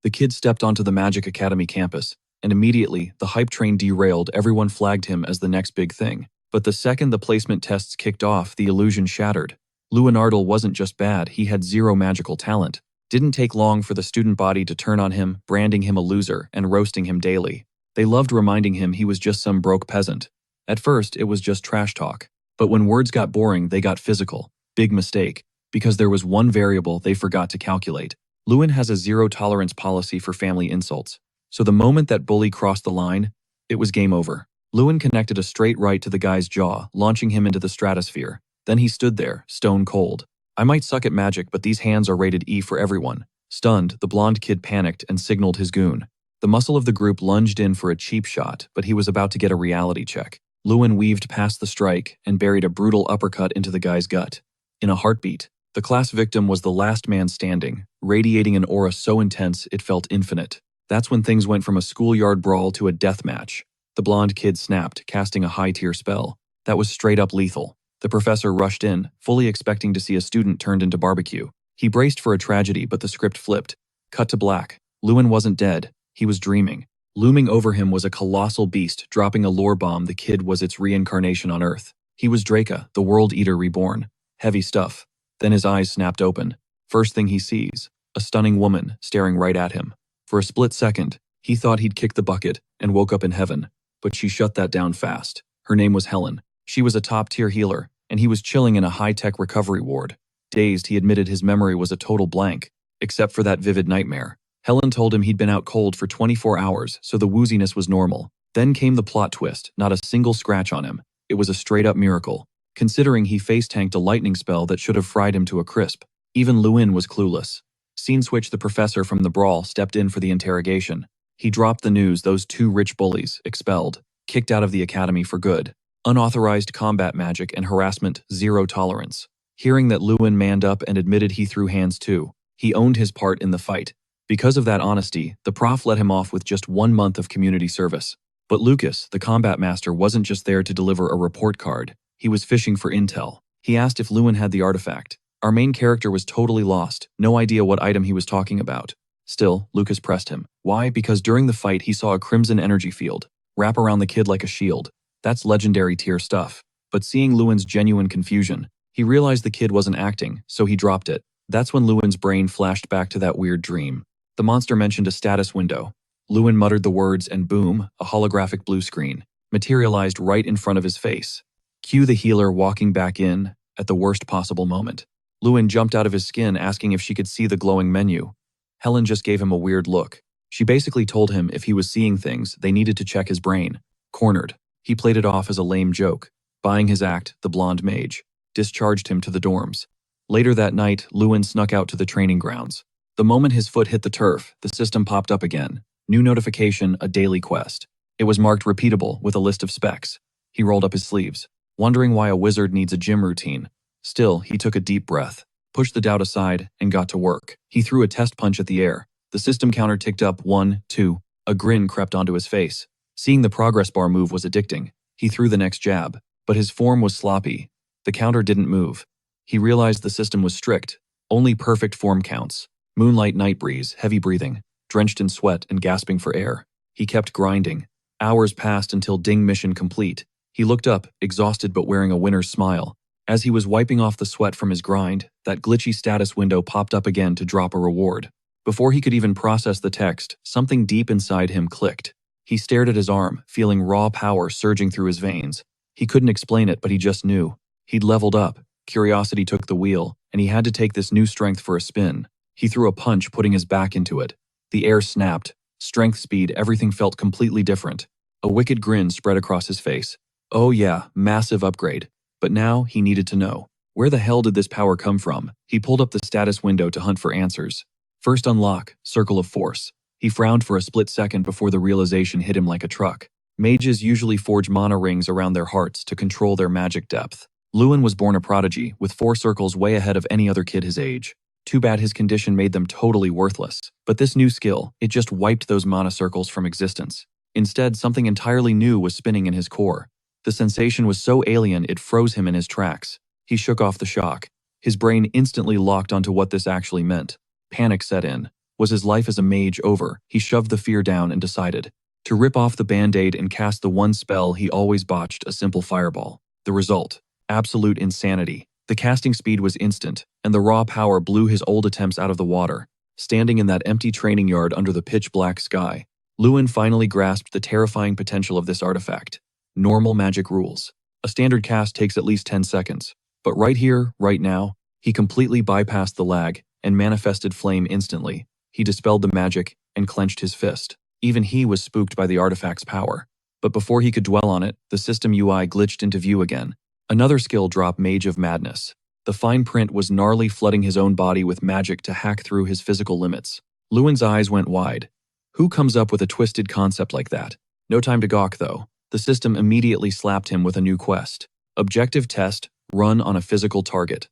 The kid stepped onto the Magic Academy campus, and immediately, the hype train derailed. Everyone flagged him as the next big thing. But the second the placement tests kicked off, the illusion shattered. Ardale wasn't just bad, he had zero magical talent. Didn't take long for the student body to turn on him, branding him a loser and roasting him daily. They loved reminding him he was just some broke peasant. At first, it was just trash talk. But when words got boring, they got physical. Big mistake. Because there was one variable they forgot to calculate. Lewin has a zero-tolerance policy for family insults. So the moment that bully crossed the line, it was game over. Lewin connected a straight right to the guy's jaw, launching him into the stratosphere. Then he stood there, stone cold. I might suck at magic, but these hands are rated E for everyone. Stunned, the blonde kid panicked and signaled his goon. The muscle of the group lunged in for a cheap shot, but he was about to get a reality check. Lewin weaved past the strike and buried a brutal uppercut into the guy's gut. In a heartbeat, the class victim was the last man standing, radiating an aura so intense it felt infinite. That's when things went from a schoolyard brawl to a death match. The blonde kid snapped, casting a high-tier spell. That was straight-up lethal. The professor rushed in, fully expecting to see a student turned into barbecue. He braced for a tragedy, but the script flipped. Cut to black. Lewin wasn't dead. He was dreaming. Looming over him was a colossal beast, dropping a lore bomb. The kid was its reincarnation on Earth. He was Draca, the World Eater reborn. Heavy stuff. Then his eyes snapped open. First thing he sees, a stunning woman staring right at him. For a split second, he thought he'd kicked the bucket and woke up in heaven. But she shut that down fast. Her name was Helen. She was a top-tier healer, and he was chilling in a high-tech recovery ward. Dazed, he admitted his memory was a total blank, except for that vivid nightmare. Helen told him he'd been out cold for 24 hours, so the wooziness was normal. Then came the plot twist, not a single scratch on him. It was a straight-up miracle, considering he face-tanked a lightning spell that should have fried him to a crisp. Even Lewin was clueless. Scene switch. The professor from the brawl stepped in for the interrogation. He dropped the news: those two rich bullies, expelled, kicked out of the academy for good. Unauthorized combat magic and harassment, zero tolerance. Hearing that, Lewin manned up and admitted he threw hands too. He owned his part in the fight. Because of that honesty, the prof let him off with just 1 month of community service. But Lucas, the combat master, wasn't just there to deliver a report card. He was fishing for intel. He asked if Lewin had the artifact. Our main character was totally lost, no idea what item he was talking about. Still, Lucas pressed him. Why? Because during the fight he saw a crimson energy field wrap around the kid like a shield. That's legendary tier stuff. But seeing Lewin's genuine confusion, he realized the kid wasn't acting, so he dropped it. That's when Lewin's brain flashed back to that weird dream. The monster mentioned a status window. Lewin muttered the words and boom, a holographic blue screen materialized right in front of his face. Cue the healer walking back in at the worst possible moment. Lewin jumped out of his skin, asking if she could see the glowing menu. Helen just gave him a weird look. She basically told him if he was seeing things, they needed to check his brain. Cornered. He played it off as a lame joke. Buying his act, the blonde mage discharged him to the dorms. Later that night, Lewin snuck out to the training grounds. The moment his foot hit the turf, the system popped up again. New notification, a daily quest. It was marked repeatable with a list of specs. He rolled up his sleeves, wondering why a wizard needs a gym routine. Still, he took a deep breath, pushed the doubt aside, and got to work. He threw a test punch at the air. The system counter ticked up 1, 2. A grin crept onto his face. Seeing the progress bar move was addicting. He threw the next jab, but his form was sloppy. The counter didn't move. He realized the system was strict. Only perfect form counts. Moonlight night breeze, heavy breathing, drenched in sweat and gasping for air. He kept grinding. Hours passed until ding, mission complete. He looked up, exhausted but wearing a winner's smile. As he was wiping off the sweat from his grind, that glitchy status window popped up again to drop a reward. Before he could even process the text, something deep inside him clicked. He stared at his arm, feeling raw power surging through his veins. He couldn't explain it, but he just knew. He'd leveled up. Curiosity took the wheel, and he had to take this new strength for a spin. He threw a punch, putting his back into it. The air snapped. Strength, speed, everything felt completely different. A wicked grin spread across his face. Oh yeah, massive upgrade. But now he needed to know. Where the hell did this power come from? He pulled up the status window to hunt for answers. First unlock, Circle of Force. He frowned for a split second before the realization hit him like a truck. Mages usually forge mana rings around their hearts to control their magic depth. Lewin was born a prodigy, with 4 circles way ahead of any other kid his age. Too bad his condition made them totally worthless. But this new skill, it just wiped those mana circles from existence. Instead, something entirely new was spinning in his core. The sensation was so alien it froze him in his tracks. He shook off the shock. His brain instantly locked onto what this actually meant. Panic set in. Was his life as a mage over? He shoved the fear down and decided to rip off the band-aid and cast the one spell he always botched, a simple fireball. The result? Absolute insanity. The casting speed was instant, and the raw power blew his old attempts out of the water. Standing in that empty training yard under the pitch-black sky, Lewin finally grasped the terrifying potential of this artifact. Normal magic rules. A standard cast takes at least 10 seconds. But right here, right now, he completely bypassed the lag and manifested flame instantly. He dispelled the magic and clenched his fist. Even he was spooked by the artifact's power. But before he could dwell on it, the system UI glitched into view again. Another skill drop, Mage of Madness. The fine print was gnarly, flooding his own body with magic to hack through his physical limits. Lewin's eyes went wide. Who comes up with a twisted concept like that? No time to gawk, though. The system immediately slapped him with a new quest. Objective test, run on a physical target.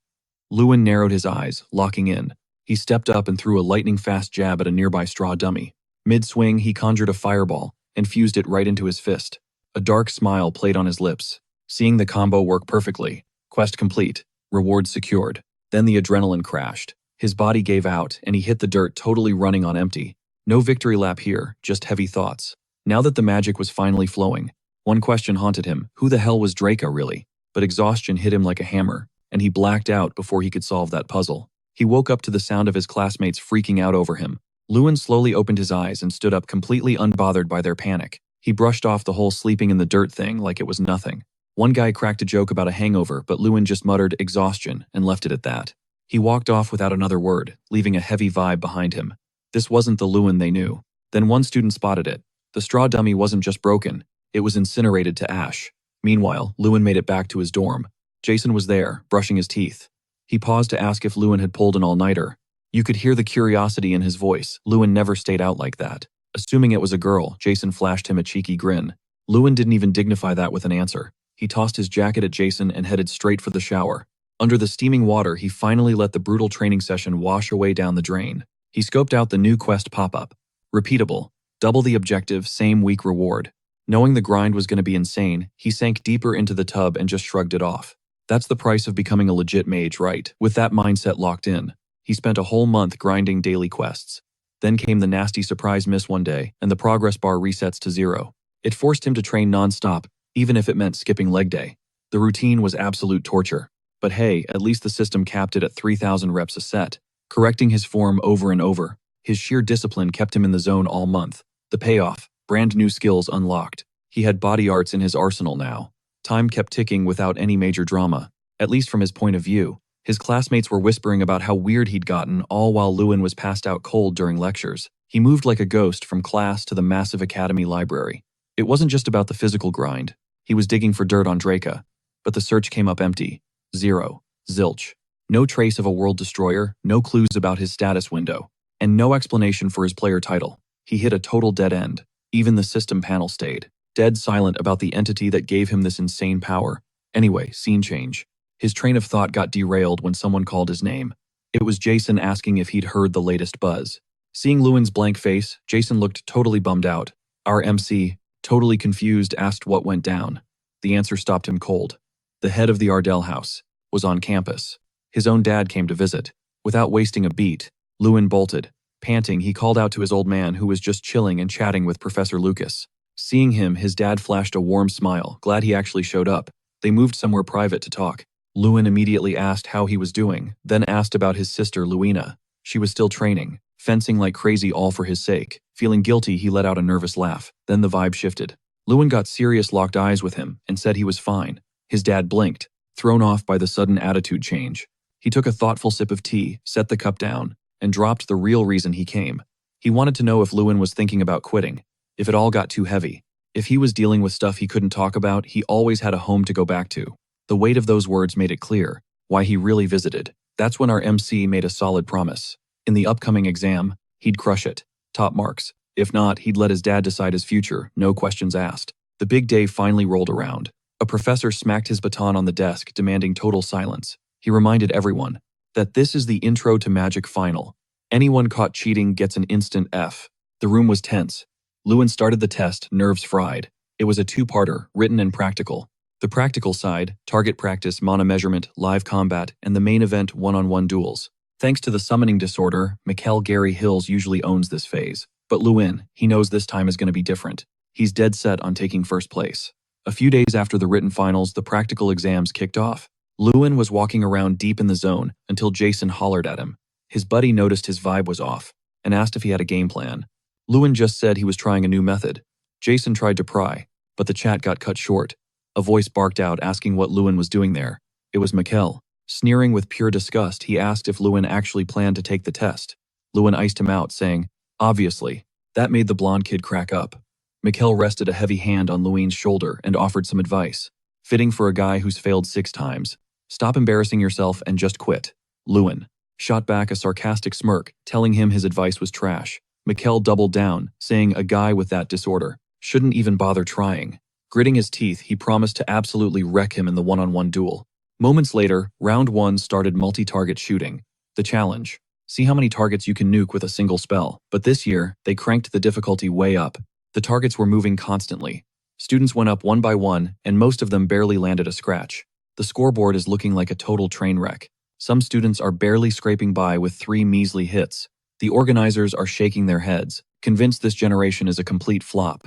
Lewin narrowed his eyes, locking in. He stepped up and threw a lightning-fast jab at a nearby straw dummy. Mid-swing, he conjured a fireball and fused it right into his fist. A dark smile played on his lips. Seeing the combo work perfectly. Quest complete. Reward secured. Then the adrenaline crashed. His body gave out, and he hit the dirt, totally running on empty. No victory lap here, just heavy thoughts. Now that the magic was finally flowing, one question haunted him. Who the hell was Draco, really? But exhaustion hit him like a hammer, and he blacked out before he could solve that puzzle. He woke up to the sound of his classmates freaking out over him. Lewin slowly opened his eyes and stood up, completely unbothered by their panic. He brushed off the whole sleeping in the dirt thing like it was nothing. One guy cracked a joke about a hangover, but Lewin just muttered exhaustion and left it at that. He walked off without another word, leaving a heavy vibe behind him. This wasn't the Lewin they knew. Then one student spotted it. The straw dummy wasn't just broken, it was incinerated to ash. Meanwhile, Lewin made it back to his dorm. Jason was there, brushing his teeth. He paused to ask if Lewin had pulled an all-nighter. You could hear the curiosity in his voice. Lewin never stayed out like that. Assuming it was a girl, Jason flashed him a cheeky grin. Lewin didn't even dignify that with an answer. He tossed his jacket at Jason and headed straight for the shower. Under the steaming water, he finally let the brutal training session wash away down the drain. He scoped out the new quest pop-up. Repeatable. Double the objective, same week reward. Knowing the grind was going to be insane, he sank deeper into the tub and just shrugged it off. That's the price of becoming a legit mage, right? With that mindset locked in, he spent a whole month grinding daily quests. Then came the nasty surprise miss one day, and the progress bar resets to 0. It forced him to train non-stop, even if it meant skipping leg day. The routine was absolute torture. But hey, at least the system capped it at 3,000 reps a set, correcting his form over and over. His sheer discipline kept him in the zone all month. The payoff, brand new skills unlocked. He had body arts in his arsenal now. Time kept ticking without any major drama, at least from his point of view. His classmates were whispering about how weird he'd gotten, all while Lewin was passed out cold during lectures. He moved like a ghost from class to the massive academy library. It wasn't just about the physical grind. He was digging for dirt on Draco, but the search came up empty. 0. Zilch. No trace of a world destroyer, no clues about his status window, and no explanation for his player title. He hit a total dead end. Even the system panel stayed dead silent about the entity that gave him this insane power. Anyway, scene change. His train of thought got derailed when someone called his name. It was Jason, asking if he'd heard the latest buzz. Seeing Lewin's blank face, Jason looked totally bummed out. Our MC, totally confused, asked what went down. The answer stopped him cold. The head of the Ardale house was on campus. His own dad came to visit. Without wasting a beat, Lewin bolted. Panting, he called out to his old man, who was just chilling and chatting with Professor Lucas. Seeing him, his dad flashed a warm smile, glad he actually showed up. They moved somewhere private to talk. Lewin immediately asked how he was doing, then asked about his sister Luina. She was still training, fencing like crazy, all for his sake. Feeling guilty, he let out a nervous laugh. Then the vibe shifted. Lewin got serious, locked eyes with him, and said he was fine. His dad blinked, thrown off by the sudden attitude change. He took a thoughtful sip of tea, set the cup down, and dropped the real reason he came. He wanted to know if Lewin was thinking about quitting, if it all got too heavy. If he was dealing with stuff he couldn't talk about, he always had a home to go back to. The weight of those words made it clear why he really visited. That's when our MC made a solid promise. In the upcoming exam, he'd crush it. Top marks. If not, he'd let his dad decide his future, no questions asked. The big day finally rolled around. A professor smacked his baton on the desk, demanding total silence. He reminded everyone that this is the Intro to Magic final. Anyone caught cheating gets an instant F. The room was tense. Lewin started the test, nerves fried. It was a two-parter, written and practical. The practical side, target practice, mana measurement, live combat, and the main event, one-on-one duels. Thanks to the summoning disorder, Mikkel Gary Hills usually owns this phase. But Lewin, he knows this time is going to be different. He's dead set on taking first place. A few days after the written finals, the practical exams kicked off. Lewin was walking around deep in the zone until Jason hollered at him. His buddy noticed his vibe was off and asked if he had a game plan. Lewin just said he was trying a new method. Jason tried to pry, but the chat got cut short. A voice barked out asking what Lewin was doing there. It was Mikkel. Sneering with pure disgust, he asked if Lewin actually planned to take the test. Lewin iced him out, saying, "Obviously." That made the blonde kid crack up. Mikkel rested a heavy hand on Lewin's shoulder and offered some advice. Fitting for a guy who's failed 6 times. Stop embarrassing yourself and just quit. Lewin shot back a sarcastic smirk, telling him his advice was trash. Mikkel doubled down, saying a guy with that disorder shouldn't even bother trying. Gritting his teeth, he promised to absolutely wreck him in the one-on-one duel. Moments later, round 1 started multi-target shooting. The challenge. See how many targets you can nuke with a single spell. But this year, they cranked the difficulty way up. The targets were moving constantly. Students went up one by one, and most of them barely landed a scratch. The scoreboard is looking like a total train wreck. Some students are barely scraping by with 3 measly hits. The organizers are shaking their heads, convinced this generation is a complete flop.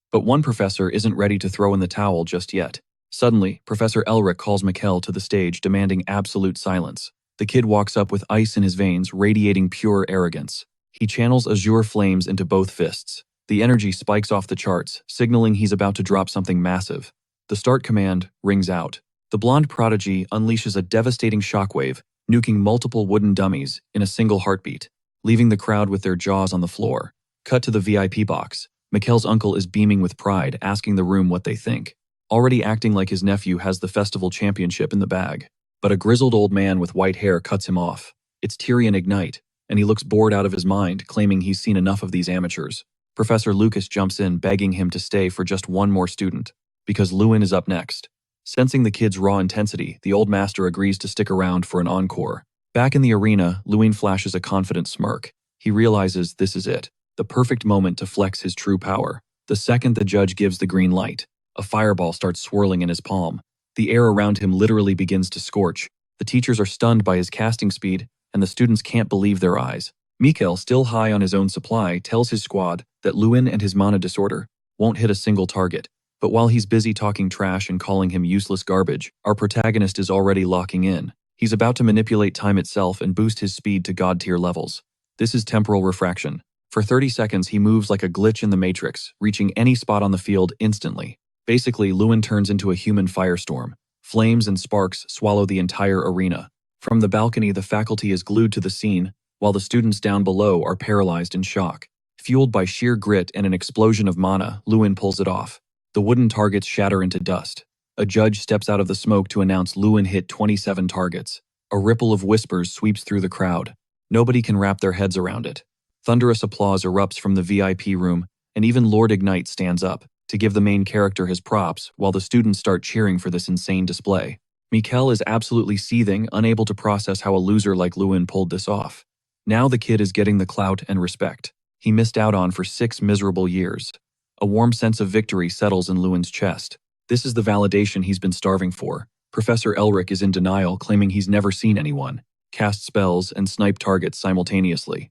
But one professor isn't ready to throw in the towel just yet. Suddenly, Professor Elric calls Mikkel to the stage, demanding absolute silence. The kid walks up with ice in his veins, radiating pure arrogance. He channels azure flames into both fists. The energy spikes off the charts, signaling he's about to drop something massive. The start command rings out. The blonde prodigy unleashes a devastating shockwave, nuking multiple wooden dummies in a single heartbeat, leaving the crowd with their jaws on the floor. Cut to the VIP box. Mikkel's uncle is beaming with pride, asking the room what they think, already acting like his nephew has the festival championship in the bag. But a grizzled old man with white hair cuts him off. It's Tyrion Ignite, and he looks bored out of his mind, claiming he's seen enough of these amateurs. Professor Lucas jumps in, begging him to stay for just one more student, because Lewin is up next. Sensing the kid's raw intensity, the old master agrees to stick around for an encore. Back in the arena, Lewin flashes a confident smirk. He realizes this is it, the perfect moment to flex his true power. The second the judge gives the green light, a fireball starts swirling in his palm. The air around him literally begins to scorch. The teachers are stunned by his casting speed, and the students can't believe their eyes. Mikkel, still high on his own supply, tells his squad that Lewin and his mana disorder won't hit a single target. But while he's busy talking trash and calling him useless garbage, our protagonist is already locking in. He's about to manipulate time itself and boost his speed to god-tier levels. This is temporal refraction. For 30 seconds, he moves like a glitch in the Matrix, reaching any spot on the field instantly. Basically, Lewin turns into a human firestorm. Flames and sparks swallow the entire arena. From the balcony, the faculty is glued to the scene, while the students down below are paralyzed in shock. Fueled by sheer grit and an explosion of mana, Lewin pulls it off. The wooden targets shatter into dust. A judge steps out of the smoke to announce Lewin hit 27 targets. A ripple of whispers sweeps through the crowd. Nobody can wrap their heads around it. Thunderous applause erupts from the VIP room, and even Lord Ignite stands up to give the main character his props while the students start cheering for this insane display. Mikkel is absolutely seething, unable to process how a loser like Lewin pulled this off. Now the kid is getting the clout and respect he missed out on for 6 miserable years. A warm sense of victory settles in Lewin's chest. This is the validation he's been starving for. Professor Elric is in denial, claiming he's never seen anyone cast spells and snipe targets simultaneously.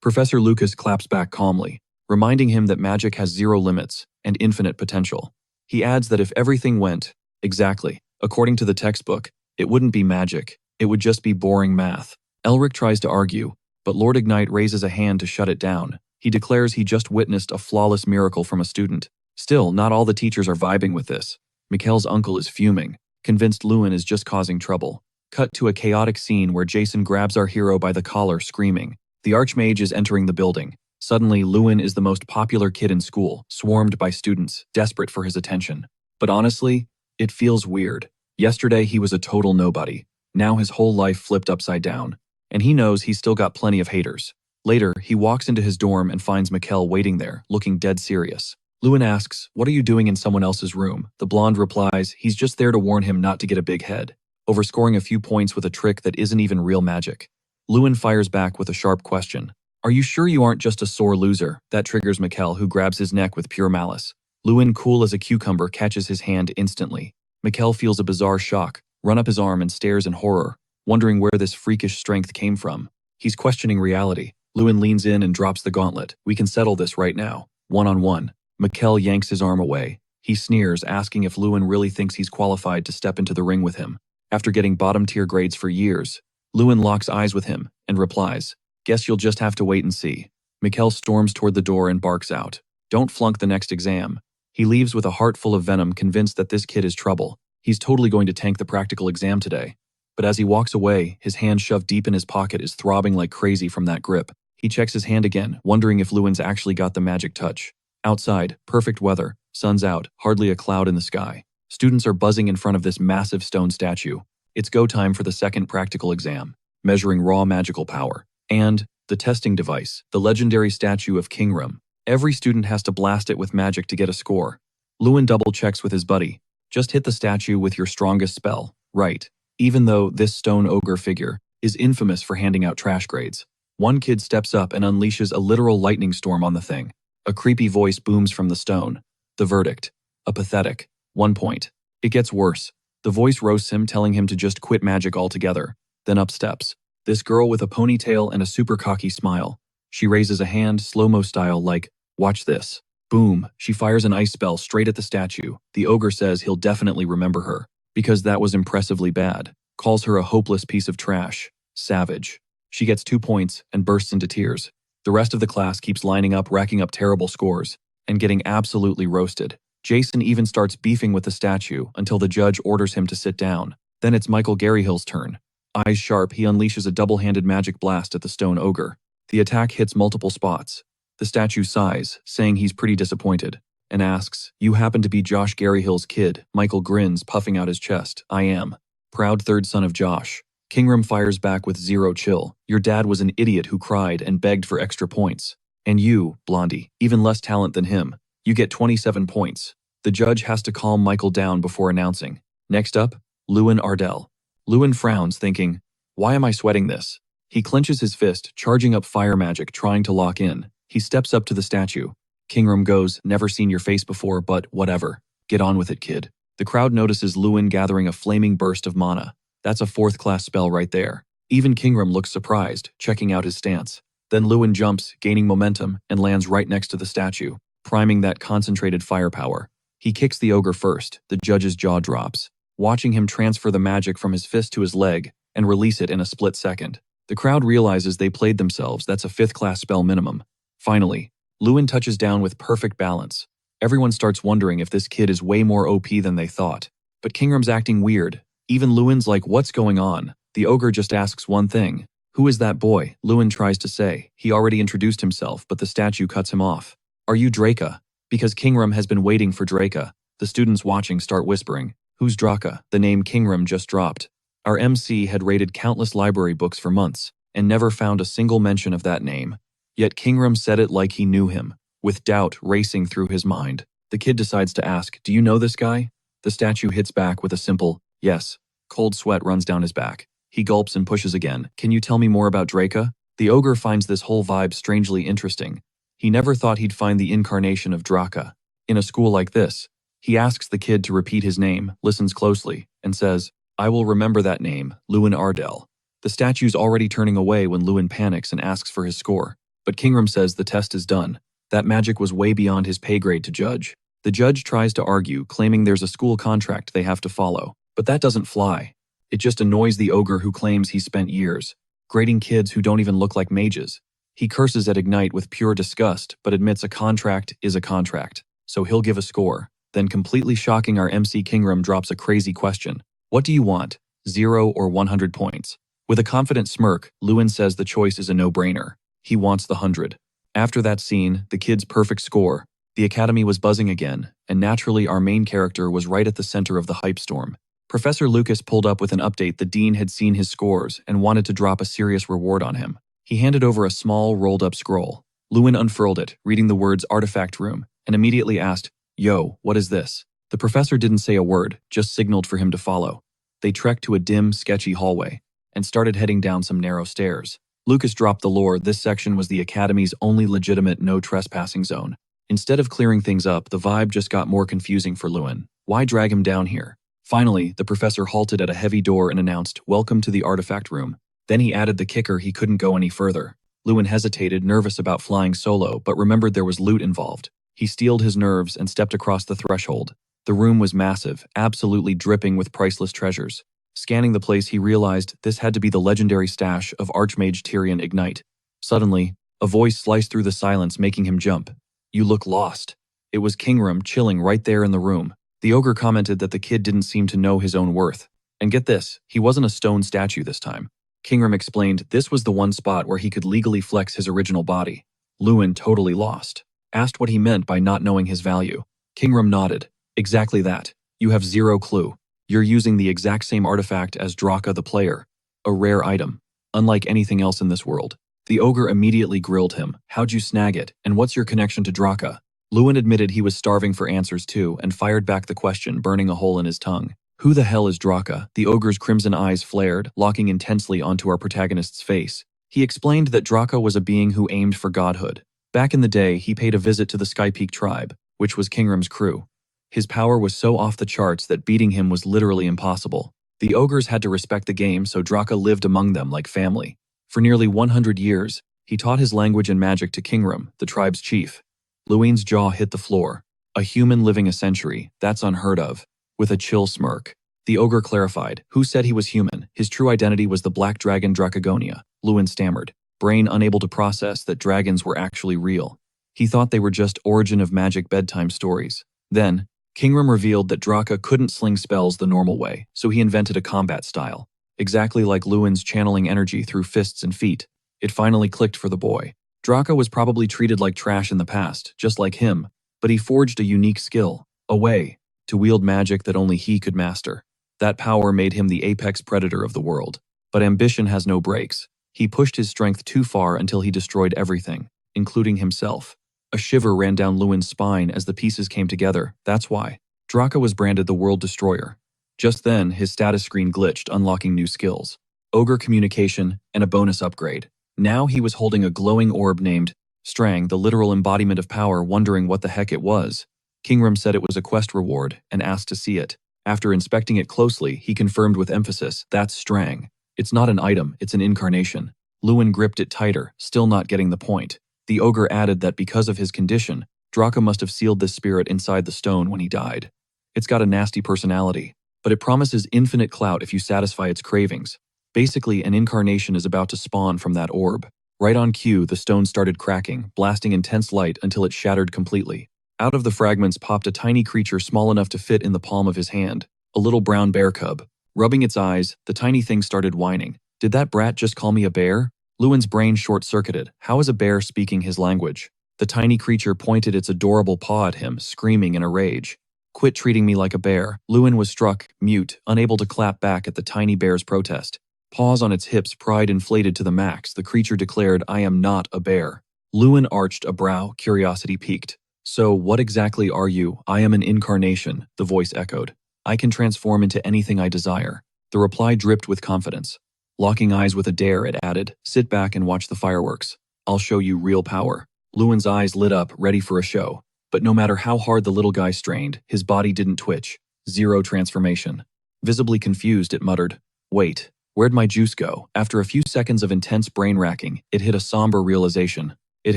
Professor Lucas claps back calmly, reminding him that magic has 0 limits and infinite potential. He adds that if everything went exactly according to the textbook, it wouldn't be magic, it would just be boring math. Elric tries to argue, but Lord Ignite raises a hand to shut it down. He declares he just witnessed a flawless miracle from a student. Still, not all the teachers are vibing with this. Mikkel's uncle is fuming, convinced Lewin is just causing trouble. Cut to a chaotic scene where Jason grabs our hero by the collar, screaming. The Archmage is entering the building. Suddenly, Lewin is the most popular kid in school, swarmed by students, desperate for his attention. But honestly, it feels weird. Yesterday, he was a total nobody. Now his whole life flipped upside down. And he knows he's still got plenty of haters. Later, he walks into his dorm and finds Mikkel waiting there, looking dead serious. Lewin asks, "What are you doing in someone else's room?" The blonde replies, he's just there to warn him not to get a big head, overscoring a few points with a trick that isn't even real magic. Lewin fires back with a sharp question. "Are you sure you aren't just a sore loser?" That triggers Mikkel, who grabs his neck with pure malice. Lewin, cool as a cucumber, catches his hand instantly. Mikkel feels a bizarre shock, run up his arm and stares in horror, wondering where this freakish strength came from. He's questioning reality. Lewin leans in and drops the gauntlet. We can settle this right now. One-on-one. Mikkel yanks his arm away. He sneers, asking if Lewin really thinks he's qualified to step into the ring with him. After getting bottom-tier grades for years, Lewin locks eyes with him and replies, "Guess you'll just have to wait and see." Mikkel storms toward the door and barks out, "Don't flunk the next exam." He leaves with a heart full of venom, convinced that this kid is trouble. He's totally going to tank the practical exam today. But as he walks away, his hand shoved deep in his pocket is throbbing like crazy from that grip. He checks his hand again, wondering if Lewin's actually got the magic touch. Outside, perfect weather, sun's out, hardly a cloud in the sky. Students are buzzing in front of this massive stone statue. It's go time for the second practical exam, measuring raw magical power. And the testing device, the legendary statue of Kingram. Every student has to blast it with magic to get a score. Lewin double-checks with his buddy. Just hit the statue with your strongest spell, right? Even though this stone ogre figure is infamous for handing out trash grades. One kid steps up and unleashes a literal lightning storm on the thing. A creepy voice booms from the stone. The verdict: a pathetic 1 point. It gets worse. The voice roasts him, telling him to just quit magic altogether. Then up steps this girl with a ponytail and a super cocky smile. She raises a hand, slow-mo style, like, "Watch this." Boom, she fires an ice spell straight at the statue. The ogre says he'll definitely remember her, because that was impressively bad. Calls her a hopeless piece of trash. Savage. She gets 2 points and bursts into tears. The rest of the class keeps lining up, racking up terrible scores, and getting absolutely roasted. Jason even starts beefing with the statue until the judge orders him to sit down. Then it's Michael Garyhill's turn. Eyes sharp, he unleashes a double-handed magic blast at the stone ogre. The attack hits multiple spots. The statue sighs, saying he's pretty disappointed, and asks, "You happen to be Josh Garyhill's kid?" Michael grins, puffing out his chest. "I am. Proud third son of Josh." Kingram fires back with zero chill. "Your dad was an idiot who cried and begged for extra points. And you, Blondie, even less talent than him. You get 27 points. The judge has to calm Michael down before announcing. Next up, Lewin Ardale. Lewin frowns, thinking, "Why am I sweating this?" He clenches his fist, charging up fire magic, trying to lock in. He steps up to the statue. Kingram goes, "Never seen your face before, but whatever. Get on with it, kid." The crowd notices Lewin gathering a flaming burst of mana. That's a 4th-class spell right there. Even Kingram looks surprised, checking out his stance. Then Lewin jumps, gaining momentum, and lands right next to the statue, priming that concentrated firepower. He kicks the ogre first. The judge's jaw drops, watching him transfer the magic from his fist to his leg and release it in a split second. The crowd realizes they played themselves. That's a 5th-class spell minimum. Finally, Lewin touches down with perfect balance. Everyone starts wondering if this kid is way more OP than they thought. But Kingram's acting weird. Even Lewin's like, "What's going on?" The ogre just asks one thing. "Who is that boy?" Lewin tries to say. He already introduced himself, but the statue cuts him off. "Are you Draca?" Because Kingram has been waiting for Draca. The students watching start whispering, "Who's Draca?" The name Kingram just dropped. Our MC had raided countless library books for months and never found a single mention of that name. Yet Kingram said it like he knew him, with doubt racing through his mind. The kid decides to ask, "Do you know this guy?" The statue hits back with a simple, "Yes." Cold sweat runs down his back. He gulps and pushes again. "Can you tell me more about Draca?" The ogre finds this whole vibe strangely interesting. He never thought he'd find the incarnation of Draca in a school like this. He asks the kid to repeat his name, listens closely, and says, "I will remember that name, Lewin Ardale." The statue's already turning away when Lewin panics and asks for his score. But Kingram says the test is done. That magic was way beyond his pay grade to judge. The judge tries to argue, claiming there's a school contract they have to follow. But that doesn't fly. It just annoys the ogre, who claims he spent years grading kids who don't even look like mages. He curses at Ignite with pure disgust, but admits a contract is a contract, so he'll give a score. Then, completely shocking our MC, Kingram drops a crazy question. "What do you want, 0 or 100 points?" With a confident smirk, Lewin says the choice is a no-brainer. He wants the 100. After that scene, the kid's perfect score, the academy was buzzing again, and naturally our main character was right at the center of the hype storm. Professor Lucas pulled up with an update. The dean had seen his scores and wanted to drop a serious reward on him. He handed over a small, rolled-up scroll. Lewin unfurled it, reading the words "Artifact Room," and immediately asked, "Yo, what is this?" The professor didn't say a word, just signaled for him to follow. They trekked to a dim, sketchy hallway and started heading down some narrow stairs. Lucas dropped the lore. This section was the academy's only legitimate no trespassing zone. Instead of clearing things up, the vibe just got more confusing for Lewin. Why drag him down here? Finally, the professor halted at a heavy door and announced, "Welcome to the Artifact Room." Then he added the kicker: he couldn't go any further. Lewin hesitated, nervous about flying solo, but remembered there was loot involved. He steeled his nerves and stepped across the threshold. The room was massive, absolutely dripping with priceless treasures. Scanning the place, he realized this had to be the legendary stash of Archmage Tyrion Ignite. Suddenly, a voice sliced through the silence, making him jump. "You look lost." It was Kingram, chilling right there in the room. The ogre commented that the kid didn't seem to know his own worth. And get this, he wasn't a stone statue this time. Kingram explained this was the one spot where he could legally flex his original body. Lewin, totally lost, asked what he meant by not knowing his value. Kingram nodded. Exactly that. You have zero clue. You're using the exact same artifact as Draka the player. A rare item. Unlike anything else in this world. The ogre immediately grilled him. How'd you snag it, and what's your connection to Draka? Lewin admitted he was starving for answers too, and fired back the question, burning a hole in his tongue. Who the hell is Draka? The ogre's crimson eyes flared, locking intensely onto our protagonist's face. He explained that Draka was a being who aimed for godhood. Back in the day, he paid a visit to the Skypeak tribe, which was Kingram's crew. His power was so off the charts that beating him was literally impossible. The ogres had to respect the game, so Draka lived among them like family. For nearly 100 years, he taught his language and magic to Kingram, the tribe's chief. Lewin's jaw hit the floor. A human living a century, that's unheard of. With a chill smirk, the ogre clarified, who said he was human? His true identity was the black dragon Dracagonia. Lewin stammered, brain unable to process that dragons were actually real. He thought they were just origin of magic bedtime stories. Then, Kingram revealed that Draka couldn't sling spells the normal way, so he invented a combat style. Exactly like Lewin's channeling energy through fists and feet. It finally clicked for the boy. Draka was probably treated like trash in the past, just like him, but he forged a unique skill, a way to wield magic that only he could master. That power made him the apex predator of the world. But ambition has no brakes. He pushed his strength too far until he destroyed everything, including himself. A shiver ran down Lewin's spine as the pieces came together. That's why Draka was branded the World Destroyer. Just then, his status screen glitched, unlocking new skills. Ogre communication and a bonus upgrade. Now he was holding a glowing orb named Strang, the literal embodiment of power, wondering what the heck it was. Kingram said it was a quest reward and asked to see it. After inspecting it closely, he confirmed with emphasis, that's Strang. It's not an item, it's an incarnation. Lewin gripped it tighter, still not getting the point. The ogre added that because of his condition, Draka must have sealed this spirit inside the stone when he died. It's got a nasty personality, but it promises infinite clout if you satisfy its cravings. Basically, an incarnation is about to spawn from that orb. Right on cue, the stone started cracking, blasting intense light until it shattered completely. Out of the fragments popped a tiny creature small enough to fit in the palm of his hand, a little brown bear cub. Rubbing its eyes, the tiny thing started whining. Did that brat just call me a bear? Lewin's brain short-circuited. How is a bear speaking his language? The tiny creature pointed its adorable paw at him, screaming in a rage. Quit treating me like a bear. Lewin was struck, mute, unable to clap back at the tiny bear's protest. Paws on its hips, pride inflated to the max, the creature declared, I am not a bear. Lewin arched a brow, curiosity piqued. So, what exactly are you? I am an incarnation, the voice echoed. I can transform into anything I desire. The reply dripped with confidence. Locking eyes with a dare, it added, sit back and watch the fireworks. I'll show you real power. Lewin's eyes lit up, ready for a show. But no matter how hard the little guy strained, his body didn't twitch. Zero transformation. Visibly confused, it muttered, wait, where'd my juice go? After a few seconds of intense brain racking, it hit a somber realization. It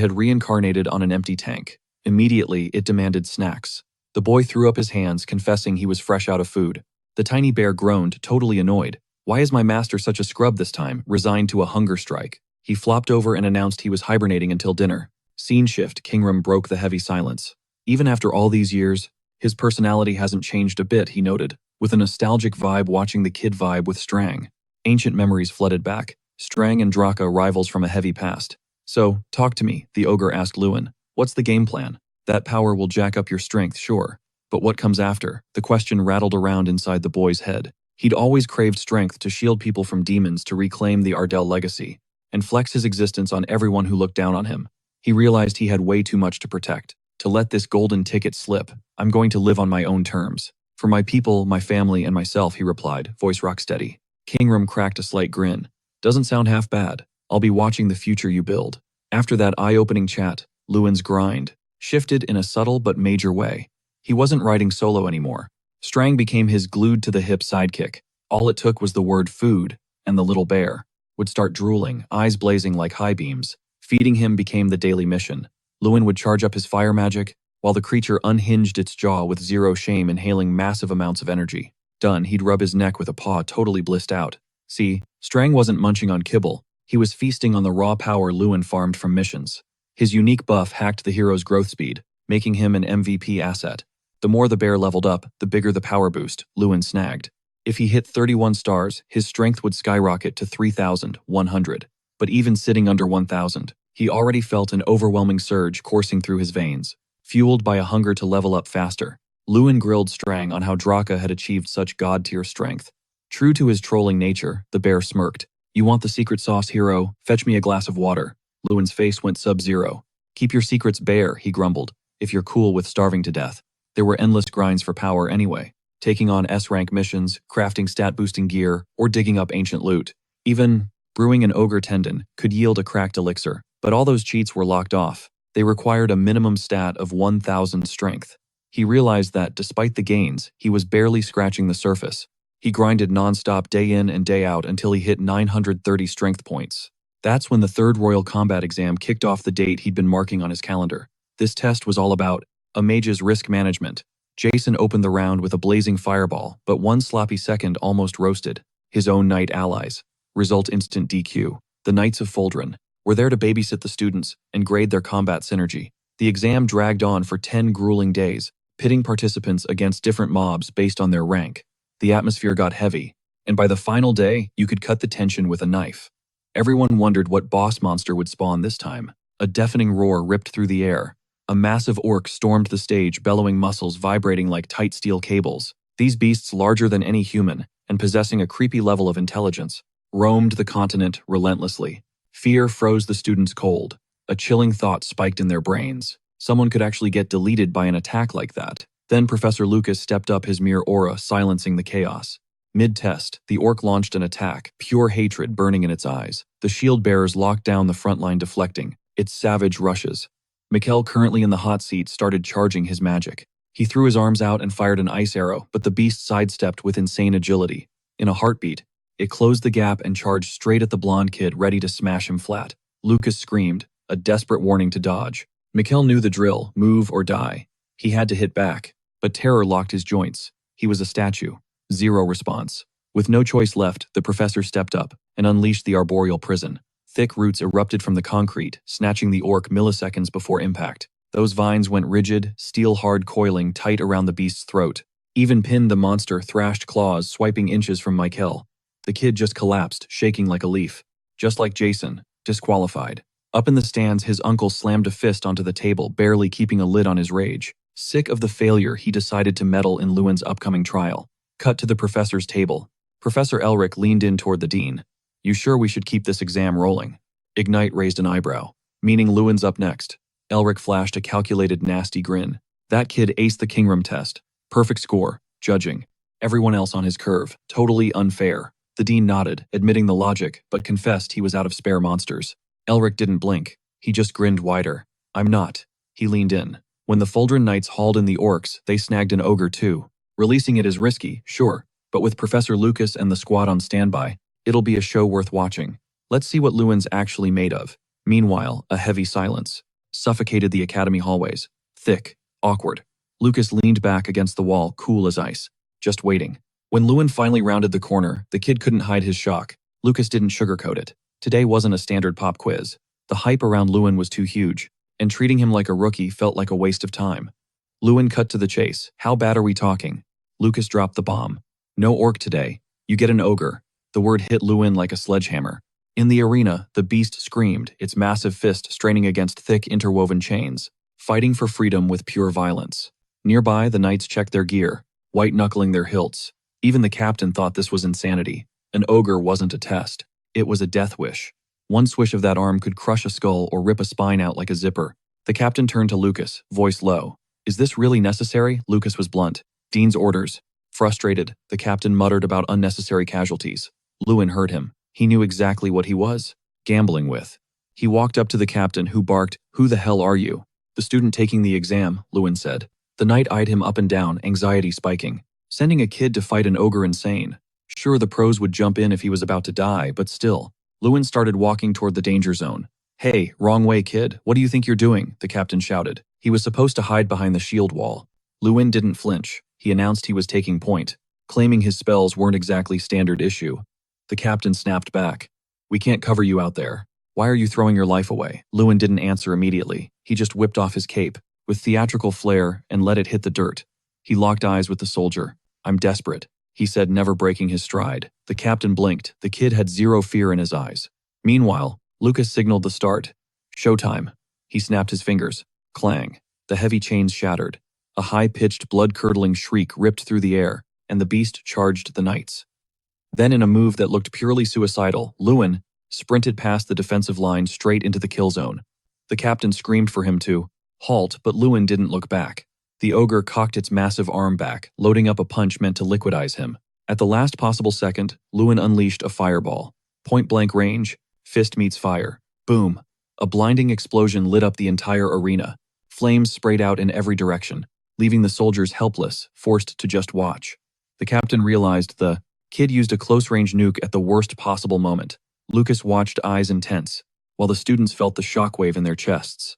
had reincarnated on an empty tank. Immediately, it demanded snacks. The boy threw up his hands, confessing he was fresh out of food. The tiny bear groaned, totally annoyed. Why is my master such a scrub this time, resigned to a hunger strike? He flopped over and announced he was hibernating until dinner. Scene shift, Kingram broke the heavy silence. Even after all these years, his personality hasn't changed a bit, he noted, with a nostalgic vibe watching the kid vibe with Strang. Ancient memories flooded back. Strang and Draka, rivals from a heavy past. So, talk to me, the ogre asked Lewin. What's the game plan? That power will jack up your strength, sure. But what comes after? The question rattled around inside the boy's head. He'd always craved strength to shield people from demons, to reclaim the Ardale legacy, and flex his existence on everyone who looked down on him. He realized he had way too much to protect. To let this golden ticket slip, I'm going to live on my own terms. For my people, my family, and myself, he replied, voice rock steady. Kingram cracked a slight grin. Doesn't sound half bad. I'll be watching the future you build. After that eye-opening chat, Lewin's grind shifted in a subtle but major way. He wasn't riding solo anymore. Strang became his glued-to-the-hip sidekick. All it took was the word food and the little bear. would start drooling, eyes blazing like high beams. Feeding him became the daily mission. Lewin would charge up his fire magic, while the creature unhinged its jaw with zero shame, inhaling massive amounts of energy. Done, he'd rub his neck with a paw totally blissed out. See, Strang wasn't munching on kibble, he was feasting on the raw power Lewin farmed from missions. His unique buff hacked the hero's growth speed, making him an MVP asset. The more the bear leveled up, the bigger the power boost Lewin snagged. If he hit 31 stars, his strength would skyrocket to 3,100. But even sitting under 1,000, he already felt an overwhelming surge coursing through his veins. Fueled by a hunger to level up faster, Lewin grilled Strang on how Draka had achieved such god-tier strength. True to his trolling nature, the bear smirked. "You want the secret sauce, hero? Fetch me a glass of water." Lewin's face went sub-zero. "Keep your secrets bare," he grumbled, "if you're cool with starving to death." There were endless grinds for power anyway, taking on S-rank missions, crafting stat-boosting gear, or digging up ancient loot. Even brewing an ogre tendon could yield a cracked elixir, but all those cheats were locked off. They required a minimum stat of 1,000 strength. He realized that, despite the gains, he was barely scratching the surface. He grinded non-stop day in and day out until he hit 930 strength points. That's when the third Royal Combat exam kicked off the date he'd been marking on his calendar. This test was all about a mage's risk management. Jason opened the round with a blazing fireball, but one sloppy second almost roasted his own knight allies. Result: instant DQ. The Knights of Foldren were there to babysit the students and grade their combat synergy. The exam dragged on for 10 grueling days, pitting participants against different mobs based on their rank. The atmosphere got heavy, and by the final day, you could cut the tension with a knife. Everyone wondered what boss monster would spawn this time. A deafening roar ripped through the air. A massive orc stormed the stage, bellowing, muscles vibrating like tight steel cables. These beasts, larger than any human and possessing a creepy level of intelligence, roamed the continent relentlessly. Fear froze the students cold. A chilling thought spiked in their brains. Someone could actually get deleted by an attack like that. Then Professor Lucas stepped up, his mere aura silencing the chaos. Mid-test, the orc launched an attack, pure hatred burning in its eyes. The shield bearers locked down the front line, deflecting its savage rushes. Mikkel, currently in the hot seat, started charging his magic. He threw his arms out and fired an ice arrow, but the beast sidestepped with insane agility. In a heartbeat, it closed the gap and charged straight at the blonde kid, ready to smash him flat. Lucas screamed, a desperate warning to dodge. Mikkel knew the drill: move or die. He had to hit back, but terror locked his joints. He was a statue. Zero response. With no choice left, the professor stepped up and unleashed the arboreal prison. Thick roots erupted from the concrete, snatching the orc milliseconds before impact. Those vines went rigid, steel-hard, coiling tight around the beast's throat. Even pinned, the monster thrashed claws, swiping inches from Mikkel. The kid just collapsed, shaking like a leaf. Just like Jason, disqualified. Up in the stands, his uncle slammed a fist onto the table, barely keeping a lid on his rage. Sick of the failure, he decided to meddle in Lewin's upcoming trial. Cut to the professor's table. Professor Elric leaned in toward the dean. "You sure we should keep this exam rolling?" Ignite raised an eyebrow. "Meaning Lewin's up next." Elric flashed a calculated, nasty grin. "That kid aced the Kingram test. Perfect score, judging. Everyone else on his curve. Totally unfair." The dean nodded, admitting the logic, but confessed he was out of spare monsters. Elric didn't blink. He just grinned wider. "I'm not." He leaned in. When the Foldren Knights hauled in the orcs, they snagged an ogre too. Releasing it is risky, sure, but with Professor Lucas and the squad on standby, it'll be a show worth watching. Let's see what Lewin's actually made of. Meanwhile, a heavy silence suffocated the academy hallways. Thick, awkward. Lucas leaned back against the wall, cool as ice, just waiting. When Lewin finally rounded the corner, the kid couldn't hide his shock. Lucas didn't sugarcoat it. Today wasn't a standard pop quiz. The hype around Lewin was too huge, and treating him like a rookie felt like a waste of time. Lewin cut to the chase. "How bad are we talking?" Lucas dropped the bomb. "No orc today. You get an ogre." The word hit Lewin like a sledgehammer. In the arena, the beast screamed, its massive fist straining against thick interwoven chains, fighting for freedom with pure violence. Nearby, the knights checked their gear, white-knuckling their hilts. Even the captain thought this was insanity. An ogre wasn't a test. It was a death wish. One swish of that arm could crush a skull or rip a spine out like a zipper. The captain turned to Lucas, voice low. "Is this really necessary?" Lucas was blunt. "Dean's orders." Frustrated, the captain muttered about unnecessary casualties. Lewin heard him. He knew exactly what he was gambling with. He walked up to the captain, who barked, "Who the hell are you?" "The student taking the exam," Lewin said. The knight eyed him up and down, anxiety spiking. Sending a kid to fight an ogre insane. Sure, the pros would jump in if he was about to die, but still. Lewin started walking toward the danger zone. "Hey, wrong way, kid. What do you think you're doing?" the captain shouted. He was supposed to hide behind the shield wall. Lewin didn't flinch. He announced he was taking point, claiming his spells weren't exactly standard issue. The captain snapped back. "We can't cover you out there. Why are you throwing your life away?" Lewin didn't answer immediately. He just whipped off his cape, with theatrical flair, and let it hit the dirt. He locked eyes with the soldier. "I'm desperate," he said, never breaking his stride. The captain blinked. The kid had zero fear in his eyes. Meanwhile, Lucas signaled the start. "Showtime." He snapped his fingers. Clang. The heavy chains shattered. A high-pitched, blood-curdling shriek ripped through the air, and the beast charged the knights. Then, in a move that looked purely suicidal, Lewin sprinted past the defensive line straight into the kill zone. The captain screamed for him to halt, but Lewin didn't look back. The ogre cocked its massive arm back, loading up a punch meant to liquidize him. At the last possible second, Lewin unleashed a fireball. Point-blank range, fist meets fire. Boom. A blinding explosion lit up the entire arena. Flames sprayed out in every direction, leaving the soldiers helpless, forced to just watch. The captain realized the kid used a close-range nuke at the worst possible moment. Lucas watched, eyes intense, while the students felt the shockwave in their chests.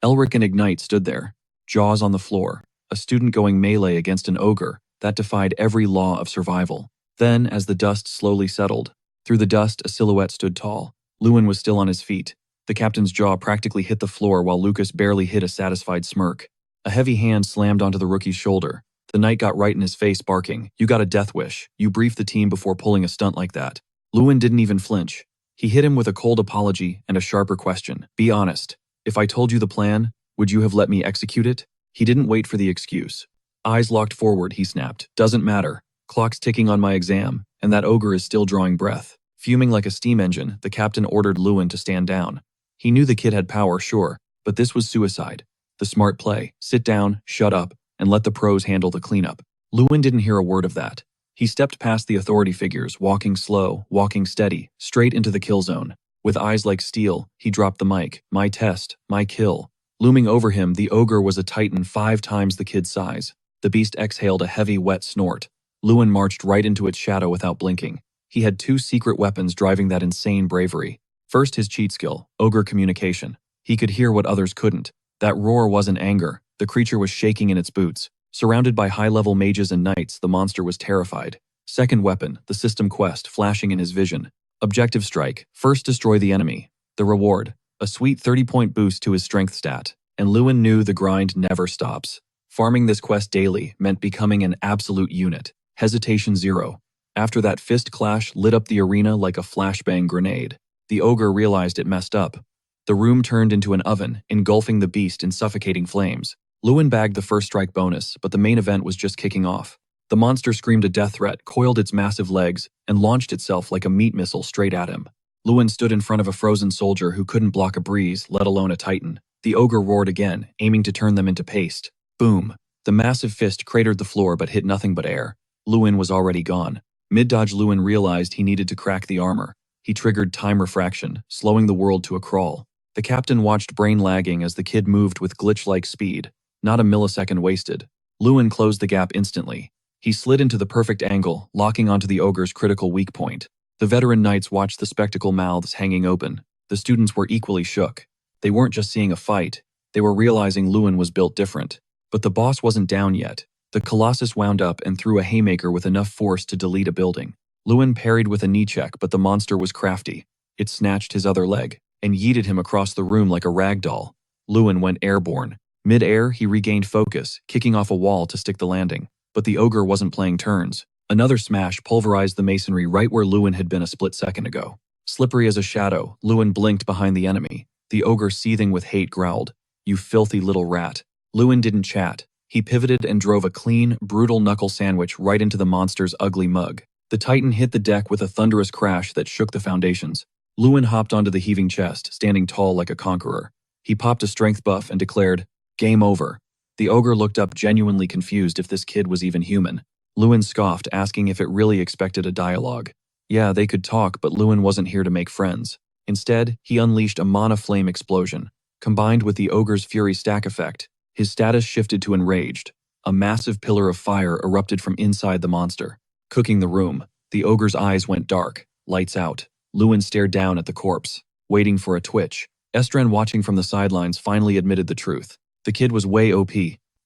Elric and Ignite stood there, jaws on the floor, a student going melee against an ogre that defied every law of survival. Then, as the dust slowly settled, through the dust a silhouette stood tall. Lewin was still on his feet. The captain's jaw practically hit the floor while Lucas barely hid a satisfied smirk. A heavy hand slammed onto the rookie's shoulder. The knight got right in his face, barking, "You got a death wish. You briefed the team before pulling a stunt like that." Lewin didn't even flinch. He hit him with a cold apology and a sharper question. "Be honest. If I told you the plan, would you have let me execute it?" He didn't wait for the excuse. Eyes locked forward, he snapped. "Doesn't matter. Clock's ticking on my exam, and that ogre is still drawing breath." Fuming like a steam engine, the captain ordered Lewin to stand down. He knew the kid had power, sure, but this was suicide. The smart play: sit down, shut up, and let the pros handle the cleanup. Lewin didn't hear a word of that. He stepped past the authority figures, walking slow, walking steady, straight into the kill zone. With eyes like steel, he dropped the mic. "My test, my kill." Looming over him, the ogre was a titan 5 times the kid's size. The beast exhaled a heavy, wet snort. Lewin marched right into its shadow without blinking. He had 2 secret weapons driving that insane bravery. First, his cheat skill, ogre communication. He could hear what others couldn't. That roar wasn't anger. The creature was shaking in its boots. Surrounded by high-level mages and knights, the monster was terrified. Second weapon, the system quest, flashing in his vision. Objective strike: first destroy the enemy. The reward: a sweet 30-point boost to his strength stat. And Lewin knew the grind never stops. Farming this quest daily meant becoming an absolute unit. Hesitation zero. After that fist clash lit up the arena like a flashbang grenade, the ogre realized it messed up. The room turned into an oven, engulfing the beast in suffocating flames. Lewin bagged the first strike bonus, but the main event was just kicking off. The monster screamed a death threat, coiled its massive legs, and launched itself like a meat missile straight at him. Lewin stood in front of a frozen soldier who couldn't block a breeze, let alone a titan. The ogre roared again, aiming to turn them into paste. Boom! The massive fist cratered the floor but hit nothing but air. Lewin was already gone. Mid-dodge, Lewin realized he needed to crack the armor. He triggered time refraction, slowing the world to a crawl. The captain watched, brain lagging, as the kid moved with glitch-like speed. Not a millisecond wasted. Lewin closed the gap instantly. He slid into the perfect angle, locking onto the ogre's critical weak point. The veteran knights watched the spectacle, mouths hanging open. The students were equally shook. They weren't just seeing a fight. They were realizing Lewin was built different. But the boss wasn't down yet. The colossus wound up and threw a haymaker with enough force to delete a building. Lewin parried with a knee check, but the monster was crafty. It snatched his other leg and yeeted him across the room like a rag doll. Lewin went airborne. Mid-air, he regained focus, kicking off a wall to stick the landing. But the ogre wasn't playing turns. Another smash pulverized the masonry right where Lewin had been a split second ago. Slippery as a shadow, Lewin blinked behind the enemy. The ogre, seething with hate, growled, "You filthy little rat." Lewin didn't chat. He pivoted and drove a clean, brutal knuckle sandwich right into the monster's ugly mug. The titan hit the deck with a thunderous crash that shook the foundations. Lewin hopped onto the heaving chest, standing tall like a conqueror. He popped a strength buff and declared, "Game over." The ogre looked up, genuinely confused if this kid was even human. Lewin scoffed, asking if it really expected a dialogue. Yeah, they could talk, but Lewin wasn't here to make friends. Instead, he unleashed a mana flame explosion. Combined with the ogre's fury stack effect, his status shifted to enraged. A massive pillar of fire erupted from inside the monster, cooking the room. The ogre's eyes went dark. Lights out. Lewin stared down at the corpse, waiting for a twitch. Estren, watching from the sidelines, finally admitted the truth. The kid was way OP.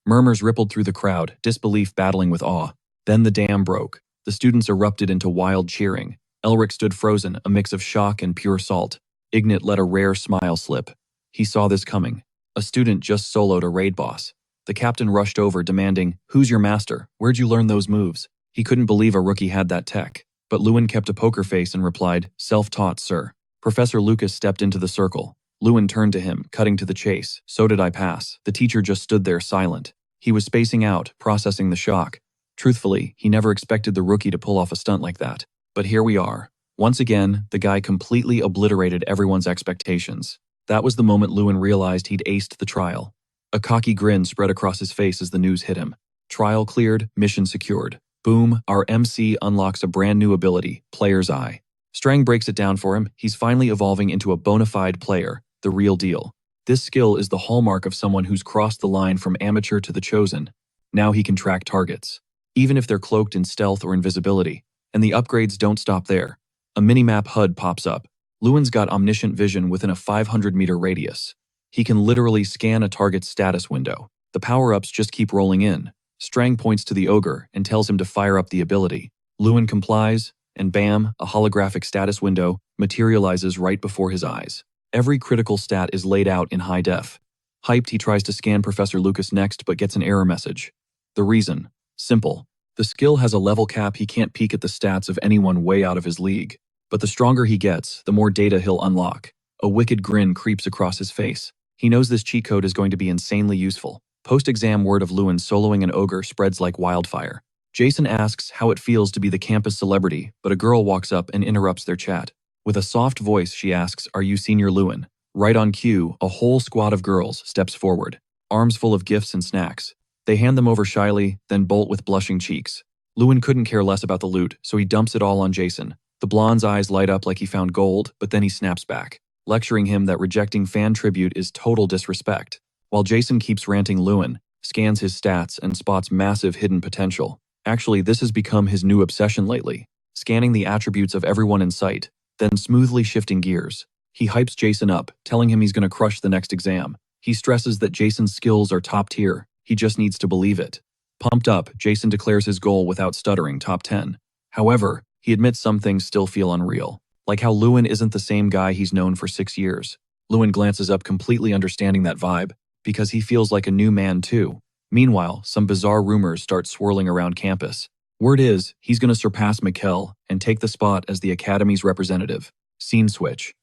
Murmurs rippled through the crowd, disbelief battling with awe. Then the dam broke. The students erupted into wild cheering. Elric stood frozen, a mix of shock and pure salt. Ignat let a rare smile slip. He saw this coming. A student just soloed a raid boss. The captain rushed over, demanding, "Who's your master? Where'd you learn those moves?" He couldn't believe a rookie had that tech. But Lewin kept a poker face and replied, "Self-taught, sir." Professor Lucas stepped into the circle. Lewin turned to him, cutting to the chase. "So did I pass." The teacher just stood there silent. He was spacing out, processing the shock. Truthfully, he never expected the rookie to pull off a stunt like that. But here we are. Once again, the guy completely obliterated everyone's expectations. That was the moment Lewin realized he'd aced the trial. A cocky grin spread across his face as the news hit him. Trial cleared, mission secured. Boom, our MC unlocks a brand new ability, Player's Eye. Strang breaks it down for him. He's finally evolving into a bona fide player, the real deal. This skill is the hallmark of someone who's crossed the line from amateur to the chosen. Now he can track targets, even if they're cloaked in stealth or invisibility. And the upgrades don't stop there. A minimap HUD pops up. Lewin's got omniscient vision within a 500-meter radius. He can literally scan a target's status window. The power-ups just keep rolling in. Strang points to the Ogre and tells him to fire up the ability. Lewin complies, and bam, a holographic status window materializes right before his eyes. Every critical stat is laid out in high def. Hyped, he tries to scan Professor Lucas next but gets an error message. The reason? Simple. The skill has a level cap. He can't peek at the stats of anyone way out of his league. But the stronger he gets, the more data he'll unlock. A wicked grin creeps across his face. He knows this cheat code is going to be insanely useful. Post-exam word of Lewin soloing an Ogre spreads like wildfire. Jason asks how it feels to be the campus celebrity, but a girl walks up and interrupts their chat. With a soft voice, she asks, "Are you Senior Lewin?" Right on cue, a whole squad of girls steps forward, arms full of gifts and snacks. They hand them over shyly, then bolt with blushing cheeks. Lewin couldn't care less about the loot, so he dumps it all on Jason. The blonde's eyes light up like he found gold, but then he snaps back, lecturing him that rejecting fan tribute is total disrespect. While Jason keeps ranting, Lewin scans his stats and spots massive hidden potential. Actually, this has become his new obsession lately, scanning the attributes of everyone in sight, then smoothly shifting gears. He hypes Jason up, telling him he's going to crush the next exam. He stresses that Jason's skills are top tier. He just needs to believe it. Pumped up, Jason declares his goal without stuttering, top 10. However, he admits some things still feel unreal, like how Lewin isn't the same guy he's known for 6 years. Lewin glances up, completely understanding that vibe, because he feels like a new man too. Meanwhile, some bizarre rumors start swirling around campus. Word is, he's going to surpass Mikkel and take the spot as the Academy's representative. Scene switch.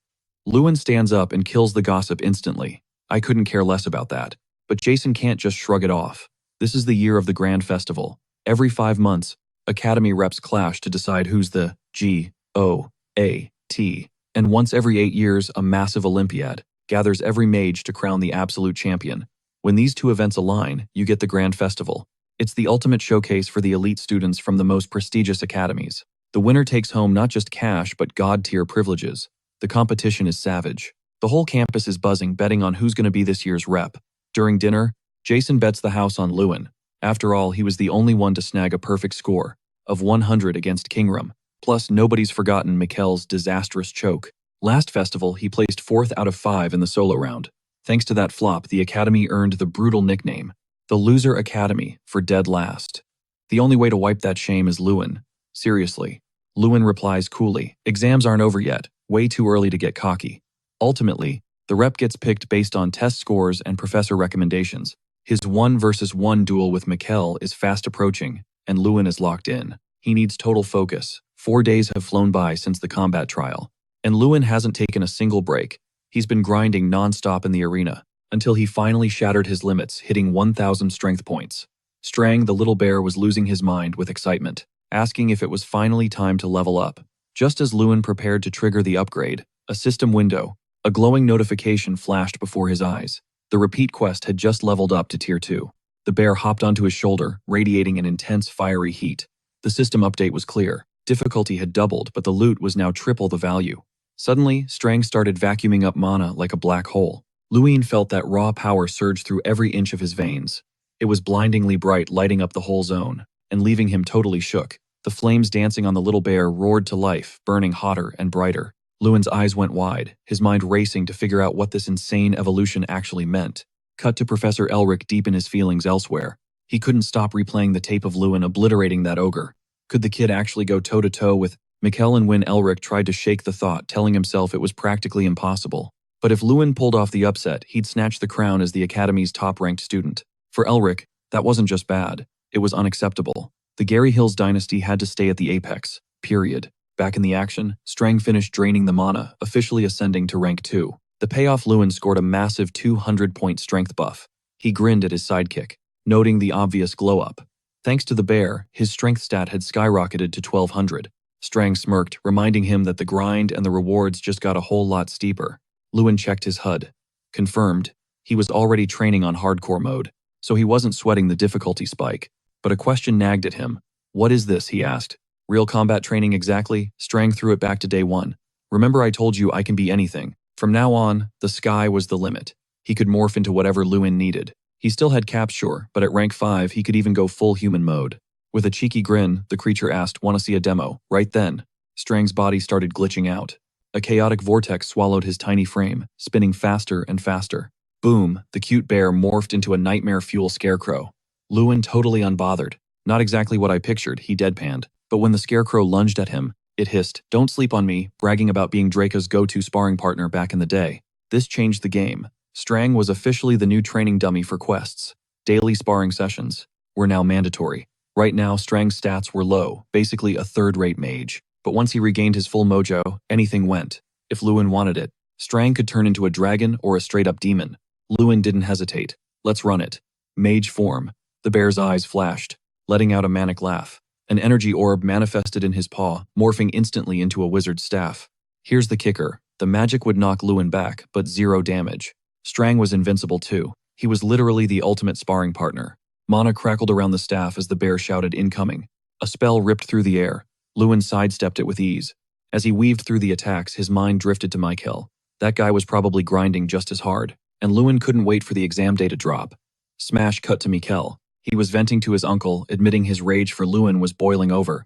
Lewin stands up and kills the gossip instantly. I couldn't care less about that. But Jason can't just shrug it off. This is the year of the Grand Festival. Every 5 months, Academy reps clash to decide who's the G-O-A-T. And once every 8 years, a massive Olympiad gathers every mage to crown the absolute champion. When these two events align, you get the Grand Festival. It's the ultimate showcase for the elite students from the most prestigious academies. The winner takes home not just cash, but god-tier privileges. The competition is savage. The whole campus is buzzing, betting on who's going to be this year's rep. During dinner, Jason bets the house on Lewin. After all, he was the only one to snag a perfect score of 100 against Kingram. Plus, nobody's forgotten Mikkel's disastrous choke. Last festival, he placed 4th out of 5 in the solo round. Thanks to that flop, the Academy earned the brutal nickname, the Loser Academy, for dead last. The only way to wipe that shame is Lewin. Seriously. Lewin replies coolly, "Exams aren't over yet. Way too early to get cocky." Ultimately, the rep gets picked based on test scores and professor recommendations. His 1-versus-1 duel with Mikkel is fast approaching, and Lewin is locked in. He needs total focus. 4 days have flown by since the combat trial, and Lewin hasn't taken a single break. He's been grinding non-stop in the arena, until he finally shattered his limits, hitting 1,000 strength points. Strang, the little bear, was losing his mind with excitement, asking if it was finally time to level up. Just as Lewin prepared to trigger the upgrade, a system window, a glowing notification flashed before his eyes. The repeat quest had just leveled up to Tier 2. The bear hopped onto his shoulder, radiating an intense fiery heat. The system update was clear. Difficulty had doubled, but the loot was now triple the value. Suddenly, Strang started vacuuming up mana like a black hole. Lewin felt that raw power surge through every inch of his veins. It was blindingly bright, lighting up the whole zone, and leaving him totally shook. The flames dancing on the little bear roared to life, burning hotter and brighter. Lewin's eyes went wide, his mind racing to figure out what this insane evolution actually meant. Cut to Professor Elric deep in his feelings elsewhere. He couldn't stop replaying the tape of Lewin obliterating that ogre. Could the kid actually go toe-to-toe with Mikkel? And when Elric tried to shake the thought, telling himself it was practically impossible. But if Lewin pulled off the upset, he'd snatch the crown as the Academy's top-ranked student. For Elric, that wasn't just bad, it was unacceptable. The Gary Hills dynasty had to stay at the apex, period. Back in the action, Strang finished draining the mana, officially ascending to rank 2. The payoff, Lewin scored a massive 200-point strength buff. He grinned at his sidekick, noting the obvious glow-up. Thanks to the bear, his strength stat had skyrocketed to 1200. Strang smirked, reminding him that the grind and the rewards just got a whole lot steeper. Lewin checked his HUD. Confirmed. He was already training on hardcore mode, so he wasn't sweating the difficulty spike. But a question nagged at him. What is this, he asked. Real combat training exactly? Strang threw it back to day 1. Remember I told you I can be anything. From now on, the sky was the limit. He could morph into whatever Lewin needed. He still had caps, sure, but at rank 5 he could even go full human mode. With a cheeky grin, the creature asked, "Wanna see a demo?" Right then, Strang's body started glitching out. A chaotic vortex swallowed his tiny frame, spinning faster and faster. Boom, the cute bear morphed into a nightmare fuel scarecrow. Lewin totally unbothered. Not exactly what I pictured, he deadpanned. But when the scarecrow lunged at him, it hissed, "Don't sleep on me," bragging about being Draca's go-to sparring partner back in the day. This changed the game. Strang was officially the new training dummy for quests. Daily sparring sessions were now mandatory. Right now, Strang's stats were low, basically a third-rate mage. But once he regained his full mojo, anything went. If Lewin wanted it, Strang could turn into a dragon or a straight-up demon. Lewin didn't hesitate. Let's run it. Mage form. The bear's eyes flashed, letting out a manic laugh. An energy orb manifested in his paw, morphing instantly into a wizard's staff. Here's the kicker. The magic would knock Lewin back, but 0 damage. Strang was invincible too. He was literally the ultimate sparring partner. Mana crackled around the staff as the bear shouted, "Incoming." A spell ripped through the air. Lewin sidestepped it with ease. As he weaved through the attacks, his mind drifted to Mikkel. That guy was probably grinding just as hard, and Lewin couldn't wait for the exam day to drop. Smash cut to Mikkel. He was venting to his uncle, admitting his rage for Lewin was boiling over.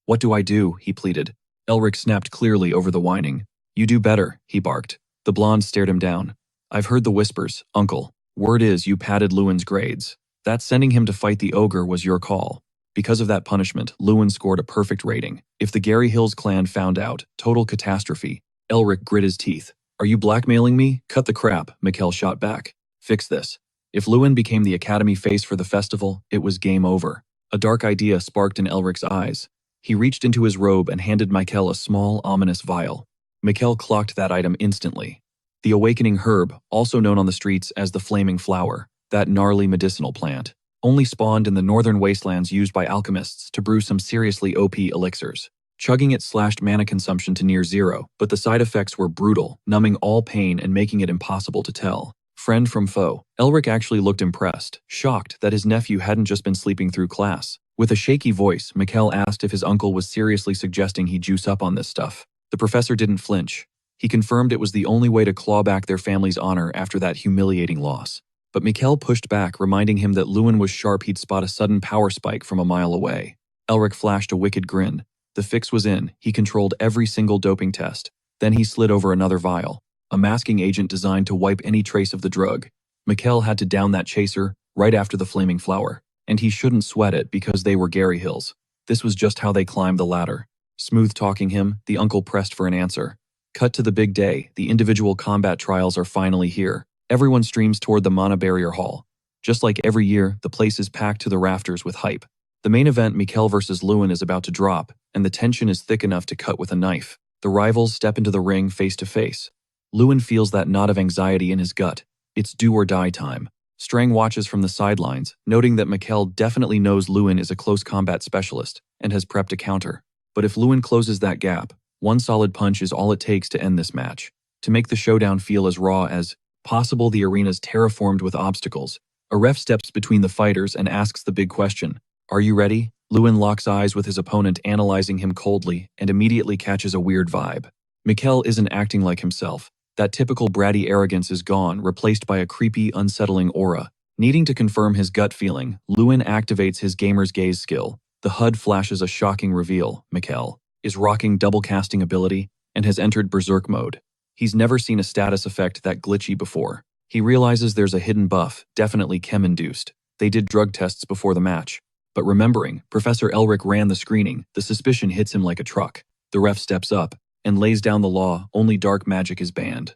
"What do I do?" he pleaded. Elric snapped clearly over the whining. "You do better," he barked. The blonde stared him down. "I've heard the whispers, uncle. Word is you padded Lewin's grades. That sending him to fight the ogre was your call. Because of that punishment, Lewin scored a perfect rating. If the Gary Hills clan found out, total catastrophe." Elric grit his teeth. "Are you blackmailing me?" "Cut the crap," Mikkel shot back. "Fix this." If Lewin became the Academy face for the festival, it was game over. A dark idea sparked in Elric's eyes. He reached into his robe and handed Mikkel a small, ominous vial. Mikkel clocked that item instantly. The awakening herb, also known on the streets as the flaming flower, that gnarly medicinal plant, only spawned in the northern wastelands used by alchemists to brew some seriously OP elixirs. Chugging it slashed mana consumption to near 0, but the side effects were brutal, numbing all pain and making it impossible to tell. Friend from foe. Elric actually looked impressed, shocked that his nephew hadn't just been sleeping through class. With a shaky voice, Mikkel asked if his uncle was seriously suggesting he juice up on this stuff. The professor didn't flinch. He confirmed it was the only way to claw back their family's honor after that humiliating loss. But Mikkel pushed back, reminding him that Lewin was sharp, he'd spot a sudden power spike from a mile away. Elric flashed a wicked grin. The fix was in. He controlled every single doping test. Then he slid over another vial. A masking agent designed to wipe any trace of the drug. Mikkel had to down that chaser right after the flaming flower. And he shouldn't sweat it because they were Gary Hills. This was just how they climbed the ladder. Smooth-talking him, the uncle pressed for an answer. Cut to the big day. The individual combat trials are finally here. Everyone streams toward the Mana Barrier Hall. Just like every year, the place is packed to the rafters with hype. The main event, Mikkel vs. Lewin, is about to drop, and the tension is thick enough to cut with a knife. The rivals step into the ring face to face. Lewin feels that knot of anxiety in his gut. It's do or die time. Strang watches from the sidelines, noting that Mikkel definitely knows Lewin is a close combat specialist and has prepped a counter. But if Lewin closes that gap, one solid punch is all it takes to end this match. To make the showdown feel as raw as possible, the arena's terraformed with obstacles. A ref steps between the fighters and asks the big question. "Are you ready?" Lewin locks eyes with his opponent, analyzing him coldly, and immediately catches a weird vibe. Mikkel isn't acting like himself. That typical bratty arrogance is gone, replaced by a creepy, unsettling aura. Needing to confirm his gut feeling, Lewin activates his gamer's gaze skill. The HUD flashes a shocking reveal. Mikkel is rocking double casting ability. and has entered berserk mode. He's never seen a status effect that glitchy before. He realizes there's a hidden buff, definitely chem-induced. They did drug tests before the match. But remembering, Professor Elric ran the screening, the suspicion hits him like a truck. The ref steps up and lays down the law, only dark magic is banned.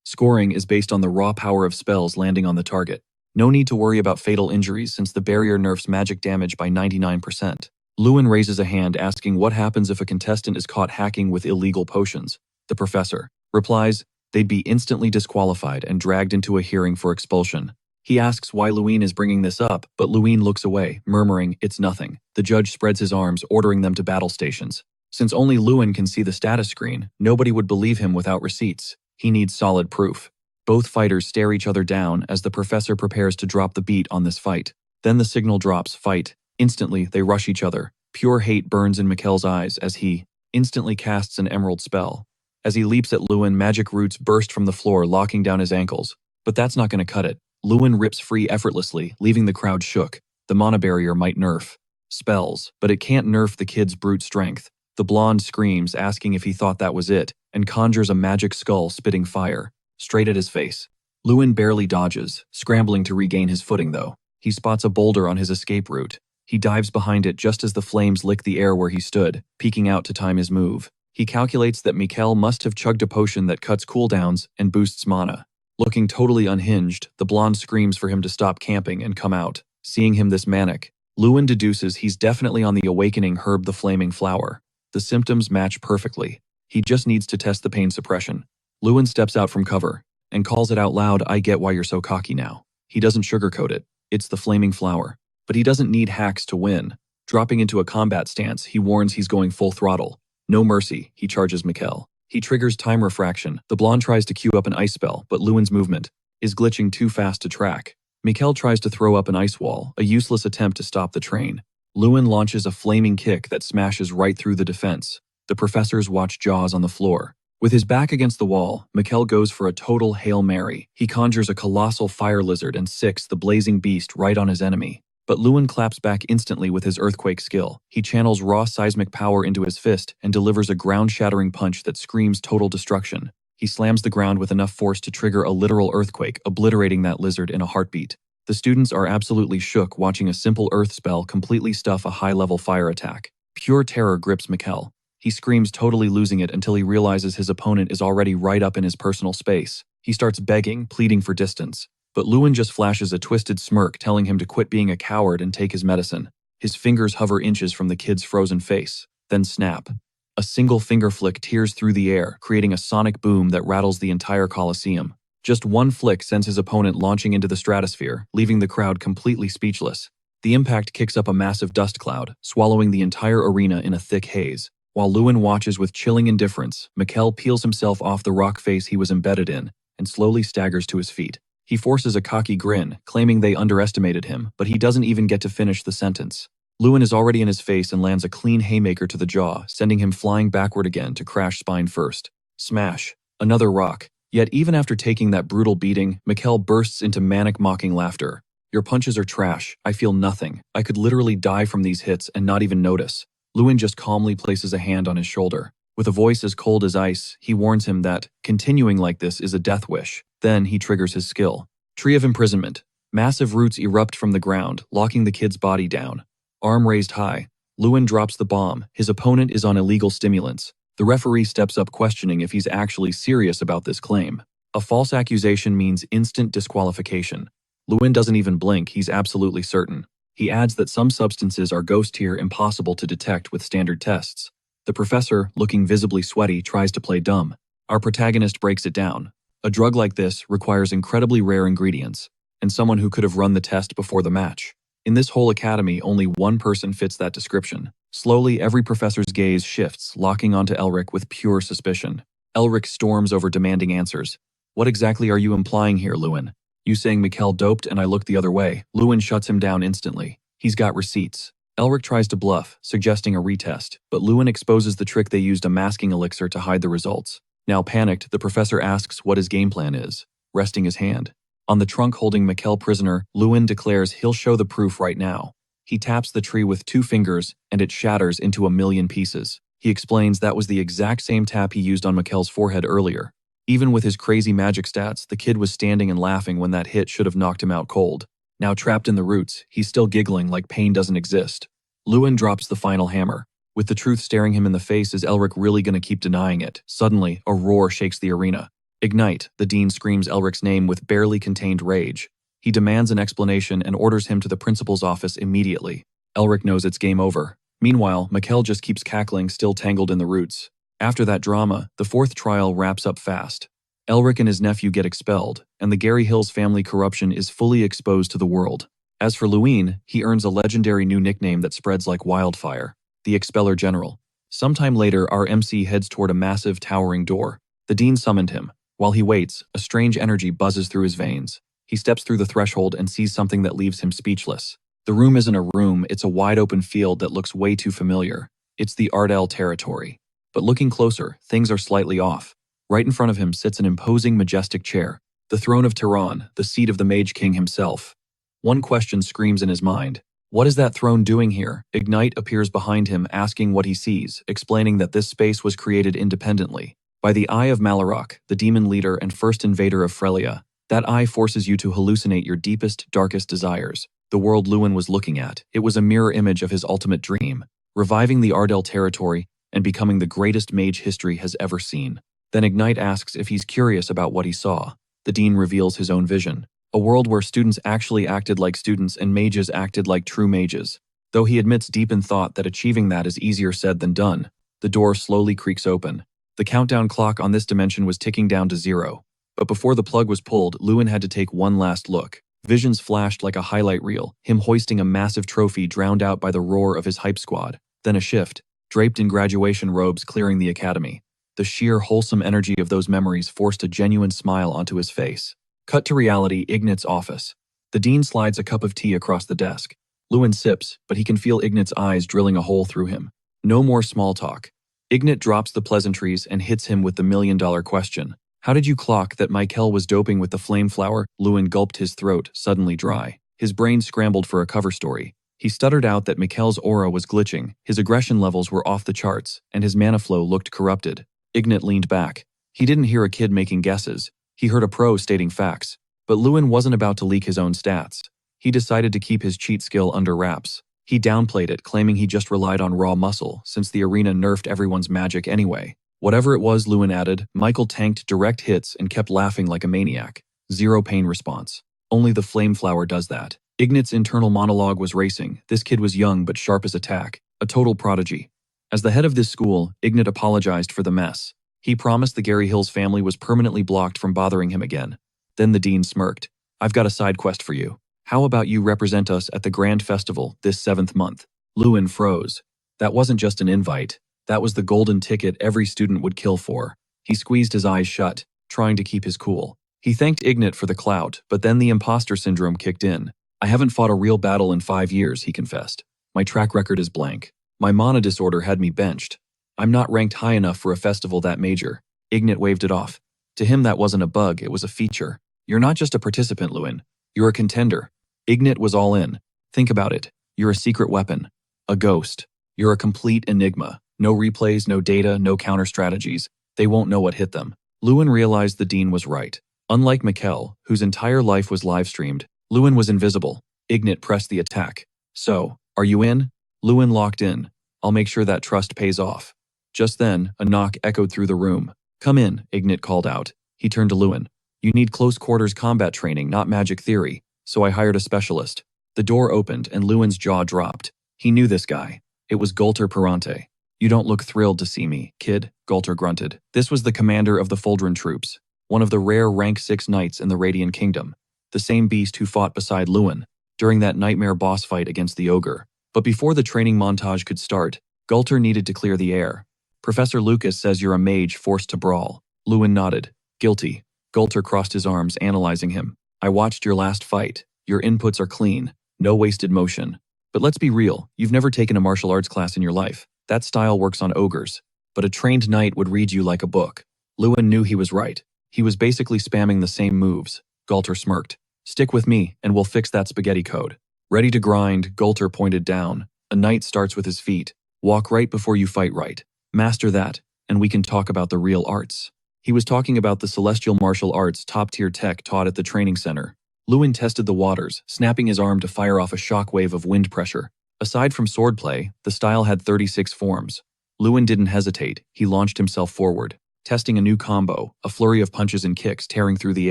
Scoring is based on the raw power of spells landing on the target. No need to worry about fatal injuries since the barrier nerfs magic damage by 99%. Lewin raises a hand asking what happens if a contestant is caught hacking with illegal potions. The professor replies, they'd be instantly disqualified and dragged into a hearing for expulsion. He asks why Lewin is bringing this up, but Lewin looks away, murmuring, it's nothing. The judge spreads his arms, ordering them to battle stations. Since only Lewin can see the status screen, nobody would believe him without receipts. He needs solid proof. Both fighters stare each other down as the professor prepares to drop the beat on this fight. Then the signal drops, fight. Instantly, they rush each other. Pure hate burns in Mikkel's eyes as he instantly casts an emerald spell. As he leaps at Lewin, magic roots burst from the floor, locking down his ankles. But that's not going to cut it. Lewin rips free effortlessly, leaving the crowd shook. The mana barrier might nerf spells, but it can't nerf the kid's brute strength. The blonde screams, asking if he thought that was it, and conjures a magic skull spitting fire straight at his face. Lewin barely dodges, scrambling to regain his footing though. He spots a boulder on his escape route. He dives behind it just as the flames lick the air where he stood, peeking out to time his move. He calculates that Mikkel must have chugged a potion that cuts cooldowns and boosts mana. Looking totally unhinged, the blonde screams for him to stop camping and come out. Seeing him this manic, Lewin deduces he's definitely on the awakening herb the flaming flower. The symptoms match perfectly. He just needs to test the pain suppression. Lewin steps out from cover and calls it out loud, I get why you're so cocky now. He doesn't sugarcoat it. It's the flaming flower. But he doesn't need hacks to win. Dropping into a combat stance, he warns he's going full throttle. No mercy, he charges Mikkel. He triggers time refraction. The blonde tries to cue up an ice spell, but Lewin's movement is glitching too fast to track. Mikkel tries to throw up an ice wall, a useless attempt to stop the train. Lewin launches a flaming kick that smashes right through the defense. The professors watch jaws on the floor. With his back against the wall, Mikkel goes for a total Hail Mary. He conjures a colossal fire lizard and sicks the blazing beast right on his enemy. But Lewin claps back instantly with his earthquake skill. He channels raw seismic power into his fist and delivers a ground-shattering punch that screams total destruction. He slams the ground with enough force to trigger a literal earthquake, obliterating that lizard in a heartbeat. The students are absolutely shook watching a simple earth spell completely stuff a high-level fire attack. Pure terror grips Mikkel. He screams, totally losing it until he realizes his opponent is already right up in his personal space. He starts begging, pleading for distance. But Lewin just flashes a twisted smirk telling him to quit being a coward and take his medicine. His fingers hover inches from the kid's frozen face. Then snap. A single finger flick tears through the air, creating a sonic boom that rattles the entire Colosseum. Just one flick sends his opponent launching into the stratosphere, leaving the crowd completely speechless. The impact kicks up a massive dust cloud, swallowing the entire arena in a thick haze. While Lewin watches with chilling indifference, Mikkel peels himself off the rock face he was embedded in and slowly staggers to his feet. He forces a cocky grin, claiming they underestimated him, but he doesn't even get to finish the sentence. Lewin is already in his face and lands a clean haymaker to the jaw, sending him flying backward again to crash spine first. Smash. Another rock. Yet even after taking that brutal beating, Mikkel bursts into manic mocking laughter. Your punches are trash. I feel nothing. I could literally die from these hits and not even notice. Lewin just calmly places a hand on his shoulder. With a voice as cold as ice, he warns him that continuing like this is a death wish. Then he triggers his skill. Tree of Imprisonment. Massive roots erupt from the ground, locking the kid's body down. Arm raised high. Lewin drops the bomb. His opponent is on illegal stimulants. The referee steps up questioning if he's actually serious about this claim. A false accusation means instant disqualification. Lewin doesn't even blink, he's absolutely certain. He adds that some substances are ghost tier impossible to detect with standard tests. The professor, looking visibly sweaty, tries to play dumb. Our protagonist breaks it down. A drug like this requires incredibly rare ingredients, and someone who could have run the test before the match. In this whole academy, only one person fits that description. Slowly, every professor's gaze shifts, locking onto Elric with pure suspicion. Elric storms over demanding answers. What exactly are you implying here, Lewin? You saying Mikkel doped and I looked the other way? Lewin shuts him down instantly. He's got receipts. Elric tries to bluff, suggesting a retest, but Lewin exposes the trick they used, a masking elixir, to hide the results. Now panicked, the professor asks what his game plan is, resting his hand. On the trunk holding Mikkel prisoner, Lewin declares he'll show the proof right now. He taps the tree with 2 fingers, and it shatters into a million pieces. He explains that was the exact same tap he used on Mikkel's forehead earlier. Even with his crazy magic stats, the kid was standing and laughing when that hit should have knocked him out cold. Now trapped in the roots, he's still giggling like pain doesn't exist. Lewin drops the final hammer. With the truth staring him in the face, is Elric really gonna keep denying it? Suddenly, a roar shakes the arena. Ignite, the dean screams Elric's name with barely contained rage. He demands an explanation and orders him to the principal's office immediately. Elric knows it's game over. Meanwhile, Mikkel just keeps cackling, still tangled in the roots. After that drama, the fourth trial wraps up fast. Elric and his nephew get expelled, and the Gary Hills family corruption is fully exposed to the world. As for Lewin, he earns a legendary new nickname that spreads like wildfire, the Expeller General. Sometime later, our MC heads toward a massive, towering door. The dean summoned him. While he waits, a strange energy buzzes through his veins. He steps through the threshold and sees something that leaves him speechless. The room isn't a room, it's a wide-open field that looks way too familiar. It's the Ardale territory. But looking closer, things are slightly off. Right in front of him sits an imposing, majestic chair, the throne of Tehran, the seat of the Mage King himself. One question screams in his mind. What is that throne doing here? Ignite appears behind him, asking what he sees, explaining that this space was created independently. By the eye of Malarok, the demon leader and first invader of Frelia. That eye forces you to hallucinate your deepest, darkest desires. The world Lewin was looking at, it was a mirror image of his ultimate dream, reviving the Ardale territory and becoming the greatest mage history has ever seen. Then Ignite asks if he's curious about what he saw. The dean reveals his own vision. A world where students actually acted like students and mages acted like true mages. Though he admits deep in thought that achieving that is easier said than done, the door slowly creaks open. The countdown clock on this dimension was ticking down to 0. But before the plug was pulled, Lewin had to take one last look. Visions flashed like a highlight reel, him hoisting a massive trophy drowned out by the roar of his hype squad. Then a shift, draped in graduation robes clearing the academy. The sheer wholesome energy of those memories forced a genuine smile onto his face. Cut to reality, Ignat's office. The dean slides a cup of tea across the desk. Lewin sips, but he can feel Ignat's eyes drilling a hole through him. No more small talk. Ignat drops the pleasantries and hits him with the million-dollar question. How did you clock that Mikkel was doping with the flame flower? Lewin gulped, his throat suddenly dry. His brain scrambled for a cover story. He stuttered out that Mikkel's aura was glitching, his aggression levels were off the charts, and his mana flow looked corrupted. Ignat leaned back. He didn't hear a kid making guesses. He heard a pro stating facts. But Lewin wasn't about to leak his own stats. He decided to keep his cheat skill under wraps. He downplayed it, claiming he just relied on raw muscle, since the arena nerfed everyone's magic anyway. Whatever it was, Lewin added, Michael tanked direct hits and kept laughing like a maniac. 0 pain response. Only the flame flower does that. Ignat's internal monologue was racing. This kid was young but sharp as a tack. A total prodigy. As the head of this school, Ignat apologized for the mess. He promised the Gary Hills family was permanently blocked from bothering him again. Then the dean smirked. I've got a side quest for you. How about you represent us at the Grand Festival this 7th month? Lewin froze. That wasn't just an invite. That was the golden ticket every student would kill for. He squeezed his eyes shut, trying to keep his cool. He thanked Ignat for the clout, but then the imposter syndrome kicked in. I haven't fought a real battle in 5 years, he confessed. My track record is blank. My mana disorder had me benched. I'm not ranked high enough for a festival that major. Ignat waved it off. To him, that wasn't a bug, it was a feature. You're not just a participant, Lewin. You're a contender. Ignat was all in. Think about it. You're a secret weapon. A ghost. You're a complete enigma. No replays, no data, no counter strategies. They won't know what hit them. Lewin realized the dean was right. Unlike Mikkel, whose entire life was live-streamed, Lewin was invisible. Ignat pressed the attack. So, are you in? Lewin locked in. I'll make sure that trust pays off. Just then, a knock echoed through the room. Come in, Ignat called out. He turned to Lewin. You need close quarters combat training, not magic theory, so I hired a specialist. The door opened and Lewin's jaw dropped. He knew this guy. It was Gulter Perante. You don't look thrilled to see me, kid, Gulter grunted. This was the commander of the Foldren troops, one of the rare rank 6 knights in the Radiant Kingdom, the same beast who fought beside Lewin during that nightmare boss fight against the Ogre. But before the training montage could start, Gulter needed to clear the air. Professor Lucas says you're a mage forced to brawl. Lewin nodded. Guilty. Gulter crossed his arms, analyzing him. I watched your last fight. Your inputs are clean. No wasted motion. But let's be real, you've never taken a martial arts class in your life. That style works on ogres. But a trained knight would read you like a book. Lewin knew he was right. He was basically spamming the same moves. Gulter smirked. Stick with me, and we'll fix that spaghetti code. Ready to grind, Gulter pointed down. A knight starts with his feet. Walk right before you fight right. Master that, and we can talk about the real arts. He was talking about the celestial martial arts top-tier tech taught at the training center. Lewin tested the waters, snapping his arm to fire off a shockwave of wind pressure. Aside from swordplay, the style had 36 forms. Lewin didn't hesitate, he launched himself forward, testing a new combo, a flurry of punches and kicks tearing through the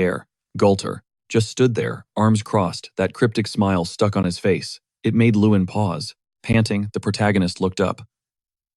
air. Gulter just stood there, arms crossed, that cryptic smile stuck on his face. It made Lewin pause. Panting, the protagonist looked up.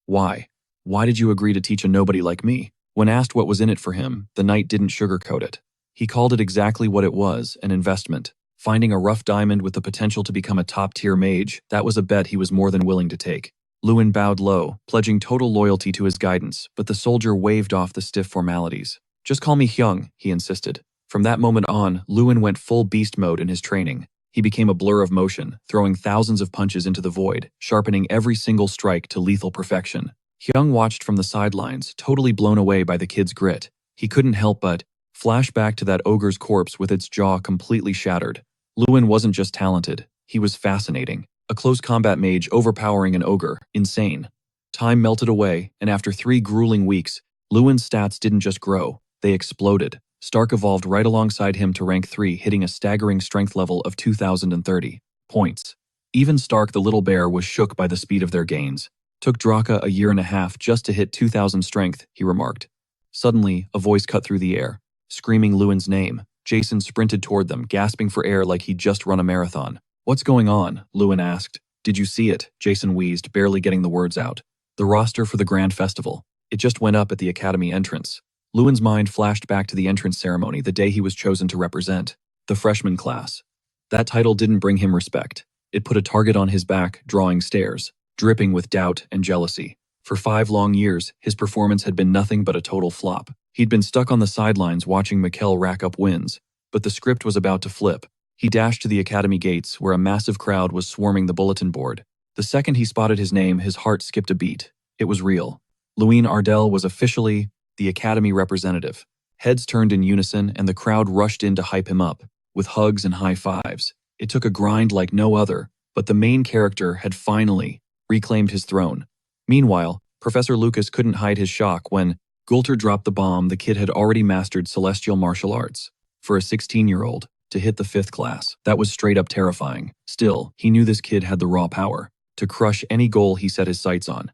Why? Why did you agree to teach a nobody like me? When asked what was in it for him, the knight didn't sugarcoat it. He called it exactly what it was, an investment. Finding a rough diamond with the potential to become a top-tier mage, that was a bet he was more than willing to take. Lewin bowed low, pledging total loyalty to his guidance, but the soldier waved off the stiff formalities. Just call me Hyung, he insisted. From that moment on, Lewin went full beast mode in his training. He became a blur of motion, throwing thousands of punches into the void, sharpening every single strike to lethal perfection. Hyung watched from the sidelines, totally blown away by the kid's grit. He couldn't help but flash back to that ogre's corpse with its jaw completely shattered. Lewin wasn't just talented, he was fascinating. A close combat mage overpowering an ogre, insane. Time melted away, and after 3 grueling weeks, Lewin's stats didn't just grow, they exploded. Stark evolved right alongside him to rank 3, hitting a staggering strength level of 2,030 points. Even Stark the little bear was shook by the speed of their gains. Took Draka a year and a half just to hit 2,000 strength, he remarked. Suddenly, a voice cut through the air, screaming Lewin's name. Jason sprinted toward them, gasping for air like he'd just run a marathon. What's going on? Lewin asked. Did you see it? Jason wheezed, barely getting the words out. The roster for the Grand Festival. It just went up at the Academy entrance. Lewin's mind flashed back to the entrance ceremony the day he was chosen to represent the freshman class. That title didn't bring him respect. It put a target on his back, drawing stares, dripping with doubt and jealousy. For 5 long years, his performance had been nothing but a total flop. He'd been stuck on the sidelines watching Mikkel rack up wins, but the script was about to flip. He dashed to the academy gates, where a massive crowd was swarming the bulletin board. The second he spotted his name, his heart skipped a beat. It was real. Ardale was officially the academy representative. Heads turned in unison, and the crowd rushed in to hype him up, with hugs and high fives. It took a grind like no other, but the main character had finally reclaimed his throne. Meanwhile, Professor Lucas couldn't hide his shock when Gulter dropped the bomb. The kid had already mastered celestial martial arts. For a 16-year-old, to hit the 5th class, that was straight up terrifying. Still, he knew this kid had the raw power to crush any goal he set his sights on.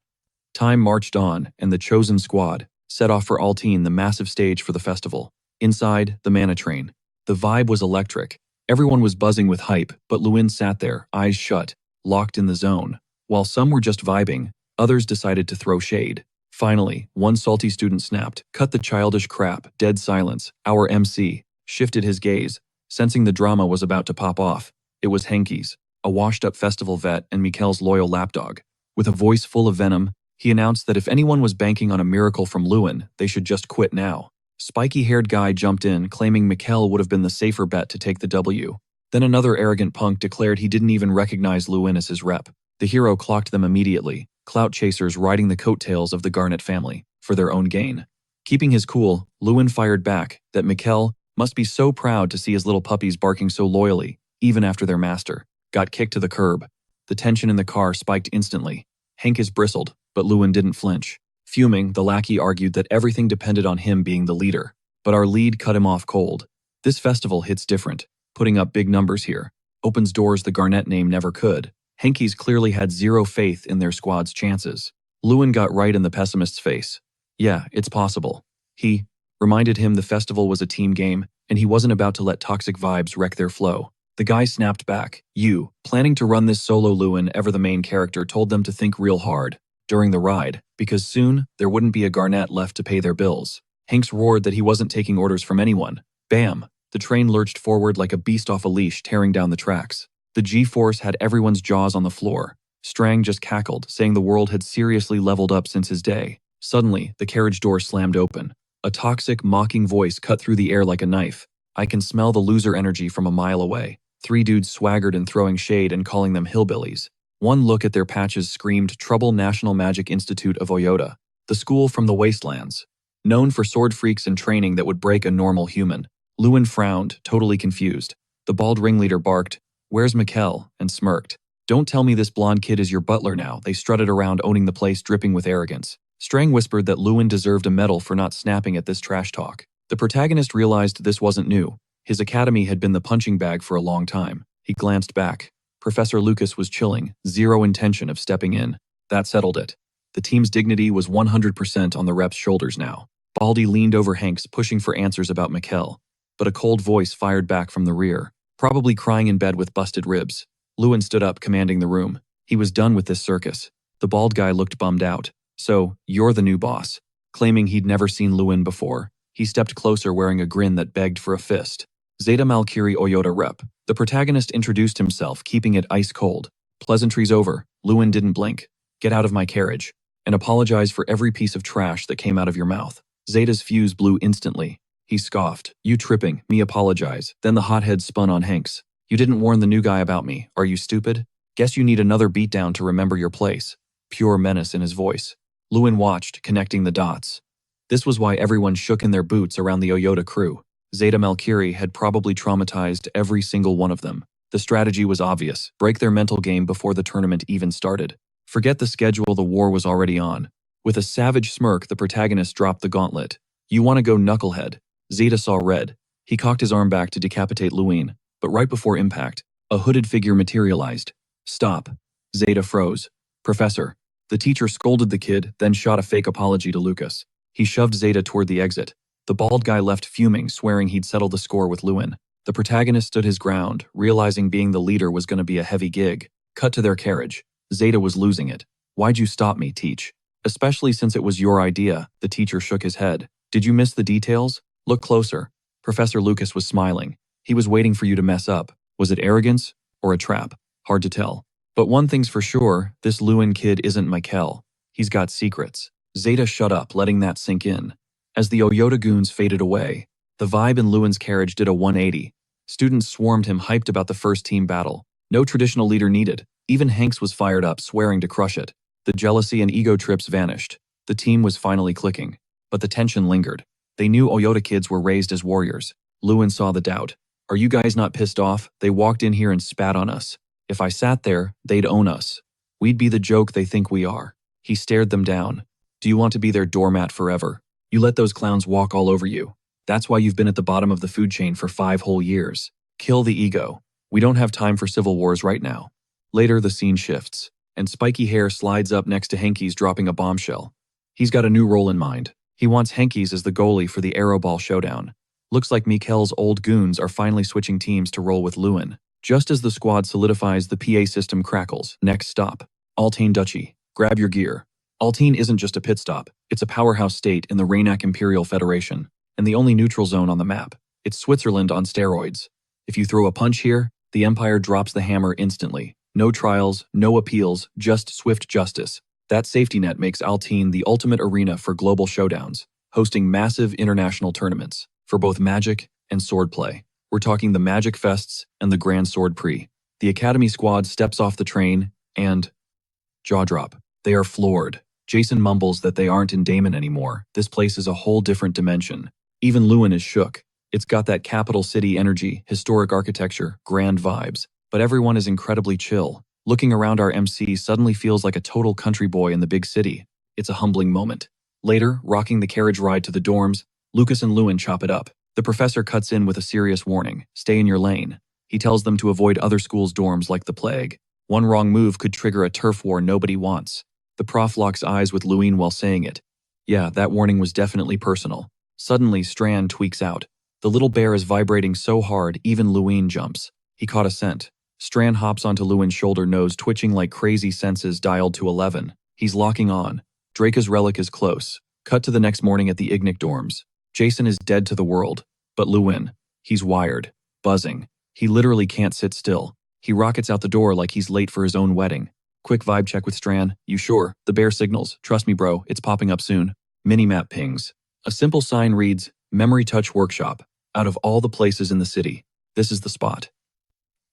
Time marched on, and the chosen squad set off for Altine, the massive stage for the festival. Inside, the mana train. The vibe was electric. Everyone was buzzing with hype, but Lewin sat there, eyes shut, locked in the zone. While some were just vibing, others decided to throw shade. Finally, one salty student snapped, "Cut the childish crap." Dead silence. Our MC shifted his gaze, sensing the drama was about to pop off. It was Henke's, a washed-up festival vet and Mikkel's loyal lapdog. With a voice full of venom, he announced that if anyone was banking on a miracle from Lewin, they should just quit now. Spiky-haired guy jumped in, claiming Mikkel would have been the safer bet to take the W. Then another arrogant punk declared he didn't even recognize Lewin as his rep. The hero clocked them immediately, clout chasers riding the coattails of the Garnet family, for their own gain. Keeping his cool, Lewin fired back that Mikkel must be so proud to see his little puppies barking so loyally, even after their master got kicked to the curb. The tension in the car spiked instantly. Henkes bristled, but Lewin didn't flinch. Fuming, the lackey argued that everything depended on him being the leader. But our lead cut him off cold. This festival hits different. Putting up big numbers here opens doors the Garnet name never could. Henkes clearly had zero faith in their squad's chances. Lewin got right in the pessimist's face. Yeah, it's possible. He reminded him the festival was a team game, and he wasn't about to let toxic vibes wreck their flow. The guy snapped back. You, planning to run this solo? Lewin, ever the main character, told them to think real hard during the ride, because soon there wouldn't be a Garnet left to pay their bills. Hanks roared that he wasn't taking orders from anyone. Bam! The train lurched forward like a beast off a leash, tearing down the tracks. The G-force had everyone's jaws on the floor. Strang just cackled, saying the world had seriously leveled up since his day. Suddenly, the carriage door slammed open. A toxic, mocking voice cut through the air like a knife. I can smell the loser energy from a mile away. 3 dudes swaggered and throwing shade and calling them hillbillies. One look at their patches screamed Trouble National Magic Institute of Oyota, the school from the wastelands. Known for sword freaks and training that would break a normal human. Lewin frowned, totally confused. The bald ringleader barked, "Where's Mikkel?" and smirked. Don't tell me this blonde kid is your butler now. They strutted around, owning the place, dripping with arrogance. Strang whispered that Lewin deserved a medal for not snapping at this trash talk. The protagonist realized this wasn't new. His academy had been the punching bag for a long time. He glanced back. Professor Lucas was chilling, zero intention of stepping in. That settled it. The team's dignity was 100% on the rep's shoulders now. Baldy leaned over Hanks, pushing for answers about Mikkel. But a cold voice fired back from the rear, probably crying in bed with busted ribs. Lewin stood up, commanding the room. He was done with this circus. The bald guy looked bummed out. So, you're the new boss. Claiming he'd never seen Lewin before, he stepped closer wearing a grin that begged for a fist. Zeta Malkiri Oyota Rep. The protagonist introduced himself, keeping it ice cold. Pleasantries over. Lewin didn't blink. Get out of my carriage. And apologize for every piece of trash that came out of your mouth. Zeta's fuse blew instantly. He scoffed. You tripping, me apologize. Then the hothead spun on Hanks. You didn't warn the new guy about me. Are you stupid? Guess you need another beatdown to remember your place. Pure menace in his voice. Lewin watched, connecting the dots. This was why everyone shook in their boots around the Oyota crew. Zeta Malkiri had probably traumatized every single one of them. The strategy was obvious. Break their mental game before the tournament even started. Forget the schedule, the war was already on. With a savage smirk, the protagonist dropped the gauntlet. You want to go, knucklehead? Zeta saw red. He cocked his arm back to decapitate Lewin, but right before impact, a hooded figure materialized. Stop. Zeta froze. Professor. The teacher scolded the kid, then shot a fake apology to Lucas. He shoved Zeta toward the exit. The bald guy left fuming, swearing he'd settle the score with Lewin. The protagonist stood his ground, realizing being the leader was going to be a heavy gig. Cut to their carriage. Zeta was losing it. Why'd you stop me, Teach? Especially since it was your idea, the teacher shook his head. Did you miss the details? Look closer. Professor Lucas was smiling. He was waiting for you to mess up. Was it arrogance or a trap? Hard to tell. But one thing's for sure, this Lewin kid isn't Mikkel. He's got secrets. Zeta shut up, letting that sink in. As the Oyota goons faded away, the vibe in Lewin's carriage did a 180. Students swarmed him, hyped about the first team battle. No traditional leader needed. Even Hanks was fired up, swearing to crush it. The jealousy and ego trips vanished. The team was finally clicking. But the tension lingered. They knew Oyota kids were raised as warriors. Lewin saw the doubt. Are you guys not pissed off? They walked in here and spat on us. If I sat there, they'd own us. We'd be the joke they think we are. He stared them down. Do you want to be their doormat forever? You let those clowns walk all over you. That's why you've been at the bottom of the food chain for 5 whole years. Kill the ego. We don't have time for civil wars right now. Later, the scene shifts, and spiky hair slides up next to Henkies, dropping a bombshell. He's got a new role in mind. He wants Henkies as the goalie for the Aeroball showdown. Looks like Mikkel's old goons are finally switching teams to roll with Lewin. Just as the squad solidifies, the PA system crackles. Next stop. Altane Duchy. Grab your gear. Altane isn't just a pit stop. It's a powerhouse state in the Raynak Imperial Federation, and the only neutral zone on the map. It's Switzerland on steroids. If you throw a punch here, the Empire drops the hammer instantly. No trials, no appeals, just swift justice. That safety net makes Altane the ultimate arena for global showdowns, hosting massive international tournaments for both magic and swordplay. We're talking the Magic Fests and the Grand Sword Prix. The Academy squad steps off the train and... jaw drop. They are floored. Jason mumbles that they aren't in Damon anymore. This place is a whole different dimension. Even Lewin is shook. It's got that capital city energy, historic architecture, grand vibes. But everyone is incredibly chill. Looking around, our MC suddenly feels like a total country boy in the big city. It's a humbling moment. Later, rocking the carriage ride to the dorms, Lucas and Lewin chop it up. The professor cuts in with a serious warning. Stay in your lane. He tells them to avoid other schools' dorms like the plague. One wrong move could trigger a turf war nobody wants. The prof locks eyes with Lewin while saying it. Yeah, that warning was definitely personal. Suddenly, Strand tweaks out. The little bear is vibrating so hard, even Lewin jumps. He caught a scent. Strand hops onto Lewin's shoulder, nose twitching like crazy, senses dialed to 11. He's locking on. Draca's relic is close. Cut to the next morning at the Ignic dorms. Jason is dead to the world. But Lewin, he's wired. Buzzing. He literally can't sit still. He rockets out the door like he's late for his own wedding. Quick vibe check with Strand. You sure? The bear signals. Trust me, bro. It's popping up soon. Minimap pings. A simple sign reads, Memory Touch Workshop. Out of all the places in the city, this is the spot.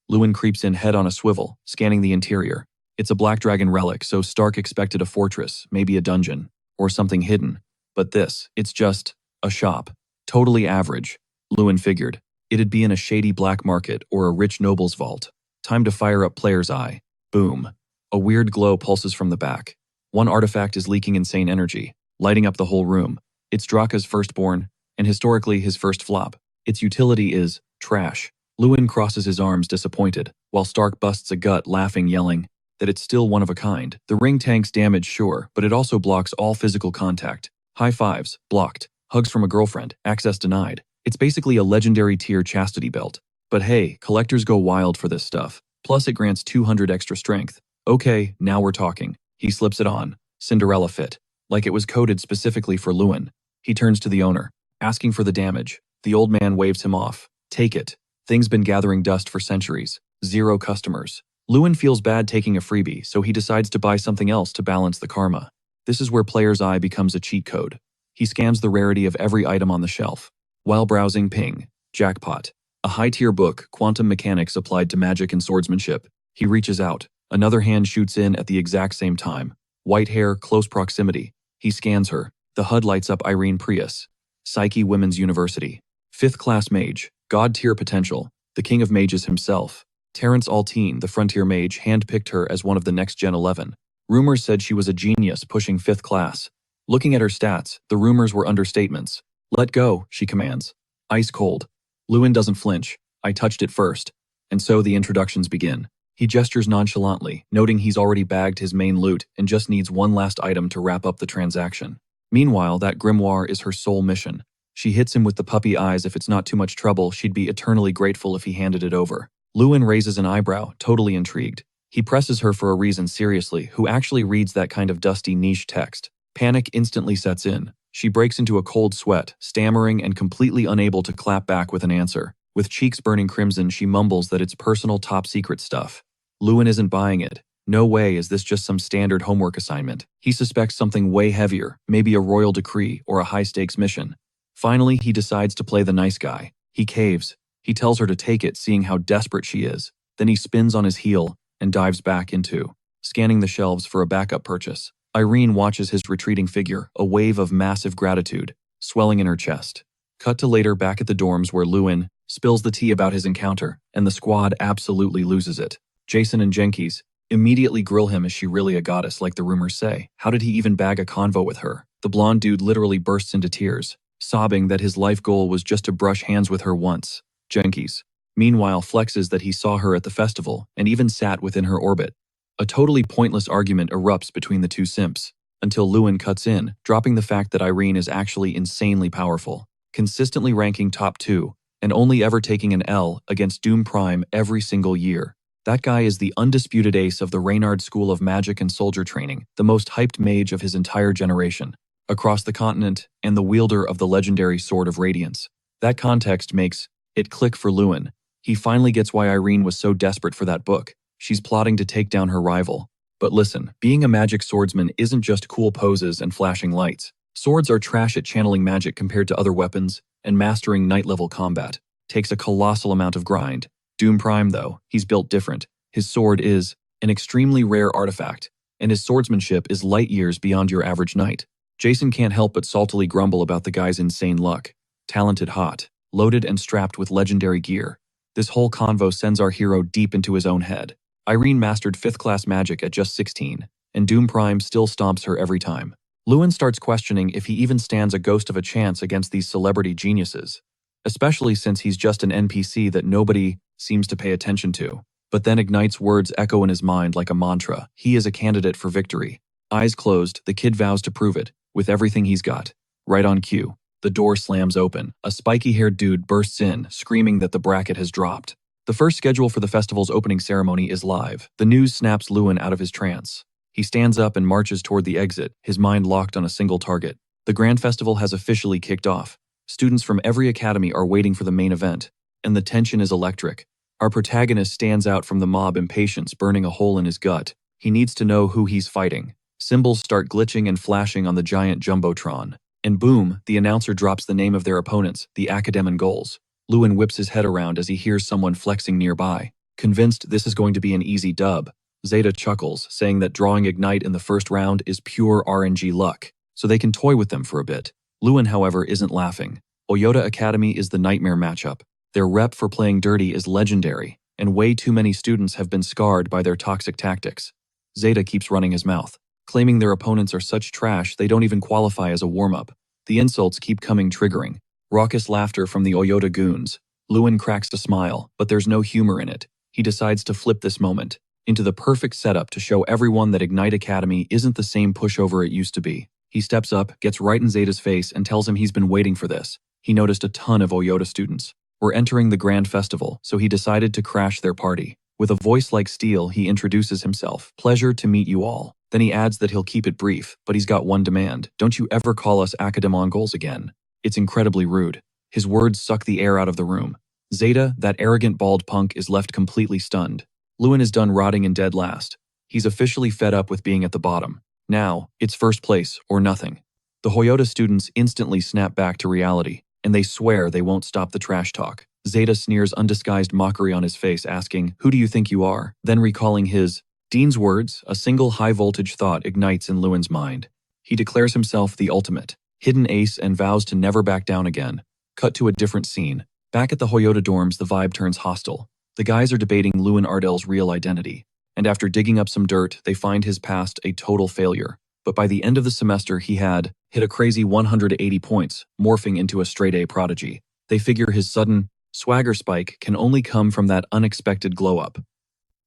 Lewin creeps in, head on a swivel, scanning the interior. It's a Black Dragon relic, so Stark expected a fortress, maybe a dungeon, or something hidden. But this, it's just a shop. Totally average. Lewin figured. It'd be in a shady black market or a rich noble's vault. Time to fire up Player's Eye. Boom. A weird glow pulses from the back. One artifact is leaking insane energy. lighting up the whole room. It's Draka's firstborn, and historically his first flop. Its utility is trash. Lewin crosses his arms disappointed, while Stark busts a gut laughing, yelling that it's still one of a kind. The ring tanks damage, sure, but it also blocks all physical contact. High fives, blocked. Hugs from a girlfriend, access denied. It's basically a legendary tier chastity belt. But hey, collectors go wild for this stuff. Plus it grants 200 extra strength. Okay, now we're talking. He slips it on. Cinderella fit. Like it was coded specifically for Lewin. He turns to the owner, asking for the damage. The old man waves him off. Take it. Thing's been gathering dust for centuries. 0 customers. Lewin feels bad taking a freebie, so he decides to buy something else to balance the karma. This is where player's eye becomes a cheat code. He scans the rarity of every item on the shelf. While browsing, ping. Jackpot. A high-tier book, Quantum Mechanics Applied to Magic and Swordsmanship. He reaches out. Another hand shoots in at the exact same time. White hair, close proximity. He scans her. The HUD lights up Irene Prius. Psyche Women's University. 5th class mage. God-tier potential. The king of mages himself. Terrence Altine, the frontier mage, handpicked her as one of the next Gen 11. Rumors said she was a genius pushing 5th class. Looking at her stats, the rumors were understatements. Let go, she commands. Ice cold. Lewin doesn't flinch. I touched it first. And so the introductions begin. He gestures nonchalantly, noting he's already bagged his main loot and just needs one last item to wrap up the transaction. Meanwhile, that grimoire is her sole mission. She hits him with the puppy eyes. If it's not too much trouble, she'd be eternally grateful if he handed it over. Lewin raises an eyebrow, totally intrigued. He presses her for a reason seriously, who actually reads that kind of dusty niche text. Panic instantly sets in. She breaks into a cold sweat, stammering and completely unable to clap back with an answer. With cheeks burning crimson, she mumbles that it's personal top-secret stuff. Lewin isn't buying it. No way is this just some standard homework assignment. He suspects something way heavier, maybe a royal decree or a high-stakes mission. Finally, he decides to play the nice guy. He caves. He tells her to take it, seeing how desperate she is. Then he spins on his heel and dives back into, scanning the shelves for a backup purchase. Irene watches his retreating figure, a wave of massive gratitude swelling in her chest. Cut to later back at the dorms where Lewin spills the tea about his encounter, and the squad absolutely loses it. Jason and Jenkins immediately grill him. Is she really a goddess like the rumors say? How did he even bag a convo with her? The blonde dude literally bursts into tears, sobbing that his life goal was just to brush hands with her once. Jenkins, meanwhile, flexes that he saw her at the festival and even sat within her orbit. A totally pointless argument erupts between the two simps, until Lewin cuts in, dropping the fact that Irene is actually insanely powerful, consistently ranking top 2, and only ever taking an L against Doom Prime every single year. That guy is the undisputed ace of the Reynard School of Magic and Soldier Training, the most hyped mage of his entire generation, across the continent, and the wielder of the legendary Sword of Radiance. That context makes it click for Lewin. He finally gets why Irene was so desperate for that book. She's plotting to take down her rival. But listen, being a magic swordsman isn't just cool poses and flashing lights. Swords are trash at channeling magic compared to other weapons, and mastering knight-level combat takes a colossal amount of grind. Doom Prime, though, he's built different. His sword is an extremely rare artifact, and his swordsmanship is light years beyond your average knight. Jason can't help but saltily grumble about the guy's insane luck. Talented, hot, loaded and strapped with legendary gear. This whole convo sends our hero deep into his own head. Irene mastered 5th class magic at just 16, and Doom Prime still stomps her every time. Lewin starts questioning if he even stands a ghost of a chance against these celebrity geniuses, especially since he's just an NPC that nobody seems to pay attention to. But then Ignite's words echo in his mind like a mantra. He is a candidate for victory. Eyes closed, the kid vows to prove it, with everything he's got. Right on cue, the door slams open. A spiky-haired dude bursts in, screaming that the bracket has dropped. The first schedule for the festival's opening ceremony is live. The news snaps Lewin out of his trance. He stands up and marches toward the exit, his mind locked on a single target. The Grand Festival has officially kicked off. Students from every academy are waiting for the main event, and the tension is electric. Our protagonist stands out from the mob, impatience burning a hole in his gut. He needs to know who he's fighting. Symbols start glitching and flashing on the giant jumbotron. And boom, the announcer drops the name of their opponents, the Academ Goals. Lewin whips his head around as he hears someone flexing nearby. Convinced this is going to be an easy dub, Zeta chuckles, saying that drawing Ignite in the first round is pure RNG luck, so they can toy with them for a bit. Lewin, however, isn't laughing. Oyota Academy is the nightmare matchup. Their rep for playing dirty is legendary, and way too many students have been scarred by their toxic tactics. Zeta keeps running his mouth. claiming their opponents are such trash they don't even qualify as a warm-up. The insults keep coming, triggering. Raucous laughter from the Oyota goons. Lewin cracks a smile, but there's no humor in it. He decides to flip this moment into the perfect setup to show everyone that Ignite Academy isn't the same pushover it used to be. He steps up, gets right in Zeta's face, and tells him he's been waiting for this. He noticed a ton of Oyota students were entering the grand festival, so he decided to crash their party. With a voice like steel, he introduces himself. Pleasure to meet you all. Then he adds that he'll keep it brief, but he's got one demand. Don't you ever call us Mongols again. It's incredibly rude. His words suck the air out of the room. Zeta, that arrogant bald punk, is left completely stunned. Lewin is done rotting in dead last. He's officially fed up with being at the bottom. Now, it's first place or nothing. The Oyota students instantly snap back to reality, and they swear they won't stop the trash talk. Zeta sneers undisguised mockery on his face, asking, "Who do you think you are?" Then recalling his Dean's words, a single high-voltage thought ignites in Lewin's mind. He declares himself the ultimate hidden ace and vows to never back down again. Cut to a different scene. Back at the Oyota dorms, the vibe turns hostile. The guys are debating Lewin Ardale's real identity, and after digging up some dirt, they find his past a total failure. But by the end of the semester, he had hit a crazy 180 points, morphing into a straight-A prodigy. They figure his sudden swagger spike can only come from that unexpected glow-up.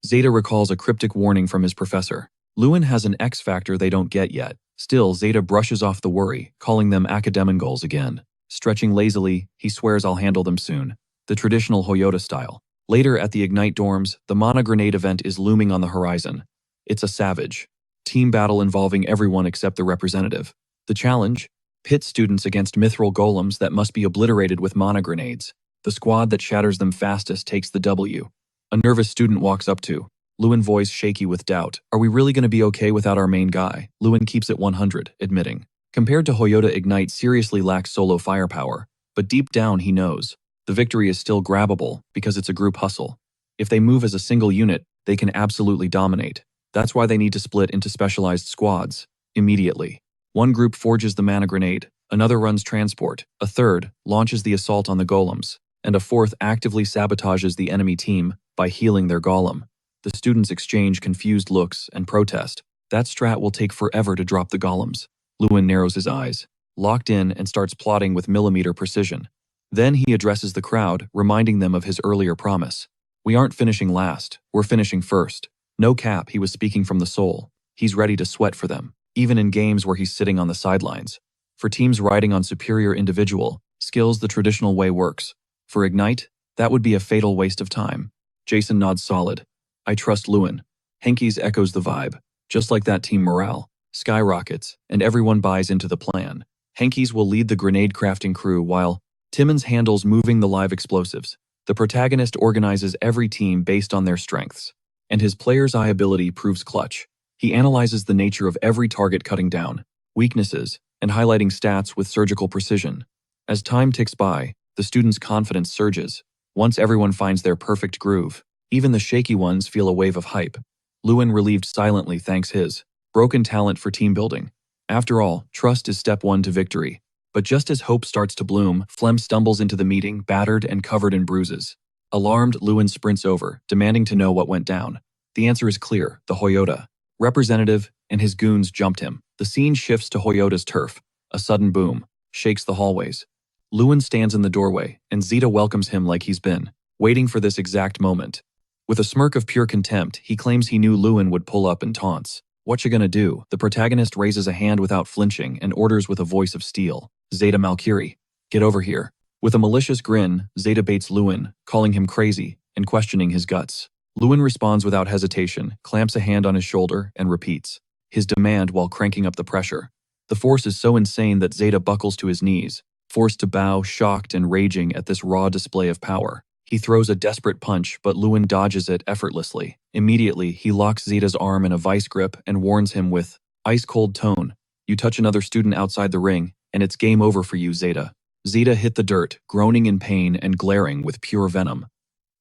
Zeta recalls a cryptic warning from his professor. Lewin has an X factor they don't get yet. Still, Zeta brushes off the worry, calling them Academicals again. Stretching lazily, he swears, "I'll handle them soon." The traditional Oyota style. Later at the Ignite dorms, the Mana Grenade event is looming on the horizon. It's a savage team battle involving everyone except the representative. The challenge? Pit students against mithril golems that must be obliterated with mana grenades. The squad that shatters them fastest takes the W. A nervous student walks up to Lewin, voice shaky with doubt. "Are we really going to be okay without our main guy?" Lewin keeps it 100, admitting. Compared to Oyota, Ignite seriously lacks solo firepower, but deep down he knows the victory is still grabbable because it's a group hustle. If they move as a single unit, they can absolutely dominate. That's why they need to split into specialized squads immediately. One group forges the mana grenade, another runs transport, a third launches the assault on the golems, and a fourth actively sabotages the enemy team by healing their golem. The students exchange confused looks and protest. That strat will take forever to drop the golems. Lewin narrows his eyes, locked in, and starts plotting with millimeter precision. Then he addresses the crowd, reminding them of his earlier promise. "We aren't finishing last, we're finishing first." No cap, he was speaking from the soul. He's ready to sweat for them, even in games where he's sitting on the sidelines. For teams riding on superior individual skills, the traditional way works. For Ignite, that would be a fatal waste of time. Jason nods solid. "I trust Lewin." Henke's echoes the vibe. Just like that, team morale skyrockets, and everyone buys into the plan. Henke's will lead the grenade crafting crew while Timmons handles moving the live explosives. The protagonist organizes every team based on their strengths, and his player's eye ability proves clutch. He analyzes the nature of every target, cutting down weaknesses and highlighting stats with surgical precision. As time ticks by, the students' confidence surges. Once everyone finds their perfect groove, even the shaky ones feel a wave of hype. Lewin, relieved silently, thanks his broken talent for team building. After all, trust is step one to victory. But just as hope starts to bloom, Flem stumbles into the meeting, battered and covered in bruises. Alarmed, Lewin sprints over, demanding to know what went down. The answer is clear: the Oyota representative and his goons jumped him. The scene shifts to Hoyota's turf. A sudden boom shakes the hallways. Lewin stands in the doorway, and Zeta welcomes him like he's been waiting for this exact moment. With a smirk of pure contempt, he claims he knew Lewin would pull up and taunts. "What you gonna do?" The protagonist raises a hand without flinching and orders with a voice of steel. "Zeta Malcurie, get over here." With a malicious grin, Zeta baits Lewin, calling him crazy and questioning his guts. Lewin responds without hesitation, clamps a hand on his shoulder, and repeats his demand while cranking up the pressure. The force is so insane that Zeta buckles to his knees, forced to bow, shocked and raging at this raw display of power. He throws a desperate punch, but Lewin dodges it effortlessly. Immediately, he locks Zeta's arm in a vice grip and warns him with ice-cold tone, "You touch another student outside the ring, and it's game over for you, Zeta." Zeta hit the dirt, groaning in pain and glaring with pure venom.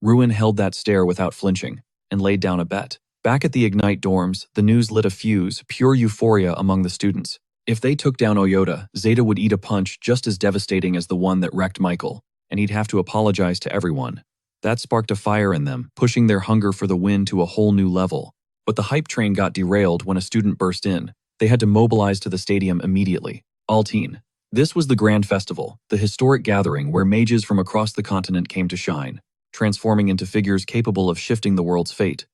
Lewin held that stare without flinching, and laid down a bet. Back at the Ignite dorms, the news lit a fuse, pure euphoria among the students. If they took down Oyota, Zeta would eat a punch just as devastating as the one that wrecked Michael, and he'd have to apologize to everyone. That sparked a fire in them, pushing their hunger for the win to a whole new level. But the hype train got derailed when a student burst in. They had to mobilize to the stadium immediately. Alteen. This was the Grand Festival, the historic gathering where mages from across the continent came to shine, transforming into figures capable of shifting the world's fate.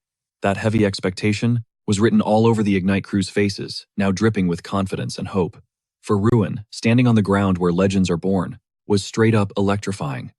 That heavy expectation was written all over the Ignite crew's faces, now dripping with confidence and hope. For Ruin, standing on the ground where legends are born, was straight up electrifying.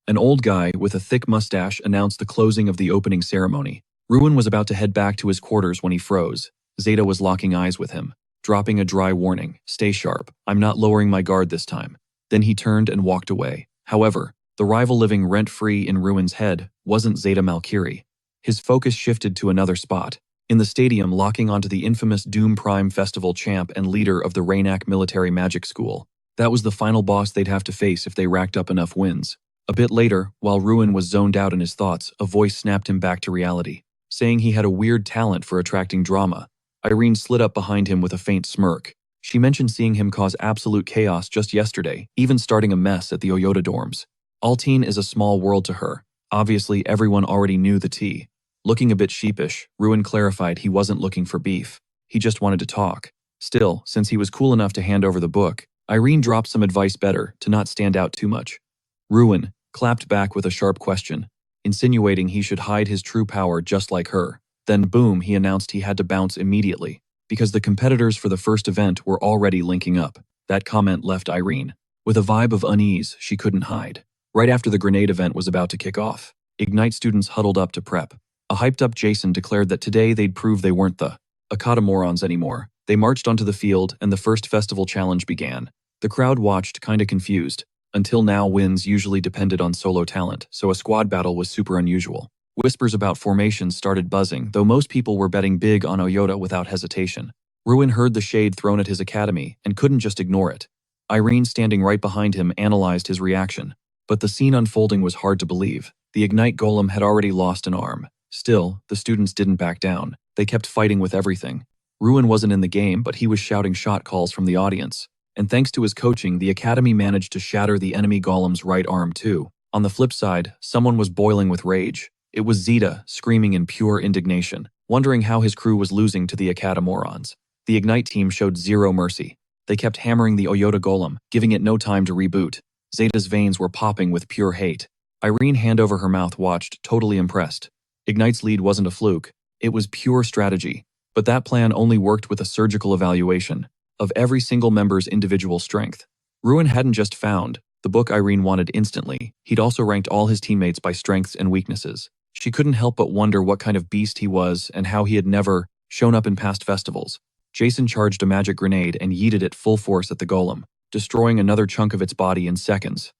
An old guy with a thick mustache announced the closing of the opening ceremony. Ruin was about to head back to his quarters when he froze. Zeta was locking eyes with him, dropping a dry warning, "Stay sharp, I'm not lowering my guard this time." Then he turned and walked away. However, the rival living rent-free in Ruin's head wasn't Zeta Malkiri. His focus shifted to another spot. In the stadium, locking onto the infamous Doom Prime Festival champ and leader of the Raynak Military Magic School. That was the final boss they'd have to face if they racked up enough wins. A bit later, while Ruin was zoned out in his thoughts, a voice snapped him back to reality, saying he had a weird talent for attracting drama. Irene slid up behind him with a faint smirk. She mentioned seeing him cause absolute chaos just yesterday, even starting a mess at the Oyota dorms. Alteen is a small world to her. Obviously, everyone already knew the tea. Looking a bit sheepish, Ruin clarified he wasn't looking for beef. He just wanted to talk. Still, since he was cool enough to hand over the book, Irene dropped some advice better to not stand out too much. Ruin clapped back with a sharp question, insinuating he should hide his true power just like her. Then boom, he announced he had to bounce immediately, because the competitors for the first event were already linking up. That comment left Irene with a vibe of unease she couldn't hide. Right after the grenade event was about to kick off, Ignite students huddled up to prep. A hyped-up Jason declared that today they'd prove they weren't the Akatamorons anymore. They marched onto the field, and the first festival challenge began. The crowd watched, kinda confused. Until now, wins usually depended on solo talent, so a squad battle was super unusual. Whispers about formations started buzzing, though most people were betting big on Oyota without hesitation. Ruin heard the shade thrown at his academy and couldn't just ignore it. Irene, standing right behind him, analyzed his reaction. But the scene unfolding was hard to believe. The Ignite golem had already lost an arm. Still, the students didn't back down. They kept fighting with everything. Ruin wasn't in the game, but he was shouting shot calls from the audience. And thanks to his coaching, the academy managed to shatter the enemy golem's right arm too. On the flip side, someone was boiling with rage. It was Zeta, screaming in pure indignation, wondering how his crew was losing to the Akatamorons. The Ignite team showed zero mercy. They kept hammering the Oyota golem, giving it no time to reboot. Zeta's veins were popping with pure hate. Irene, hand over her mouth, watched, totally impressed. Ignite's lead wasn't a fluke. It was pure strategy. But that plan only worked with a surgical evaluation of every single member's individual strength. Ruin hadn't just found the book Irene wanted instantly. He'd also ranked all his teammates by strengths and weaknesses. She couldn't help but wonder what kind of beast he was and how he had never shown up in past festivals. Jason charged a magic grenade and yeeted it full force at the golem, destroying another chunk of its body in seconds.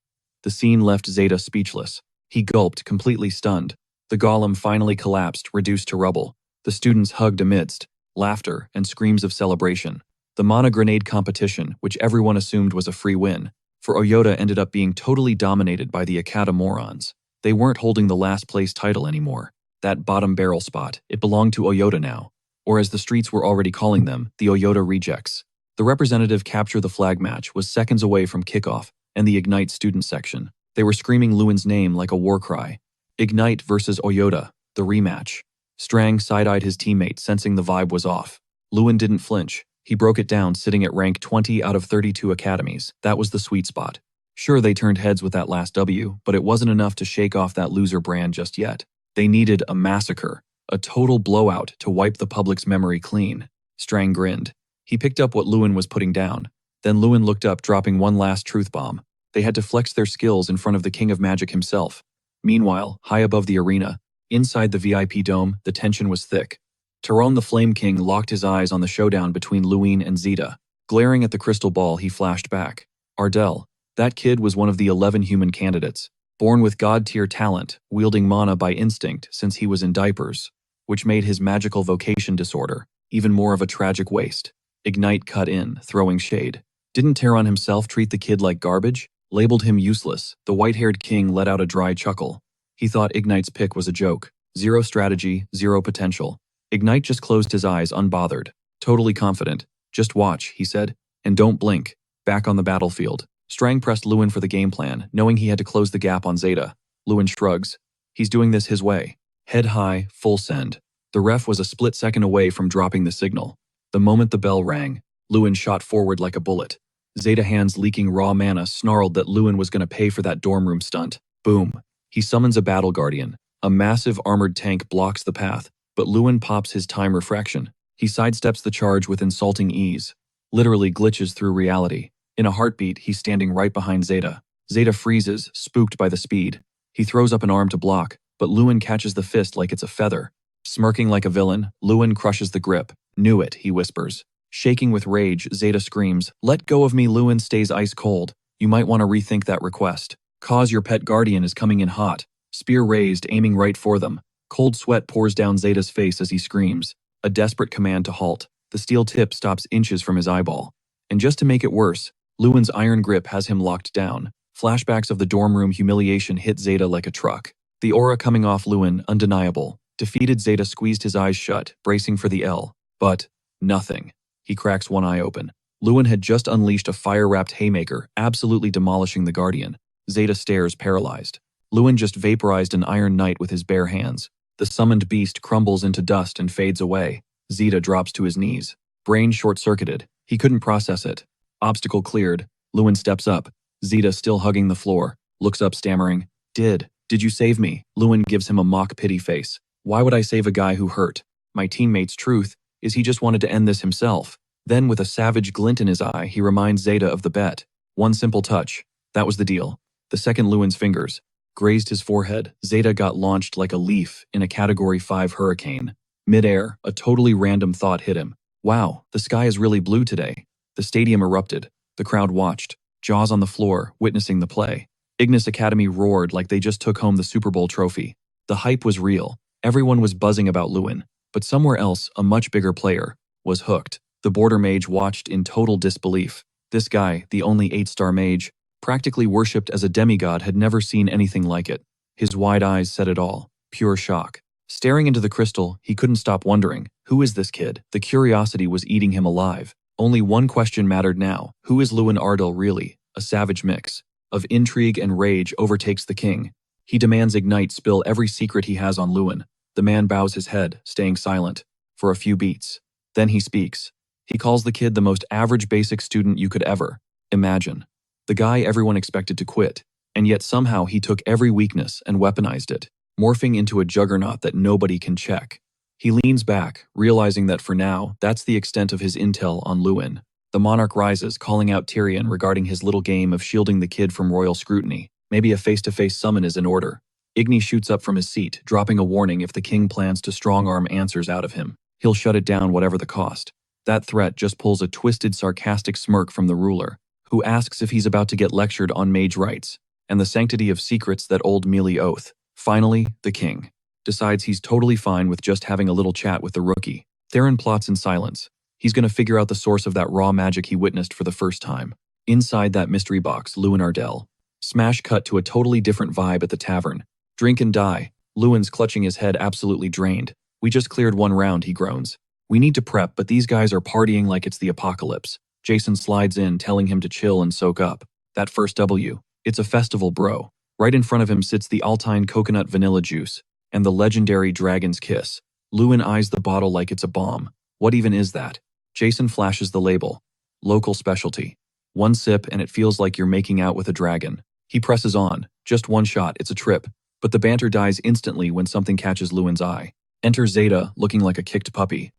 The scene left Zeta speechless. He gulped, completely stunned. The golem finally collapsed, reduced to rubble. The students hugged amidst laughter and screams of celebration. The mana grenade competition, which everyone assumed was a free win, for Oyota ended up being totally dominated by the Akatamorons. They weren't holding the last place title anymore. That bottom barrel spot, it belonged to Oyota now. Or as the streets were already calling them, the Oyota rejects. The representative capture the flag match was seconds away from kickoff and the Ignite student section. They were screaming Lewin's name like a war cry. Ignite versus Oyota, the rematch. Strang side-eyed his teammate, sensing the vibe was off. Lewin didn't flinch. He broke it down, sitting at rank 20 out of 32 academies. That was the sweet spot. Sure, they turned heads with that last W, but it wasn't enough to shake off that loser brand just yet. They needed a massacre, a total blowout to wipe the public's memory clean. Strang grinned. He picked up what Lewin was putting down. Then Lewin looked up, dropping one last truth bomb. They had to flex their skills in front of the King of Magic himself. Meanwhile, high above the arena, inside the VIP dome, the tension was thick. Tyrone the Flame King locked his eyes on the showdown between Lewin and Zeta. Glaring at the crystal ball, he flashed back. Ardale. That kid was one of the 11 human candidates. Born with god-tier talent, wielding mana by instinct since he was in diapers, which made his magical vocation disorder even more of a tragic waste. Ignite cut in, throwing shade. Didn't Taron himself treat the kid like garbage? Labeled him useless, the white-haired king let out a dry chuckle. He thought Ignite's pick was a joke. Zero strategy, zero potential. Ignite just closed his eyes, unbothered. Totally confident. Just watch, he said. And don't blink. Back on the battlefield. Strang pressed Lewin for the game plan, knowing he had to close the gap on Zeta. Lewin shrugs. He's doing this his way. Head high, full send. The ref was a split second away from dropping the signal. The moment the bell rang, Lewin shot forward like a bullet. Zeta hands leaking raw mana snarled that Lewin was going to pay for that dorm room stunt. Boom. He summons a battle guardian. A massive armored tank blocks the path, but Lewin pops his time refraction. He sidesteps the charge with insulting ease. Literally glitches through reality. In a heartbeat, he's standing right behind Zeta. Zeta freezes, spooked by the speed. He throws up an arm to block, but Lewin catches the fist like it's a feather. Smirking like a villain, Lewin crushes the grip. Knew it, he whispers. Shaking with rage, Zeta screams, "Let go of me!" Lewin stays ice cold. "You might want to rethink that request. Cause your pet guardian is coming in hot." Spear raised, aiming right for them. Cold sweat pours down Zeta's face as he screams. A desperate command to halt. The steel tip stops inches from his eyeball. And just to make it worse, Lewin's iron grip has him locked down. Flashbacks of the dorm room humiliation hit Zeta like a truck. The aura coming off Lewin, undeniable. Defeated, Zeta squeezed his eyes shut, bracing for the L. But nothing. He cracks one eye open. Lewin had just unleashed a fire-wrapped haymaker, absolutely demolishing the Guardian. Zeta stares, paralyzed. Lewin just vaporized an Iron Knight with his bare hands. The summoned beast crumbles into dust and fades away. Zeta drops to his knees. Brain short-circuited. He couldn't process it. Obstacle cleared. Lewin steps up. Zeta, still hugging the floor, looks up stammering. Did you save me?" Lewin gives him a mock pity face. "Why would I save a guy who hurt? My teammate's truth is he just wanted to end this himself." Then with a savage glint in his eye, he reminds Zeta of the bet. One simple touch. That was the deal. The second Lewin's fingers grazed his forehead, Zeta got launched like a leaf in a Category 5 hurricane. Mid-air, a totally random thought hit him. Wow, the sky is really blue today. The stadium erupted. The crowd watched, jaws on the floor, witnessing the play. Ignis Academy roared like they just took home the Super Bowl trophy. The hype was real. Everyone was buzzing about Lewin. But somewhere else, a much bigger player was hooked. The border mage watched in total disbelief. This guy, the only 8-star mage, practically worshipped as a demigod, had never seen anything like it. His wide eyes said it all. Pure shock. Staring into the crystal, he couldn't stop wondering, who is this kid? The curiosity was eating him alive. Only one question mattered now. Who is Lewin Ardale really? A savage mix of intrigue and rage overtakes the king. He demands Ignite spill every secret he has on Lewin. The man bows his head, staying silent, for a few beats. Then he speaks. He calls the kid the most average basic student you could ever imagine. The guy everyone expected to quit, and yet somehow he took every weakness and weaponized it, morphing into a juggernaut that nobody can check. He leans back, realizing that for now, that's the extent of his intel on Lewin. The monarch rises, calling out Tyrion regarding his little game of shielding the kid from royal scrutiny. Maybe a face-to-face summon is in order. Igni shoots up from his seat, dropping a warning if the king plans to strong-arm answers out of him. He'll shut it down whatever the cost. That threat just pulls a twisted, sarcastic smirk from the ruler, who asks if he's about to get lectured on mage rights and the sanctity of secrets that old mealy oath. Finally, the king decides he's totally fine with just having a little chat with the rookie. Theron plots in silence. He's going to figure out the source of that raw magic he witnessed for the first time. Inside that mystery box, Lewin Ardale. Smash cut to a totally different vibe at the tavern. Drink and die. Lewin's clutching his head, absolutely drained. "We just cleared one round," he groans. "We need to prep, but these guys are partying like it's the apocalypse." Jason slides in, telling him to chill and soak up. That first W. It's a festival, bro. Right in front of him sits the Altine coconut vanilla juice and the legendary Dragon's Kiss. Lewin eyes the bottle like it's a bomb. What even is that? Jason flashes the label. Local specialty. One sip and it feels like you're making out with a dragon. He presses on. Just one shot, it's a trip. But the banter dies instantly when something catches Lewin's eye. Enter Zeta, looking like a kicked puppy.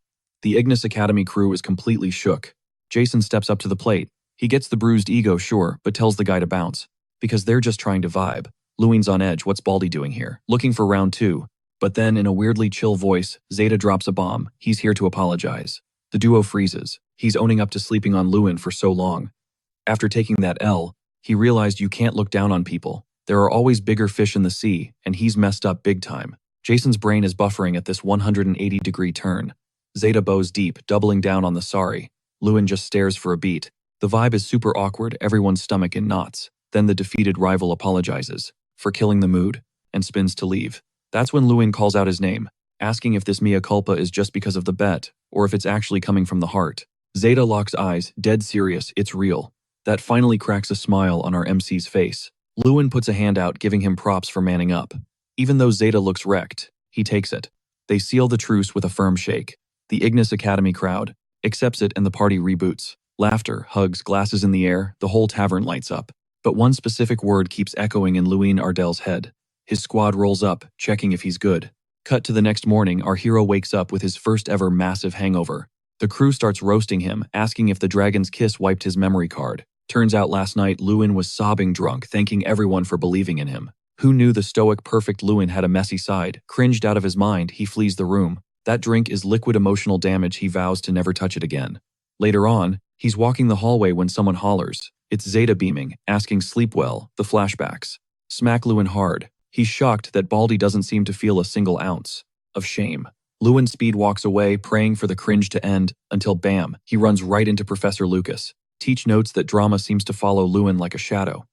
The Ignis Academy crew is completely shook. Jason steps up to the plate. He gets the bruised ego, sure, but tells the guy to bounce. Because they're just trying to vibe. Lewin's on edge. What's Baldy doing here? Looking for round 2. But then, in a weirdly chill voice, Zeta drops a bomb. He's here to apologize. The duo freezes. He's owning up to sleeping on Lewin for so long. After taking that L, he realized you can't look down on people. There are always bigger fish in the sea, and he's messed up big time. Jason's brain is buffering at this 180-degree turn. Zeta bows deep, doubling down on the sorry. Lewin just stares for a beat. The vibe is super awkward, everyone's stomach in knots. Then the defeated rival apologizes for killing the mood and spins to leave. That's when Lewin calls out his name, asking if this mea culpa is just because of the bet or if it's actually coming from the heart. Zeta locks eyes, dead serious, it's real. That finally cracks a smile on our MC's face. Lewin puts a hand out, giving him props for manning up. Even though Zeta looks wrecked, he takes it. They seal the truce with a firm shake. The Ignis Academy crowd accepts it, and the party reboots. Laughter, hugs, glasses in the air, the whole tavern lights up. But one specific word keeps echoing in Ardale's head. His squad rolls up, checking if he's good. Cut to the next morning, our hero wakes up with his first ever massive hangover. The crew starts roasting him, asking if the dragon's kiss wiped his memory card. Turns out last night, Lewin was sobbing drunk, thanking everyone for believing in him. Who knew the stoic, perfect Lewin had a messy side? Cringed out of his mind, he flees the room. That drink is liquid emotional damage. He vows to never touch it again. Later on, he's walking the hallway when someone hollers. It's Zeta beaming, asking sleep well, the flashbacks. Smack Lewin hard. He's shocked that Baldy doesn't seem to feel a single ounce of shame. Lewin speed walks away, praying for the cringe to end, until bam, he runs right into Professor Lucas. Teach notes that drama seems to follow Lewin like a shadow.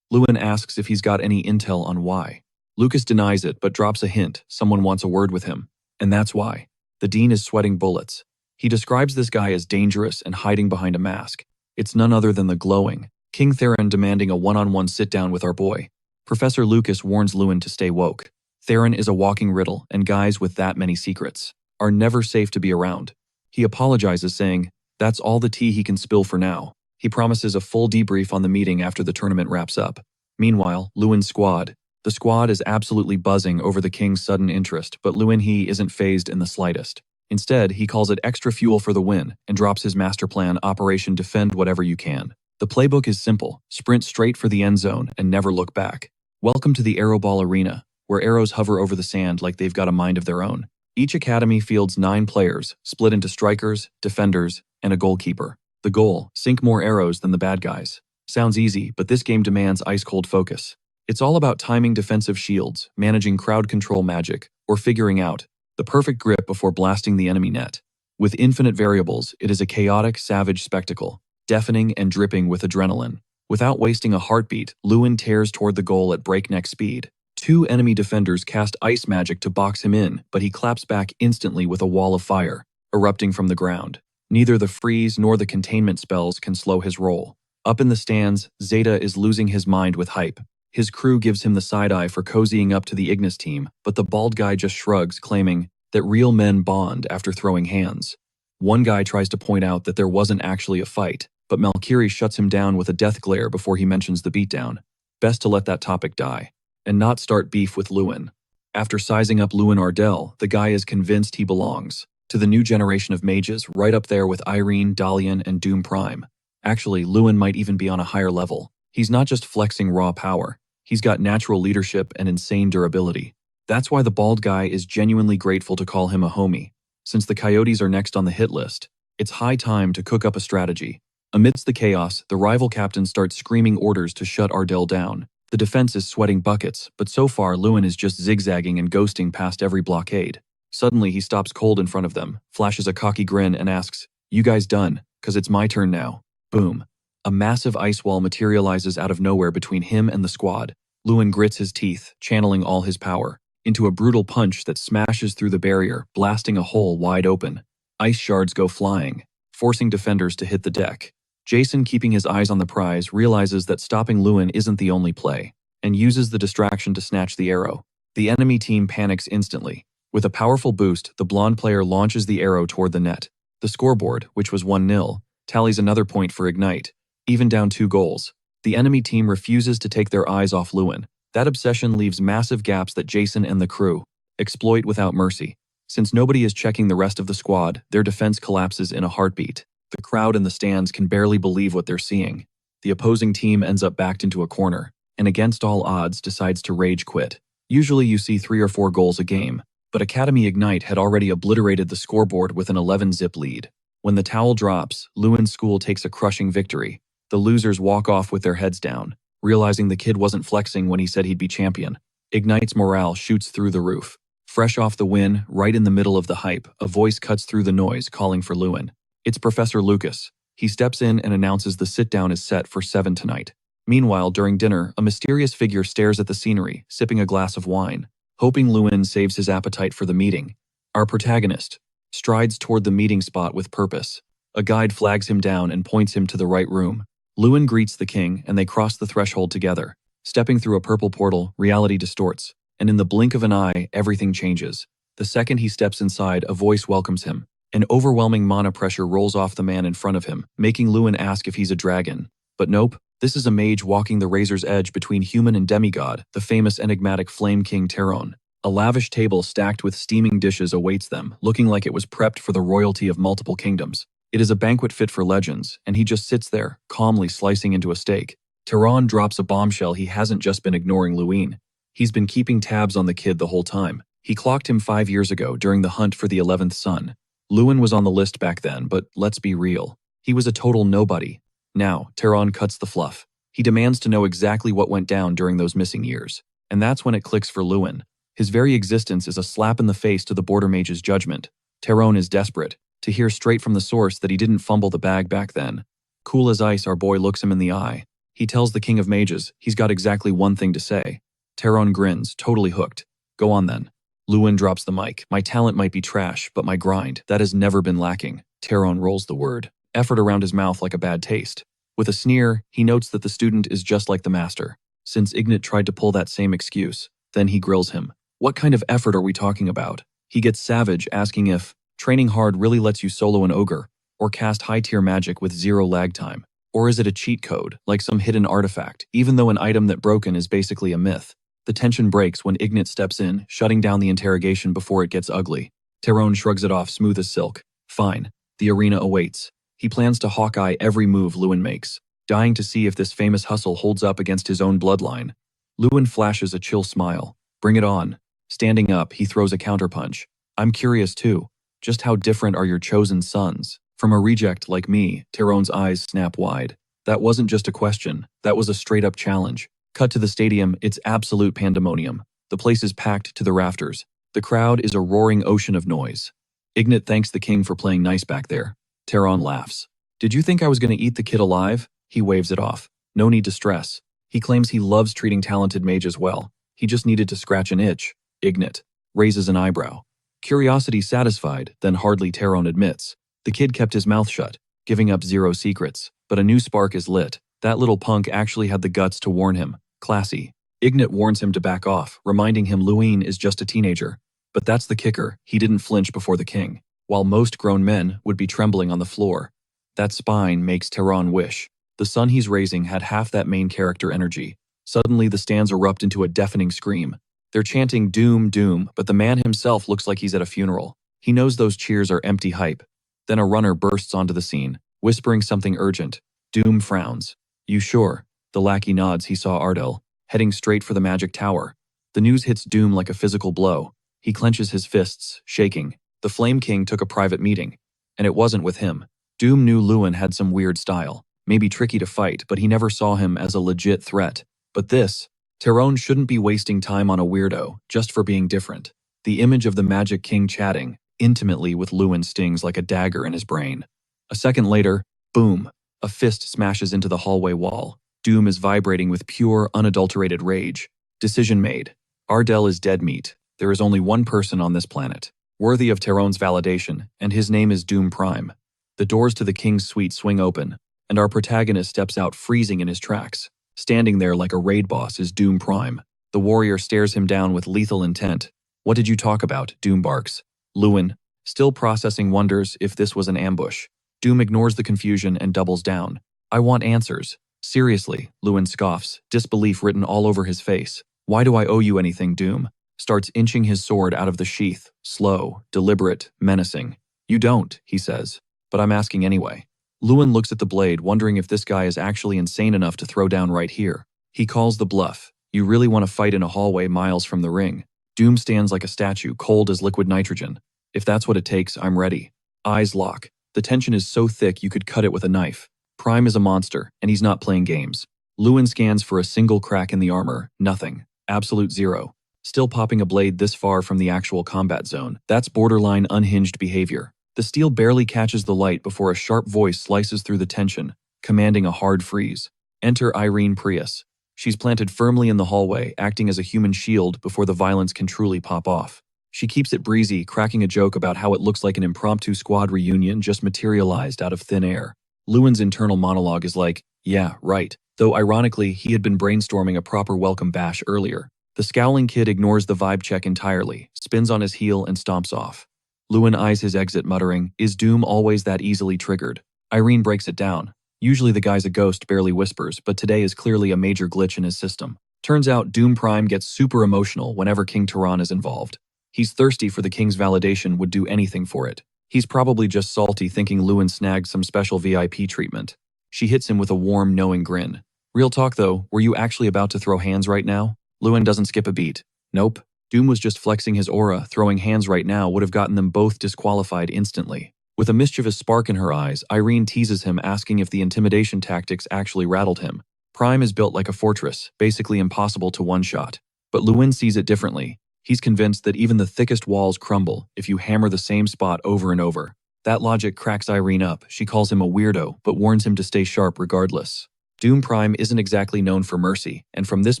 Lewin asks if he's got any intel on why. Lucas denies it but drops a hint, someone wants a word with him. And that's why. The dean is sweating bullets. He describes this guy as dangerous and hiding behind a mask. It's none other than the glowing King Theron demanding a one-on-one sit-down with our boy. Professor Lucas warns Lewin to stay woke. Theron is a walking riddle, and guys with that many secrets are never safe to be around. He apologizes, saying that's all the tea he can spill for now. He promises a full debrief on the meeting after the tournament wraps up. Meanwhile, Lewin's squad. The squad is absolutely buzzing over the king's sudden interest, but Lewin isn't fazed in the slightest. Instead, he calls it extra fuel for the win and drops his master plan, Operation Defend Whatever You Can. The playbook is simple: sprint straight for the end zone and never look back. Welcome to the Arrowball Arena, where arrows hover over the sand like they've got a mind of their own. Each academy fields 9 players, split into strikers, defenders, and a goalkeeper. The goal: sink more arrows than the bad guys. Sounds easy, but this game demands ice-cold focus. It's all about timing defensive shields, managing crowd control magic, or figuring out the perfect grip before blasting the enemy net. With infinite variables, it is a chaotic, savage spectacle, deafening and dripping with adrenaline. Without wasting a heartbeat, Lewin tears toward the goal at breakneck speed. 2 enemy defenders cast ice magic to box him in, but he claps back instantly with a wall of fire, erupting from the ground. Neither the freeze nor the containment spells can slow his roll. Up in the stands, Zeta is losing his mind with hype. His crew gives him the side-eye for cozying up to the Ignis team, but the bald guy just shrugs, claiming that real men bond after throwing hands. One guy tries to point out that there wasn't actually a fight, but Malkiri shuts him down with a death glare before he mentions the beatdown. Best to let that topic die, and not start beef with Lewin. After sizing up Lewin Ardale, the guy is convinced he belongs to the new generation of mages, right up there with Irene, Dalian, and Doom Prime. Actually, Lewin might even be on a higher level. He's not just flexing raw power, he's got natural leadership and insane durability. That's why the bald guy is genuinely grateful to call him a homie. Since the Coyotes are next on the hit list, it's high time to cook up a strategy. Amidst the chaos, the rival captain starts screaming orders to shut Ardale down. The defense is sweating buckets, but so far Lewin is just zigzagging and ghosting past every blockade. Suddenly he stops cold in front of them, flashes a cocky grin and asks, "You guys done? 'Cause it's my turn now." Boom. A massive ice wall materializes out of nowhere between him and the squad. Lewin grits his teeth, channeling all his power, into a brutal punch that smashes through the barrier, blasting a hole wide open. Ice shards go flying, forcing defenders to hit the deck. Jason, keeping his eyes on the prize, realizes that stopping Lewin isn't the only play, and uses the distraction to snatch the arrow. The enemy team panics instantly. With a powerful boost, the blonde player launches the arrow toward the net. The scoreboard, which was 1-0, tallies another point for Ignite, even down 2 goals. The enemy team refuses to take their eyes off Lewin. That obsession leaves massive gaps that Jason and the crew exploit without mercy. Since nobody is checking the rest of the squad, their defense collapses in a heartbeat. The crowd in the stands can barely believe what they're seeing. The opposing team ends up backed into a corner, and against all odds decides to rage quit. Usually you see 3 or 4 goals a game, but Academy Ignite had already obliterated the scoreboard with an 11-zip lead. When the towel drops, Lewin's school takes a crushing victory. The losers walk off with their heads down, realizing the kid wasn't flexing when he said he'd be champion. Ignite's morale shoots through the roof. Fresh off the win, right in the middle of the hype, a voice cuts through the noise calling for Lewin. It's Professor Lucas. He steps in and announces the sit-down is set for 7 tonight. Meanwhile, during dinner, a mysterious figure stares at the scenery, sipping a glass of wine, hoping Lewin saves his appetite for the meeting. Our protagonist strides toward the meeting spot with purpose. A guide flags him down and points him to the right room. Lewin greets the king, and they cross the threshold together. Stepping through a purple portal, reality distorts, and in the blink of an eye, everything changes. The second he steps inside, a voice welcomes him. An overwhelming mana pressure rolls off the man in front of him, making Lewin ask if he's a dragon. But nope, this is a mage walking the razor's edge between human and demigod, the famous enigmatic Flame King Teron. A lavish table stacked with steaming dishes awaits them, looking like it was prepped for the royalty of multiple kingdoms. It is a banquet fit for legends, and he just sits there, calmly slicing into a steak. Teron drops a bombshell he hasn't just been ignoring Lewin. He's been keeping tabs on the kid the whole time. He clocked him 5 years ago during the hunt for the 11th son. Lewin was on the list back then, but let's be real. He was a total nobody. Now, Teron cuts the fluff. He demands to know exactly what went down during those missing years. And that's when it clicks for Lewin. His very existence is a slap in the face to the Border Mage's judgment. Teron is desperate to hear straight from the source that he didn't fumble the bag back then. Cool as ice, our boy looks him in the eye. He tells the King of Mages he's got exactly one thing to say. Teron grins, totally hooked. Go on then. Lewin drops the mic. My talent might be trash, but my grind, that has never been lacking. Teron rolls the word effort around his mouth like a bad taste. With a sneer, he notes that the student is just like the master, since Ignat tried to pull that same excuse. Then he grills him. What kind of effort are we talking about? He gets savage, asking if training hard really lets you solo an ogre, or cast high-tier magic with 0 lag time. Or is it a cheat code, like some hidden artifact, even though an item that broken is basically a myth? The tension breaks when Ignat steps in, shutting down the interrogation before it gets ugly. Teron shrugs it off smooth as silk. Fine. The arena awaits. He plans to Hawkeye every move Lewin makes, dying to see if this famous hustle holds up against his own bloodline. Lewin flashes a chill smile. Bring it on. Standing up, he throws a counterpunch. I'm curious too. Just how different are your chosen sons? From a reject like me, Teron's eyes snap wide. That wasn't just a question. That was a straight-up challenge. Cut to the stadium, it's absolute pandemonium. The place is packed to the rafters. The crowd is a roaring ocean of noise. Ignat thanks the king for playing nice back there. Teron laughs. Did you think I was going to eat the kid alive? He waves it off. No need to stress. He claims he loves treating talented mages well. He just needed to scratch an itch. Ignat raises an eyebrow. Curiosity satisfied, then hardly Teron admits. The kid kept his mouth shut, giving up 0 secrets. But a new spark is lit. That little punk actually had the guts to warn him. Classy. Ignat warns him to back off, reminding him Lewin is just a teenager. But that's the kicker, he didn't flinch before the king, while most grown men would be trembling on the floor. That spine makes Teron wish. The son he's raising had half that main character energy. Suddenly the stands erupt into a deafening scream. They're chanting doom, doom, but the man himself looks like he's at a funeral. He knows those cheers are empty hype. Then a runner bursts onto the scene, whispering something urgent. Doom frowns. You sure? The lackey nods. He saw Ardale, heading straight for the magic tower. The news hits Doom like a physical blow. He clenches his fists, shaking. The Flame King took a private meeting. And it wasn't with him. Doom knew Lewin had some weird style. Maybe tricky to fight, but he never saw him as a legit threat. But this, Teron shouldn't be wasting time on a weirdo, just for being different. The image of the Magic King chatting intimately with Lewin stings like a dagger in his brain. A second later, boom, a fist smashes into the hallway wall. Doom is vibrating with pure, unadulterated rage. Decision made. Ardale is dead meat. There is only one person on this planet, worthy of Teron's validation, and his name is Doom Prime. The doors to the king's suite swing open, and our protagonist steps out freezing in his tracks. Standing there like a raid boss is Doom Prime. The warrior stares him down with lethal intent. What did you talk about? Doom barks. Lewin, still processing, wonders if this was an ambush. Doom ignores the confusion and doubles down. I want answers. Seriously, Lewin scoffs, disbelief written all over his face. Why do I owe you anything, Doom? Starts inching his sword out of the sheath, slow, deliberate, menacing. You don't, he says, but I'm asking anyway. Lewin looks at the blade, wondering if this guy is actually insane enough to throw down right here. He calls the bluff. You really want to fight in a hallway miles from the ring? Doom stands like a statue, cold as liquid nitrogen. If that's what it takes, I'm ready. Eyes lock. The tension is so thick you could cut it with a knife. Prime is a monster, and he's not playing games. Lewin scans for a single crack in the armor. Nothing. Absolute zero. Still popping a blade this far from the actual combat zone. That's borderline unhinged behavior. The steel barely catches the light before a sharp voice slices through the tension, commanding a hard freeze. Enter Irene Prius. She's planted firmly in the hallway, acting as a human shield before the violence can truly pop off. She keeps it breezy, cracking a joke about how it looks like an impromptu squad reunion just materialized out of thin air. Lewin's internal monologue is like, yeah, right, though ironically he had been brainstorming a proper welcome bash earlier. The scowling kid ignores the vibe check entirely, spins on his heel and stomps off. Lewin eyes his exit muttering, "Is doom always that easily triggered?" Irene breaks it down. Usually the guy's a ghost, barely whispers, but today is clearly a major glitch in his system. Turns out Doom Prime gets super emotional whenever King Tehran is involved. He's thirsty for the king's validation, would do anything for it. He's probably just salty thinking Lewin snagged some special VIP treatment. She hits him with a warm, knowing grin. Real talk though, were you actually about to throw hands right now? Lewin doesn't skip a beat. Nope. Doom was just flexing his aura, throwing hands right now would have gotten them both disqualified instantly. With a mischievous spark in her eyes, Irene teases him, asking if the intimidation tactics actually rattled him. Prime is built like a fortress, basically impossible to one-shot. But Lewin sees it differently. He's convinced that even the thickest walls crumble if you hammer the same spot over and over. That logic cracks Irene up. She calls him a weirdo, but warns him to stay sharp regardless. Doom Prime isn't exactly known for mercy, and from this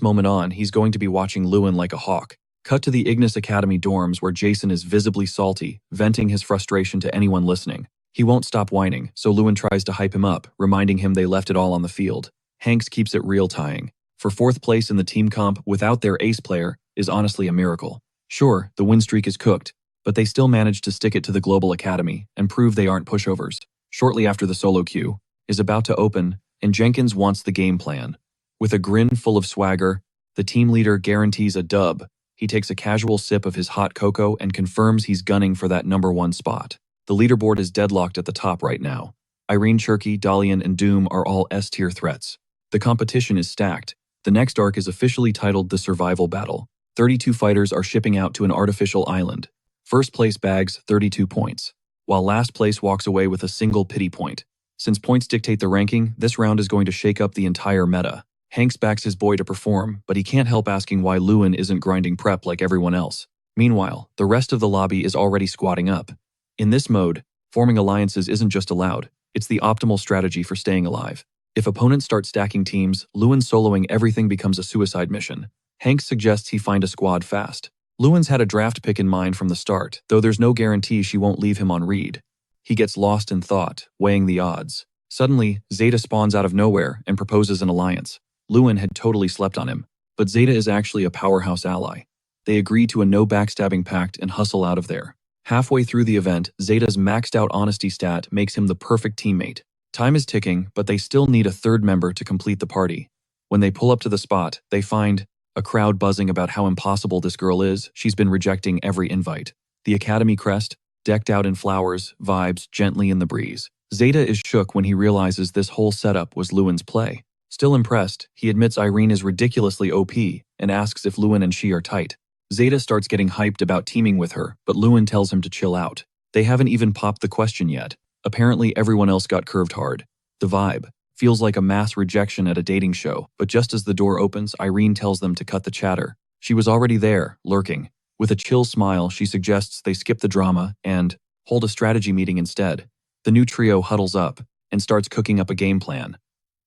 moment on, he's going to be watching Lewin like a hawk. Cut to the Ignis Academy dorms where Jason is visibly salty, venting his frustration to anyone listening. He won't stop whining, so Lewin tries to hype him up, reminding him they left it all on the field. Hanks keeps it real, tying. For fourth place in the team comp without their ace player is honestly a miracle. Sure, the win streak is cooked, but they still managed to stick it to the Global Academy and prove they aren't pushovers. Shortly after the solo queue is about to open, and Jenkins wants the game plan. With a grin full of swagger, the team leader guarantees a dub. He takes a casual sip of his hot cocoa and confirms he's gunning for that #1 spot. The leaderboard is deadlocked at the top right now. Irene, Cherky, Dalian, and Doom are all S-tier threats. The competition is stacked. The next arc is officially titled The Survival Battle. 32 fighters are shipping out to an artificial island. First place bags 32 points, while last place walks away with a single pity point. Since points dictate the ranking, this round is going to shake up the entire meta. Hanks backs his boy to perform, but he can't help asking why Lewin isn't grinding prep like everyone else. Meanwhile, the rest of the lobby is already squatting up. In this mode, forming alliances isn't just allowed, it's the optimal strategy for staying alive. If opponents start stacking teams, Lewin soloing everything becomes a suicide mission. Hanks suggests he find a squad fast. Lewin's had a draft pick in mind from the start, though there's no guarantee she won't leave him on read. He gets lost in thought, weighing the odds. Suddenly, Zeta spawns out of nowhere and proposes an alliance. Lewin had totally slept on him, but Zeta is actually a powerhouse ally. They agree to a no backstabbing pact and hustle out of there. Halfway through the event, Zeta's maxed out honesty stat makes him the perfect teammate. Time is ticking, but they still need a third member to complete the party. When they pull up to the spot, they find a crowd buzzing about how impossible this girl is. She's been rejecting every invite. The Academy crest, decked out in flowers, vibes gently in the breeze. Zeta is shook when he realizes this whole setup was Lewin's play. Still impressed, he admits Irene is ridiculously OP and asks if Lewin and she are tight. Zeta starts getting hyped about teaming with her, but Lewin tells him to chill out. They haven't even popped the question yet. Apparently everyone else got curved hard. The vibe feels like a mass rejection at a dating show, but just as the door opens, Irene tells them to cut the chatter. She was already there, lurking. With a chill smile, she suggests they skip the drama and hold a strategy meeting instead. The new trio huddles up and starts cooking up a game plan.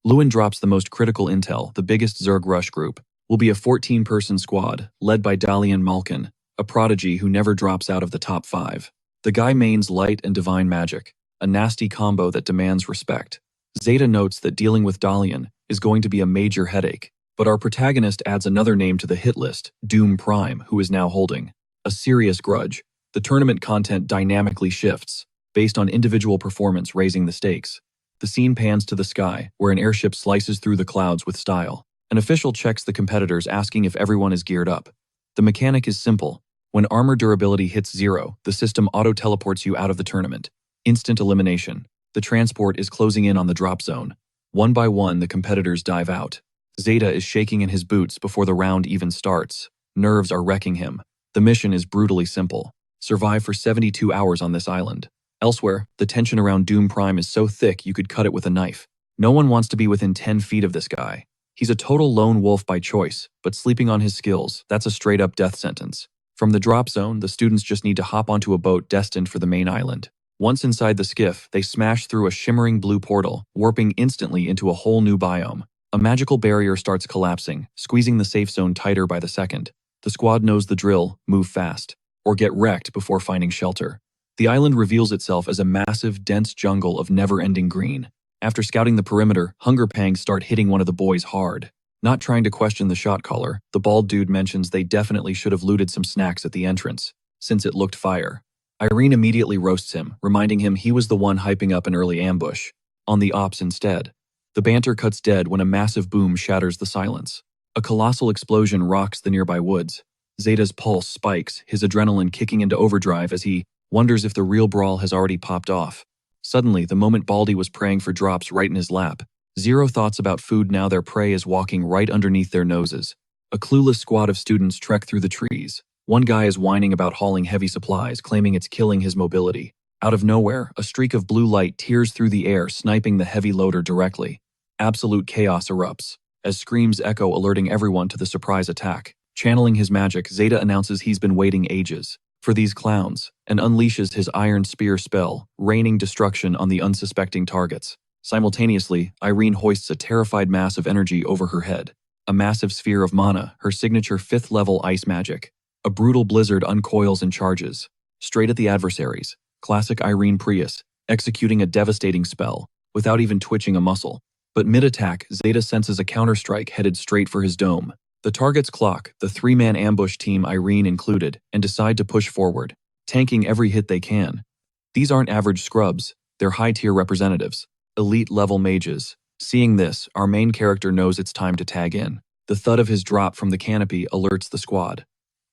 Lewin drops the most critical intel. The biggest Zerg rush group will be a 14-person squad, led by Dalian Malkin, a prodigy who never drops out of the top 5. The guy mains light and divine magic, a nasty combo that demands respect. Zeta notes that dealing with Dalian is going to be a major headache, but our protagonist adds another name to the hit list, Doom Prime, who is now holding a serious grudge. The tournament content dynamically shifts, based on individual performance raising the stakes. The scene pans to the sky, where an airship slices through the clouds with style. An official checks the competitors, asking if everyone is geared up. The mechanic is simple. When armor durability hits 0, the system auto-teleports you out of the tournament. Instant elimination. The transport is closing in on the drop zone. One by one, the competitors dive out. Zeta is shaking in his boots before the round even starts. Nerves are wrecking him. The mission is brutally simple. Survive for 72 hours on this island. Elsewhere, the tension around Doom Prime is so thick you could cut it with a knife. No one wants to be within 10 feet of this guy. He's a total lone wolf by choice, but sleeping on his skills, that's a straight-up death sentence. From the drop zone, the students just need to hop onto a boat destined for the main island. Once inside the skiff, they smash through a shimmering blue portal, warping instantly into a whole new biome. A magical barrier starts collapsing, squeezing the safe zone tighter by the second. The squad knows the drill: move fast, or get wrecked before finding shelter. The island reveals itself as a massive, dense jungle of never-ending green. After scouting the perimeter, hunger pangs start hitting one of the boys hard. Not trying to question the shot caller, the bald dude mentions they definitely should have looted some snacks at the entrance, since it looked fire. Irene immediately roasts him, reminding him he was the one hyping up an early ambush. On the ops instead. The banter cuts dead when a massive boom shatters the silence. A colossal explosion rocks the nearby woods. Zeta's pulse spikes, his adrenaline kicking into overdrive as he wonders if the real brawl has already popped off. Suddenly, the moment Baldy was praying for drops right in his lap, zero thoughts about food now their prey is walking right underneath their noses. A clueless squad of students trek through the trees. One guy is whining about hauling heavy supplies, claiming it's killing his mobility. Out of nowhere, a streak of blue light tears through the air, sniping the heavy loader directly. Absolute chaos erupts, as screams echo, alerting everyone to the surprise attack. Channeling his magic, Zeta announces he's been waiting ages for these clowns, and unleashes his iron spear spell, raining destruction on the unsuspecting targets. Simultaneously, Irene hoists a terrified mass of energy over her head. A massive sphere of mana, her signature 5th-level ice magic. A brutal blizzard uncoils and charges. Straight at the adversaries. Classic Irene Prius, executing a devastating spell, without even twitching a muscle. But mid-attack, Zeta senses a counterstrike headed straight for his dome. The targets clock, the 3-man ambush team Irene included, and decide to push forward, tanking every hit they can. These aren't average scrubs, they're high-tier representatives, elite-level mages. Seeing this, our main character knows it's time to tag in. The thud of his drop from the canopy alerts the squad.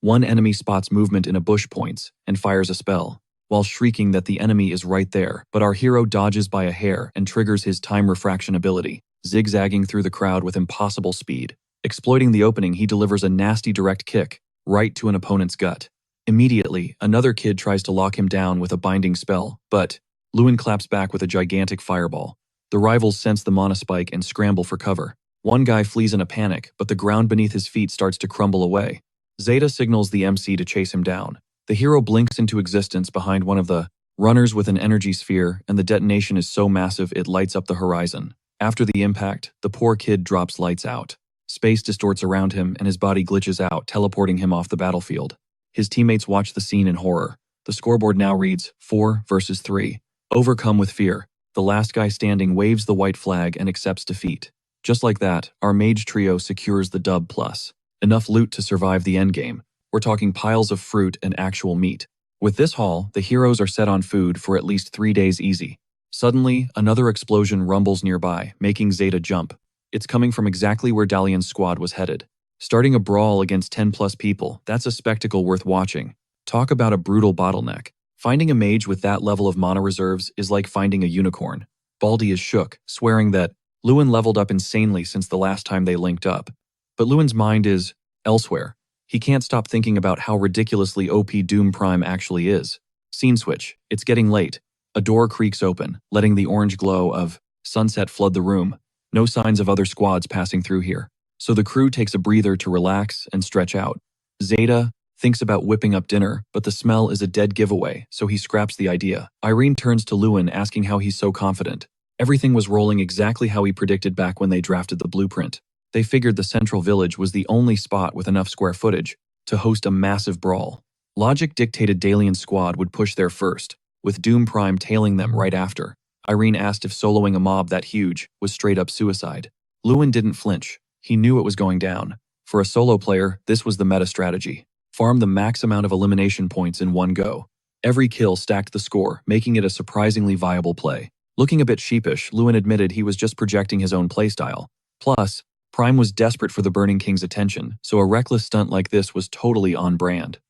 One enemy spots movement in a bush points and fires a spell, while shrieking that the enemy is right there, but our hero dodges by a hair and triggers his time refraction ability, zigzagging through the crowd with impossible speed. Exploiting the opening, he delivers a nasty direct kick, right to an opponent's gut. Immediately, another kid tries to lock him down with a binding spell, but Lewin claps back with a gigantic fireball. The rivals sense the mana spike and scramble for cover. One guy flees in a panic, but the ground beneath his feet starts to crumble away. Zeta signals the MC to chase him down. The hero blinks into existence behind one of the runners with an energy sphere, and the detonation is so massive it lights up the horizon. After the impact, the poor kid drops lights out. Space distorts around him and his body glitches out, teleporting him off the battlefield. His teammates watch the scene in horror. The scoreboard now reads 4 versus 3. Overcome with fear, the last guy standing waves the white flag and accepts defeat. Just like that, our mage trio secures the dub plus. Enough loot to survive the endgame. We're talking piles of fruit and actual meat. With this haul, the heroes are set on food for at least 3 days easy. Suddenly, another explosion rumbles nearby, making Zeta jump. It's coming from exactly where Dalian's squad was headed. Starting a brawl against 10+ people, that's a spectacle worth watching. Talk about a brutal bottleneck. Finding a mage with that level of mana reserves is like finding a unicorn. Baldy is shook, swearing that Lewin leveled up insanely since the last time they linked up. But Lewin's mind is elsewhere. He can't stop thinking about how ridiculously OP Doom Prime actually is. Scene switch. It's getting late. A door creaks open, letting the orange glow of sunset flood the room. No signs of other squads passing through here. So the crew takes a breather to relax and stretch out. Zeta thinks about whipping up dinner, but the smell is a dead giveaway, so he scraps the idea. Irene turns to Lewin, asking how he's so confident. Everything was rolling exactly how he predicted back when they drafted the blueprint. They figured the central village was the only spot with enough square footage to host a massive brawl. Logic dictated Dalian's squad would push there first, with Doom Prime tailing them right after. Irene asked if soloing a mob that huge was straight-up suicide. Lewin didn't flinch. He knew it was going down. For a solo player, this was the meta strategy. Farm the max amount of elimination points in one go. Every kill stacked the score, making it a surprisingly viable play. Looking a bit sheepish, Lewin admitted he was just projecting his own playstyle. Plus, Prime was desperate for the Burning King's attention, so a reckless stunt like this was totally on brand.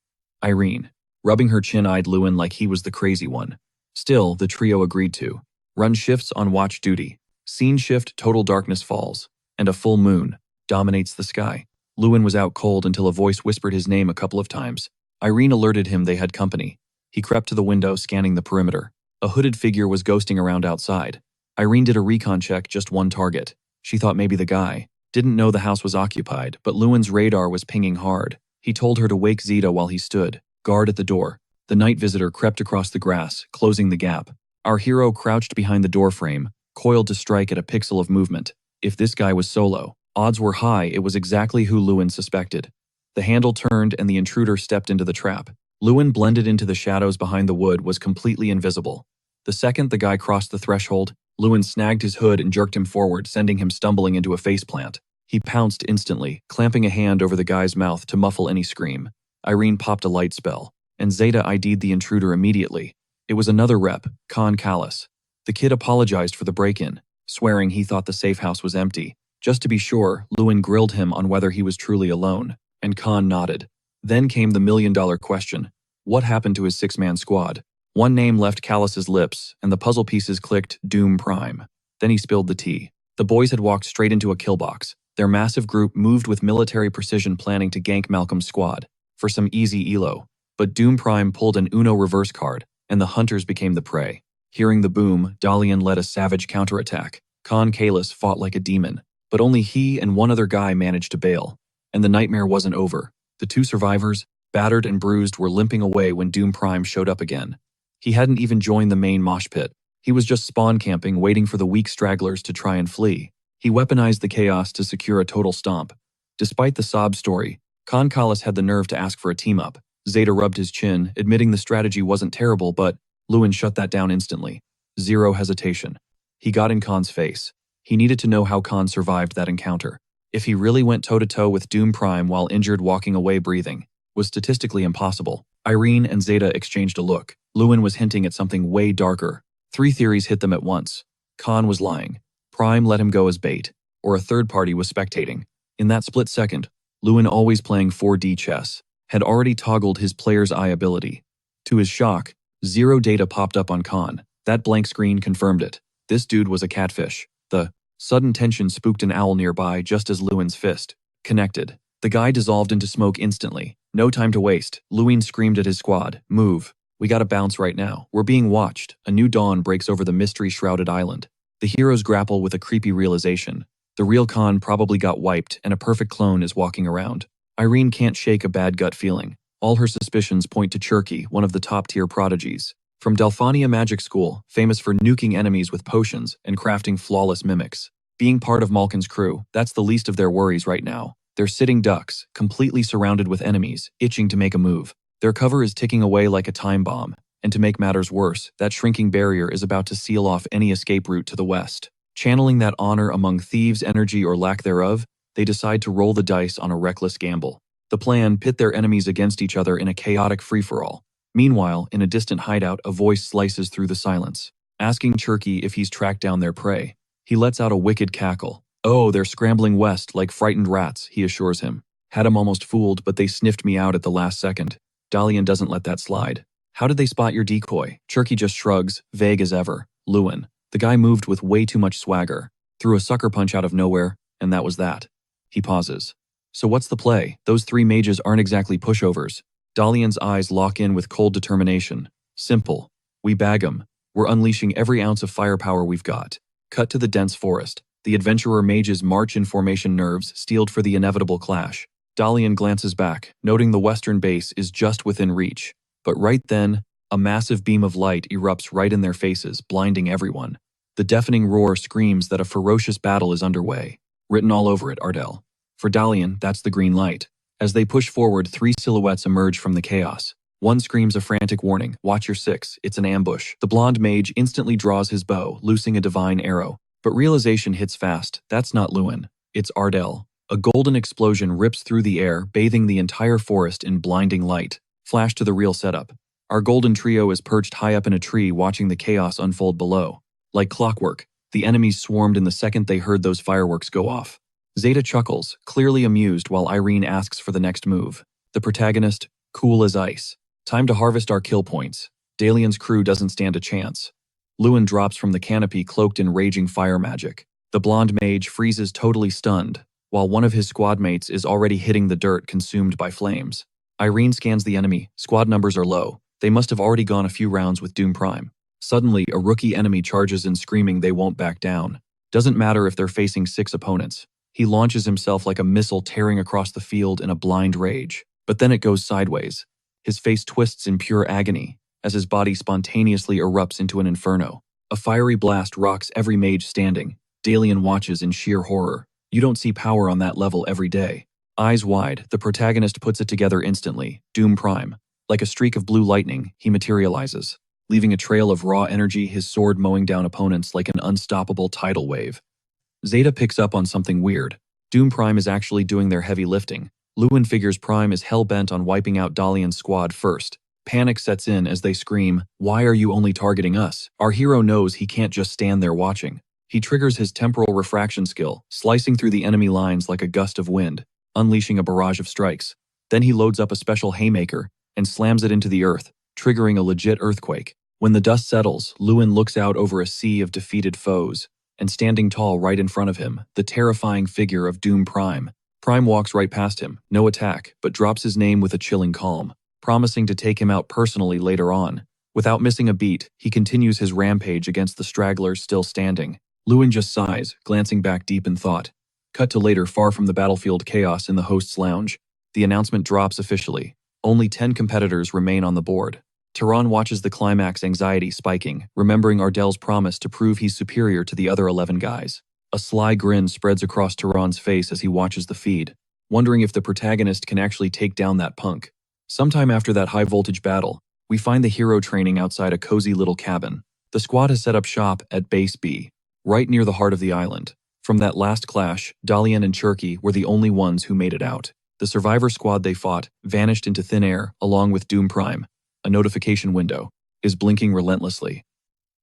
Irene, rubbing her chin, eyed Lewin like he was the crazy one. Still, the trio agreed to run shifts on watch duty. Scene shift, total darkness falls, and a full moon dominates the sky. Lewin was out cold until a voice whispered his name a couple of times. Irene alerted him they had company. He crept to the window, scanning the perimeter. A hooded figure was ghosting around outside. Irene did a recon check, just one target. She thought maybe the guy didn't know the house was occupied, but Lewin's radar was pinging hard. He told her to wake Zeta while he stood guard at the door. The night visitor crept across the grass, closing the gap. Our hero crouched behind the doorframe, coiled to strike at a pixel of movement. If this guy was solo, odds were high it was exactly who Lewin suspected. The handle turned and the intruder stepped into the trap. Lewin, blended into the shadows behind the wood, was completely invisible. The second the guy crossed the threshold, Lewin snagged his hood and jerked him forward, sending him stumbling into a faceplant. He pounced instantly, clamping a hand over the guy's mouth to muffle any scream. Irene popped a light spell. and Zeta ID'd the intruder immediately. It was another rep, Khan Callis. The kid apologized for the break-in, swearing he thought the safe house was empty. Just to be sure, Lewin grilled him on whether he was truly alone, and Khan nodded. Then came the million-dollar question. What happened to his six-man squad? One name left Callis's lips, and the puzzle pieces clicked Doom Prime. Then he spilled the tea. The boys had walked straight into a kill box. Their massive group moved with military precision, planning to gank Malcolm's squad for some easy elo. But Doom Prime pulled an Uno reverse card, and the hunters became the prey. Hearing the boom, Dalian led a savage counterattack. Khan Kalis fought like a demon, but only he and one other guy managed to bail. And the nightmare wasn't over. The two survivors, battered and bruised, were limping away when Doom Prime showed up again. He hadn't even joined the main mosh pit. He was just spawn camping, waiting for the weak stragglers to try and flee. He weaponized the chaos to secure a total stomp. Despite the sob story, Khan Kalis had the nerve to ask for a team-up. Zeta rubbed his chin, admitting the strategy wasn't terrible, but Lewin shut that down instantly. Zero hesitation. He got in Khan's face. He needed to know how Khan survived that encounter. If he really went toe-to-toe with Doom Prime while injured, walking away breathing was statistically impossible. Irene and Zeta exchanged a look. Lewin was hinting at something way darker. Three theories hit them at once. Khan was lying. Prime let him go as bait, or a third party was spectating. In that split second, Lewin, always playing 4D chess, had already toggled his player's eye ability. To his shock, zero data popped up on Khan. That blank screen confirmed it. This dude was a catfish. The sudden tension spooked an owl nearby just as Lewin's fist connected. The guy dissolved into smoke instantly. No time to waste. Lewin screamed at his squad, "Move. We gotta bounce right now. We're being watched." A new dawn breaks over the mystery-shrouded island. The heroes grapple with a creepy realization. The real Khan probably got wiped, and a perfect clone is walking around. Irene can't shake a bad gut feeling. All her suspicions point to Cherky, one of the top-tier prodigies. From Delphania Magic School, famous for nuking enemies with potions and crafting flawless mimics. Being part of Malkin's crew, that's the least of their worries right now. They're sitting ducks, completely surrounded with enemies, itching to make a move. Their cover is ticking away like a time bomb, and to make matters worse, that shrinking barrier is about to seal off any escape route to the west. Channeling that honor among thieves' energy or lack thereof, they decide to roll the dice on a reckless gamble. The plan: pit their enemies against each other in a chaotic free-for-all. Meanwhile, in a distant hideout, a voice slices through the silence, asking Cherky if he's tracked down their prey. He lets out a wicked cackle. "Oh, they're scrambling west like frightened rats," he assures him. "Had 'em almost fooled, but they sniffed me out at the last second." Dalian doesn't let that slide. "How did they spot your decoy?" Cherky just shrugs, vague as ever. "Lewin." The guy moved with way too much swagger, threw a sucker punch out of nowhere, and that was that. He pauses. "So what's the play? Those three mages aren't exactly pushovers." Dalian's eyes lock in with cold determination. "Simple. We bag 'em. We're unleashing every ounce of firepower we've got." Cut to the dense forest. The adventurer mages march in formation, nerves steeled for the inevitable clash. Dalian glances back, noting the western base is just within reach. But right then, a massive beam of light erupts right in their faces, blinding everyone. The deafening roar screams that a ferocious battle is underway. Written all over it, Ardale. For Dalian, that's the green light. As they push forward, three silhouettes emerge from the chaos. One screams a frantic warning, "Watch your six, it's an ambush." The blonde mage instantly draws his bow, loosing a divine arrow. But realization hits fast. That's not Lewin. It's Ardale. A golden explosion rips through the air, bathing the entire forest in blinding light. Flash to the real setup. Our golden trio is perched high up in a tree, watching the chaos unfold below. Like clockwork, the enemies swarmed in the second they heard those fireworks go off. Zeta chuckles, clearly amused, while Irene asks for the next move. The protagonist, cool as ice. "Time to harvest our kill points." Dalian's crew doesn't stand a chance. Lewin drops from the canopy, cloaked in raging fire magic. The blonde mage freezes, totally stunned, while one of his squad mates is already hitting the dirt, consumed by flames. Irene scans the enemy. Squad numbers are low. They must have already gone a few rounds with Doom Prime. Suddenly, a rookie enemy charges in, screaming they won't back down. Doesn't matter if they're facing 6 opponents. He launches himself like a missile, tearing across the field in a blind rage. But then it goes sideways. His face twists in pure agony, as his body spontaneously erupts into an inferno. A fiery blast rocks every mage standing. Dalian watches in sheer horror. You don't see power on that level every day. Eyes wide, the protagonist puts it together instantly. Doom Prime. Like a streak of blue lightning, he materializes, leaving a trail of raw energy, his sword mowing down opponents like an unstoppable tidal wave. Zeta picks up on something weird. Doom Prime is actually doing their heavy lifting. Lewin figures Prime is hell-bent on wiping out Dalian's squad first. Panic sets in as they scream, "Why are you only targeting us?" Our hero knows he can't just stand there watching. He triggers his temporal refraction skill, slicing through the enemy lines like a gust of wind, unleashing a barrage of strikes. Then he loads up a special haymaker and slams it into the earth, triggering a legit earthquake. When the dust settles, Lewin looks out over a sea of defeated foes, and standing tall right in front of him, the terrifying figure of Doom Prime. Prime walks right past him, no attack, but drops his name with a chilling calm, promising to take him out personally later on. Without missing a beat, he continues his rampage against the stragglers still standing. Lewin just sighs, glancing back deep in thought. Cut to later, far from the battlefield chaos in the host's lounge. The announcement drops officially. Only 10 competitors remain on the board. Tehran watches the climax, anxiety spiking, remembering Ardale's promise to prove he's superior to the other 11 guys. A sly grin spreads across Tehran's face as he watches the feed, wondering if the protagonist can actually take down that punk. Sometime after that high-voltage battle, we find the hero training outside a cozy little cabin. The squad has set up shop at Base B, right near the heart of the island. From that last clash, Dalian and Cherky were the only ones who made it out. The survivor squad they fought vanished into thin air along with Doom Prime. A notification window is blinking relentlessly.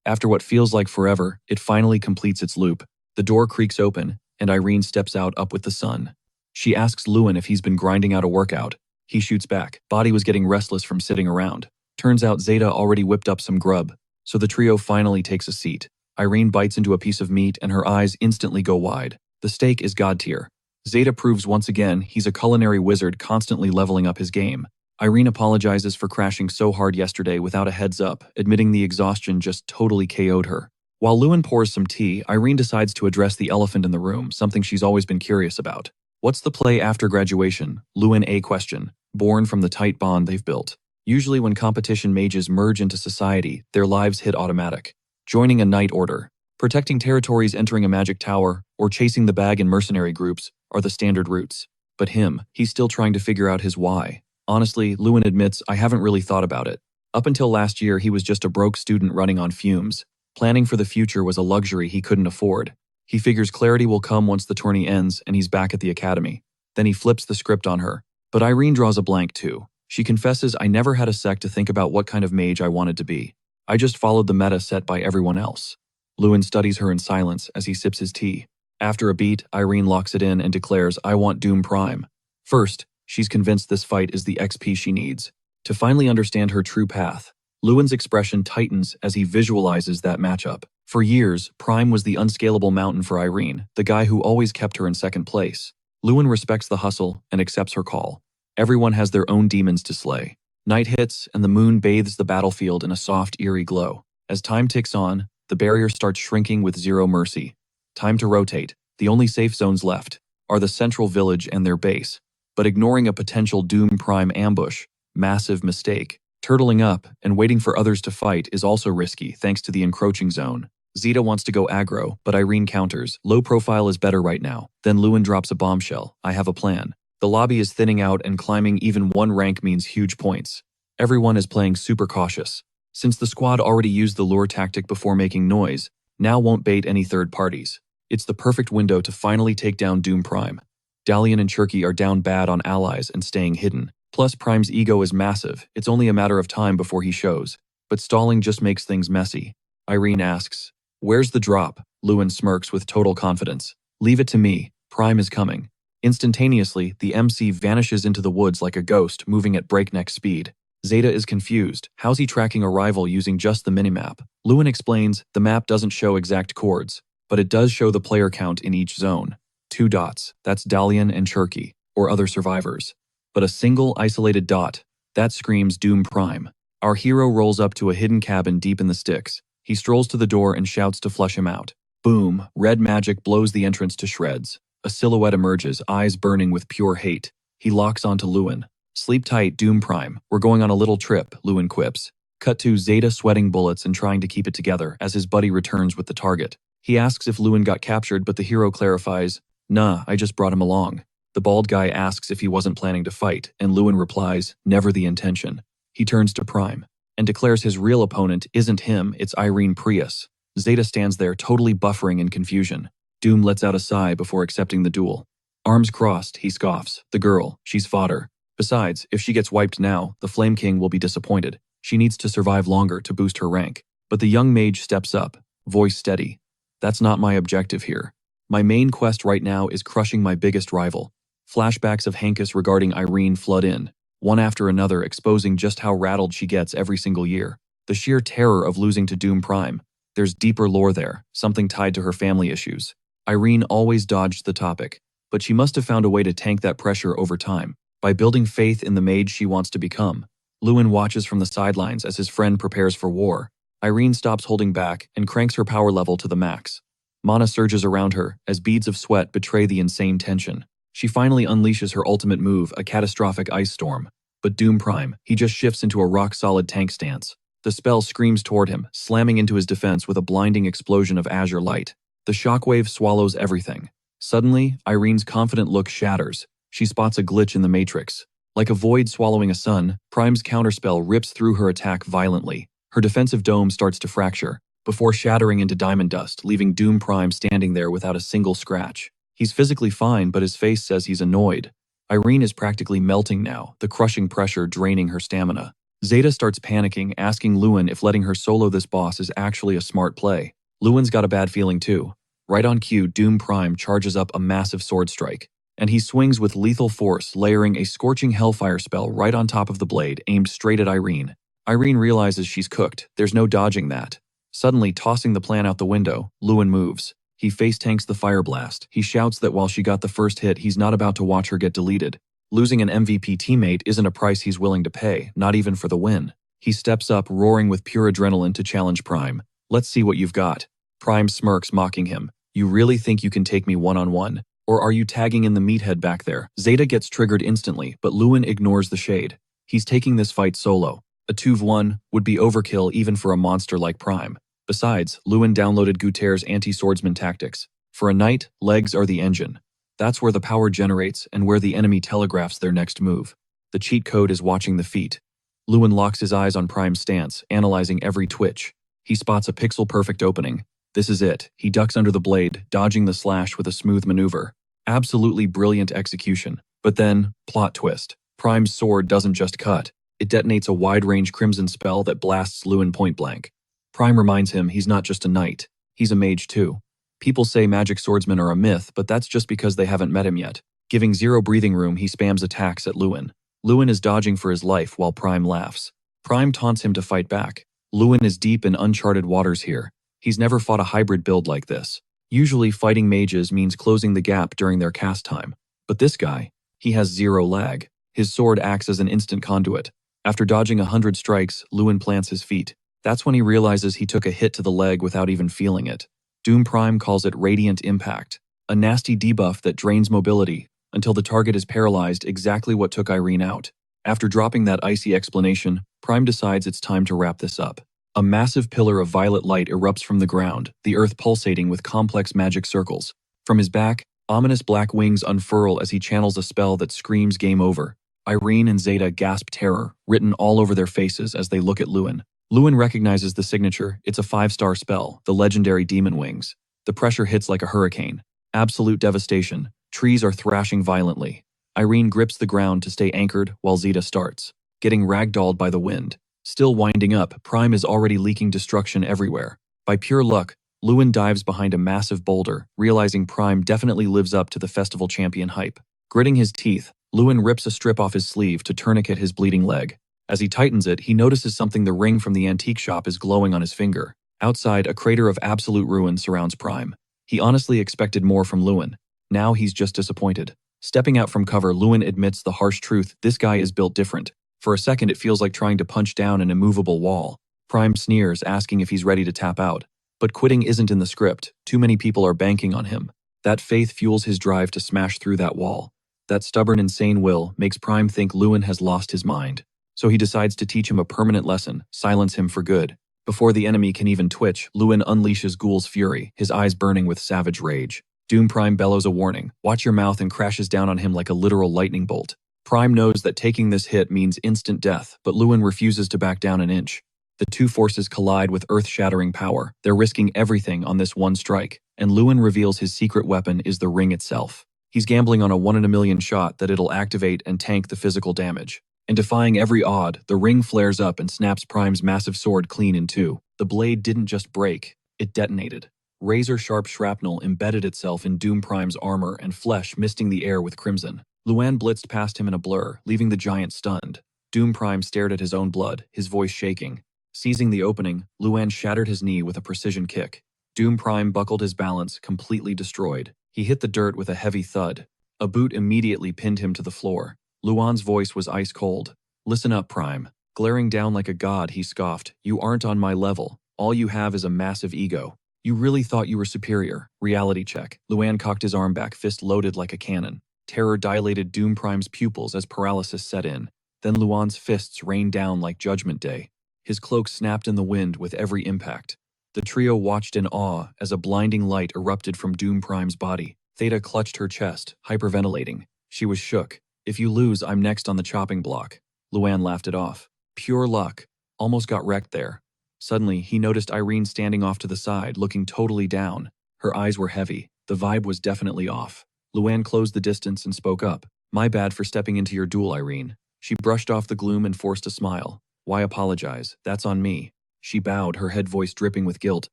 After what feels like forever, it finally completes its loop. The door creaks open, and Irene steps out up with the sun. She asks Lewin if he's been grinding out a workout. He shoots back. Body was getting restless from sitting around. Turns out Zeta already whipped up some grub, so the trio finally takes a seat. Irene bites into a piece of meat and her eyes instantly go wide. The steak is god tier. Zeta proves once again he's a culinary wizard constantly leveling up his game. Irene apologizes for crashing so hard yesterday without a heads up, admitting the exhaustion just totally KO'd her. While Lewin pours some tea, Irene decides to address the elephant in the room, something she's always been curious about. What's the play after graduation? Lewin a question, born from the tight bond they've built. Usually when competition mages merge into society, their lives hit automatic. Joining a knight order, protecting territories, entering a magic tower, or chasing the bag in mercenary groups are the standard routes. But he's still trying to figure out his why. Honestly, Lewin admits, I haven't really thought about it. Up until last year, he was just a broke student running on fumes. Planning for the future was a luxury he couldn't afford. He figures clarity will come once the tourney ends and he's back at the academy. Then he flips the script on her. But Irene draws a blank too. She confesses, I never had a sec to think about what kind of mage I wanted to be. I just followed the meta set by everyone else. Lewin studies her in silence as he sips his tea. After a beat, Irene locks it in and declares, I want Doom Prime. First, she's convinced this fight is the XP she needs to finally understand her true path. Lewin's expression tightens as he visualizes that matchup. For years, Prime was the unscalable mountain for Irene, the guy who always kept her in second place. Lewin respects the hustle and accepts her call. Everyone has their own demons to slay. Night hits and the moon bathes the battlefield in a soft, eerie glow. As time ticks on, the barrier starts shrinking with zero mercy. Time to rotate. The only safe zones left are the central village and their base. But ignoring a potential Doom Prime ambush, massive mistake. Turtling up and waiting for others to fight is also risky thanks to the encroaching zone. Zeta wants to go aggro, but Irene counters, low profile is better right now. Then Lewin drops a bombshell, I have a plan. The lobby is thinning out and climbing even one rank means huge points. Everyone is playing super cautious. Since the squad already used the lure tactic before making noise, now won't bait any third parties. It's the perfect window to finally take down Doom Prime. Dalian and Cherky are down bad on allies and staying hidden. Plus Prime's ego is massive, it's only a matter of time before he shows. But stalling just makes things messy. Irene asks, where's the drop? Lewin smirks with total confidence. Leave it to me, Prime is coming. Instantaneously, the MC vanishes into the woods like a ghost, moving at breakneck speed. Zeta is confused. How's he tracking a rival using just the minimap? Lewin explains, the map doesn't show exact chords, but it does show the player count in each zone. 2 dots, that's Dalian and Cherky, or other survivors. But a single isolated dot, that screams Doom Prime. Our hero rolls up to a hidden cabin deep in the sticks. He strolls to the door and shouts to flush him out. Boom, red magic blows the entrance to shreds. A silhouette emerges, eyes burning with pure hate. He locks onto Lewin. Sleep tight, Doom Prime. We're going on a little trip, Lewin quips. Cut to Zeta sweating bullets and trying to keep it together as his buddy returns with the target. He asks if Lewin got captured, but the hero clarifies, nah, I just brought him along. The bald guy asks if he wasn't planning to fight, and Lewin replies, never the intention. He turns to Prime and declares his real opponent isn't him, it's Irene Prius. Zeta stands there totally buffering in confusion. Doom lets out a sigh before accepting the duel. Arms crossed, he scoffs. The girl, she's fodder. Besides, if she gets wiped now, the Flame King will be disappointed. She needs to survive longer to boost her rank. But the young mage steps up, voice steady. That's not my objective here. My main quest right now is crushing my biggest rival. Flashbacks of Hankus regarding Irene flood in, one after another, exposing just how rattled she gets every single year. The sheer terror of losing to Doom Prime. There's deeper lore there, something tied to her family issues. Irene always dodged the topic, but she must have found a way to tank that pressure over time, by building faith in the mage she wants to become. Lewin watches from the sidelines as his friend prepares for war. Irene stops holding back and cranks her power level to the max. Mana surges around her as beads of sweat betray the insane tension. She finally unleashes her ultimate move, a catastrophic ice storm. But Doom Prime, he just shifts into a rock-solid tank stance. The spell screams toward him, slamming into his defense with a blinding explosion of azure light. The shockwave swallows everything. Suddenly, Irene's confident look shatters. She spots a glitch in the matrix. Like a void swallowing a sun, Prime's counterspell rips through her attack violently. Her defensive dome starts to fracture, before shattering into diamond dust, leaving Doom Prime standing there without a single scratch. He's physically fine, but his face says he's annoyed. Irene is practically melting now, the crushing pressure draining her stamina. Zeta starts panicking, asking Lewin if letting her solo this boss is actually a smart play. Lewin's got a bad feeling too. Right on cue, Doom Prime charges up a massive sword strike, and he swings with lethal force, layering a scorching hellfire spell right on top of the blade, aimed straight at Irene. Irene realizes she's cooked. There's no dodging that. Suddenly, tossing the plan out the window, Lewin moves. He face tanks the fire blast. He shouts that while she got the first hit, he's not about to watch her get deleted. Losing an MVP teammate isn't a price he's willing to pay, not even for the win. He steps up, roaring with pure adrenaline to challenge Prime. Let's see what you've got. Prime smirks, mocking him. You really think you can take me one-on-one? Or are you tagging in the meathead back there? Zeta gets triggered instantly, but Lewin ignores the shade. He's taking this fight solo. A 2v1 would be overkill even for a monster like Prime. Besides, Lewin downloaded Guterres' anti-swordsman tactics. For a knight, legs are the engine. That's where the power generates and where the enemy telegraphs their next move. The cheat code is watching the feet. Lewin locks his eyes on Prime's stance, analyzing every twitch. He spots a pixel-perfect opening. This is it. He ducks under the blade, dodging the slash with a smooth maneuver. Absolutely brilliant execution. But then, plot twist. Prime's sword doesn't just cut. It detonates a wide-range crimson spell that blasts Lewin point-blank. Prime reminds him he's not just a knight. He's a mage too. People say magic swordsmen are a myth, but that's just because they haven't met him yet. Giving zero breathing room, he spams attacks at Lewin. Lewin is dodging for his life while Prime laughs. Prime taunts him to fight back. Lewin is deep in uncharted waters here. He's never fought a hybrid build like this. Usually fighting mages means closing the gap during their cast time. But this guy, he has zero lag. His sword acts as an instant conduit. After dodging 100 strikes, Lewin plants his feet. That's when he realizes he took a hit to the leg without even feeling it. Doom Prime calls it Radiant Impact, a nasty debuff that drains mobility until the target is paralyzed, exactly what took Irene out. After dropping that icy explanation, Prime decides it's time to wrap this up. A massive pillar of violet light erupts from the ground, the earth pulsating with complex magic circles. From his back, ominous black wings unfurl as he channels a spell that screams game over. Irene and Zeta gasp terror, written all over their faces as they look at Lewin. Lewin recognizes the signature. It's a 5-star spell, the legendary Demon Wings. The pressure hits like a hurricane. Absolute devastation. Trees are thrashing violently. Irene grips the ground to stay anchored while Zeta starts, getting ragdolled by the wind. Still winding up, Prime is already leaking destruction everywhere. By pure luck, Lewin dives behind a massive boulder, realizing Prime definitely lives up to the festival champion hype. Gritting his teeth, Lewin rips a strip off his sleeve to tourniquet his bleeding leg. As he tightens it, he notices something. The ring from the antique shop is glowing on his finger. Outside, a crater of absolute ruin surrounds Prime. He honestly expected more from Lewin. Now he's just disappointed. Stepping out from cover, Lewin admits the harsh truth. This guy is built different. For a second, it feels like trying to punch down an immovable wall. Prime sneers, asking if he's ready to tap out. But quitting isn't in the script. Too many people are banking on him. That faith fuels his drive to smash through that wall. That stubborn, insane will makes Prime think Lewin has lost his mind. So he decides to teach him a permanent lesson, silence him for good. Before the enemy can even twitch, Lewin unleashes Ghoul's fury, his eyes burning with savage rage. Doom Prime bellows a warning, watch your mouth, and crashes down on him like a literal lightning bolt. Prime knows that taking this hit means instant death, but Lewin refuses to back down an inch. The two forces collide with earth-shattering power. They're risking everything on this one strike, and Lewin reveals his secret weapon is the ring itself. He's gambling on a 1 in a million shot that it'll activate and tank the physical damage. And defying every odd, the ring flares up and snaps Prime's massive sword clean in two. The blade didn't just break, it detonated. Razor-sharp shrapnel embedded itself in Doom Prime's armor and flesh, misting the air with crimson. Luan blitzed past him in a blur, leaving the giant stunned. Doom Prime stared at his own blood, his voice shaking. Seizing the opening, Luan shattered his knee with a precision kick. Doom Prime buckled his balance, completely destroyed. He hit the dirt with a heavy thud. A boot immediately pinned him to the floor. Luan's voice was ice cold. "Listen up, Prime." Glaring down like a god, he scoffed. "You aren't on my level. All you have is a massive ego. You really thought you were superior." Reality check. Luan cocked his arm back, fist loaded like a cannon. Terror dilated Doom Prime's pupils as paralysis set in. Then Luan's fists rained down like Judgment Day. His cloak snapped in the wind with every impact. The trio watched in awe as a blinding light erupted from Doom Prime's body. Theta clutched her chest, hyperventilating. She was shook. "If you lose, I'm next on the chopping block." Luan laughed it off. "Pure luck. Almost got wrecked there." Suddenly, he noticed Irene standing off to the side, looking totally down. Her eyes were heavy. The vibe was definitely off. Luan closed the distance and spoke up. "My bad for stepping into your duel, Irene." She brushed off the gloom and forced a smile. "Why apologize? That's on me." She bowed, her head voice dripping with guilt.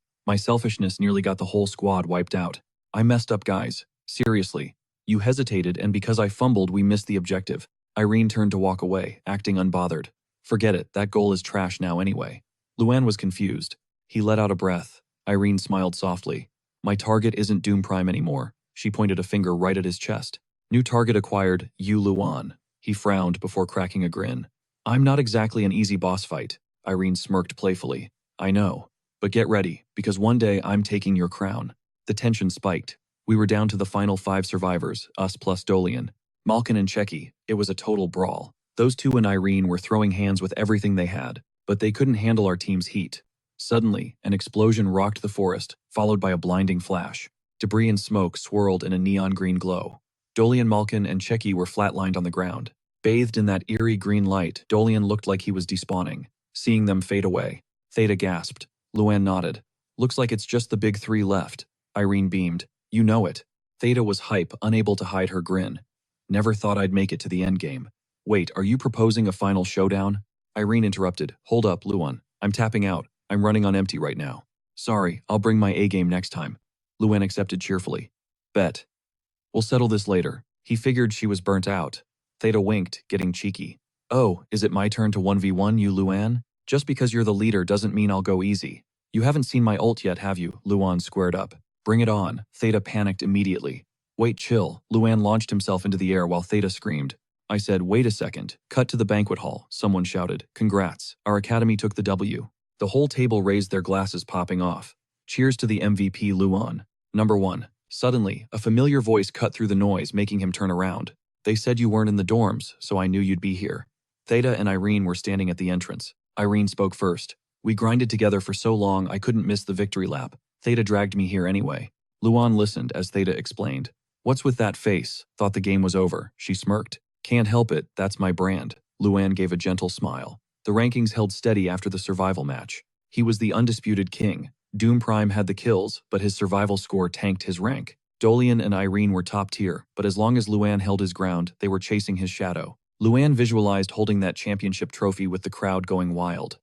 "My selfishness nearly got the whole squad wiped out. I messed up, guys. Seriously. You hesitated, and because I fumbled, we missed the objective." Irene turned to walk away, acting unbothered. "Forget it, that goal is trash now anyway." Luan was confused. He let out a breath. Irene smiled softly. "My target isn't Doom Prime anymore." She pointed a finger right at his chest. "New target acquired, you Luan." He frowned before cracking a grin. "I'm not exactly an easy boss fight." Irene smirked playfully. "I know. But get ready, because one day I'm taking your crown." The tension spiked. We were down to the final 5 survivors, us plus Dolian. Malkin and Checky. It was a total brawl. Those two and Irene were throwing hands with everything they had, but they couldn't handle our team's heat. Suddenly, an explosion rocked the forest, followed by a blinding flash. Debris and smoke swirled in a neon green glow. Dolian, Malkin, and Checky were flatlined on the ground. Bathed in that eerie green light, Dolian looked like he was despawning. Seeing them fade away, Theta gasped. Luan nodded. "Looks like it's just the big 3 left." Irene beamed. "You know it." Theta was hype, unable to hide her grin. "Never thought I'd make it to the endgame." "Wait, are you proposing a final showdown?" Irene interrupted. "Hold up, Luan. I'm tapping out. I'm running on empty right now." "Sorry, I'll bring my A-game next time." Luan accepted cheerfully. "Bet. We'll settle this later." He figured she was burnt out. Theta winked, getting cheeky. "Oh, is it my turn to 1v1 you, Luan? Just because you're the leader doesn't mean I'll go easy. You haven't seen my ult yet, have you?" Luan squared up. "Bring it on." Theta panicked immediately. "Wait, chill." Luan launched himself into the air while Theta screamed. I said, "Wait a second." Cut to the banquet hall. Someone shouted, "Congrats. Our academy took the W." The whole table raised their glasses, popping off. "Cheers to the MVP, Luan. Number 1. Suddenly, a familiar voice cut through the noise, making him turn around. "They said you weren't in the dorms, so I knew you'd be here." Theta and Irene were standing at the entrance. Irene spoke first. "We grinded together for so long I couldn't miss the victory lap. Theta dragged me here anyway." Luan listened as Theta explained. "What's with that face? Thought the game was over." She smirked. "Can't help it, that's my brand." Luan gave a gentle smile. The rankings held steady after the survival match. He was the undisputed king. Doom Prime had the kills, but his survival score tanked his rank. Dolian and Irene were top tier, but as long as Luan held his ground, they were chasing his shadow. Luan visualized holding that championship trophy with the crowd going wild.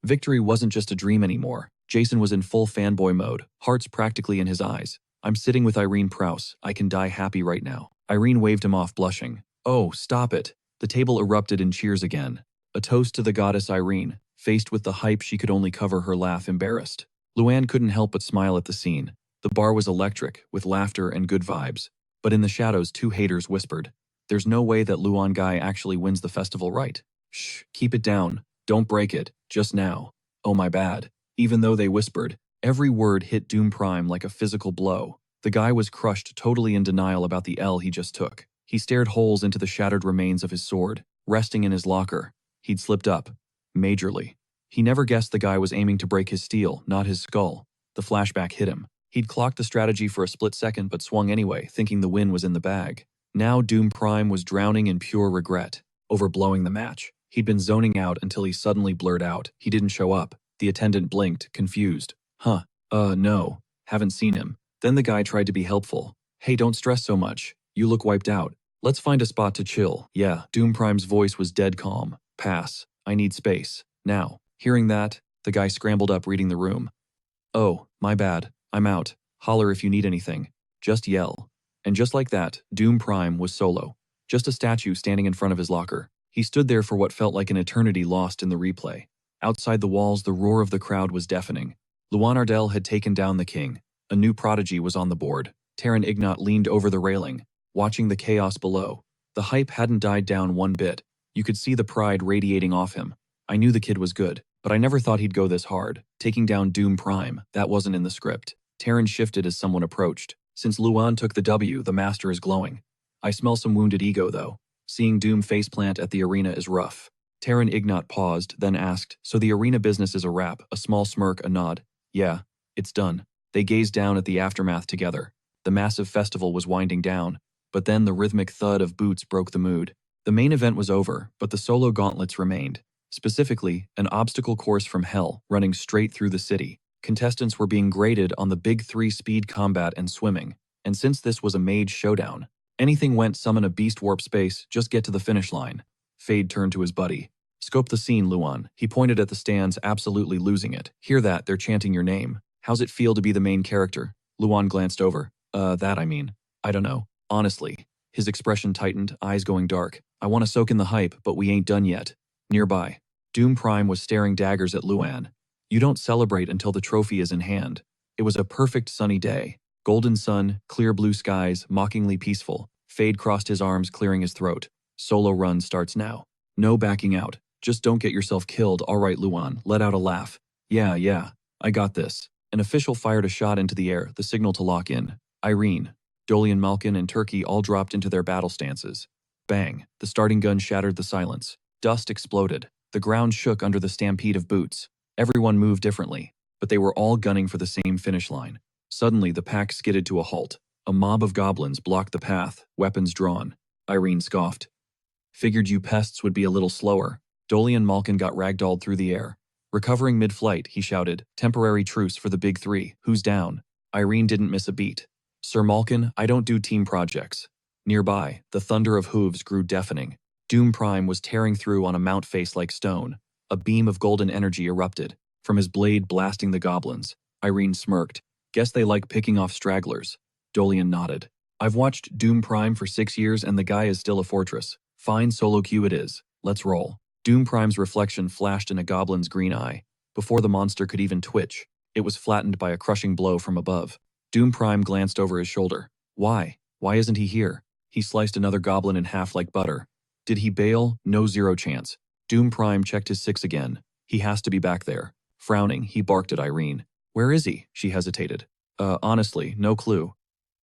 Victory wasn't just a dream anymore. Jason was in full fanboy mode, hearts practically in his eyes. "I'm sitting with Irene Prouse. I can die happy right now." Irene waved him off, blushing. "Oh, stop it." The table erupted in cheers again. A toast to the goddess Irene. Faced with the hype, she could only cover her laugh, embarrassed. Luan couldn't help but smile at the scene. The bar was electric, with laughter and good vibes. But in the shadows, 2 haters whispered, "There's no way that Luan guy actually wins the festival, right?" "Shh, keep it down. Don't break it. Just now." "Oh, my bad." Even though they whispered, every word hit Doom Prime like a physical blow. The guy was crushed, totally in denial about the L he just took. He stared holes into the shattered remains of his sword, resting in his locker. He'd slipped up. Majorly. He never guessed the guy was aiming to break his steel, not his skull. The flashback hit him. He'd clocked the strategy for a split second but swung anyway, thinking the win was in the bag. Now Doom Prime was drowning in pure regret, over blowing the match. He'd been zoning out until he suddenly blurred out, "He didn't show up." The attendant blinked, confused. No. Haven't seen him." Then the guy tried to be helpful. "Hey, don't stress so much. You look wiped out. Let's find a spot to chill. Yeah, Doom Prime's voice was dead calm. Pass. I need space. Now. Hearing that, the guy scrambled up, reading the room. Oh, my bad. I'm out. Holler if you need anything. Just yell. And just like that, Doom Prime was solo. Just a statue standing in front of his locker. He stood there for what felt like an eternity, lost in the replay. Outside the walls, the roar of the crowd was deafening. Ardale had taken down the king. A new prodigy was on the board. Terran Ignat leaned over the railing, watching the chaos below. The hype hadn't died down one bit. You could see the pride radiating off him. I knew the kid was good, but I never thought he'd go this hard. Taking down Doom Prime, that wasn't in the script. Terran shifted as someone approached. Since Luan took the W, the master is glowing. I smell some wounded ego, though. Seeing Doom faceplant at the arena is rough. Terran Ignat paused, then asked, so the arena business is a wrap? A small smirk, a nod. Yeah, it's done. They gazed down at the aftermath together. The massive festival was winding down, but then the rhythmic thud of boots broke the mood. The main event was over, but the solo gauntlets remained. Specifically, an obstacle course from hell running straight through the city. Contestants were being graded on the big three: speed, combat, and swimming. And since this was a mage showdown, anything went. Summon a beast, warp space, just get to the finish line. Fade turned to his buddy. Scope the scene, Luan. He pointed at the stands, absolutely losing it. Hear that, they're chanting your name. How's it feel to be the main character? Luan glanced over. I don't know. Honestly. His expression tightened, eyes going dark. I want to soak in the hype, but we ain't done yet. Nearby, Doom Prime was staring daggers at Luan. You don't celebrate until the trophy is in hand. It was a perfect sunny day. Golden sun, clear blue skies, mockingly peaceful. Fade crossed his arms, clearing his throat. Solo run starts now. No backing out. Just don't get yourself killed. All right, Luan, let out a laugh. Yeah, I got this. An official fired a shot into the air, the signal to lock in. Irene, Dolian Malkin, and Turkey all dropped into their battle stances. Bang, the starting gun shattered the silence. Dust exploded. The ground shook under the stampede of boots. Everyone moved differently, but they were all gunning for the same finish line. Suddenly, the pack skidded to a halt. A mob of goblins blocked the path, weapons drawn. Irene scoffed. Figured you pests would be a little slower. Dolian Malkin got ragdolled through the air. Recovering mid-flight, he shouted, temporary truce for the big three. Who's down? Irene didn't miss a beat. Sir Malkin, I don't do team projects. Nearby, the thunder of hooves grew deafening. Doom Prime was tearing through on a mount face like stone. A beam of golden energy erupted, from his blade blasting the goblins. Irene smirked. Guess they like picking off stragglers. Dolian nodded. I've watched Doom Prime for 6 years and the guy is still a fortress. Fine solo queue it is. Let's roll. Doom Prime's reflection flashed in a goblin's green eye. Before the monster could even twitch, it was flattened by a crushing blow from above. Doom Prime glanced over his shoulder. Why? Why isn't he here? He sliced another goblin in half like butter. Did he bail? No, zero chance. Doom Prime checked his six again. He has to be back there. Frowning, he barked at Irene. Where is he? She hesitated. Honestly, no clue.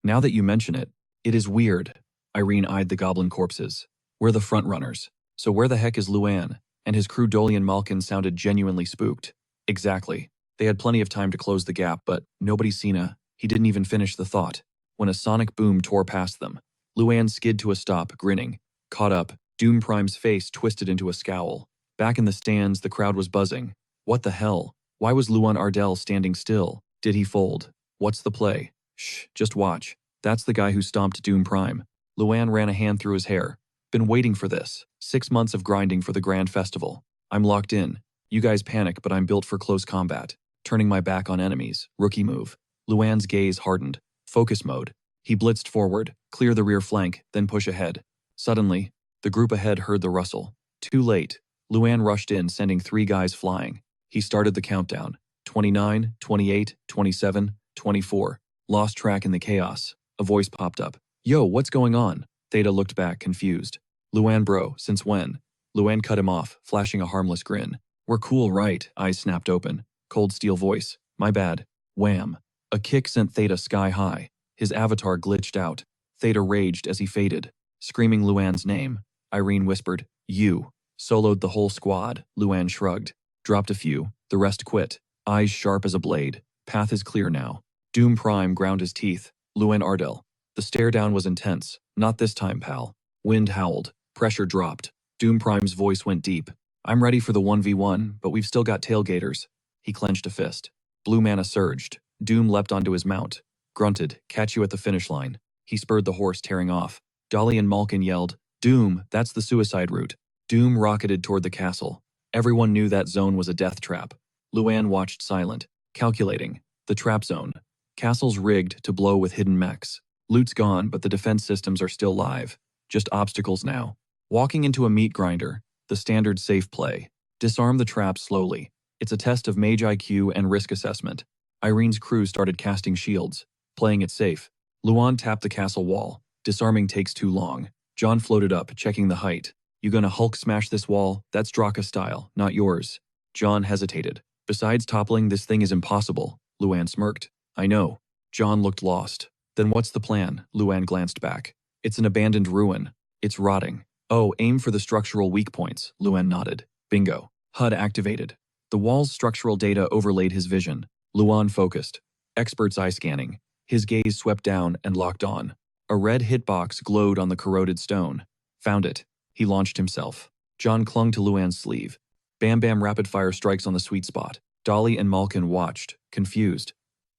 Now that you mention it, it is weird. Irene eyed the goblin corpses. We're the front runners. So where the heck is Luan? And his crew. Dolian Malkin sounded genuinely spooked. Exactly. They had plenty of time to close the gap, but nobody's seen a... He didn't even finish the thought. When a sonic boom tore past them, Luan skid to a stop, grinning. Caught up, Doom Prime's face twisted into a scowl. Back in the stands, the crowd was buzzing. What the hell? Why was Luan Ardale standing still? Did he fold? What's the play? Shh, just watch. That's the guy who stomped Doom Prime. Luan ran a hand through his hair. Been waiting for this. 6 months of grinding for the grand festival. I'm locked in. You guys panic, but I'm built for close combat. Turning my back on enemies. Rookie move. Luan's gaze hardened. Focus mode. He blitzed forward, clear the rear flank, then push ahead. Suddenly, the group ahead heard the rustle. Too late. Luan rushed in, sending 3 guys flying. He started the countdown. 29, 28, 27, 24. Lost track in the chaos. A voice popped up. Yo, what's going on? Theta looked back, confused. Luan bro, since when? Luan cut him off, flashing a harmless grin. We're cool, right? Eyes snapped open. Cold steel voice. My bad. Wham. A kick sent Theta sky high. His avatar glitched out. Theta raged as he faded, screaming Luan's name. Irene whispered, you. Soloed the whole squad. Luan shrugged. Dropped a few. The rest quit. Eyes sharp as a blade. Path is clear now. Doom Prime ground his teeth. Luan Ardale. The stare down was intense. Not this time, pal. Wind howled. Pressure dropped. Doom Prime's voice went deep. I'm ready for the 1v1, but we've still got tailgaters. He clenched a fist. Blue mana surged. Doom leapt onto his mount. Grunted, catch you at the finish line. He spurred the horse, tearing off. Dolly and Malkin yelled, "Doom, that's the suicide route." Doom rocketed toward the castle. Everyone knew that zone was a death trap. Luann watched silent, calculating. The trap zone. Castle's rigged to blow with hidden mechs. Loot's gone, but the defense systems are still live. Just obstacles now. Walking into a meat grinder, the standard safe play. Disarm the trap slowly. It's a test of mage IQ and risk assessment. Irene's crew started casting shields, playing it safe. Luan tapped the castle wall. Disarming takes too long. John floated up, checking the height. "You gonna Hulk smash this wall? That's Draka style, not yours." John hesitated. "Besides toppling, this thing is impossible." Luann smirked. "I know." John looked lost. "Then what's the plan?" Luann glanced back. "It's an abandoned ruin. It's rotting." "Oh, aim for the structural weak points," Luann nodded. "Bingo." HUD activated. The wall's structural data overlaid his vision. Luan focused. Expert's eye scanning. His gaze swept down and locked on. A red hitbox glowed on the corroded stone. "Found it." He launched himself. John clung to Luann's sleeve. Bam Bam rapid-fire strikes on the sweet spot. Dolly and Malkin watched, confused.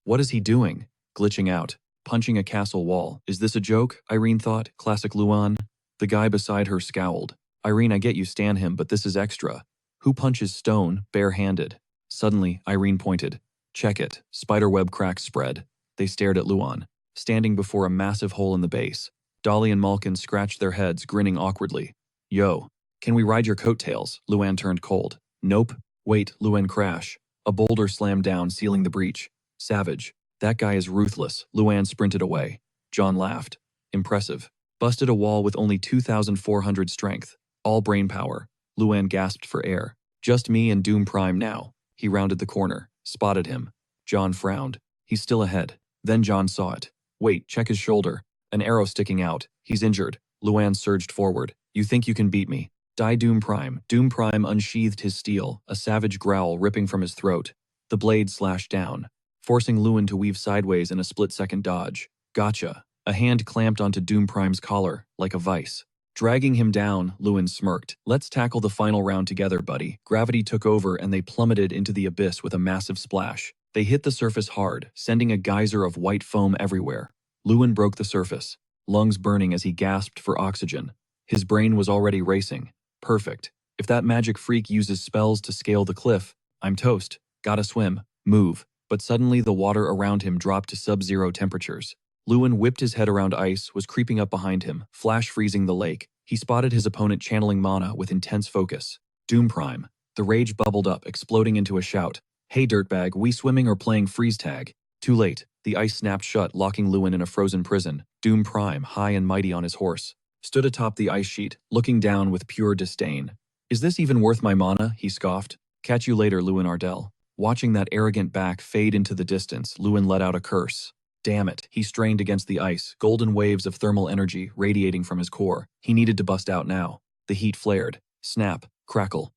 "What is he doing?" Glitching out. Punching a castle wall. "Is this a joke?" Irene thought. Classic Luan. The guy beside her scowled. "Irene, I get you stan him, but this is extra. Who punches stone, bare-handed?" Suddenly, Irene pointed. "Check it." Spiderweb cracks spread. They stared at Luan, standing before a massive hole in the base. Dolly and Malkin scratched their heads, grinning awkwardly. "Yo, can we ride your coattails?" Luann turned cold. "Nope." "Wait," Luann crash. A boulder slammed down, sealing the breach. "Savage. That guy is ruthless." Luann sprinted away. John laughed. "Impressive. Busted a wall with only 2,400 strength. All brain power." Luann gasped for air. "Just me and Doom Prime now." He rounded the corner. Spotted him. John frowned. "He's still ahead." Then John saw it. "Wait, check his shoulder. An arrow sticking out. He's injured." Luann surged forward. "You think you can beat me? Die, Doom Prime." Doom Prime unsheathed his steel, a savage growl ripping from his throat. The blade slashed down, forcing Luann to weave sideways in a split-second dodge. "Gotcha." A hand clamped onto Doom Prime's collar, like a vice. Dragging him down, Luann smirked. "Let's tackle the final round together, buddy." Gravity took over and they plummeted into the abyss with a massive splash. They hit the surface hard, sending a geyser of white foam everywhere. Luann broke the surface, lungs burning as he gasped for oxygen. His brain was already racing. "Perfect. If that magic freak uses spells to scale the cliff, I'm toast. Gotta swim. Move." But suddenly the water around him dropped to sub-zero temperatures. Luann whipped his head around ice, was creeping up behind him, flash freezing the lake. He spotted his opponent channeling mana with intense focus. Doom Prime. The rage bubbled up, exploding into a shout. "Hey dirtbag, we swimming or playing freeze tag?" Too late. The ice snapped shut, locking Luann in a frozen prison. Doom Prime, high and mighty on his horse, stood atop the ice sheet, looking down with pure disdain. "Is this even worth my mana?" he scoffed. "Catch you later, Luann Ardale." Watching that arrogant back fade into the distance, Luann let out a curse. Damn it, he strained against the ice, golden waves of thermal energy radiating from his core. He needed to bust out now. The heat flared. Snap, crackle.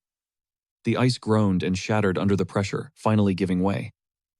The ice groaned and shattered under the pressure, finally giving way.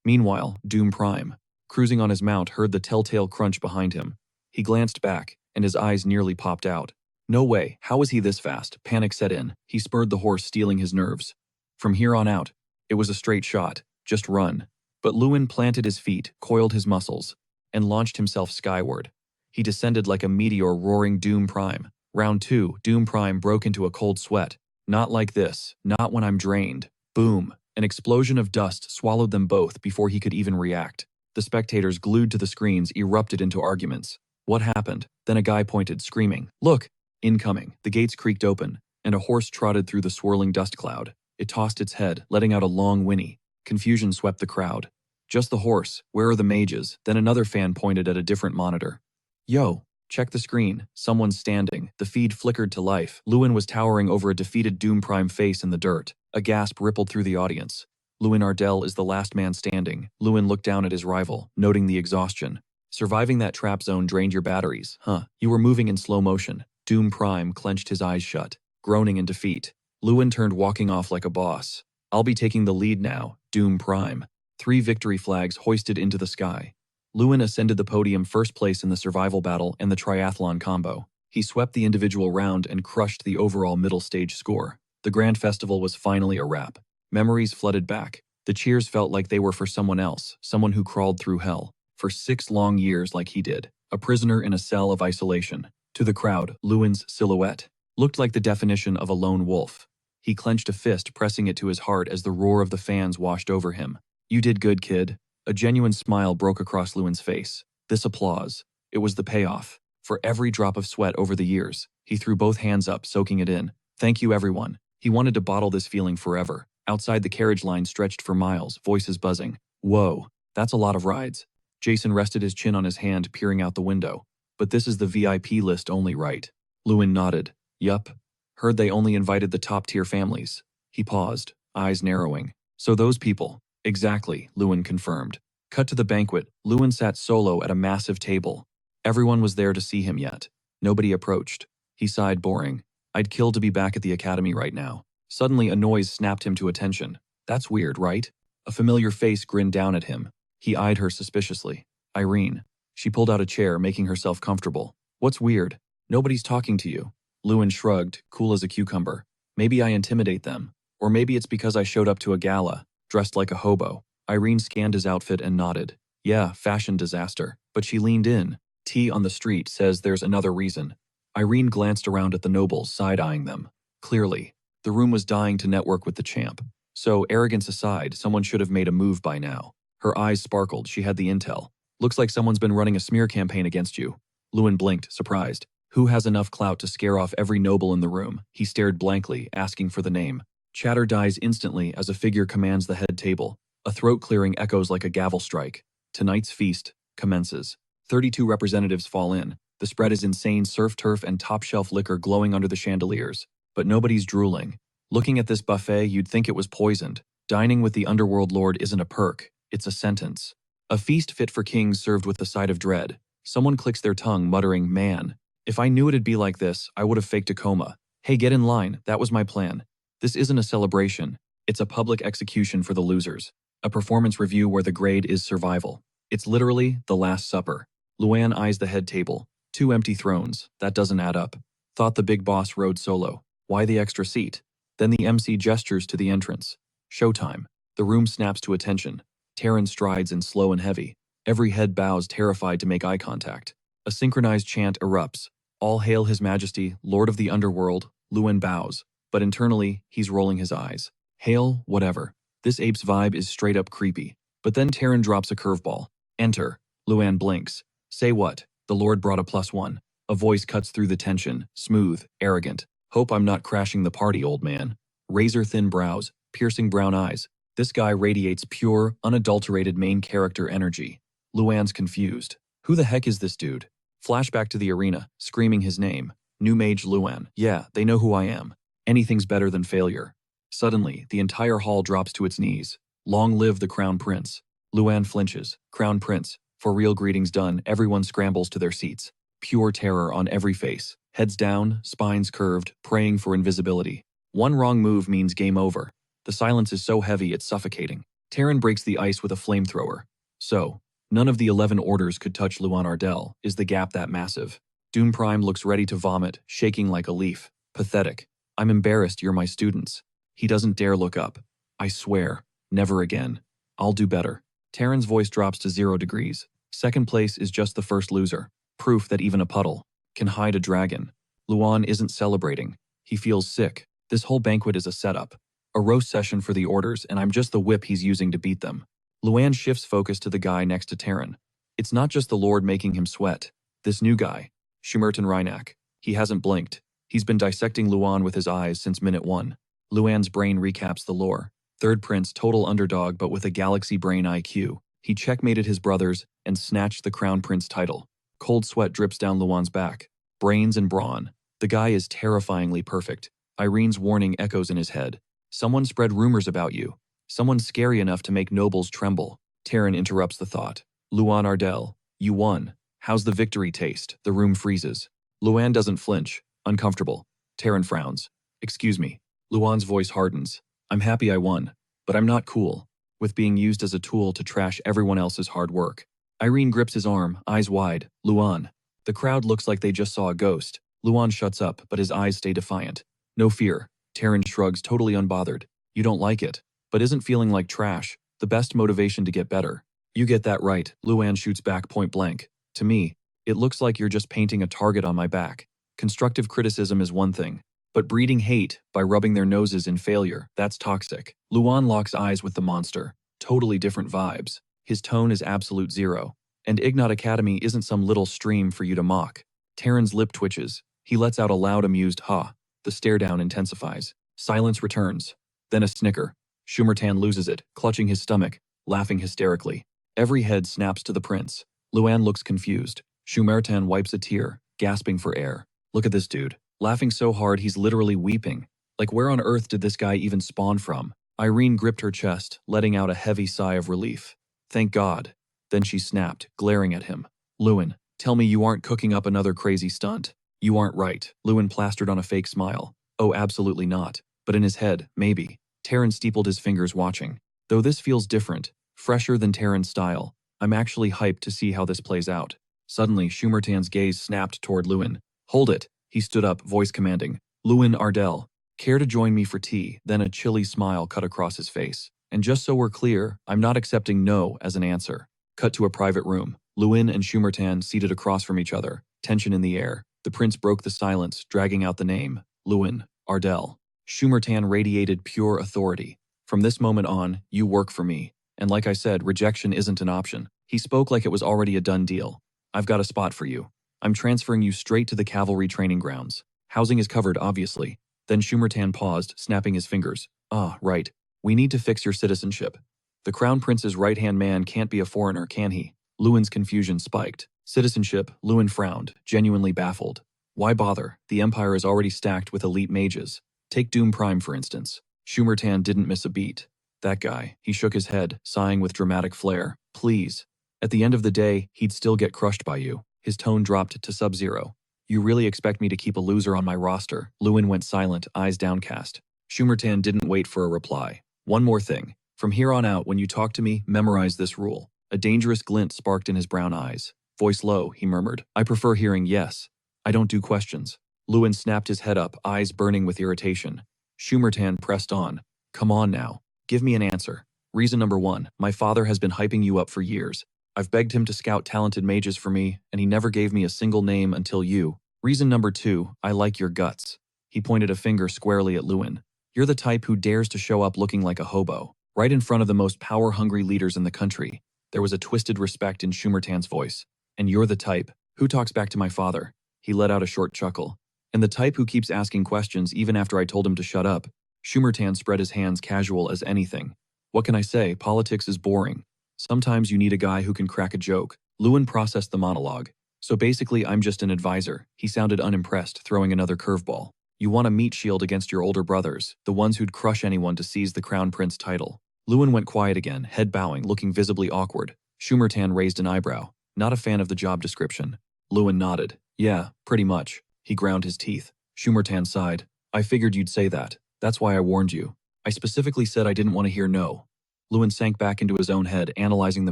Meanwhile, Doom Prime, cruising on his mount, heard the telltale crunch behind him. He glanced back, and his eyes nearly popped out. No way, how was he this fast? Panic set in. He spurred the horse, steeling his nerves. From here on out, it was a straight shot. Just run. But Luann planted his feet, coiled his muscles, and launched himself skyward. He descended like a meteor, roaring Doom Prime. Round 2, Doom Prime broke into a cold sweat. "Not like this. Not when I'm drained." Boom. An explosion of dust swallowed them both before he could even react. The spectators, glued to the screens, erupted into arguments. What happened? Then a guy pointed, screaming, "Look!" Incoming. The gates creaked open, and a horse trotted through the swirling dust cloud. It tossed its head, letting out a long whinny. Confusion swept the crowd. "Just the horse. Where are the mages?" Then another fan pointed at a different monitor. "Yo, check the screen. Someone's standing." The feed flickered to life. Luann was towering over a defeated Doom Prime face in the dirt. A gasp rippled through the audience. Luann Ardale is the last man standing. Luann looked down at his rival, noting the exhaustion. "Surviving that trap zone drained your batteries, huh? You were moving in slow motion." Doom Prime clenched his eyes shut, groaning in defeat. Luann turned, walking off like a boss. "I'll be taking the lead now, Doom Prime." 3 victory flags hoisted into the sky. Luann ascended the podium, first place in the survival battle and the triathlon combo. He swept the individual round and crushed the overall middle stage score. The grand festival was finally a wrap. Memories flooded back. The cheers felt like they were for someone else, someone who crawled through hell. for 6 long years like he did, a prisoner in a cell of isolation. To the crowd, Lewin's silhouette looked like the definition of a lone wolf. He clenched a fist, pressing it to his heart as the roar of the fans washed over him. "You did good, kid." A genuine smile broke across Lewin's face. This applause, it was the payoff. For every drop of sweat over the years, he threw both hands up, soaking it in. "Thank you, everyone." He wanted to bottle this feeling forever. Outside, the carriage line stretched for miles, voices buzzing. "Whoa, that's a lot of rides." Jason rested his chin on his hand, peering out the window. "But this is the VIP list only, right?" Lewin nodded. "Yup. Heard they only invited the top-tier families." He paused, eyes narrowing. "So those people." "Exactly," Lewin confirmed. Cut to the banquet. Lewin sat solo at a massive table. Everyone was there to see him yet. Nobody approached. He sighed, boring. "I'd kill to be back at the academy right now." Suddenly, a noise snapped him to attention. "That's weird, right?" A familiar face grinned down at him. He eyed her suspiciously. "Irene." She pulled out a chair, making herself comfortable. "What's weird?" "Nobody's talking to you." Lewin shrugged, cool as a cucumber. "Maybe I intimidate them. Or maybe it's because I showed up to a gala, dressed like a hobo." Irene scanned his outfit and nodded. "Yeah, fashion disaster." But she leaned in. "T on the street says there's another reason." Irene glanced around at the nobles, side-eyeing them. Clearly, the room was dying to network with the champ. So, arrogance aside, someone should have made a move by now. Her eyes sparkled. She had the intel. "Looks like someone's been running a smear campaign against you." Lewin blinked, surprised. Who has enough clout to scare off every noble in the room? He stared blankly, asking for the name. Chatter dies instantly as a figure commands the head table. A throat-clearing echoes like a gavel strike. Tonight's feast commences. 32 representatives fall in. The spread is insane surf turf and top-shelf liquor glowing under the chandeliers. But nobody's drooling. Looking at this buffet, you'd think it was poisoned. Dining with the underworld lord isn't a perk, it's a sentence. A feast fit for kings served with the side of dread. Someone clicks their tongue, muttering, "Man, if I knew it'd be like this, I would have faked a coma. Hey, get in line, that was my plan." This isn't a celebration. It's a public execution for the losers. A performance review where the grade is survival. It's literally the Last Supper. Luann eyes the head table. 2 empty thrones. That doesn't add up. Thought the big boss rode solo. Why the extra seat? Then the MC gestures to the entrance. Showtime. The room snaps to attention. Terran strides in slow and heavy. Every head bows, terrified to make eye contact. A synchronized chant erupts. "All hail His Majesty, Lord of the Underworld." Lewin bows, but internally, he's rolling his eyes. Hail, whatever. This ape's vibe is straight up creepy. But then Terran drops a curveball. "Enter." Luann blinks. "Say what?" "The Lord brought a +1. A voice cuts through the tension, smooth, arrogant. "Hope I'm not crashing the party, old man." Razor-thin brows, piercing brown eyes. This guy radiates pure, unadulterated main character energy. Luann's confused. Who the heck is this dude? Flashback to the arena, screaming his name. New mage Luann. Yeah, they know who I am. Anything's better than failure. Suddenly, the entire hall drops to its knees. Long live the Crown Prince. Luann flinches. Crown Prince. For real greetings done, everyone scrambles to their seats. Pure terror on every face. Heads down, spines curved, praying for invisibility. One wrong move means game over. The silence is so heavy it's suffocating. Terran breaks the ice with a flamethrower. So, none of the 11 orders could touch Luan Ardale. Is the gap that massive? Doom Prime looks ready to vomit, shaking like a leaf. Pathetic. "I'm embarrassed you're my students." He doesn't dare look up. "I swear, never again. I'll do better." Terran's voice drops to 0 degrees. Second place is just the first loser. Proof that even a puddle can hide a dragon. Luan isn't celebrating. He feels sick. This whole banquet is a setup. A roast session for the orders, and I'm just the whip he's using to beat them. Luann shifts focus to the guy next to Terran. It's not just the Lord making him sweat. This new guy, Shumerton Rhynak. He hasn't blinked. He's been dissecting Luan with his eyes since minute 1. Luann's brain recaps the lore. Third prince, total underdog but with a galaxy brain IQ. He checkmated his brothers and snatched the crown prince title. Cold sweat drips down Luan's back. Brains and brawn. The guy is terrifyingly perfect. Irene's warning echoes in his head. Someone spread rumors about you. Someone scary enough to make nobles tremble. Terran interrupts the thought. Luan Ardale, you won. How's the victory taste? The room freezes. Luann doesn't flinch. Uncomfortable. Terran frowns. Excuse me. Luan's voice hardens. I'm happy I won, but I'm not cool with being used as a tool to trash everyone else's hard work. Irene grips his arm, eyes wide. Luan. The crowd looks like they just saw a ghost. Luan shuts up, but his eyes stay defiant. No fear. Terran shrugs, totally unbothered. You don't like it, but isn't feeling like trash the best motivation to get better? You get that right, Luan shoots back point blank. To me, it looks like you're just painting a target on my back. Constructive criticism is one thing, but breeding hate by rubbing their noses in failure, that's toxic. Luan locks eyes with the monster. Totally different vibes. His tone is absolute zero. And Ignat Academy isn't some little stream for you to mock. Terran's lip twitches. He lets out a loud amused ha. The stare down intensifies. Silence returns. Then a snicker. Shumertan loses it, clutching his stomach, laughing hysterically. Every head snaps to the prince. Luan looks confused. Shumertan wipes a tear, gasping for air. Look at this dude. Laughing so hard he's literally weeping. Like where on earth did this guy even spawn from? Irene gripped her chest, letting out a heavy sigh of relief. Thank God. Then she snapped, glaring at him. Luan, tell me you aren't cooking up another crazy stunt. You aren't right. Luan plastered on a fake smile. Oh, absolutely not. But in his head, maybe. Terran steepled his fingers watching. Though this feels different, fresher than Terran's style, I'm actually hyped to see how this plays out. Suddenly, Shumertan's gaze snapped toward Luan. Hold it. He stood up, voice commanding. Luan Ardale, care to join me for tea? Then a chilly smile cut across his face. And just so we're clear, I'm not accepting no as an answer. Cut to a private room. Luan and Shumertan seated across from each other, tension in the air. The prince broke the silence, dragging out the name. Luan Ardale. Shumertan radiated pure authority. From this moment on, you work for me. And like I said, rejection isn't an option. He spoke like it was already a done deal. I've got a spot for you. I'm transferring you straight to the cavalry training grounds. Housing is covered, obviously. Then Shumertan paused, snapping his fingers. Ah, right. We need to fix your citizenship. The crown prince's right-hand man can't be a foreigner, can he? Luan's confusion spiked. Citizenship, Luan frowned, genuinely baffled. Why bother? The empire is already stacked with elite mages. Take Doom Prime, for instance. Shumertan didn't miss a beat. That guy, he shook his head, sighing with dramatic flair. Please. At the end of the day, he'd still get crushed by you. His tone dropped to sub-zero. You really expect me to keep a loser on my roster? Luan went silent, eyes downcast. Shumertan didn't wait for a reply. One more thing. From here on out, when you talk to me, memorize this rule. A dangerous glint sparked in his brown eyes. Voice low, he murmured. I prefer hearing yes. I don't do questions. Luan snapped his head up, eyes burning with irritation. Shumertan pressed on. Come on now. Give me an answer. Reason number one, my father has been hyping you up for years. I've begged him to scout talented mages for me, and he never gave me a single name until you. Reason number two, I like your guts. He pointed a finger squarely at Luan. You're the type who dares to show up looking like a hobo, right in front of the most power-hungry leaders in the country. There was a twisted respect in Shumertan's voice. And you're the type who talks back to my father. He let out a short chuckle. And the type who keeps asking questions even after I told him to shut up. Shumertan spread his hands casual as anything. What can I say? Politics is boring. Sometimes you need a guy who can crack a joke. Luan processed the monologue. So basically, I'm just an advisor. He sounded unimpressed, throwing another curveball. You want a meat shield against your older brothers, the ones who'd crush anyone to seize the crown prince title. Luan went quiet again, head bowing, looking visibly awkward. Shumertan raised an eyebrow. Not a fan of the job description. Luan nodded. Yeah, pretty much. He ground his teeth. Shumertan sighed. I figured you'd say that. That's why I warned you. I specifically said I didn't want to hear no. Luan sank back into his own head, analyzing the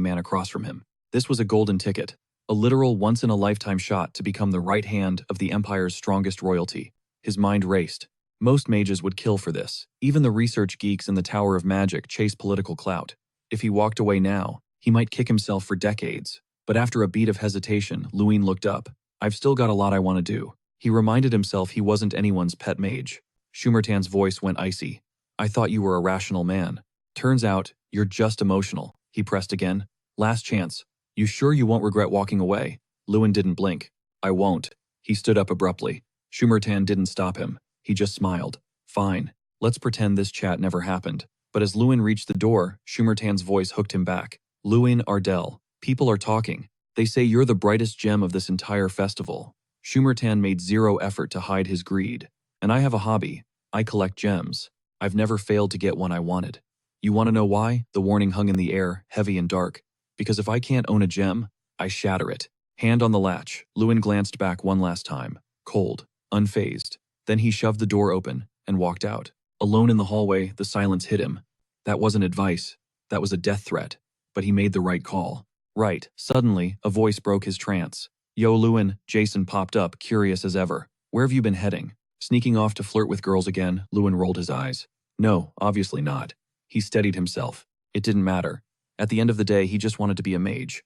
man across from him. This was a golden ticket. A literal once-in-a-lifetime shot to become the right hand of the Empire's strongest royalty. His mind raced. Most mages would kill for this. Even the research geeks in the Tower of Magic chase political clout. If he walked away now, he might kick himself for decades. But after a beat of hesitation, Luan looked up. I've still got a lot I want to do. He reminded himself he wasn't anyone's pet mage. Shumertan's voice went icy. I thought you were a rational man. Turns out, you're just emotional. He pressed again. Last chance. You sure you won't regret walking away? Luan didn't blink. I won't. He stood up abruptly. Shumertan didn't stop him. He just smiled. Fine. Let's pretend this chat never happened. But as Luan reached the door, Shumertan's voice hooked him back. Luan Ardale. People are talking. They say you're the brightest gem of this entire festival. Shumertan made zero effort to hide his greed. And I have a hobby. I collect gems. I've never failed to get one I wanted. You want to know why? The warning hung in the air, heavy and dark. Because if I can't own a gem, I shatter it. Hand on the latch, Luan glanced back one last time. Cold, unfazed. Then he shoved the door open and walked out. Alone in the hallway, the silence hit him. That wasn't advice. That was a death threat. But he made the right call. Right. Suddenly, a voice broke his trance. Yo, Luan, Jason popped up, curious as ever. Where have you been heading? Sneaking off to flirt with girls again, Luan rolled his eyes. No, obviously not. He steadied himself. It didn't matter. At the end of the day, he just wanted to be a mage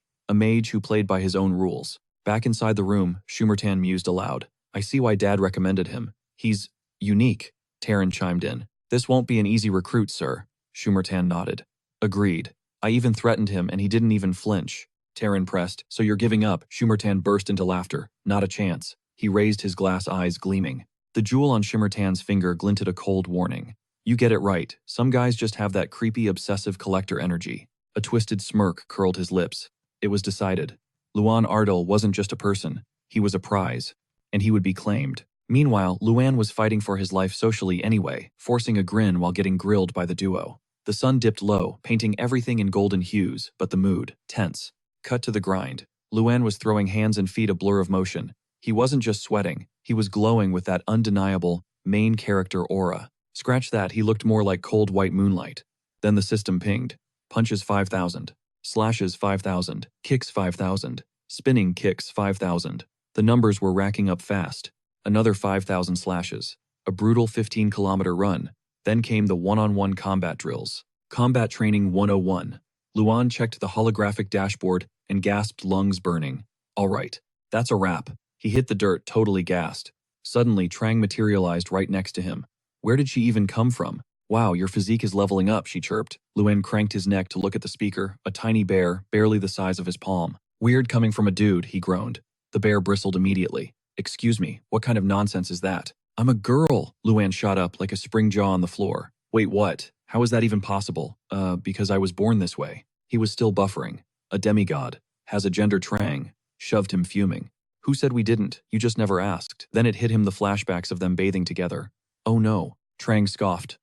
who played by his own rules. Back inside the room, Shumertan mused aloud. I see why Dad recommended him. He's unique, Taryn chimed in. This won't be an easy recruit, sir. Shumertan nodded. Agreed. I even threatened him and he didn't even flinch. Taryn pressed. So you're giving up? Shumertan burst into laughter. Not a chance. He raised his glass eyes gleaming. The jewel on Shimmertan's finger glinted a cold warning. You get it right. Some guys just have that creepy obsessive collector energy. A twisted smirk curled his lips. It was decided. Luan Ardale wasn't just a person. He was a prize. And he would be claimed. Meanwhile, Luan was fighting for his life socially anyway, forcing a grin while getting grilled by the duo. The sun dipped low, painting everything in golden hues, but the mood, tense. Cut to the grind. Luan was throwing hands and feet a blur of motion. He wasn't just sweating, he was glowing with that undeniable, main character aura. Scratch that, he looked more like cold white moonlight. Then the system pinged. Punches 5,000. Slashes 5,000. Kicks 5,000. Spinning kicks 5,000. The numbers were racking up fast. Another 5,000 slashes. A brutal 15-kilometer run. Then came the one-on-one combat drills. Combat Training 101. Luan checked the holographic dashboard and gasped, lungs burning. All right, that's a wrap. He hit the dirt, totally gassed. Suddenly, Trang materialized right next to him. Where did she even come from? Wow, your physique is leveling up, she chirped. Luan cranked his neck to look at the speaker, a tiny bear, barely the size of his palm. Weird coming from a dude, he groaned. The bear bristled immediately. Excuse me, what kind of nonsense is that? I'm a girl, Luan shot up like a spring jaw on the floor. Wait, what? How is that even possible? Because I was born this way. He was still buffering. A demigod. Has a gender Trang. Shoved him fuming. Who said we didn't? You just never asked. Then it hit him the flashbacks of them bathing together. Oh no. Trang scoffed.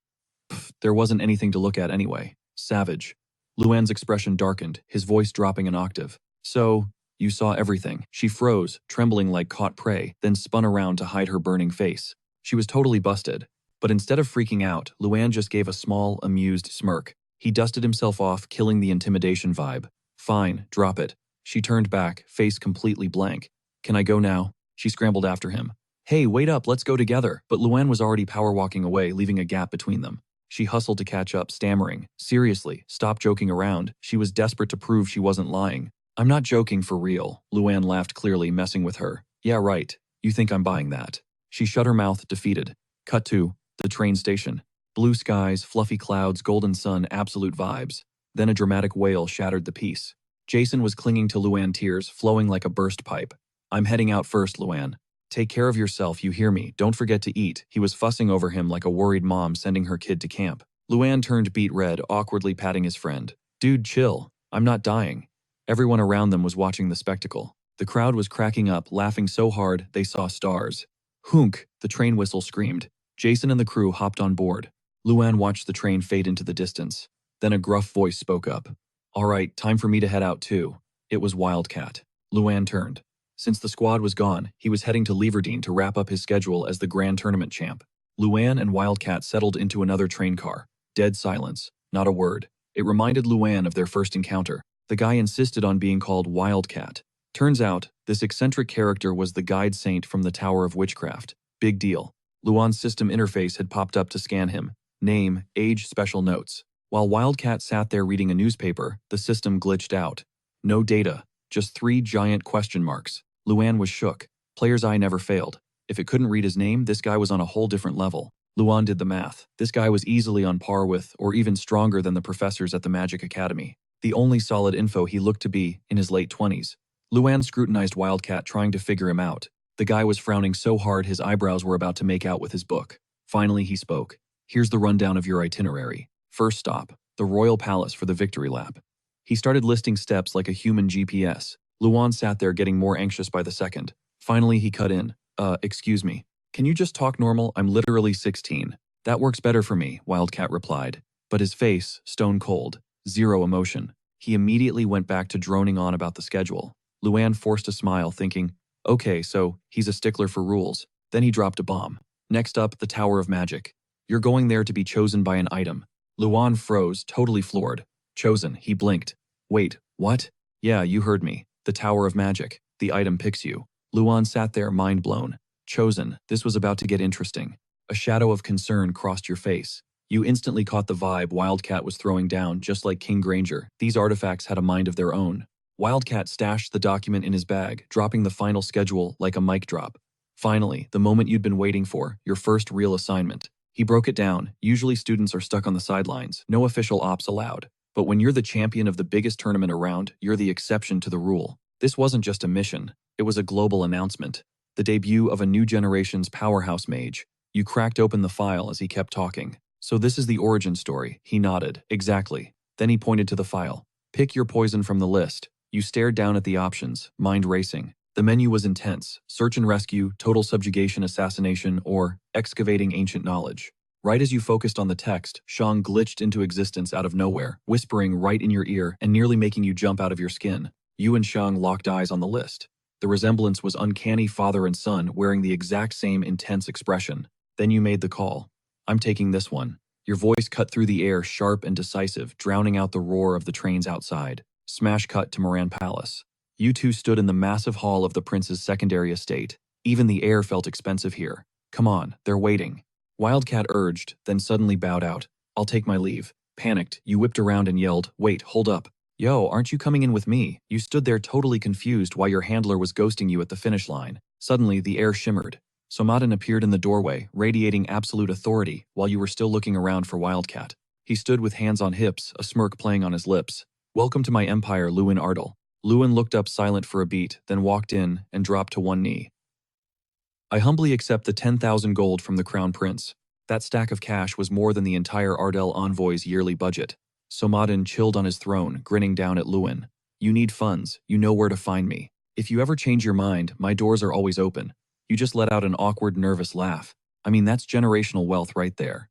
Pfft, there wasn't anything to look at anyway. Savage. Luan's expression darkened, his voice dropping an octave. So, you saw everything. She froze, trembling like caught prey, then spun around to hide her burning face. She was totally busted. But instead of freaking out, Luan just gave a small, amused smirk. He dusted himself off, killing the intimidation vibe. Fine, drop it. She turned back, face completely blank. Can I go now? She scrambled after him. Hey, wait up, let's go together. But Luan was already power walking away, leaving a gap between them. She hustled to catch up, stammering. Seriously, stop joking around. She was desperate to prove she wasn't lying. I'm not joking for real. Luan laughed clearly, messing with her. Yeah, right. You think I'm buying that. She shut her mouth, defeated. Cut to the train station. Blue skies, fluffy clouds, golden sun, absolute vibes. Then a dramatic wail shattered the peace. Jason was clinging to Luan, tears flowing like a burst pipe. I'm heading out first, Luan. Take care of yourself, you hear me. Don't forget to eat. He was fussing over him like a worried mom sending her kid to camp. Luan turned beet red, awkwardly patting his friend. Dude, chill. I'm not dying. Everyone around them was watching the spectacle. The crowd was cracking up, laughing so hard they saw stars. Hunk, the train whistle screamed. Jason and the crew hopped on board. Luan watched the train fade into the distance. Then a gruff voice spoke up. All right, time for me to head out too. It was Wildcat. Luan turned. Since the squad was gone, he was heading to Leverdean to wrap up his schedule as the Grand Tournament champ. Luan and Wildcat settled into another train car. Dead silence. Not a word. It reminded Luan of their first encounter. The guy insisted on being called Wildcat. Turns out, this eccentric character was the guide saint from the Tower of Witchcraft. Big deal. Luan's system interface had popped up to scan him. Name, age, special notes. While Wildcat sat there reading a newspaper, the system glitched out. No data. Just 3 giant question marks. Luan was shook. Player's eye never failed. If it couldn't read his name, this guy was on a whole different level. Luan did the math. This guy was easily on par with, or even stronger than the professors at the Magic Academy. The only solid info he looked to be in his late 20s. Luan scrutinized Wildcat, trying to figure him out. The guy was frowning so hard his eyebrows were about to make out with his book. Finally, he spoke. Here's the rundown of your itinerary. First stop, the Royal Palace for the Victory Lap. He started listing steps like a human GPS. Luan sat there getting more anxious by the second. Finally, he cut in. Excuse me. Can you just talk normal? I'm literally 16. That works better for me, Wildcat replied. But his face, stone cold. Zero emotion. He immediately went back to droning on about the schedule. Luan forced a smile, thinking, okay, so he's a stickler for rules. Then he dropped a bomb. Next up, the Tower of Magic. You're going there to be chosen by an item. Luan froze, totally floored. Chosen, he blinked. Wait, what? Yeah, you heard me. The Tower of Magic. The item picks you. Luan sat there, mind blown. Chosen, this was about to get interesting. A shadow of concern crossed your face. You instantly caught the vibe Wildcat was throwing down, just like King Granger. These artifacts had a mind of their own. Wildcat stashed the document in his bag, dropping the final schedule like a mic drop. Finally, the moment you'd been waiting for, your first real assignment. He broke it down. Usually students are stuck on the sidelines, no official ops allowed. But when you're the champion of the biggest tournament around, you're the exception to the rule. This wasn't just a mission, it was a global announcement. The debut of a new generation's powerhouse mage. You cracked open the file as he kept talking. So this is the origin story. He nodded. Exactly. Then he pointed to the file. Pick your poison from the list. You stared down at the options, mind racing. The menu was intense. Search and rescue, total subjugation assassination, or excavating ancient knowledge. Right as you focused on the text, Shang glitched into existence out of nowhere, whispering right in your ear and nearly making you jump out of your skin. You and Shang locked eyes on the list. The resemblance was uncanny, father and son wearing the exact same intense expression. Then you made the call. I'm taking this one. Your voice cut through the air, sharp and decisive, drowning out the roar of the trains outside. Smash cut to Moran Palace. You two stood in the massive hall of the prince's secondary estate. Even the air felt expensive here. Come on, they're waiting. Wildcat urged, then suddenly bowed out. I'll take my leave. Panicked, you whipped around and yelled, wait, hold up. Yo, aren't you coming in with me? You stood there totally confused while your handler was ghosting you at the finish line. Suddenly, the air shimmered. Somaden appeared in the doorway, radiating absolute authority while you were still looking around for Wildcat. He stood with hands on hips, a smirk playing on his lips. Welcome to my empire, Lewin Ardale. Lewin looked up silent for a beat, then walked in and dropped to one knee. I humbly accept the 10,000 gold from the Crown Prince. That stack of cash was more than the entire Ardale envoy's yearly budget. Somaden chilled on his throne, grinning down at Lewin. You need funds, you know where to find me. If you ever change your mind, my doors are always open. You just let out an awkward, nervous laugh. I mean, that's generational wealth right there.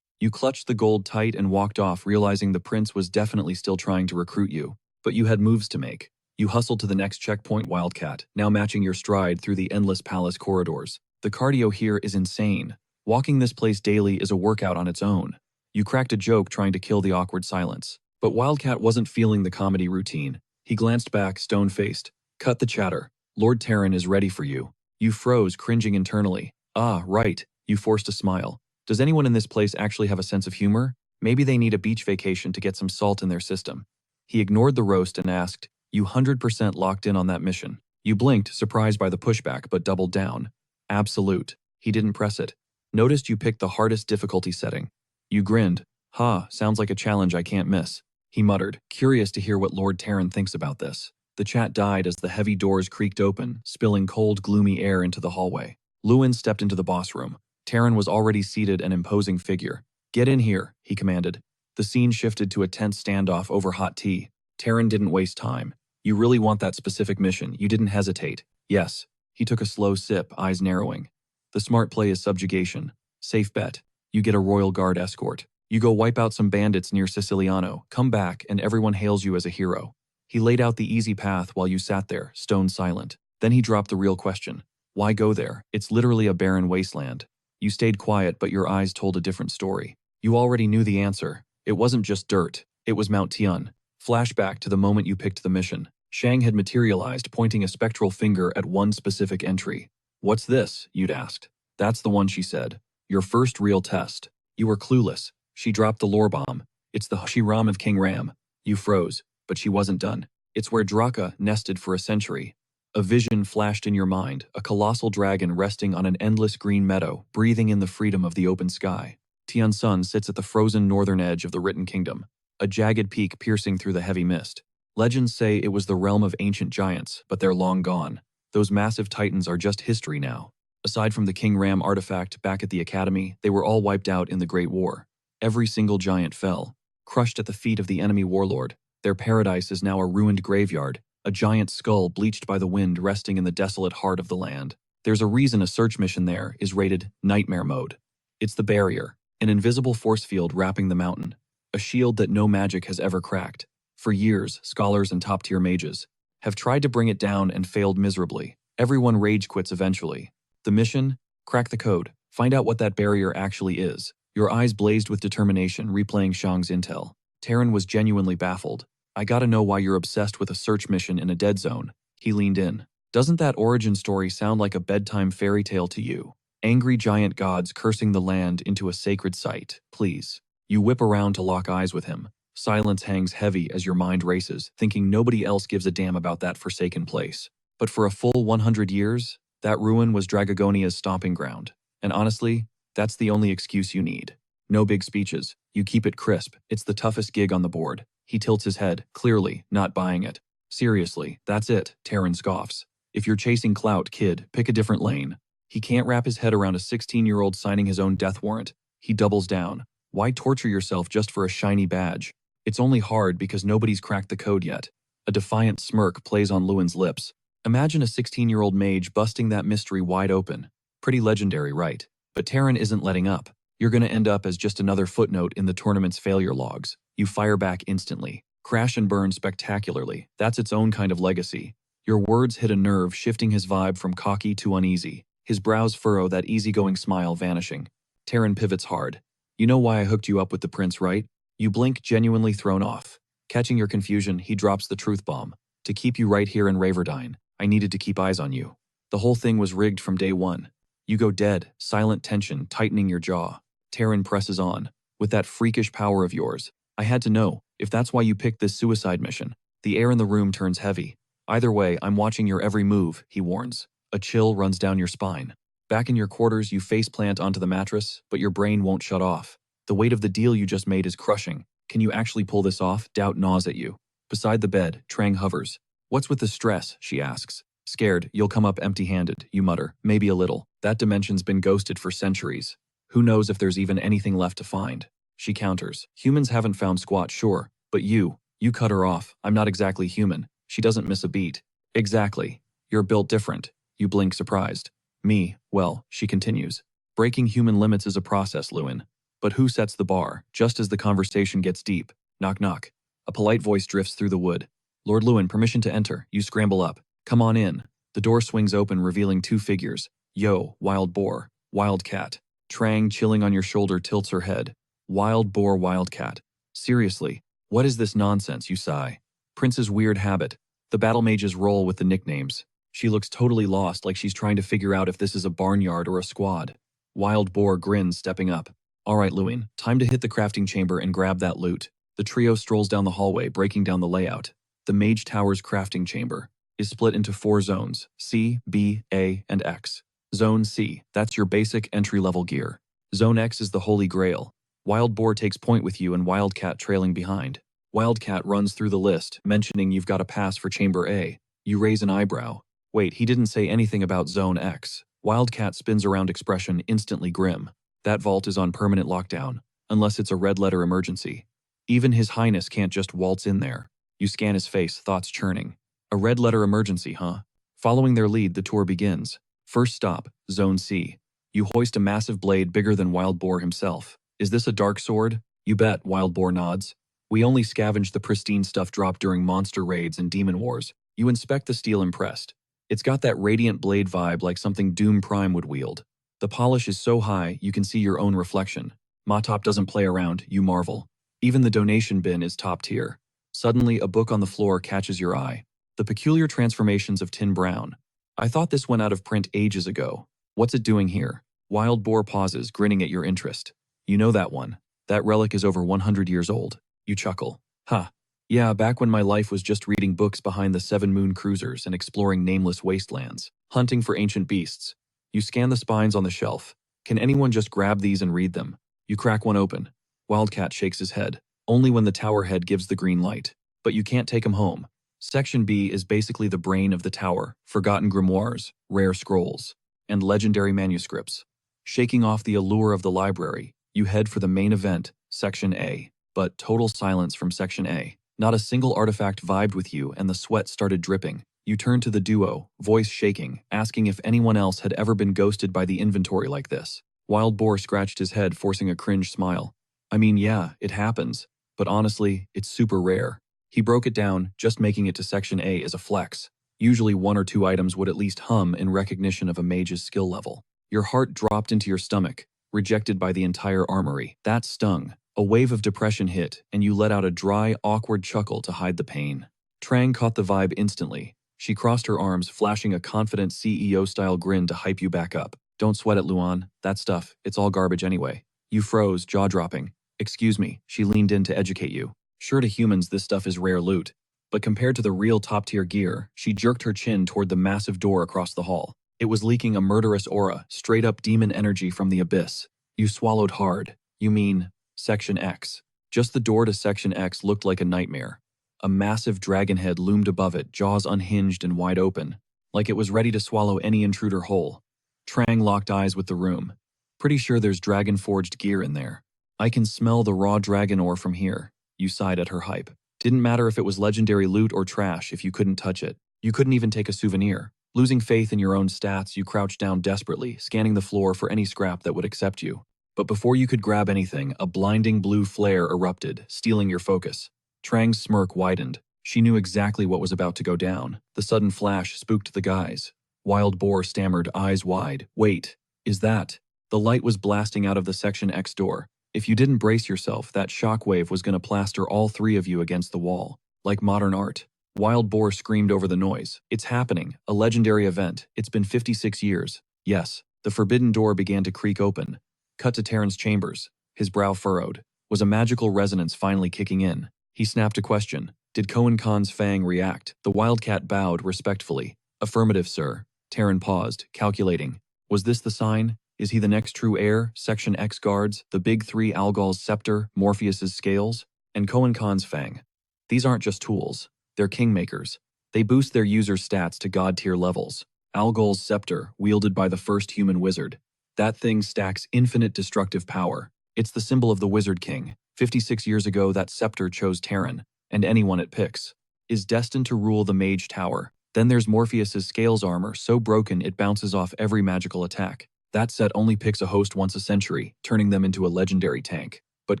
You clutched the gold tight and walked off, realizing the prince was definitely still trying to recruit you. But you had moves to make. You hustled to the next checkpoint, Wildcat, now matching your stride through the endless palace corridors. The cardio here is insane. Walking this place daily is a workout on its own. You cracked a joke trying to kill the awkward silence. But Wildcat wasn't feeling the comedy routine. He glanced back, stone-faced. Cut the chatter. Lord Terran is ready for you. You froze, cringing internally. Ah, right. You forced a smile. Does anyone in this place actually have a sense of humor? Maybe they need a beach vacation to get some salt in their system. He ignored the roast and asked, you 100% locked in on that mission. You blinked, surprised by the pushback, but doubled down. Absolute. He didn't press it. Noticed you picked the hardest difficulty setting. You grinned. Ha, sounds like a challenge I can't miss. He muttered, curious to hear what Lord Terran thinks about this. The chat died as the heavy doors creaked open, spilling cold, gloomy air into the hallway. Lewin stepped into the boss room. Terran was already seated, an imposing figure. Get in here, he commanded. The scene shifted to a tense standoff over hot tea. Terran didn't waste time. You really want that specific mission, you didn't hesitate. Yes. He took a slow sip, eyes narrowing. The smart play is subjugation. Safe bet. You get a royal guard escort. You go wipe out some bandits near Siciliano, come back, and everyone hails you as a hero. He laid out the easy path while you sat there, stone silent. Then he dropped the real question. Why go there? It's literally a barren wasteland. You stayed quiet, but your eyes told a different story. You already knew the answer. It wasn't just dirt. It was Mount Tian. Flashback to the moment you picked the mission. Shang had materialized, pointing a spectral finger at one specific entry. What's this? You'd asked. That's the one, she said. Your first real test. You were clueless. She dropped the lore bomb. It's the Shiram of King Ram. You froze, but she wasn't done. It's where Draka nested for a century. A vision flashed in your mind, a colossal dragon resting on an endless green meadow, breathing in the freedom of the open sky. Tiansun sits at the frozen northern edge of the Written Kingdom, a jagged peak piercing through the heavy mist. Legends say it was the realm of ancient giants, but they're long gone. Those massive titans are just history now. Aside from the King Ram artifact back at the academy, they were all wiped out in the Great War. Every single giant fell, crushed at the feet of the enemy warlord. Their paradise is now a ruined graveyard, a giant skull bleached by the wind resting in the desolate heart of the land. There's a reason a search mission there is rated Nightmare Mode. It's the barrier, an invisible force field wrapping the mountain, a shield that no magic has ever cracked. For years, scholars and top-tier mages have tried to bring it down and failed miserably. Everyone rage quits eventually. The mission? Crack the code. Find out what that barrier actually is. Your eyes blazed with determination, replaying Shang's intel. Terran was genuinely baffled. I gotta know why you're obsessed with a search mission in a dead zone. He leaned in. Doesn't that origin story sound like a bedtime fairy tale to you? Angry giant gods cursing the land into a sacred site. Please. You whip around to lock eyes with him. Silence hangs heavy as your mind races, thinking nobody else gives a damn about that forsaken place. But for a full 100 years, that ruin was Dragogonia's stomping ground. And honestly, that's the only excuse you need. No big speeches. You keep it crisp. It's the toughest gig on the board. He tilts his head, clearly not buying it. Seriously, that's it, Terran scoffs. If you're chasing clout, kid, pick a different lane. He can't wrap his head around a 16-year-old signing his own death warrant. He doubles down. Why torture yourself just for a shiny badge? It's only hard because nobody's cracked the code yet. A defiant smirk plays on Lewin's lips. Imagine a 16-year-old mage busting that mystery wide open. Pretty legendary, right? But Terran isn't letting up. You're going to end up as just another footnote in the tournament's failure logs. You fire back instantly. Crash and burn spectacularly. That's its own kind of legacy. Your words hit a nerve, shifting his vibe from cocky to uneasy. His brows furrow, that easygoing smile vanishing. Terran pivots hard. You know why I hooked you up with the prince, right? You blink, genuinely thrown off. Catching your confusion, he drops the truth bomb. To keep you right here in Raverdine, I needed to keep eyes on you. The whole thing was rigged from day one. You go dead, silent tension tightening your jaw. Terran presses on. With that freakish power of yours, I had to know, if that's why you picked this suicide mission. The air in the room turns heavy. Either way, I'm watching your every move, he warns. A chill runs down your spine. Back in your quarters, you faceplant onto the mattress, but your brain won't shut off. The weight of the deal you just made is crushing. Can you actually pull this off? Doubt gnaws at you. Beside the bed, Trang hovers. What's with the stress? She asks. Scared, you'll come up empty-handed, you mutter. Maybe a little. That dimension's been ghosted for centuries. Who knows if there's even anything left to find? She counters. Humans haven't found squat, sure. But you cut her off. I'm not exactly human. She doesn't miss a beat. Exactly. You're built different. You blink surprised. Me, well, she continues. Breaking human limits is a process, Lewin. But who sets the bar? Just as the conversation gets deep. Knock knock. A polite voice drifts through the wood. Lord Lewin, permission to enter. You scramble up. Come on in. The door swings open, revealing two figures. Yo, wild boar. Wildcat. Trang, chilling on your shoulder, tilts her head. Wild boar, wildcat. Seriously, what is this nonsense, you sigh? Prince's weird habit. The battle mages roll with the nicknames. She looks totally lost, like she's trying to figure out if this is a barnyard or a squad. Wild boar grins, stepping up. All right, Lewin, time to hit the crafting chamber and grab that loot. The trio strolls down the hallway, breaking down the layout. The Mage Tower's crafting chamber is split into 4 zones, C, B, A, and X. Zone C, that's your basic entry-level gear. Zone X is the Holy Grail. Wild Boar takes point with you and Wildcat trailing behind. Wildcat runs through the list, mentioning you've got a pass for Chamber A. You raise an eyebrow. Wait, he didn't say anything about Zone X. Wildcat spins around, expression instantly grim. That vault is on permanent lockdown, unless it's a red-letter emergency. Even His Highness can't just waltz in there. You scan his face, thoughts churning. A red-letter emergency, huh? Following their lead, the tour begins. First stop, Zone C. You hoist a massive blade bigger than Wild Boar himself. Is this a dark sword? You bet, Wild Boar nods. We only scavenge the pristine stuff dropped during monster raids and demon wars. You inspect the steel, impressed. It's got that radiant blade vibe, like something Doom Prime would wield. The polish is so high, you can see your own reflection. Matop doesn't play around, you marvel. Even the donation bin is top tier. Suddenly, a book on the floor catches your eye. The Peculiar Transformations of Tin Brown. I thought this went out of print ages ago. What's it doing here? Wild Boar pauses, grinning at your interest. You know that one. That relic is over 100 years old. You chuckle. Ha. Yeah, back when my life was just reading books behind the 7 moon cruisers and exploring nameless wastelands, hunting for ancient beasts. You scan the spines on the shelf. Can anyone just grab these and read them? You crack one open. Wildcat shakes his head. Only when the tower head gives the green light. But you can't take him home. Section B is basically the brain of the tower, forgotten grimoires, rare scrolls, and legendary manuscripts. Shaking off the allure of the library, you head for the main event, Section A. But total silence from Section A. Not a single artifact vibed with you, and the sweat started dripping. You turn to the duo, voice shaking, asking if anyone else had ever been ghosted by the inventory like this. Wild Boar scratched his head, forcing a cringe smile. I mean, yeah, it happens. But honestly, it's super rare. He broke it down, just making it to Section A is a flex. Usually 1 or 2 items would at least hum in recognition of a mage's skill level. Your heart dropped into your stomach, rejected by the entire armory. That stung. A wave of depression hit, and you let out a dry, awkward chuckle to hide the pain. Trang caught the vibe instantly. She crossed her arms, flashing a confident CEO-style grin to hype you back up. Don't sweat it, Luan. That stuff, it's all garbage anyway. You froze, jaw-dropping. Excuse me, she leaned in to educate you. Sure, to humans this stuff is rare loot, but compared to the real top-tier gear, she jerked her chin toward the massive door across the hall. It was leaking a murderous aura, straight-up demon energy from the abyss. You swallowed hard. You mean, Section X. Just the door to Section X looked like a nightmare. A massive dragon head loomed above it, jaws unhinged and wide open, like it was ready to swallow any intruder whole. Trang locked eyes with the room. Pretty sure there's dragon-forged gear in there. I can smell the raw dragon ore from here. You sighed at her hype. Didn't matter if it was legendary loot or trash if you couldn't touch it. You couldn't even take a souvenir. Losing faith in your own stats, you crouched down desperately, scanning the floor for any scrap that would accept you. But before you could grab anything, a blinding blue flare erupted, stealing your focus. Trang's smirk widened. She knew exactly what was about to go down. The sudden flash spooked the guys. Wild Boar stammered, eyes wide. Wait, is that? The light was blasting out of the Section X door. If you didn't brace yourself, that shockwave was going to plaster all three of you against the wall, like modern art. Wild Boar screamed over the noise. It's happening, a legendary event. It's been 56 years. Yes, the forbidden door began to creak open. Cut to Terran's chambers. His brow furrowed. Was a magical resonance finally kicking in? He snapped a question. Did Kohen Khan's fang react? The wildcat bowed respectfully. Affirmative, sir. Terran paused, calculating. Was this the sign? Is he the next true heir? Section X guards, the big three, Algal's scepter, Morpheus's scales, and Kohen Khan's fang. These aren't just tools. They're kingmakers. They boost their users' stats to god-tier levels. Algal's scepter, wielded by the first human wizard. That thing stacks infinite destructive power. It's the symbol of the Wizard King. 56 years ago, that scepter chose Terran, and anyone it picks is destined to rule the Mage Tower. Then there's Morpheus's scales armor, so broken it bounces off every magical attack. That set only picks a host once a century, turning them into a legendary tank. But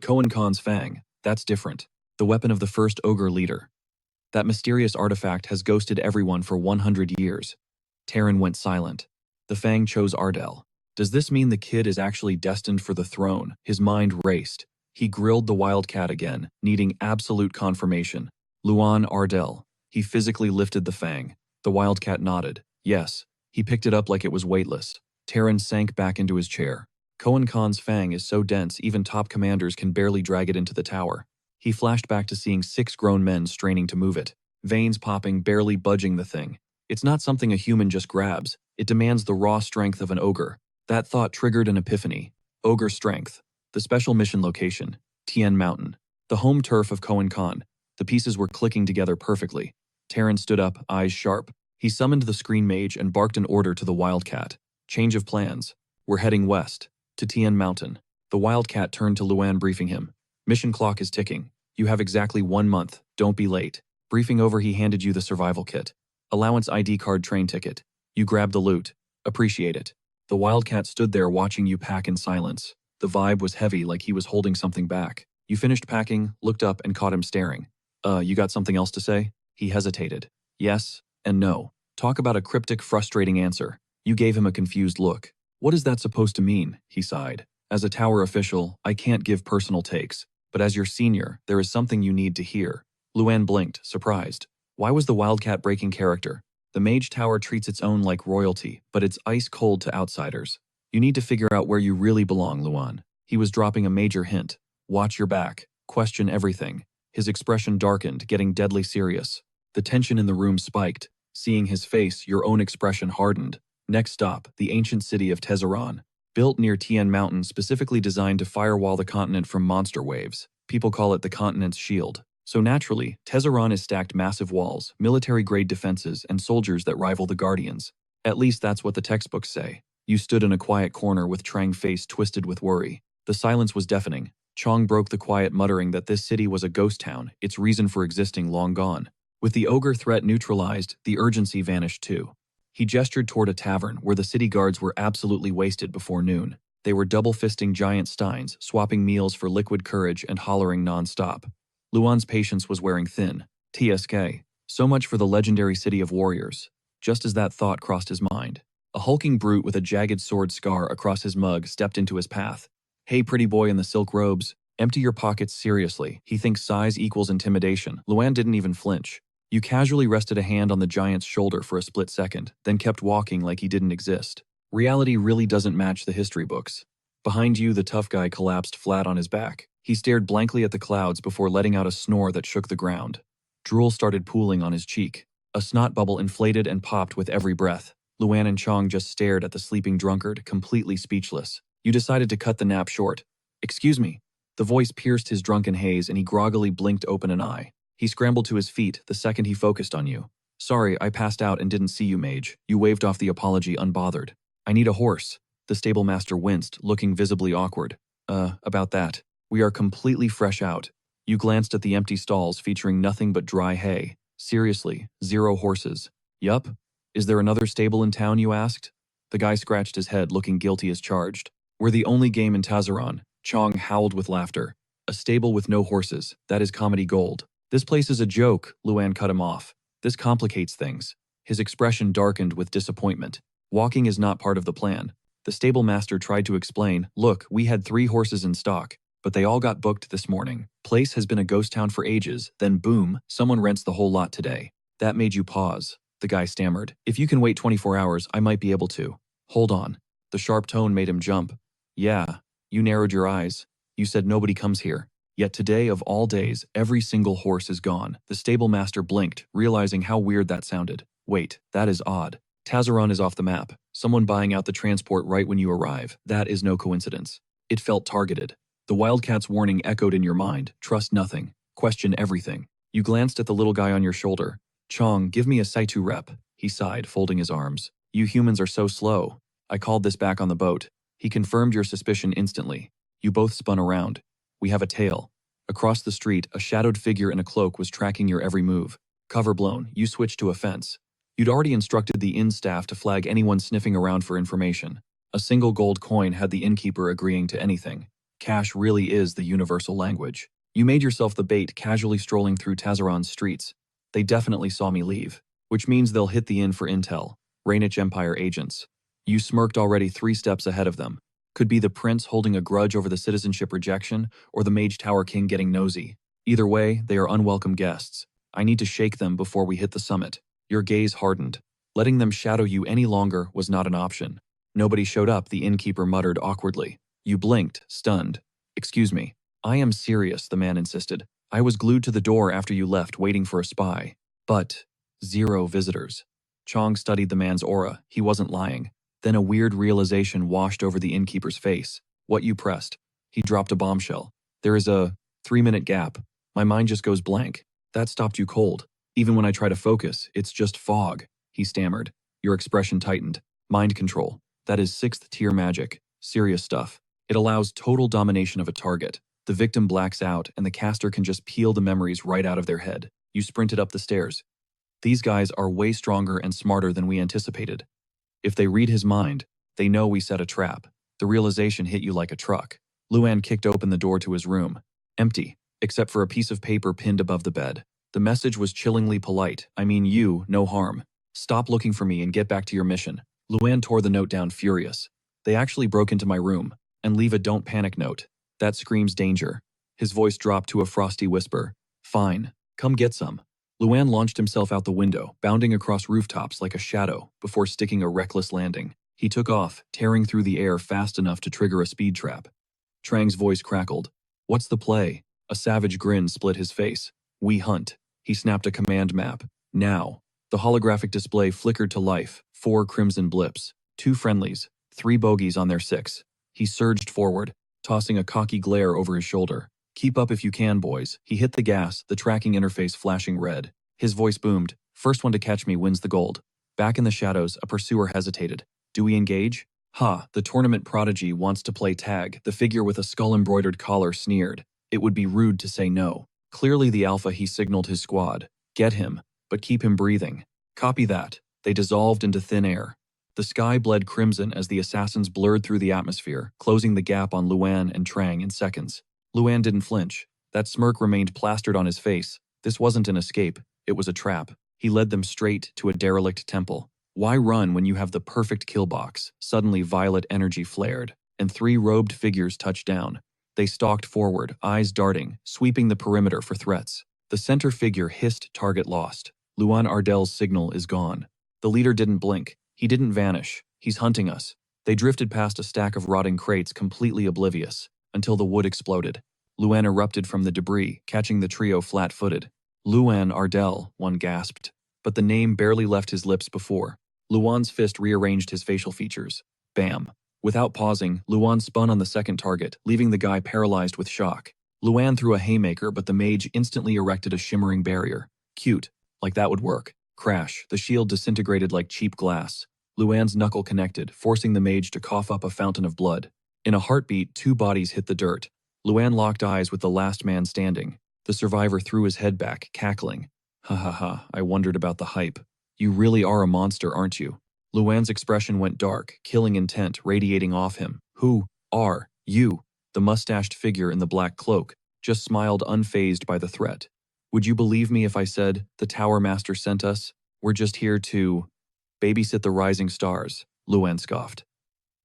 Kohen Khan's fang, that's different. The weapon of the first Ogre leader. That mysterious artifact has ghosted everyone for 100 years. Terran went silent. The fang chose Ardale. Does this mean the kid is actually destined for the throne? His mind raced. He grilled the wildcat again, needing absolute confirmation. Luan Ardale. He physically lifted the fang. The wildcat nodded. Yes. He picked it up like it was weightless. Terran sank back into his chair. Kohen Khan's fang is so dense even top commanders can barely drag it into the tower. He flashed back to seeing 6 grown men straining to move it. Veins popping, barely budging the thing. It's not something a human just grabs. It demands the raw strength of an ogre. That thought triggered an epiphany. Ogre strength. The special mission location. Tien Mountain. The home turf of Kohen Khan. The pieces were clicking together perfectly. Terran stood up, eyes sharp. He summoned the screen mage and barked an order to the wildcat. Change of plans. We're heading west. To Tien Mountain. The wildcat turned to Luan, briefing him. Mission clock is ticking. You have exactly 1 month. Don't be late. Briefing over, he handed you the survival kit. Allowance ID card, train ticket. You grabbed the loot. Appreciate it. The wildcat stood there watching you pack in silence. The vibe was heavy, like he was holding something back. You finished packing, looked up, and caught him staring. You got something else to say? He hesitated. Yes and no. Talk about a cryptic, frustrating answer. You gave him a confused look. What is that supposed to mean? He sighed. As a tower official, I can't give personal takes, but as your senior, there is something you need to hear. Luan blinked, surprised. Why was the wildcat breaking character? The Mage Tower treats its own like royalty, but it's ice cold to outsiders. You need to figure out where you really belong, Luan. He was dropping a major hint. Watch your back. Question everything. His expression darkened, getting deadly serious. The tension in the room spiked. Seeing his face, your own expression hardened. Next stop, the ancient city of Tezeran. Built near Tien Mountain, specifically designed to firewall the continent from monster waves. People call it the continent's shield. So naturally, Tezeran is stacked massive walls, military-grade defenses, and soldiers that rival the Guardians. At least that's what the textbooks say. You stood in a quiet corner with Trang face twisted with worry. The silence was deafening. Chong broke the quiet, muttering that this city was a ghost town, its reason for existing long gone. With the ogre threat neutralized, the urgency vanished too. He gestured toward a tavern where the city guards were absolutely wasted before noon. They were double-fisting giant steins, swapping meals for liquid courage and hollering non-stop. Luan's patience was wearing thin. TSK. So much for the legendary city of warriors. Just as that thought crossed his mind, a hulking brute with a jagged sword scar across his mug stepped into his path. Hey, pretty boy in the silk robes, empty your pockets seriously. He thinks size equals intimidation. Luan didn't even flinch. You casually rested a hand on the giant's shoulder for a split second, then kept walking like he didn't exist. Reality really doesn't match the history books. Behind you, the tough guy collapsed flat on his back. He stared blankly at the clouds before letting out a snore that shook the ground. Drool started pooling on his cheek. A snot bubble inflated and popped with every breath. Luan and Chong just stared at the sleeping drunkard, completely speechless. You decided to cut the nap short. Excuse me. The voice pierced his drunken haze and he groggily blinked open an eye. He scrambled to his feet the second he focused on you. Sorry, I passed out and didn't see you, mage. You waved off the apology unbothered. I need a horse. The stable master winced, looking visibly awkward. About that. We are completely fresh out. You glanced at the empty stalls featuring nothing but dry hay. Seriously, 0 horses. Yup. Is there another stable in town, you asked? The guy scratched his head, looking guilty as charged. We're the only game in Tazaran. Chong howled with laughter. A stable with no horses. That is comedy gold. This place is a joke, Luan cut him off. This complicates things. His expression darkened with disappointment. Walking is not part of the plan. The stable master tried to explain, look, we had 3 horses in stock, but they all got booked this morning. Place has been a ghost town for ages, then boom, someone rents the whole lot today. That made you pause. The guy stammered. If you can wait 24 hours, I might be able to. Hold on. The sharp tone made him jump. Yeah, you narrowed your eyes. You said nobody comes here. Yet today of all days, every single horse is gone. The stable master blinked, realizing how weird that sounded. Wait, that is odd. Tazaran is off the map. Someone buying out the transport right when you arrive. That is no coincidence. It felt targeted. The Wildcat's warning echoed in your mind. Trust nothing. Question everything. You glanced at the little guy on your shoulder. Chong, give me a Saitu rep. He sighed, folding his arms. You humans are so slow. I called this back on the boat. He confirmed your suspicion instantly. You both spun around. We have a tail. Across the street, a shadowed figure in a cloak was tracking your every move. Cover blown, you switched to a fence. You'd already instructed the inn staff to flag anyone sniffing around for information. A single gold coin had the innkeeper agreeing to anything. Cash really is the universal language. You made yourself the bait, casually strolling through Tazaran's streets. They definitely saw me leave, which means they'll hit the inn for intel. Rainich Empire agents. You smirked already 3 steps ahead of them. Could be the prince holding a grudge over the citizenship rejection, or the Mage Tower King getting nosy. Either way, they are unwelcome guests. I need to shake them before we hit the summit. Your gaze hardened. Letting them shadow you any longer was not an option. Nobody showed up, the innkeeper muttered awkwardly. You blinked, stunned. Excuse me. I am serious, the man insisted. I was glued to the door after you left, waiting for a spy. But 0 visitors. Chong studied the man's aura. He wasn't lying. Then a weird realization washed over the innkeeper's face. What you pressed. He dropped a bombshell. There is a 3-minute gap. My mind just goes blank. That stopped you cold. Even when I try to focus, it's just fog. He stammered. Your expression tightened. Mind control. That is 6th tier magic. Serious stuff. It allows total domination of a target. The victim blacks out and the caster can just peel the memories right out of their head. You sprinted up the stairs. These guys are way stronger and smarter than we anticipated. If they read his mind, they know we set a trap. The realization hit you like a truck. Luan kicked open the door to his room. Empty, except for a piece of paper pinned above the bed. The message was chillingly polite. I mean you, no harm. Stop looking for me and get back to your mission. Luan tore the note down furious. They actually broke into my room, and leave a don't panic note. That screams danger. His voice dropped to a frosty whisper. Fine, come get some. Luan launched himself out the window, bounding across rooftops like a shadow, before sticking a reckless landing. He took off, tearing through the air fast enough to trigger a speed trap. Trang's voice crackled. What's the play? A savage grin split his face. We hunt. He snapped a command map. Now. The holographic display flickered to life. 4 crimson blips. 2 friendlies. 3 bogeys on their 6. He surged forward, tossing a cocky glare over his shoulder. Keep up if you can, boys. He hit the gas, the tracking interface flashing red. His voice boomed. First one to catch me wins the gold. Back in the shadows, a pursuer hesitated. Do we engage? Ha, the tournament prodigy wants to play tag. The figure with a skull-embroidered collar sneered. It would be rude to say no. Clearly the alpha, he signaled his squad. Get him, but keep him breathing. Copy that. They dissolved into thin air. The sky bled crimson as the assassins blurred through the atmosphere, closing the gap on Luan and Trang in seconds. Luan didn't flinch. That smirk remained plastered on his face. This wasn't an escape. It was a trap. He led them straight to a derelict temple. Why run when you have the perfect kill box? Suddenly violet energy flared, and 3 robed figures touched down. They stalked forward, eyes darting, sweeping the perimeter for threats. The center figure hissed target lost. Luan Ardale's signal is gone. The leader didn't blink. He didn't vanish. He's hunting us. They drifted past a stack of rotting crates completely oblivious, until the wood exploded. Luan erupted from the debris, catching the trio flat-footed. Luan Ardale, one gasped. But the name barely left his lips before. Luan's fist rearranged his facial features. Bam. Without pausing, Luan spun on the second target, leaving the guy paralyzed with shock. Luan threw a haymaker, but the mage instantly erected a shimmering barrier. Cute. Like that would work. Crash. The shield disintegrated like cheap glass. Luan's knuckle connected, forcing the mage to cough up a fountain of blood. In a heartbeat, two bodies hit the dirt. Luan locked eyes with the last man standing. The survivor threw his head back, cackling. Ha ha ha, I wondered about the hype. You really are a monster, aren't you? Luan's expression went dark, killing intent radiating off him. Who are you? The mustached figure in the black cloak just smiled unfazed by the threat. Would you believe me if I said, the Tower Master sent us? We're just here to babysit the rising stars, Luan scoffed.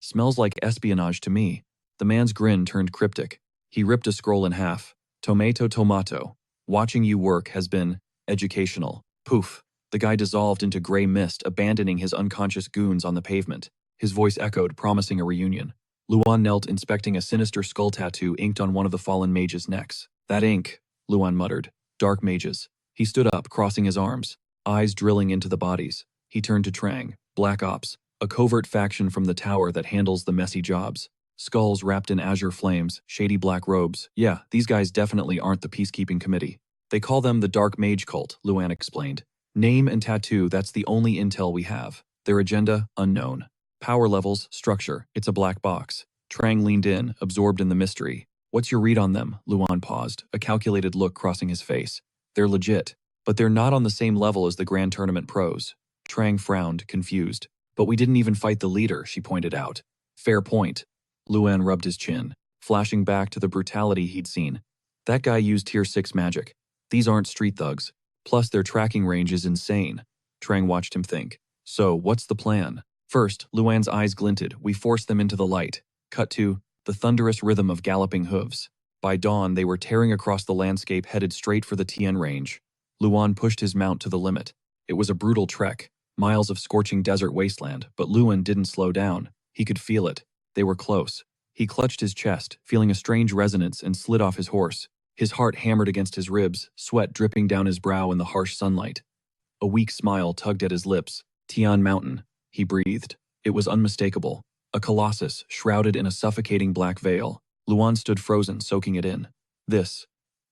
Smells like espionage to me. The man's grin turned cryptic. He ripped a scroll in half. Tomato. Watching you work has been educational. Poof. The guy dissolved into gray mist, abandoning his unconscious goons on the pavement. His voice echoed, promising a reunion. Luan knelt, inspecting a sinister skull tattoo inked on one of the fallen mages' necks. That ink, Luan muttered. Dark mages. He stood up, crossing his arms, eyes drilling into the bodies. He turned to Trang. Black Ops, a covert faction from the tower that handles the messy jobs. Skulls wrapped in azure flames, shady black robes. Yeah, these guys definitely aren't the peacekeeping committee. They call them the Dark Mage Cult, Luan explained. Name and tattoo, that's the only intel we have. Their agenda, unknown. Power levels, structure, it's a black box. Trang leaned in, absorbed in the mystery. What's your read on them? Luan paused, a calculated look crossing his face. They're legit, but they're not on the same level as the Grand Tournament pros. Trang frowned, confused. But we didn't even fight the leader, she pointed out. Fair point. Luan rubbed his chin, flashing back to the brutality he'd seen. That guy used Tier 6 magic. These aren't street thugs. Plus, their tracking range is insane. Trang watched him think. So, what's the plan? First, Luan's eyes glinted. We forced them into the light. Cut to the thunderous rhythm of galloping hooves. By dawn, they were tearing across the landscape, headed straight for the Tien range. Luan pushed his mount to the limit. It was a brutal trek, miles of scorching desert wasteland, but Luan didn't slow down. He could feel it. They were close. He clutched his chest, feeling a strange resonance, and slid off his horse. His heart hammered against his ribs, sweat dripping down his brow in the harsh sunlight. A weak smile tugged at his lips. Tian Mountain, he breathed. It was unmistakable. A colossus, shrouded in a suffocating black veil. Luan stood frozen, soaking it in. This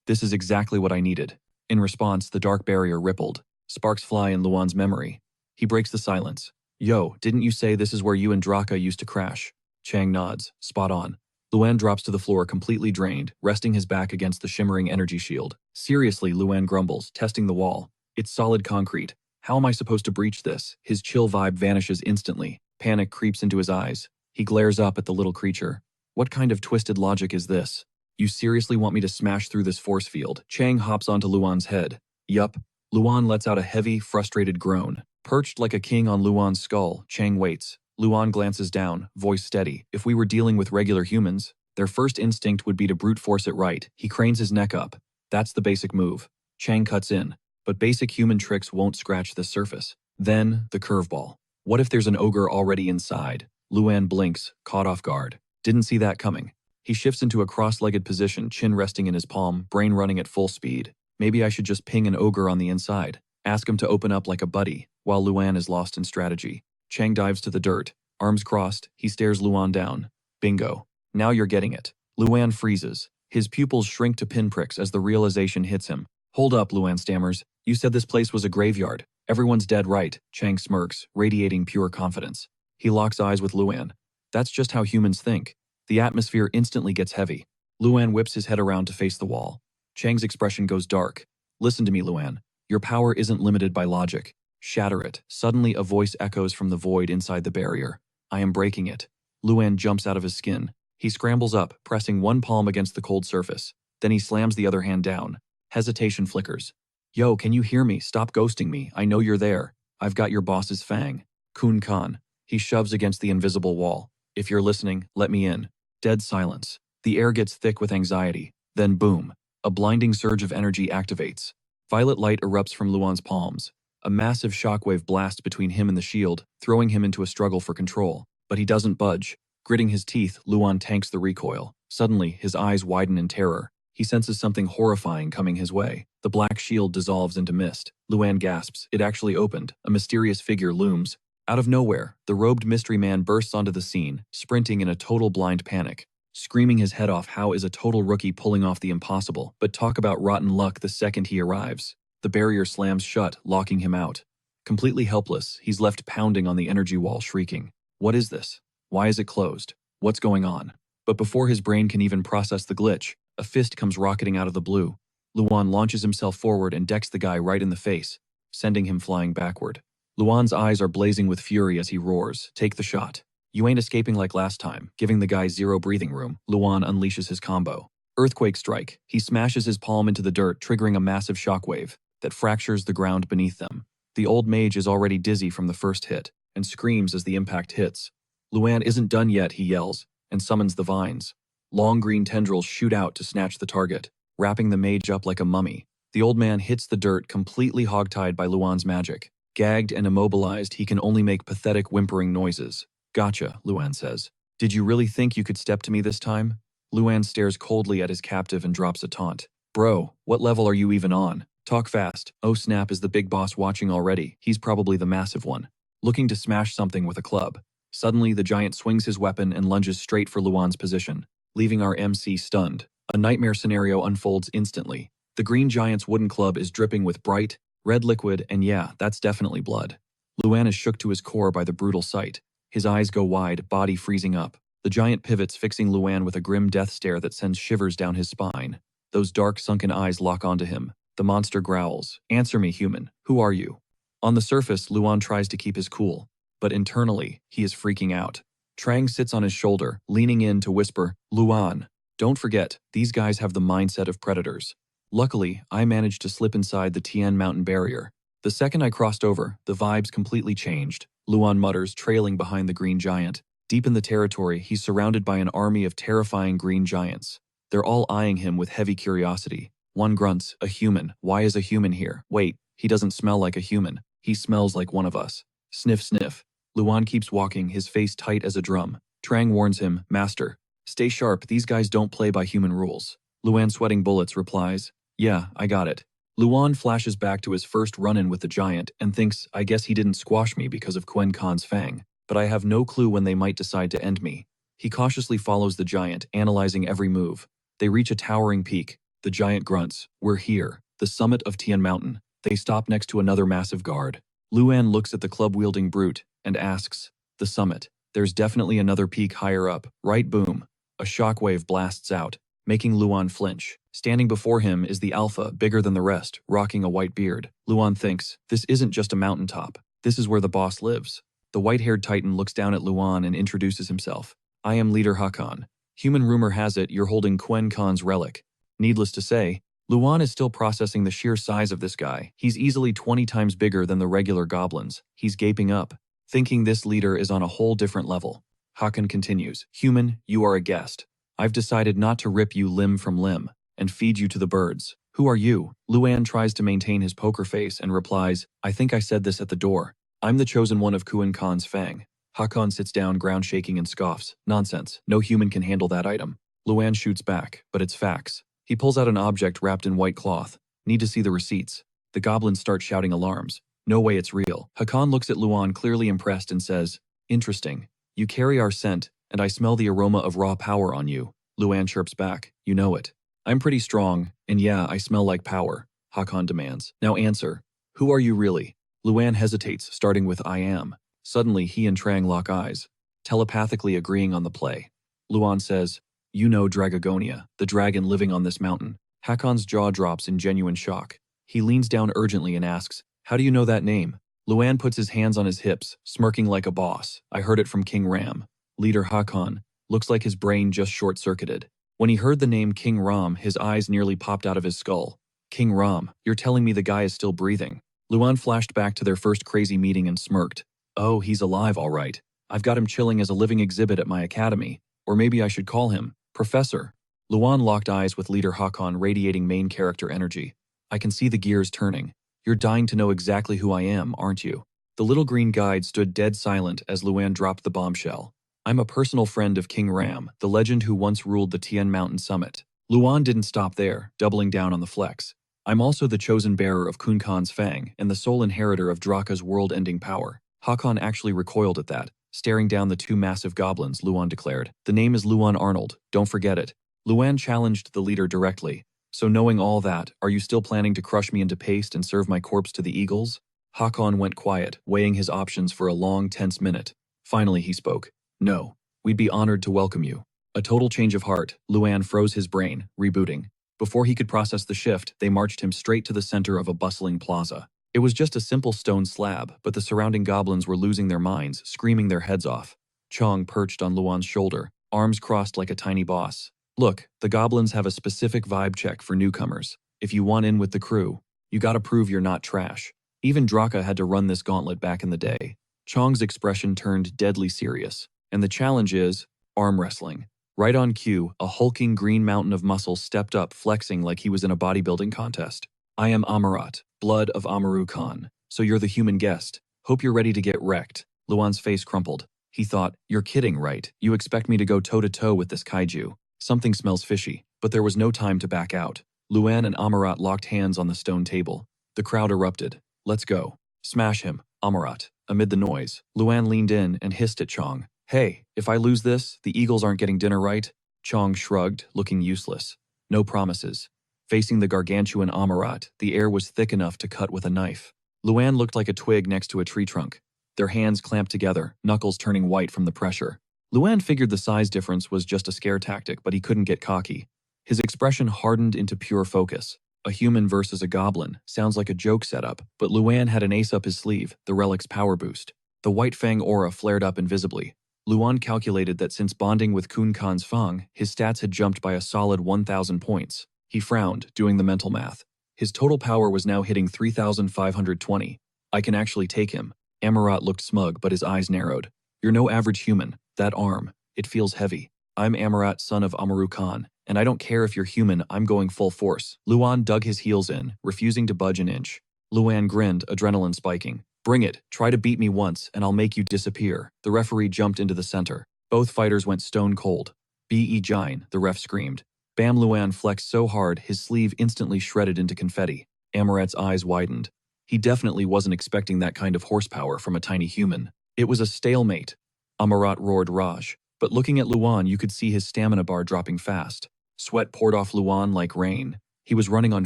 is exactly what I needed. In response, the dark barrier rippled. Sparks fly in Luan's memory. He breaks the silence. Yo, didn't you say this is where you and Draka used to crash? Chang nods. Spot on. Luan drops to the floor completely drained, resting his back against the shimmering energy shield. Seriously, Luan grumbles, testing the wall. It's solid concrete. How am I supposed to breach this? His chill vibe vanishes instantly. Panic creeps into his eyes. He glares up at the little creature. What kind of twisted logic is this? You seriously want me to smash through this force field? Chang hops onto Luan's head. Yup. Luan lets out a heavy, frustrated groan. Perched like a king on Luan's skull, Chang waits. Luan glances down, voice steady. If we were dealing with regular humans, their first instinct would be to brute force it right. He cranes his neck up. That's the basic move. Chang cuts in. But basic human tricks won't scratch the surface. Then, the curveball. What if there's an ogre already inside? Luan blinks, caught off guard. Didn't see that coming. He shifts into a cross-legged position, chin resting in his palm, brain running at full speed. Maybe I should just ping an ogre on the inside. Ask him to open up like a buddy, while Luan is lost in strategy. Chang dives to the dirt. Arms crossed, he stares Luan down. Bingo. Now you're getting it. Luan freezes. His pupils shrink to pinpricks as the realization hits him. Hold up, Luan stammers. You said this place was a graveyard. Everyone's dead right, Chang smirks, radiating pure confidence. He locks eyes with Luan. That's just how humans think. The atmosphere instantly gets heavy. Luan whips his head around to face the wall. Chang's expression goes dark. Listen to me, Luan. Your power isn't limited by logic. Shatter it. Suddenly a voice echoes from the void inside the barrier. I am breaking it. Luan jumps out of his skin. He scrambles up, pressing one palm against the cold surface. Then he slams the other hand down. Hesitation flickers. Yo, can you hear me? Stop ghosting me. I know you're there. I've got your boss's fang. Kun Khan. He shoves against the invisible wall. If you're listening, let me in. Dead silence. The air gets thick with anxiety. Then boom. A blinding surge of energy activates. Violet light erupts from Luan's palms. A massive shockwave blasts between him and the shield, throwing him into a struggle for control. But he doesn't budge. Gritting his teeth, Luan tanks the recoil. Suddenly, his eyes widen in terror. He senses something horrifying coming his way. The black shield dissolves into mist. Luan gasps. It actually opened. A mysterious figure looms. Out of nowhere, the robed mystery man bursts onto the scene, sprinting in a total blind panic. Screaming his head off, how is a total rookie pulling off the impossible? But talk about rotten luck the second he arrives. The barrier slams shut, locking him out. Completely helpless, he's left pounding on the energy wall, shrieking. What is this? Why is it closed? What's going on? But before his brain can even process the glitch, a fist comes rocketing out of the blue. Luan launches himself forward and decks the guy right in the face, sending him flying backward. Luan's eyes are blazing with fury as he roars, "Take the shot. You ain't escaping like last time." Giving the guy zero breathing room, Luan unleashes his combo. Earthquake strike. He smashes his palm into the dirt, triggering a massive shockwave that fractures the ground beneath them. The old mage is already dizzy from the first hit and screams as the impact hits. Luan isn't done yet, he yells, and summons the vines. Long green tendrils shoot out to snatch the target, wrapping the mage up like a mummy. The old man hits the dirt, completely hogtied by Luan's magic. Gagged and immobilized, he can only make pathetic whimpering noises. "Gotcha," Luan says. "Did you really think you could step to me this time?" Luan stares coldly at his captive and drops a taunt. "Bro, what level are you even on? Talk fast." Oh snap, is the big boss watching already? He's probably the massive one, looking to smash something with a club. Suddenly, the giant swings his weapon and lunges straight for Luan's position, leaving our MC stunned. A nightmare scenario unfolds instantly. The green giant's wooden club is dripping with bright, red liquid, and yeah, that's definitely blood. Luan is shook to his core by the brutal sight. His eyes go wide, body freezing up. The giant pivots, fixing Luan with a grim death stare that sends shivers down his spine. Those dark, sunken eyes lock onto him. The monster growls, "Answer me, human. Who are you?" On the surface, Luan tries to keep his cool, but internally, he is freaking out. Trang sits on his shoulder, leaning in to whisper, "Luan, don't forget, these guys have the mindset of predators." Luckily, I managed to slip inside the Tian Mountain barrier. The second I crossed over, the vibes completely changed. Luan mutters, trailing behind the green giant. Deep in the territory, he's surrounded by an army of terrifying green giants. They're all eyeing him with heavy curiosity. One grunts, "A human. Why is a human here? Wait, he doesn't smell like a human. He smells like one of us." Sniff, sniff. Luan keeps walking, his face tight as a drum. Trang warns him, "Master, stay sharp, these guys don't play by human rules." Luan, sweating bullets, replies, "Yeah, I got it." Luan flashes back to his first run-in with the giant and thinks, "I guess he didn't squash me because of Quen Khan's fang, but I have no clue when they might decide to end me." He cautiously follows the giant, analyzing every move. They reach a towering peak. The giant grunts, "We're here, the summit of Tian Mountain." They stop next to another massive guard. Luan looks at the club-wielding brute and asks, "The summit? There's definitely another peak higher up, right?" Boom. A shockwave blasts out, making Luan flinch. Standing before him is the alpha, bigger than the rest, rocking a white beard. Luan thinks, this isn't just a mountaintop. This is where the boss lives. The white-haired titan looks down at Luan and introduces himself. "I am Leader Hakan. Human rumor has it you're holding Quen Khan's relic." Needless to say, Luan is still processing the sheer size of this guy. He's easily 20 times bigger than the regular goblins. He's gaping up, thinking this leader is on a whole different level. Hakan continues, "Human, you are a guest. I've decided not to rip you limb from limb and feed you to the birds. Who are you?" Luan tries to maintain his poker face and replies, "I think I said this at the door. I'm the chosen one of Quen Khan's fang." Hakan sits down, ground shaking, and scoffs. "Nonsense. No human can handle that item." Luan shoots back, but it's facts. He pulls out an object wrapped in white cloth. "Need to see the receipts." The goblins start shouting alarms. "No way, it's real." Hakan looks at Luan, clearly impressed, and says, "Interesting. You carry our scent, and I smell the aroma of raw power on you." Luan chirps back, "You know it." "I'm pretty strong, and yeah, I smell like power," Hakan demands. "Now answer. Who are you really?" Luan hesitates, starting with "I am." Suddenly, he and Trang lock eyes, telepathically agreeing on the play. Luan says, "You know Dragagonia, the dragon living on this mountain." Hakon's jaw drops in genuine shock. He leans down urgently and asks, "How do you know that name?" Luan puts his hands on his hips, smirking like a boss. "I heard it from King Ram." Leader Hakan looks like his brain just short-circuited. When he heard the name King Ram, his eyes nearly popped out of his skull. "King Ram, you're telling me the guy is still breathing?" Luan flashed back to their first crazy meeting and smirked. "Oh, he's alive, all right. I've got him chilling as a living exhibit at my academy. Or maybe I should call him Professor." Luan locked eyes with Leader Hakan, radiating main character energy. "I can see the gears turning. You're dying to know exactly who I am, aren't you?" The little green guide stood dead silent as Luan dropped the bombshell. "I'm a personal friend of King Ram, the legend who once ruled the Tian Mountain summit." Luan didn't stop there, doubling down on the flex. I'm also the chosen bearer of Kun Khan's fang and the sole inheritor of Draka's world-ending power. Hakan actually recoiled at that, staring down the two massive goblins. Luan declared, "The name is Luan Arnold, don't forget it." Luan challenged the leader directly. "So knowing all that, are you still planning to crush me into paste and serve my corpse to the eagles?" Hakan went quiet, weighing his options for a long, tense minute. Finally he spoke. "No, we'd be honored to welcome you." A total change of heart. Luan froze his brain, rebooting. Before he could process the shift, they marched him straight to the center of a bustling plaza. It was just a simple stone slab, but the surrounding goblins were losing their minds, screaming their heads off. Chong perched on Luan's shoulder, arms crossed like a tiny boss. "Look, the goblins have a specific vibe check for newcomers. If you want in with the crew, you gotta prove you're not trash. Even Draka had to run this gauntlet back in the day." Chong's expression turned deadly serious. "And the challenge is arm wrestling." Right on cue, a hulking green mountain of muscle stepped up, flexing like he was in a bodybuilding contest. "I am Amarat, blood of Amaru Khan. So you're the human guest. Hope you're ready to get wrecked." Luan's face crumpled. He thought, "You're kidding, right? You expect me to go toe-to-toe with this kaiju? Something smells fishy." But there was no time to back out. Luan and Amarat locked hands on the stone table. The crowd erupted. "Let's go. Smash him, Amarat." Amid the noise, Luan leaned in and hissed at Chong. "Hey, if I lose this, the eagles aren't getting dinner, right?" Chong shrugged, looking useless. No promises. Facing the gargantuan Amarat, the air was thick enough to cut with a knife. Luan looked like a twig next to a tree trunk. Their hands clamped together, knuckles turning white from the pressure. Luan figured the size difference was just a scare tactic, but he couldn't get cocky. His expression hardened into pure focus. A human versus a goblin sounds like a joke setup, but Luan had an ace up his sleeve, the relic's power boost. The white fang aura flared up invisibly. Luan calculated that since bonding with Kun Khan's fang, his stats had jumped by a solid 1,000 points. He frowned, doing the mental math. His total power was now hitting 3,520. "I can actually take him." Amarat looked smug, but his eyes narrowed. "You're no average human. That arm, it feels heavy. I'm Amarat, son of Amaru Khan, and I don't care if you're human, I'm going full force." Luan dug his heels in, refusing to budge an inch. Luan grinned, adrenaline spiking. "Bring it. Try to beat me once, and I'll make you disappear." The referee jumped into the center. Both fighters went stone cold. "B.E. Jine," the ref screamed. Bam! Luan flexed so hard, his sleeve instantly shredded into confetti. Amarat's eyes widened. He definitely wasn't expecting that kind of horsepower from a tiny human. It was a stalemate. Amarat roared Raj. But looking at Luan, you could see his stamina bar dropping fast. Sweat poured off Luan like rain. He was running on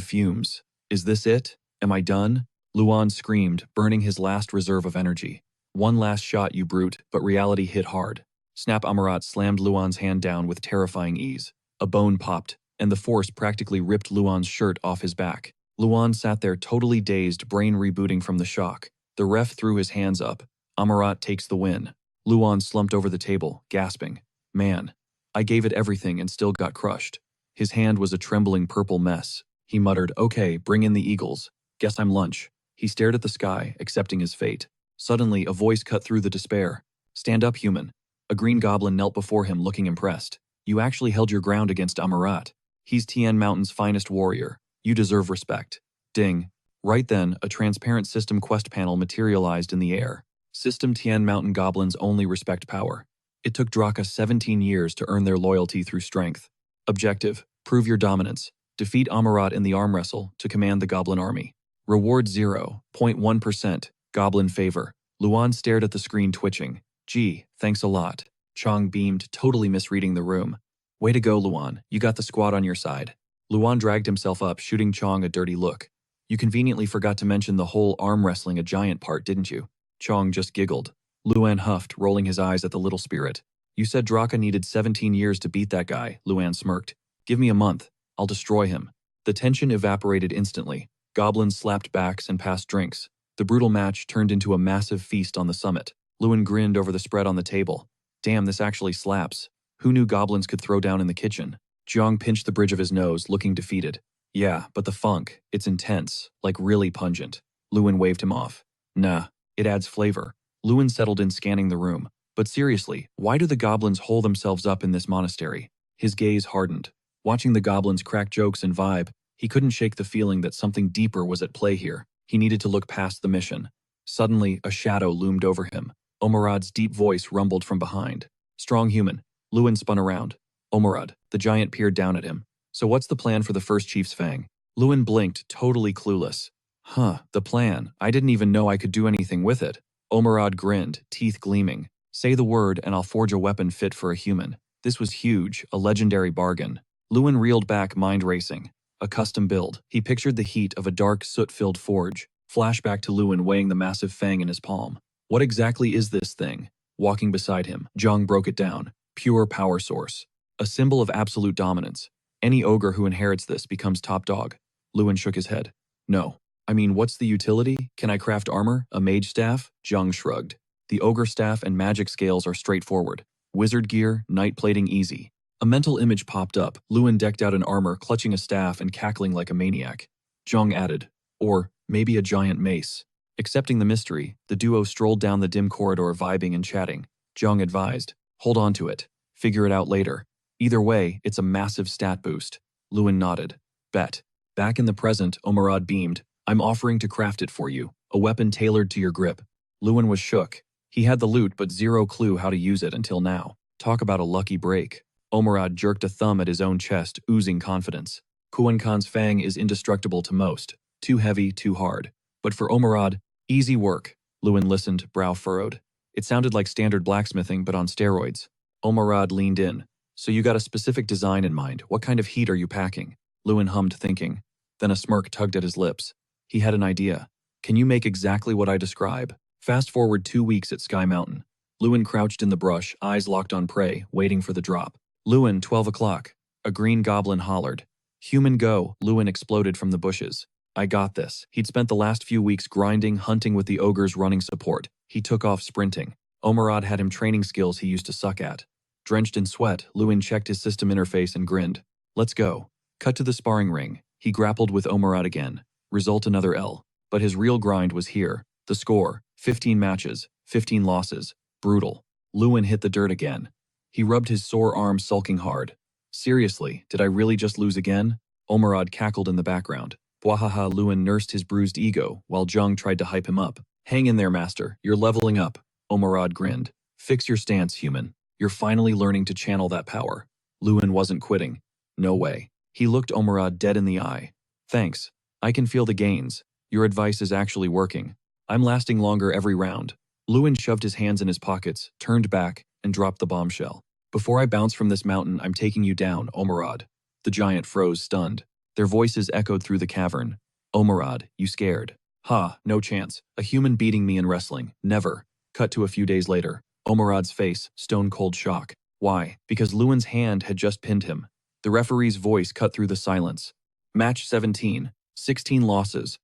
fumes. "Is this it? Am I done?" Luan screamed, burning his last reserve of energy. "One last shot, you brute," but reality hit hard. Snap! Amarat slammed Luan's hand down with terrifying ease. A bone popped, and the force practically ripped Luan's shirt off his back. Luan sat there totally dazed, brain rebooting from the shock. The ref threw his hands up. Amarat takes the win. Luan slumped over the table, gasping. "Man, I gave it everything and still got crushed." His hand was a trembling purple mess. He muttered, "Okay, bring in the eagles. Guess I'm lunch." He stared at the sky, accepting his fate. Suddenly, a voice cut through the despair. "Stand up, human." A green goblin knelt before him, looking impressed. "You actually held your ground against Amarat. He's Tien Mountain's finest warrior. You deserve respect." Ding. Right then, a transparent system quest panel materialized in the air. System Tien Mountain goblins only respect power. It took Draka 17 years to earn their loyalty through strength. Objective: prove your dominance. Defeat Amarat in the arm wrestle to command the goblin army. Reward 0.1%. Goblin favor. Luan stared at the screen, twitching. "Gee, thanks a lot." Chong beamed, totally misreading the room. "Way to go, Luan. You got the squad on your side." Luan dragged himself up, shooting Chong a dirty look. "You conveniently forgot to mention the whole arm wrestling a giant part, didn't you?" Chong just giggled. Luan huffed, rolling his eyes at the little spirit. "You said Draka needed 17 years to beat that guy," Luan smirked. "Give me a month. I'll destroy him." The tension evaporated instantly. Goblins slapped backs and passed drinks. The brutal match turned into a massive feast on the summit. Luan grinned over the spread on the table. "Damn, this actually slaps. Who knew goblins could throw down in the kitchen?" Jiang pinched the bridge of his nose, looking defeated. "Yeah, but the funk, it's intense, like really pungent." Luan waved him off. "Nah, it adds flavor." Luan settled in, scanning the room. "But seriously, why do the goblins hole themselves up in this monastery?" His gaze hardened. Watching the goblins crack jokes and vibe, he couldn't shake the feeling that something deeper was at play here. He needed to look past the mission. Suddenly, a shadow loomed over him. Omarad's deep voice rumbled from behind. "Strong human." Luan spun around. "Omarad." The giant peered down at him. So what's the plan for the first Chief's Fang? Lewin blinked, totally clueless. The plan. I didn't even know I could do anything with it. Omerad grinned, teeth gleaming. Say the word and I'll forge a weapon fit for a human. This was huge, a legendary bargain. Lewin reeled back, mind racing. A custom build. He pictured the heat of a dark, soot-filled forge. Flashback to Lewin weighing the massive fang in his palm. What exactly is this thing? Walking beside him, Zhang broke it down. Pure power source. A symbol of absolute dominance. Any ogre who inherits this becomes top dog. Lewin shook his head. No. I mean, what's the utility? Can I craft armor? A mage staff? Zhang shrugged. The ogre staff and magic scales are straightforward. Wizard gear, knight plating easy. A mental image popped up, Lewin decked out in armor, clutching a staff and cackling like a maniac. Zhang added, or maybe a giant mace. Accepting the mystery, the duo strolled down the dim corridor, vibing and chatting. Zhang advised, hold on to it. Figure it out later. Either way, it's a massive stat boost. Lewin nodded. Bet. Back in the present, Omerad beamed. I'm offering to craft it for you, a weapon tailored to your grip. Lewin was shook. He had the loot but zero clue how to use it until now. Talk about a lucky break. Omerad jerked a thumb at his own chest, oozing confidence. Kuan Khan's fang is indestructible to most. Too heavy, too hard. But for Omerad, easy work. Lewin listened, brow furrowed. It sounded like standard blacksmithing, but on steroids. Omerad leaned in. So you got a specific design in mind. What kind of heat are you packing? Lewin hummed, thinking. Then a smirk tugged at his lips. He had an idea. Can you make exactly what I describe? Fast forward 2 weeks at Sky Mountain. Lewin crouched in the brush, eyes locked on prey, waiting for the drop. Lewin, 12 o'clock. A green goblin hollered. Human go, Lewin exploded from the bushes. I got this. He'd spent the last few weeks grinding, hunting with the ogres running support. He took off sprinting. Omerad had him training skills he used to suck at. Drenched in sweat, Lewin checked his system interface and grinned. Let's go. Cut to the sparring ring. He grappled with Omerad again. Result another L. But his real grind was here. The score, 15 matches, 15 losses. Brutal. Lewin hit the dirt again. He rubbed his sore arm, sulking hard. Seriously, did I really just lose again? Omerad cackled in the background. Bwahaha. Lewin nursed his bruised ego, while Zhang tried to hype him up. Hang in there, master. You're leveling up. Omerad grinned. Fix your stance, human. You're finally learning to channel that power. Lewin wasn't quitting. No way. He looked Omerad dead in the eye. Thanks. I can feel the gains. Your advice is actually working. I'm lasting longer every round. Lewin shoved his hands in his pockets, turned back, and dropped the bombshell. Before I bounce from this mountain, I'm taking you down, Omerad. The giant froze, stunned. Their voices echoed through the cavern. Omerad, you scared? Ha, no chance. A human beating me in wrestling. Never. Cut to a few days later. Omerad's face, stone-cold shock. Why? Because Lewin's hand had just pinned him. The referee's voice cut through the silence. Match 17, 16 losses,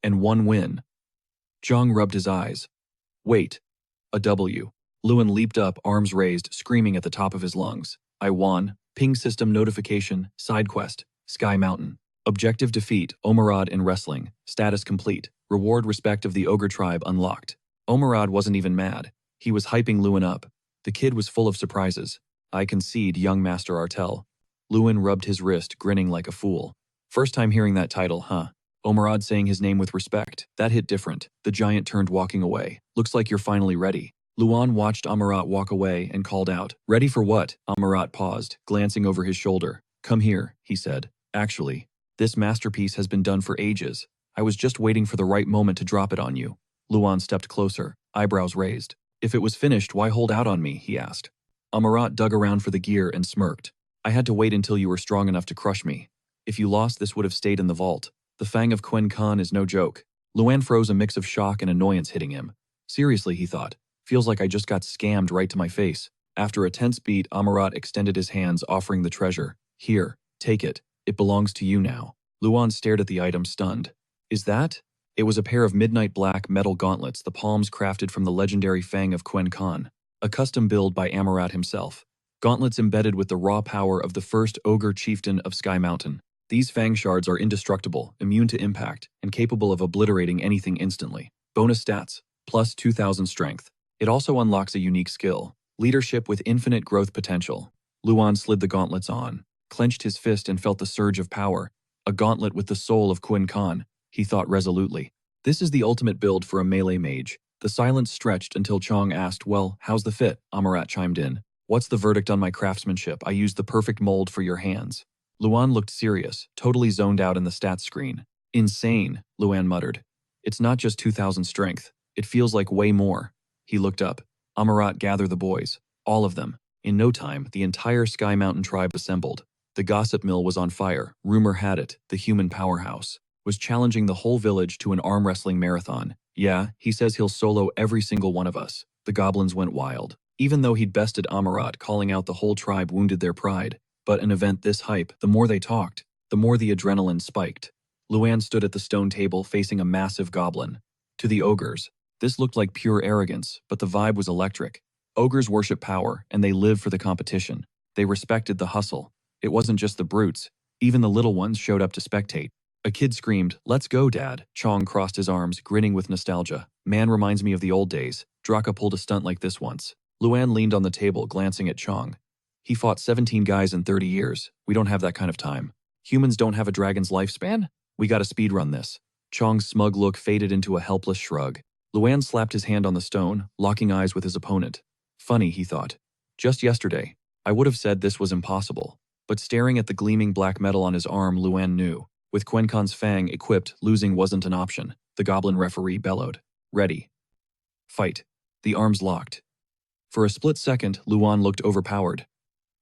and 1 win. Zhang rubbed his eyes. Wait. A W. Lewin leaped up, arms raised, screaming at the top of his lungs. I won. Ping system notification, side quest, Sky Mountain. Objective defeat, Omerad in wrestling. Status complete. Reward respect of the Ogre tribe unlocked. Omerad wasn't even mad. He was hyping Lewin up. The kid was full of surprises. I concede, young Master Ardale. Lewin rubbed his wrist, grinning like a fool. First time hearing that title, huh? Omerad saying his name with respect. That hit different. The giant turned, walking away. Looks like you're finally ready. Luan watched Amarat walk away and called out. Ready for what? Amarat paused, glancing over his shoulder. Come here, he said. Actually, this masterpiece has been done for ages. I was just waiting for the right moment to drop it on you. Luan stepped closer, eyebrows raised. If it was finished, why hold out on me? He asked. Amarat dug around for the gear and smirked. I had to wait until you were strong enough to crush me. If you lost, this would have stayed in the vault. The fang of Quen Khan is no joke. Luan froze, a mix of shock and annoyance hitting him. Seriously, he thought. Feels like I just got scammed right to my face. After a tense beat, Amarat extended his hands, offering the treasure. Here, take it. It belongs to you now. Luan stared at the item, stunned. Is that? It was a pair of midnight black metal gauntlets, the palms crafted from the legendary fang of Quen Khan. A custom build by Amarat himself. Gauntlets embedded with the raw power of the first ogre chieftain of Sky Mountain. These fang shards are indestructible, immune to impact, and capable of obliterating anything instantly. Bonus stats, plus 2,000 strength. It also unlocks a unique skill, leadership with infinite growth potential. Luan slid the gauntlets on, clenched his fist and felt the surge of power. A gauntlet with the soul of Quen Khan, he thought resolutely. This is the ultimate build for a melee mage. The silence stretched until Chong asked, well, how's the fit? Amarat chimed in. What's the verdict on my craftsmanship? I used the perfect mold for your hands. Luan looked serious, totally zoned out in the stats screen. Insane, Luan muttered. It's not just 2,000 strength. It feels like way more. He looked up. Amarat, gather the boys. All of them. In no time, the entire Sky Mountain tribe assembled. The gossip mill was on fire. Rumor had it, the human powerhouse was challenging the whole village to an arm wrestling marathon. Yeah, he says he'll solo every single one of us. The goblins went wild. Even though he'd bested Amarat, calling out the whole tribe wounded their pride. But an event this hype, the more they talked, the more the adrenaline spiked. Luan stood at the stone table facing a massive goblin. To the ogres, this looked like pure arrogance, but the vibe was electric. Ogres worship power, and they live for the competition. They respected the hustle. It wasn't just the brutes. Even the little ones showed up to spectate. A kid screamed, "Let's go, Dad." Chong crossed his arms, grinning with nostalgia. Man reminds me of the old days. Draka pulled a stunt like this once. Luan leaned on the table, glancing at Chong. He fought 17 guys in 30 years. We don't have that kind of time. Humans don't have a dragon's lifespan? We gotta speedrun this. Chong's smug look faded into a helpless shrug. Luan slapped his hand on the stone, locking eyes with his opponent. Funny, he thought. Just yesterday, I would have said this was impossible. But staring at the gleaming black metal on his arm, Luan knew. With Quencon's fang equipped, losing wasn't an option. The goblin referee bellowed. Ready. Fight. The arms locked. For a split second, Luan looked overpowered.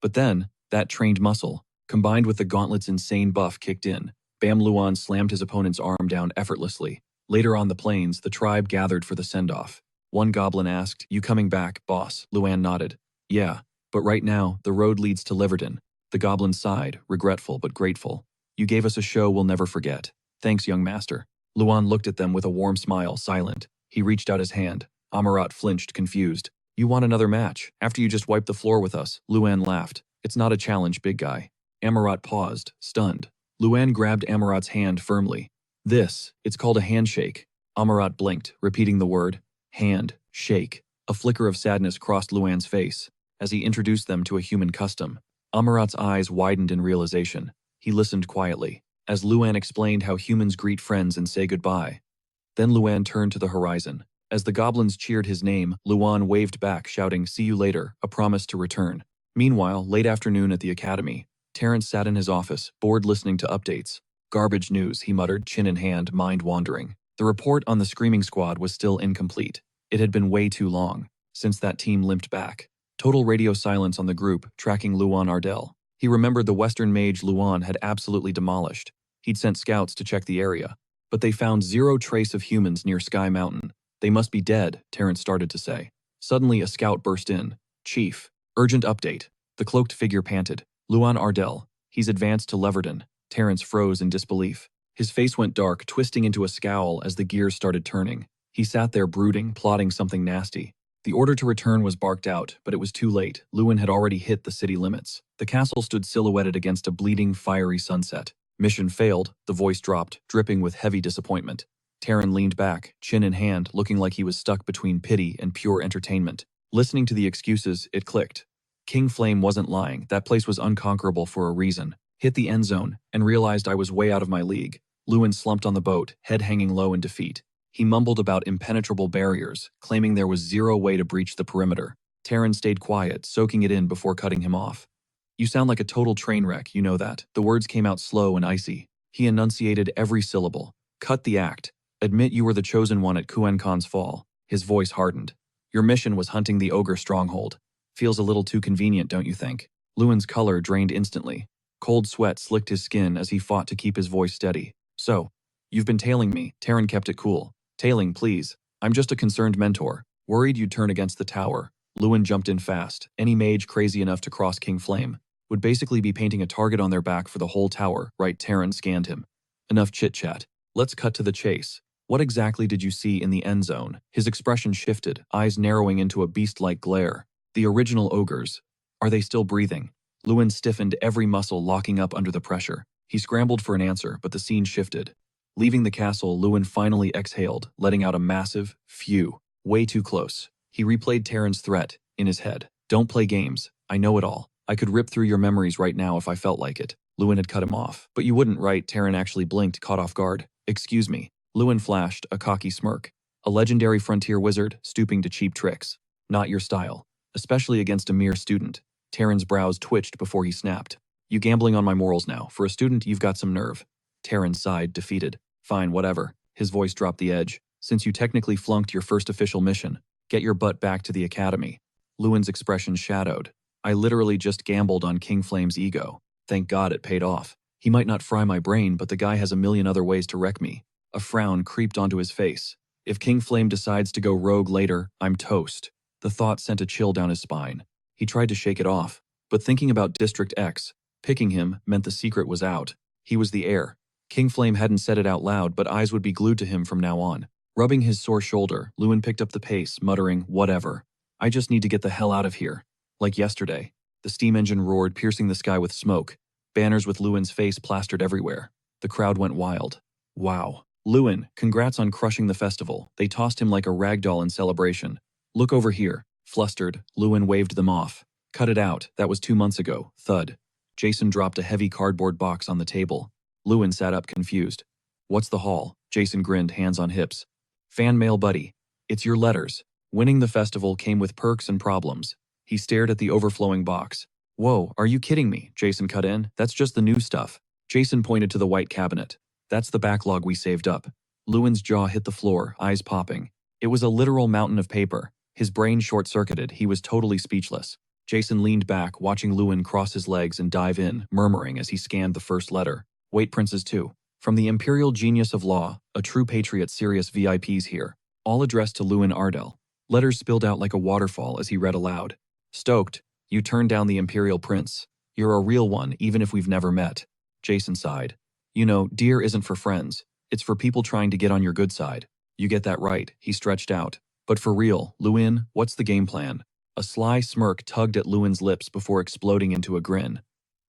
But then, that trained muscle, combined with the gauntlet's insane buff, kicked in. Bam! Luan slammed his opponent's arm down effortlessly. Later on the plains, the tribe gathered for the send-off. One goblin asked, "You coming back, boss?" Luan nodded. "Yeah, but right now, the road leads to Liverton." The goblin sighed, regretful but grateful. "You gave us a show we'll never forget. Thanks, young master." Luan looked at them with a warm smile, silent. He reached out his hand. Amarat flinched, confused. "You want another match? After you just wiped the floor with us?" Luan laughed. "It's not a challenge, big guy." Amarat paused, stunned. Luan grabbed Amarat's hand firmly. It's called a handshake." Amarat blinked, repeating the word. Hand, shake. A flicker of sadness crossed Luan's face. As he introduced them to a human custom, Amarat's eyes widened in realization. He listened quietly, as Luan explained how humans greet friends and say goodbye. Then Luan turned to the horizon. As the goblins cheered his name, Luan waved back, shouting, "See you later," a promise to return. Meanwhile, late afternoon at the academy, Terrence sat in his office, bored listening to updates. "Garbage news," he muttered, chin in hand, mind wandering. The report on the Screaming Squad was still incomplete. It had been way too long since that team limped back. Total radio silence on the group, tracking Luan Ardale. He remembered the Western mage Luan had absolutely demolished. He'd sent scouts to check the area, but they found zero trace of humans near Sky Mountain. "They must be dead," Terrence started to say. Suddenly, a scout burst in. "Chief, urgent update." The cloaked figure panted. "Luan Ardale. He's advanced to Leverton." Terrence froze in disbelief. His face went dark, twisting into a scowl as the gears started turning. He sat there brooding, plotting something nasty. The order to return was barked out, but it was too late. Luan had already hit the city limits. The castle stood silhouetted against a bleeding, fiery sunset. Mission failed, the voice dropped, dripping with heavy disappointment. Terran leaned back, chin in hand, looking like he was stuck between pity and pure entertainment. Listening to the excuses, it clicked. King Flame wasn't lying. That place was unconquerable for a reason. Hit the end zone, and realized I was way out of my league. Luan slumped on the boat, head hanging low in defeat. He mumbled about impenetrable barriers, claiming there was zero way to breach the perimeter. Terran stayed quiet, soaking it in before cutting him off. "You sound like a total train wreck, you know that." The words came out slow and icy. He enunciated every syllable. "Cut the act. Admit you were the chosen one at Quencon's fall." His voice hardened. "Your mission was hunting the Ogre stronghold. Feels a little too convenient, don't you think?" Luan's color drained instantly. Cold sweat slicked his skin as he fought to keep his voice steady. "So, you've been tailing me." Terran kept it cool. "Tailing, please. I'm just a concerned mentor. Worried you'd turn against the tower." Luan jumped in fast. Any mage crazy enough to cross King Flame would basically be painting a target on their back for the whole tower, right? Terran scanned him. "Enough chit-chat. Let's cut to the chase. What exactly did you see in the end zone?" His expression shifted, eyes narrowing into a beast-like glare. "The original ogres. Are they still breathing?" Luan stiffened, every muscle locking up under the pressure. He scrambled for an answer, but the scene shifted. Leaving the castle, Luan finally exhaled, letting out a massive, phew. Way too close. He replayed Terran's threat in his head. "Don't play games. I know it all. I could rip through your memories right now if I felt like it." Luan had cut him off. "But you wouldn't, right?" Terran actually blinked, caught off guard. "Excuse me." Luan flashed, a cocky smirk. "A legendary frontier wizard, stooping to cheap tricks. Not your style. Especially against a mere student." Terran's brows twitched before he snapped. You gambling on my morals now. For a student, you've got some nerve. Terran sighed, defeated. Fine, whatever. His voice dropped the edge. Since you technically flunked your first official mission, get your butt back to the academy. Lewin's expression shadowed. I literally just gambled on King Flame's ego. Thank God it paid off. He might not fry my brain, but the guy has a million other ways to wreck me. A frown creeped onto his face. If King Flame decides to go rogue later, I'm toast. The thought sent a chill down his spine. He tried to shake it off, but thinking about District X, picking him meant the secret was out. He was the heir. King Flame hadn't said it out loud, but eyes would be glued to him from now on. Rubbing his sore shoulder, Lewin picked up the pace, muttering, whatever. I just need to get the hell out of here. Like yesterday. The steam engine roared, piercing the sky with smoke. Banners with Lewin's face plastered everywhere. The crowd went wild. Wow. Lewin, congrats on crushing the festival. They tossed him like a ragdoll in celebration. Look over here. Flustered, Lewin waved them off. Cut it out, that was 2 months ago. Thud. Jason dropped a heavy cardboard box on the table. Lewin sat up confused. What's the haul? Jason grinned, hands on hips. Fan mail, buddy. It's your letters. Winning the festival came with perks and problems. He stared at the overflowing box. Whoa, are you kidding me? Jason cut in. That's just the new stuff. Jason pointed to the white cabinet. That's the backlog we saved up. Lewin's jaw hit the floor, eyes popping. It was a literal mountain of paper. His brain short-circuited, he was totally speechless. Jason leaned back, watching Lewin cross his legs and dive in, murmuring as he scanned the first letter. Wait, Princes 2. From the Imperial Genius of Law, a true patriot, serious VIPs here. All addressed to Lewin Ardale. Letters spilled out like a waterfall as he read aloud. Stoked. You turned down the Imperial Prince. You're a real one, even if we've never met. Jason sighed. You know, dear isn't for friends. It's for people trying to get on your good side. You get that right, he stretched out. But for real, Lewin, what's the game plan? A sly smirk tugged at Lewin's lips before exploding into a grin.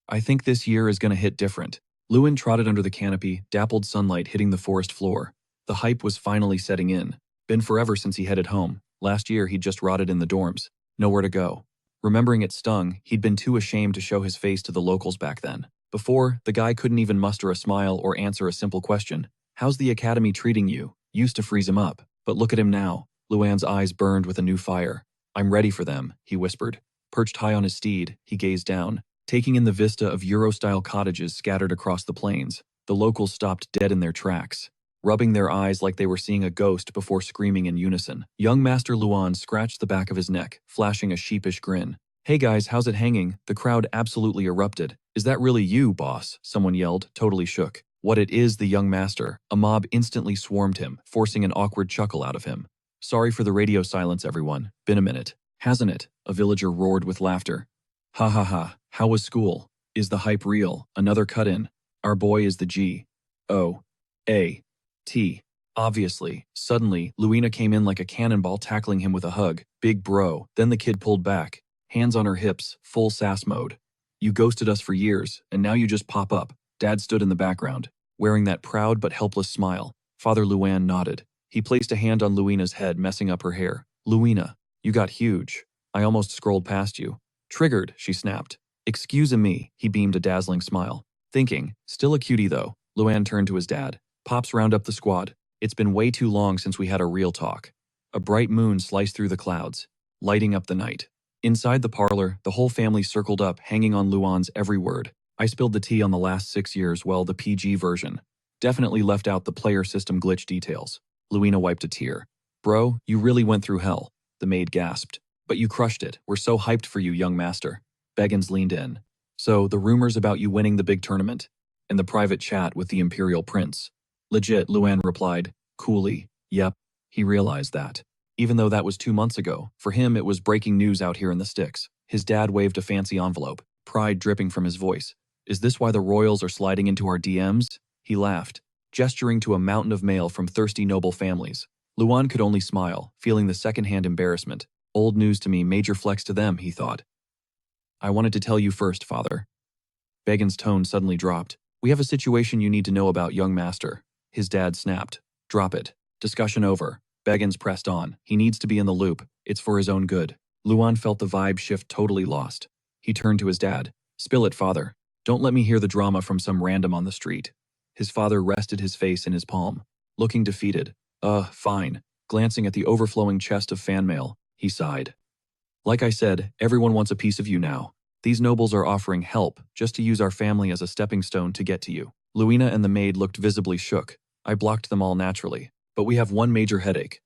I think this year is gonna hit different. Lewin trotted under the canopy, dappled sunlight hitting the forest floor. The hype was finally setting in. Been forever since he headed home. Last year he'd just rotted in the dorms. Nowhere to go. Remembering it stung, he'd been too ashamed to show his face to the locals back then. Before, the guy couldn't even muster a smile or answer a simple question. How's the academy treating you? Used to freeze him up. But look at him now. Luann's eyes burned with a new fire. I'm ready for them, he whispered. Perched high on his steed, he gazed down, taking in the vista of Euro-style cottages scattered across the plains. The locals stopped dead in their tracks, rubbing their eyes like they were seeing a ghost before screaming in unison. Young Master Luan scratched the back of his neck, flashing a sheepish grin. Hey guys, how's it hanging? The crowd absolutely erupted. Is that really you, boss? Someone yelled, totally shook. What it is, the young master. A mob instantly swarmed him, forcing an awkward chuckle out of him. Sorry for the radio silence, everyone. Been a minute. Hasn't it? A villager roared with laughter. Ha ha ha. How was school? Is the hype real? Another cut-in. Our boy is the G. O. A. T. Obviously. Suddenly, Luina came in like a cannonball, tackling him with a hug. Big bro. Then the kid pulled back. Hands on her hips, full sass mode. You ghosted us for years, and now you just pop up. Dad stood in the background, wearing that proud but helpless smile. Father Luan nodded. He placed a hand on Luina's head, messing up her hair. Luina, you got huge. I almost scrolled past you. Triggered, she snapped. Excuse-me, he beamed a dazzling smile. Thinking, still a cutie though. Luan turned to his dad. Pops, round up the squad. It's been way too long since we had a real talk. A bright moon sliced through the clouds, lighting up the night. Inside the parlor, the whole family circled up, hanging on Luan's every word. I spilled the tea on the last 6 years, well, the PG version. Definitely left out the player system glitch details. Luina wiped a tear. Bro, you really went through hell. The maid gasped. But you crushed it. We're so hyped for you, young master. Beggins leaned in. So, the rumors about you winning the big tournament? And the private chat with the Imperial Prince? Legit, Luan replied, coolly. Yep. He realized that. Even though that was 2 months ago, for him it was breaking news out here in the sticks. His dad waved a fancy envelope, pride dripping from his voice. Is this why the royals are sliding into our DMs? He laughed, gesturing to a mountain of mail from thirsty noble families. Luan could only smile, feeling the secondhand embarrassment. Old news to me, major flex to them, he thought. I wanted to tell you first, father. Begin's tone suddenly dropped. We have a situation you need to know about, young master. His dad snapped. Drop it. Discussion over. Beggins pressed on. He needs to be in the loop. It's for his own good. Luan felt the vibe shift, totally lost. He turned to his dad. Spill it, father. Don't let me hear the drama from some random on the street. His father rested his face in his palm, looking defeated. Fine. Glancing at the overflowing chest of fan mail, he sighed. Like I said, everyone wants a piece of you now. These nobles are offering help just to use our family as a stepping stone to get to you. Luina and the maid looked visibly shook. I blocked them all naturally. But we have one major headache.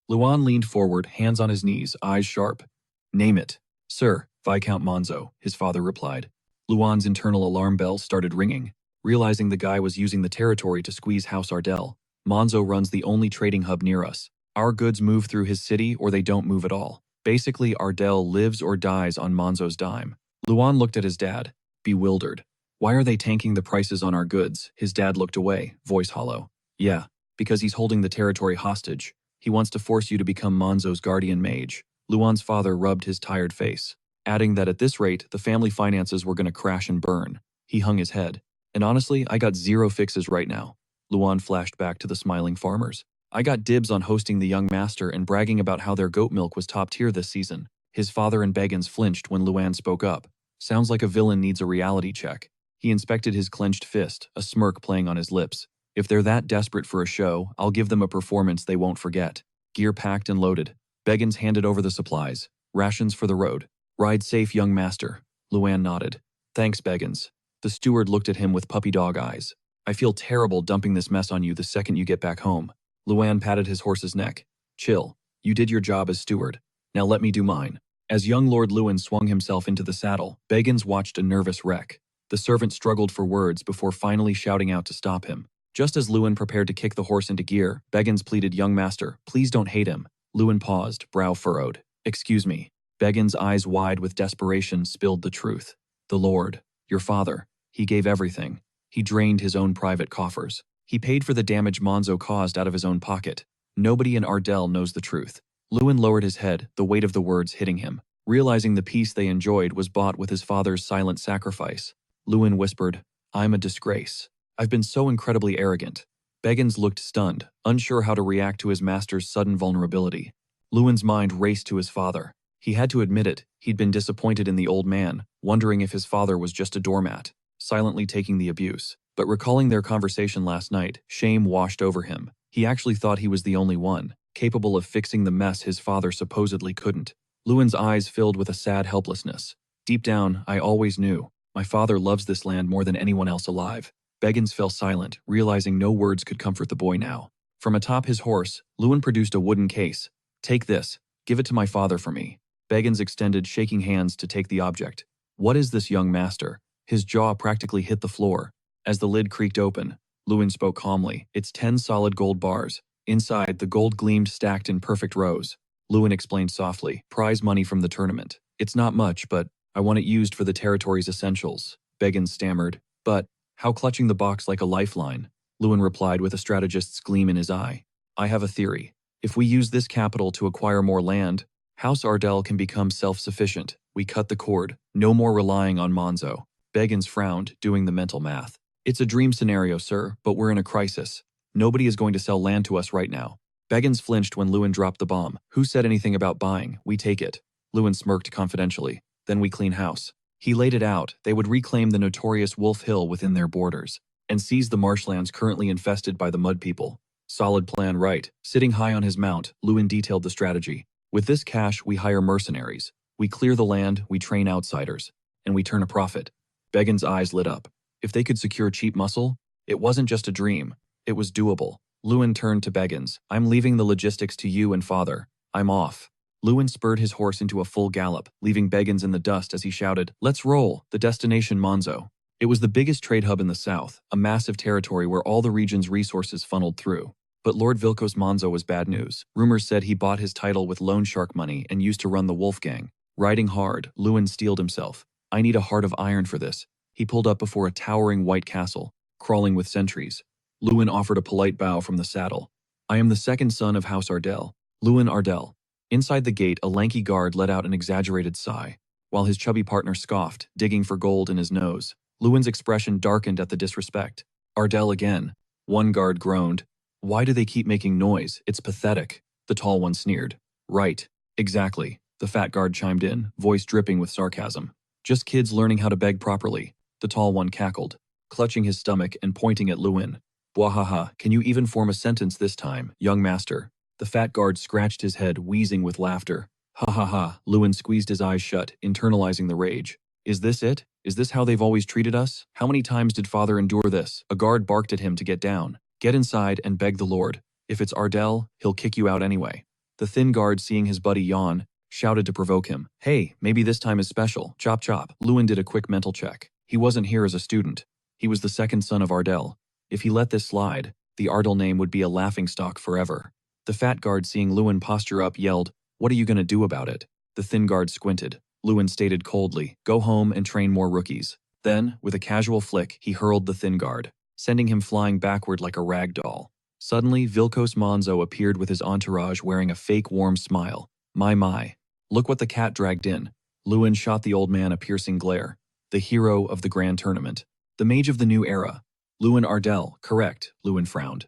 Luan leaned forward, hands on his knees, eyes sharp. Name it. Sir, Viscount Monzo, his father replied. Luan's internal alarm bell started ringing, realizing the guy was using the territory to squeeze House Ardale. Monzo runs the only trading hub near us. Our goods move through his city or they don't move at all. Basically, Ardale lives or dies on Monzo's dime. Luan looked at his dad, bewildered. Why are they tanking the prices on our goods? His dad looked away, voice hollow. Yeah, because he's holding the territory hostage. He wants to force you to become Monzo's guardian mage. Luan's father rubbed his tired face, adding that at this rate, the family finances were going to crash and burn. He hung his head. And honestly, I got zero fixes right now. Luan flashed back to the smiling farmers. I got dibs on hosting the young master and bragging about how their goat milk was top tier this season. His father and Beggins flinched when Luan spoke up. Sounds like a villain needs a reality check. He inspected his clenched fist, a smirk playing on his lips. If they're that desperate for a show, I'll give them a performance they won't forget. Gear packed and loaded. Beggins handed over the supplies. Rations for the road. Ride safe, young master. Luan nodded. Thanks, Beggins. The steward looked at him with puppy dog eyes. I feel terrible dumping this mess on you the second you get back home. Luan patted his horse's neck. Chill. You did your job as steward. Now let me do mine. As young Lord Luan swung himself into the saddle, Beggins watched a nervous wreck. The servant struggled for words before finally shouting out to stop him. Just as Luan prepared to kick the horse into gear, Beggins pleaded, young master, please don't hate him. Luan paused, brow furrowed. Excuse me. Beggins' eyes wide with desperation spilled the truth. The Lord, your father, he gave everything. He drained his own private coffers. He paid for the damage Monzo caused out of his own pocket. Nobody in Ardale knows the truth. Luan lowered his head, the weight of the words hitting him, realizing the peace they enjoyed was bought with his father's silent sacrifice. Luan whispered, I'm a disgrace. I've been so incredibly arrogant. Beggins looked stunned, unsure how to react to his master's sudden vulnerability. Luan's mind raced to his father. He had to admit it, he'd been disappointed in the old man, wondering if his father was just a doormat, silently taking the abuse. But recalling their conversation last night, shame washed over him. He actually thought he was the only one, capable of fixing the mess his father supposedly couldn't. Luan's eyes filled with a sad helplessness. Deep down, I always knew. My father loves this land more than anyone else alive. Beggins fell silent, realizing no words could comfort the boy now. From atop his horse, Luan produced a wooden case. Take this. Give it to my father for me. Beggins extended, shaking hands to take the object. What is this, young master? His jaw practically hit the floor. As the lid creaked open, Luan spoke calmly. It's 10 solid gold bars. Inside, the gold gleamed stacked in perfect rows. Luan explained softly, prize money from the tournament. It's not much, but I want it used for the territory's essentials. Beggins stammered. But how clutching the box like a lifeline? Luan replied with a strategist's gleam in his eye. I have a theory. If we use this capital to acquire more land, House Ardale can become self-sufficient. We cut the cord. No more relying on Monzo. Beggins frowned, doing the mental math. It's a dream scenario, sir, but we're in a crisis. Nobody is going to sell land to us right now. Beggins flinched when Luan dropped the bomb. Who said anything about buying? We take it. Luan smirked confidentially. Then we clean house. He laid it out. They would reclaim the notorious Wolf Hill within their borders and seize the marshlands currently infested by the Mud People. Solid plan, right? Sitting high on his mount, Luan detailed the strategy. With this cash, we hire mercenaries. We clear the land, we train outsiders, and we turn a profit. Beggins' eyes lit up. If they could secure cheap muscle, it wasn't just a dream. It was doable. Luan turned to Beggins. I'm leaving the logistics to you and father. I'm off. Luan spurred his horse into a full gallop, leaving Beggins in the dust as he shouted, Let's roll, the destination Monzo. It was the biggest trade hub in the south, a massive territory where all the region's resources funneled through. But Lord Vilkos Monzo was bad news. Rumors said he bought his title with loan shark money and used to run the Wolf Gang. Riding hard, Luan steeled himself. I need a heart of iron for this. He pulled up before a towering white castle, crawling with sentries. Luan offered a polite bow from the saddle. I am the second son of House Ardale, Luan Ardale. Inside the gate, a lanky guard let out an exaggerated sigh, while his chubby partner scoffed, digging for gold in his nose. Luan's expression darkened at the disrespect. Ardale again. One guard groaned. Why do they keep making noise? It's pathetic. The tall one sneered. Right. Exactly. The fat guard chimed in, voice dripping with sarcasm. Just kids learning how to beg properly. The tall one cackled, clutching his stomach and pointing at Luan. Bwahaha, can you even form a sentence this time, young master? The fat guard scratched his head, wheezing with laughter. Ha ha ha, Luan squeezed his eyes shut, internalizing the rage. Is this it? Is this how they've always treated us? How many times did father endure this? A guard barked at him to get down. Get inside and beg the Lord. If it's Ardale, he'll kick you out anyway. The thin guard, seeing his buddy yawn, shouted to provoke him. Hey, maybe this time is special. Chop chop. Lewin did a quick mental check. He wasn't here as a student. He was the second son of Ardale. If he let this slide, the Ardale name would be a laughingstock forever. The fat guard, seeing Lewin posture up, yelled, "What are you gonna do about it?" The thin guard squinted. Lewin stated coldly, "Go home and train more rookies." Then, with a casual flick, he hurled the thin guard, sending him flying backward like a rag doll. Suddenly, Vilcos Monzo appeared with his entourage wearing a fake warm smile. My. Look what the cat dragged in. Lewin shot the old man a piercing glare. The hero of the grand tournament. The mage of the new era. Lewin Ardale, correct, Lewin frowned.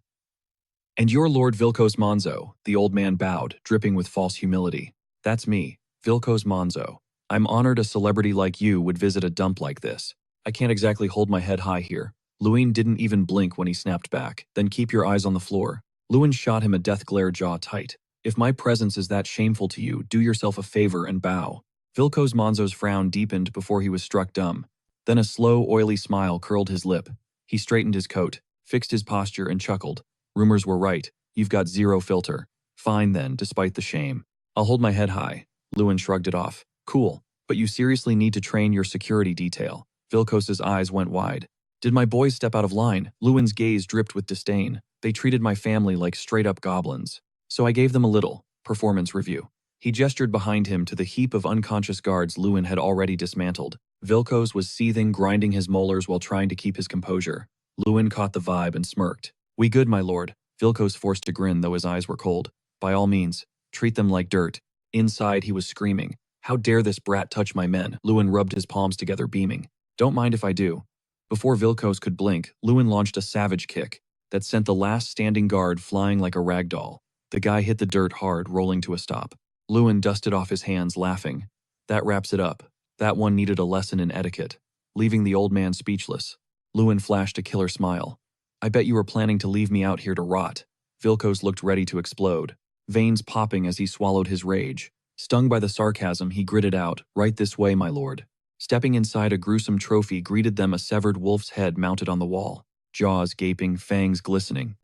And you're Lord Vilcos Monzo, the old man bowed, dripping with false humility. That's me, Vilcos Monzo. I'm honored a celebrity like you would visit a dump like this. I can't exactly hold my head high here. Lewin didn't even blink when he snapped back. Then keep your eyes on the floor. Lewin shot him a death glare, jaw tight. If my presence is that shameful to you, do yourself a favor and bow. Vilcos Monzo's frown deepened before he was struck dumb. Then a slow, oily smile curled his lip. He straightened his coat, fixed his posture, and chuckled. Rumors were right. You've got zero filter. Fine then, despite the shame. I'll hold my head high. Lewin shrugged it off. Cool, but you seriously need to train your security detail. Vilcos's eyes went wide. Did my boys step out of line? Lewin's gaze dripped with disdain. They treated my family like straight-up goblins. So I gave them a little performance review. He gestured behind him to the heap of unconscious guards Lewin had already dismantled. Vilcos was seething, grinding his molars while trying to keep his composure. Lewin caught the vibe and smirked. We good, my lord. Vilcos forced a grin, though his eyes were cold. By all means, treat them like dirt. Inside, he was screaming. How dare this brat touch my men? Lewin rubbed his palms together, beaming. Don't mind if I do. Before Vilcos could blink, Lewin launched a savage kick that sent the last standing guard flying like a rag doll. The guy hit the dirt hard, rolling to a stop. Lewin dusted off his hands, laughing. That wraps it up. That one needed a lesson in etiquette. Leaving the old man speechless, Lewin flashed a killer smile. I bet you were planning to leave me out here to rot. Vilcos looked ready to explode, veins popping as he swallowed his rage. Stung by the sarcasm, he gritted out, right this way, my lord. Stepping inside a gruesome trophy greeted them, a severed wolf's head mounted on the wall, jaws gaping, fangs glistening.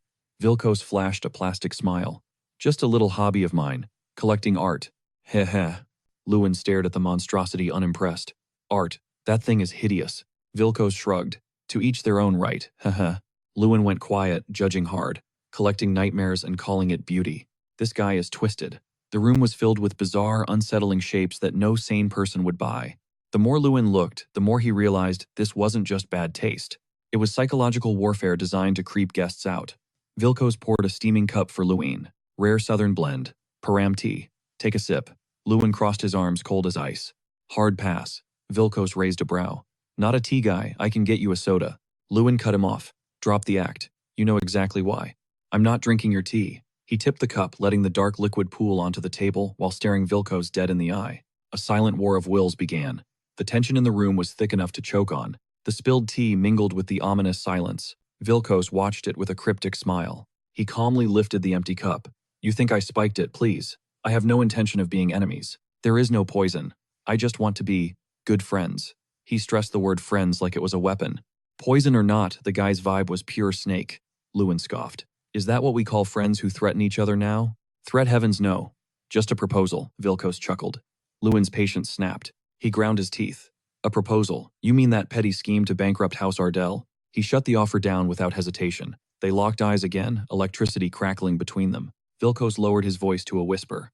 Vilcos flashed a plastic smile. Just a little hobby of mine, collecting art. Heh heh. Lewin stared at the monstrosity, unimpressed. Art, that thing is hideous. Vilcos shrugged. To each their own right, heh heh. Lewin went quiet, judging hard, collecting nightmares and calling it beauty. This guy is twisted. The room was filled with bizarre, unsettling shapes that no sane person would buy. The more Lewin looked, the more he realized this wasn't just bad taste. It was psychological warfare designed to creep guests out. Vilcos poured a steaming cup for Lewin. Rare southern blend. Param tea. Take a sip. Lewin crossed his arms, cold as ice. Hard pass. Vilcos raised a brow. Not a tea guy, I can get you a soda. Lewin cut him off. Drop the act. You know exactly why. I'm not drinking your tea. He tipped the cup, letting the dark liquid pool onto the table while staring Vilcos dead in the eye. A silent war of wills began. The tension in the room was thick enough to choke on. The spilled tea mingled with the ominous silence. Vilcos watched it with a cryptic smile. He calmly lifted the empty cup. You think I spiked it, please? I have no intention of being enemies. There is no poison. I just want to be good friends. He stressed the word friends like it was a weapon. Poison or not, the guy's vibe was pure snake. Lewin scoffed. Is that what we call friends who threaten each other now? Threat heavens no. Just a proposal, Vilcos chuckled. Lewin's patience snapped. He ground his teeth. A proposal? You mean that petty scheme to bankrupt House Ardale? He shut the offer down without hesitation. They locked eyes again, electricity crackling between them. Vilcos lowered his voice to a whisper.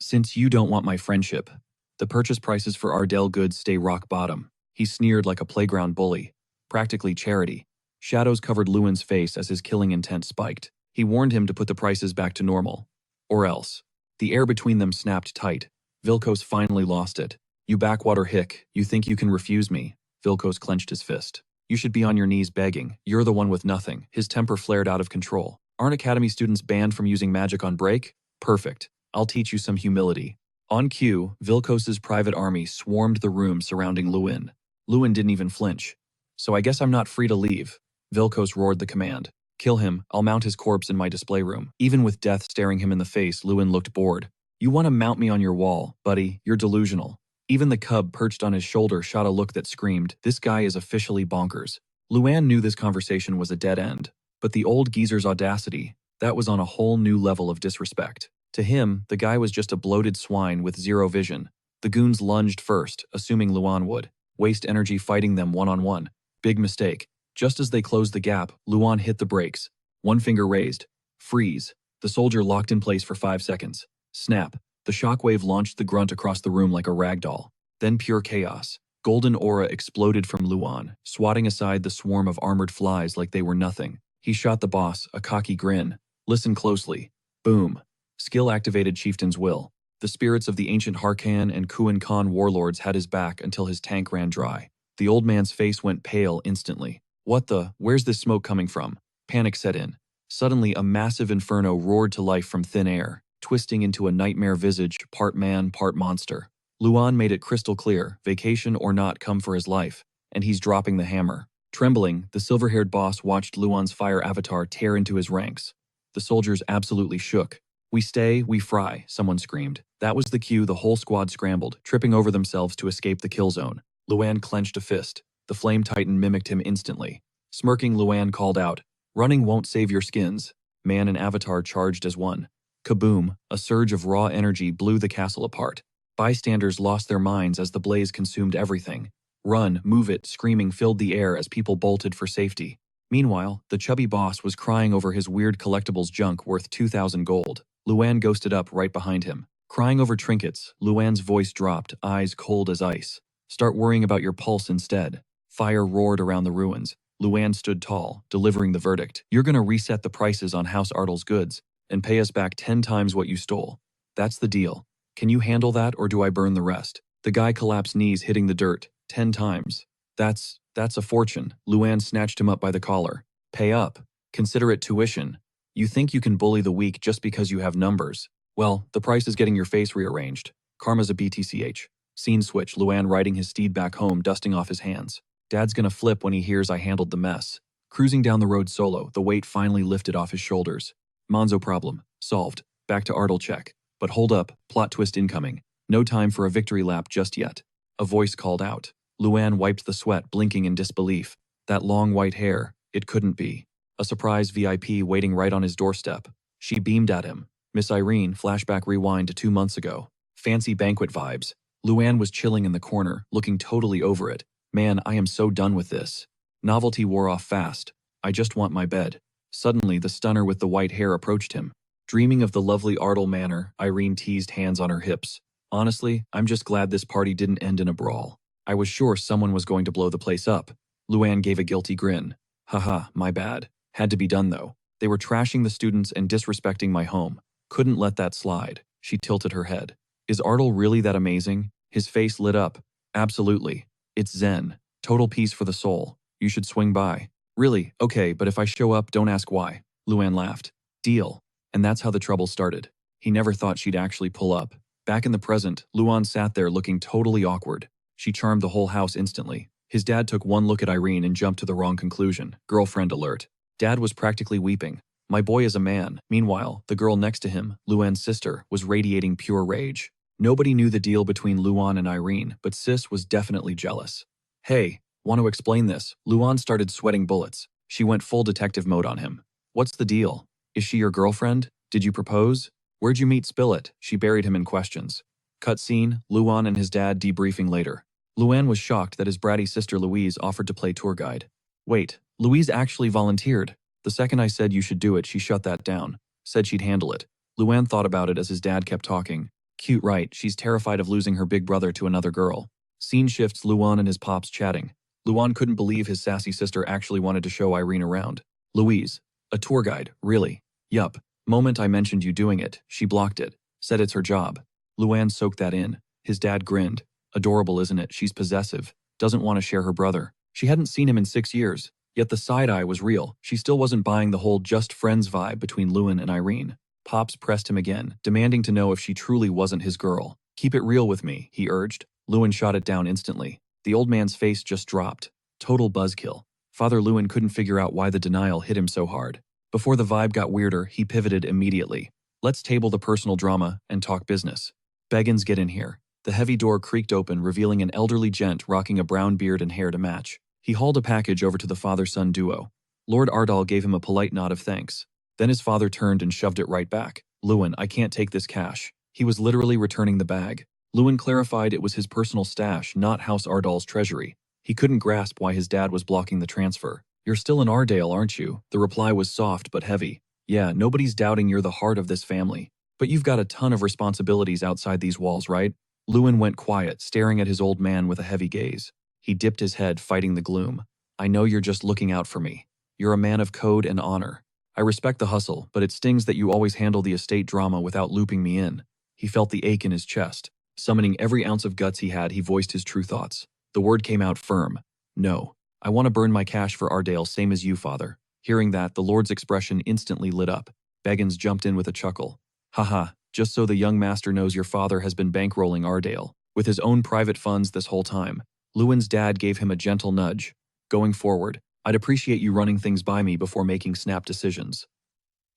Since you don't want my friendship, the purchase prices for Ardale goods stay rock bottom. He sneered like a playground bully. Practically charity. Shadows covered Lewin's face as his killing intent spiked. He warned him to put the prices back to normal. Or else. The air between them snapped tight. Vilcos finally lost it. You backwater hick, you think you can refuse me? Vilcos clenched his fist. You should be on your knees begging. You're the one with nothing. His temper flared out of control. Aren't Academy students banned from using magic on break? Perfect. I'll teach you some humility. On cue, Vilcos's private army swarmed the room surrounding Lewin. Lewin didn't even flinch. So I guess I'm not free to leave. Vilcos roared the command. Kill him, I'll mount his corpse in my display room. Even with death staring him in the face, Lewin looked bored. You want to mount me on your wall, buddy, you're delusional. Even the cub perched on his shoulder shot a look that screamed, "This guy is officially bonkers." Luan knew this conversation was a dead end, but the old geezer's audacity, that was on a whole new level of disrespect. To him, the guy was just a bloated swine with zero vision. The goons lunged first, assuming Luan would waste energy fighting them one-on-one. Big mistake. Just as they closed the gap, Luan hit the brakes. One finger raised. Freeze. The soldier locked in place for 5 seconds. Snap. The shockwave launched the grunt across the room like a ragdoll. Then pure chaos. Golden aura exploded from Luan, swatting aside the swarm of armored flies like they were nothing. He shot the boss, a cocky grin. Listen closely. Boom. Skill-activated chieftain's will. The spirits of the ancient Harkan and Kuan Khan warlords had his back until his tank ran dry. The old man's face went pale instantly. What the? Where's this smoke coming from? Panic set in. Suddenly, a massive inferno roared to life from thin air, twisting into a nightmare visage, part man, part monster. Luan made it crystal clear, vacation or not, come for his life, and he's dropping the hammer. Trembling, the silver-haired boss watched Luan's fire avatar tear into his ranks. The soldiers absolutely shook. "We stay, we fry," someone screamed. That was the cue. The whole squad scrambled, tripping over themselves to escape the kill zone. Luan clenched a fist. The flame titan mimicked him instantly. Smirking, Luan called out, "Running won't save your skins." Man and avatar charged as one. Kaboom! A surge of raw energy blew the castle apart. Bystanders lost their minds as the blaze consumed everything. "Run, move it," screaming filled the air as people bolted for safety. Meanwhile, the chubby boss was crying over his weird collectibles junk worth 2,000 gold. Luan ghosted up right behind him. Crying over trinkets, Luan's voice dropped, eyes cold as ice. "Start worrying about your pulse instead." Fire roared around the ruins. Luan stood tall, delivering the verdict. "You're gonna reset the prices on House Ardale's goods and pay us back 10 times what you stole. That's the deal. Can you handle that, or do I burn the rest?" The guy collapsed, knees hitting the dirt. 10 times. That's a fortune." Luan snatched him up by the collar. "Pay up. Consider it tuition. You think you can bully the weak just because you have numbers? Well, the price is getting your face rearranged. Karma's a BTCH. Scene switch, Luan riding his steed back home, dusting off his hands. Dad's gonna flip when he hears I handled the mess. Cruising down the road solo, the weight finally lifted off his shoulders. Monzo problem. Solved. Back to Ardale check. But hold up, plot twist incoming. No time for a victory lap just yet. A voice called out. Luan wiped the sweat, blinking in disbelief. That long white hair, it couldn't be. A surprise VIP waiting right on his doorstep. She beamed at him. Miss Irene, flashback rewind to 2 months ago. Fancy banquet vibes. Luan was chilling in the corner, looking totally over it. Man, I am so done with this. Novelty wore off fast. I just want my bed. Suddenly, the stunner with the white hair approached him. Dreaming of the lovely Ardale manor, Irene teased, hands on her hips. Honestly, I'm just glad this party didn't end in a brawl. I was sure someone was going to blow the place up. Luan gave a guilty grin. Haha, my bad. Had to be done though. They were trashing the students and disrespecting my home. Couldn't let that slide. She tilted her head. Is Ardale really that amazing? His face lit up. Absolutely. It's zen. Total peace for the soul. You should swing by. Really? Okay, but if I show up, don't ask why. Luan laughed. Deal. And that's how the trouble started. He never thought she'd actually pull up. Back in the present, Luan sat there looking totally awkward. She charmed the whole house instantly. His dad took one look at Irene and jumped to the wrong conclusion. Girlfriend alert. Dad was practically weeping. My boy is a man. Meanwhile, the girl next to him, Luan's sister, was radiating pure rage. Nobody knew the deal between Luan and Irene, but Sis was definitely jealous. Hey, want to explain this? Luan started sweating bullets. She went full detective mode on him. What's the deal? Is she your girlfriend? Did you propose? Where'd you meet? Spill it. She buried him in questions. Cutscene, Luan and his dad debriefing later. Luan was shocked that his bratty sister Louise offered to play tour guide. Wait, Louise actually volunteered. The second I said you should do it, she shut that down. Said she'd handle it. Luan thought about it as his dad kept talking. Cute, right? She's terrified of losing her big brother to another girl. Scene shifts, Luan and his pops chatting. Luan couldn't believe his sassy sister actually wanted to show Irene around. Louise. A tour guide, really? Yup. Moment I mentioned you doing it, she blocked it. Said it's her job. Luan soaked that in. His dad grinned. Adorable, isn't it? She's possessive. Doesn't want to share her brother. She hadn't seen him in 6 years. Yet the side-eye was real. She still wasn't buying the whole just friends vibe between Luan and Irene. Pops pressed him again, demanding to know if she truly wasn't his girl. Keep it real with me, he urged. Luan shot it down instantly. The old man's face just dropped. Total buzzkill. Father Luan couldn't figure out why the denial hit him so hard. Before the vibe got weirder, he pivoted immediately. Let's table the personal drama and talk business. Beggins, get in here. The heavy door creaked open, revealing an elderly gent rocking a brown beard and hair to match. He hauled a package over to the father-son duo. Lord Ardale gave him a polite nod of thanks. Then his father turned and shoved it right back. "Lewin, I can't take this cash." He was literally returning the bag. Lewin clarified it was his personal stash, not House Ardale's treasury. He couldn't grasp why his dad was blocking the transfer. "You're still in Ardale, aren't you?" The reply was soft but heavy. "Yeah, nobody's doubting you're the heart of this family. But you've got a ton of responsibilities outside these walls, right?" Lewin went quiet, staring at his old man with a heavy gaze. He dipped his head, fighting the gloom. "I know you're just looking out for me. You're a man of code and honor. I respect the hustle, but it stings that you always handle the estate drama without looping me in." He felt the ache in his chest. Summoning every ounce of guts he had, he voiced his true thoughts. The word came out firm. "No. I want to burn my cash for Ardale, same as you, father." Hearing that, the Lord's expression instantly lit up. Beggins jumped in with a chuckle. "Haha, just so the young master knows, your father has been bankrolling Ardale with his own private funds this whole time." Lewin's dad gave him a gentle nudge. "Going forward, I'd appreciate you running things by me before making snap decisions."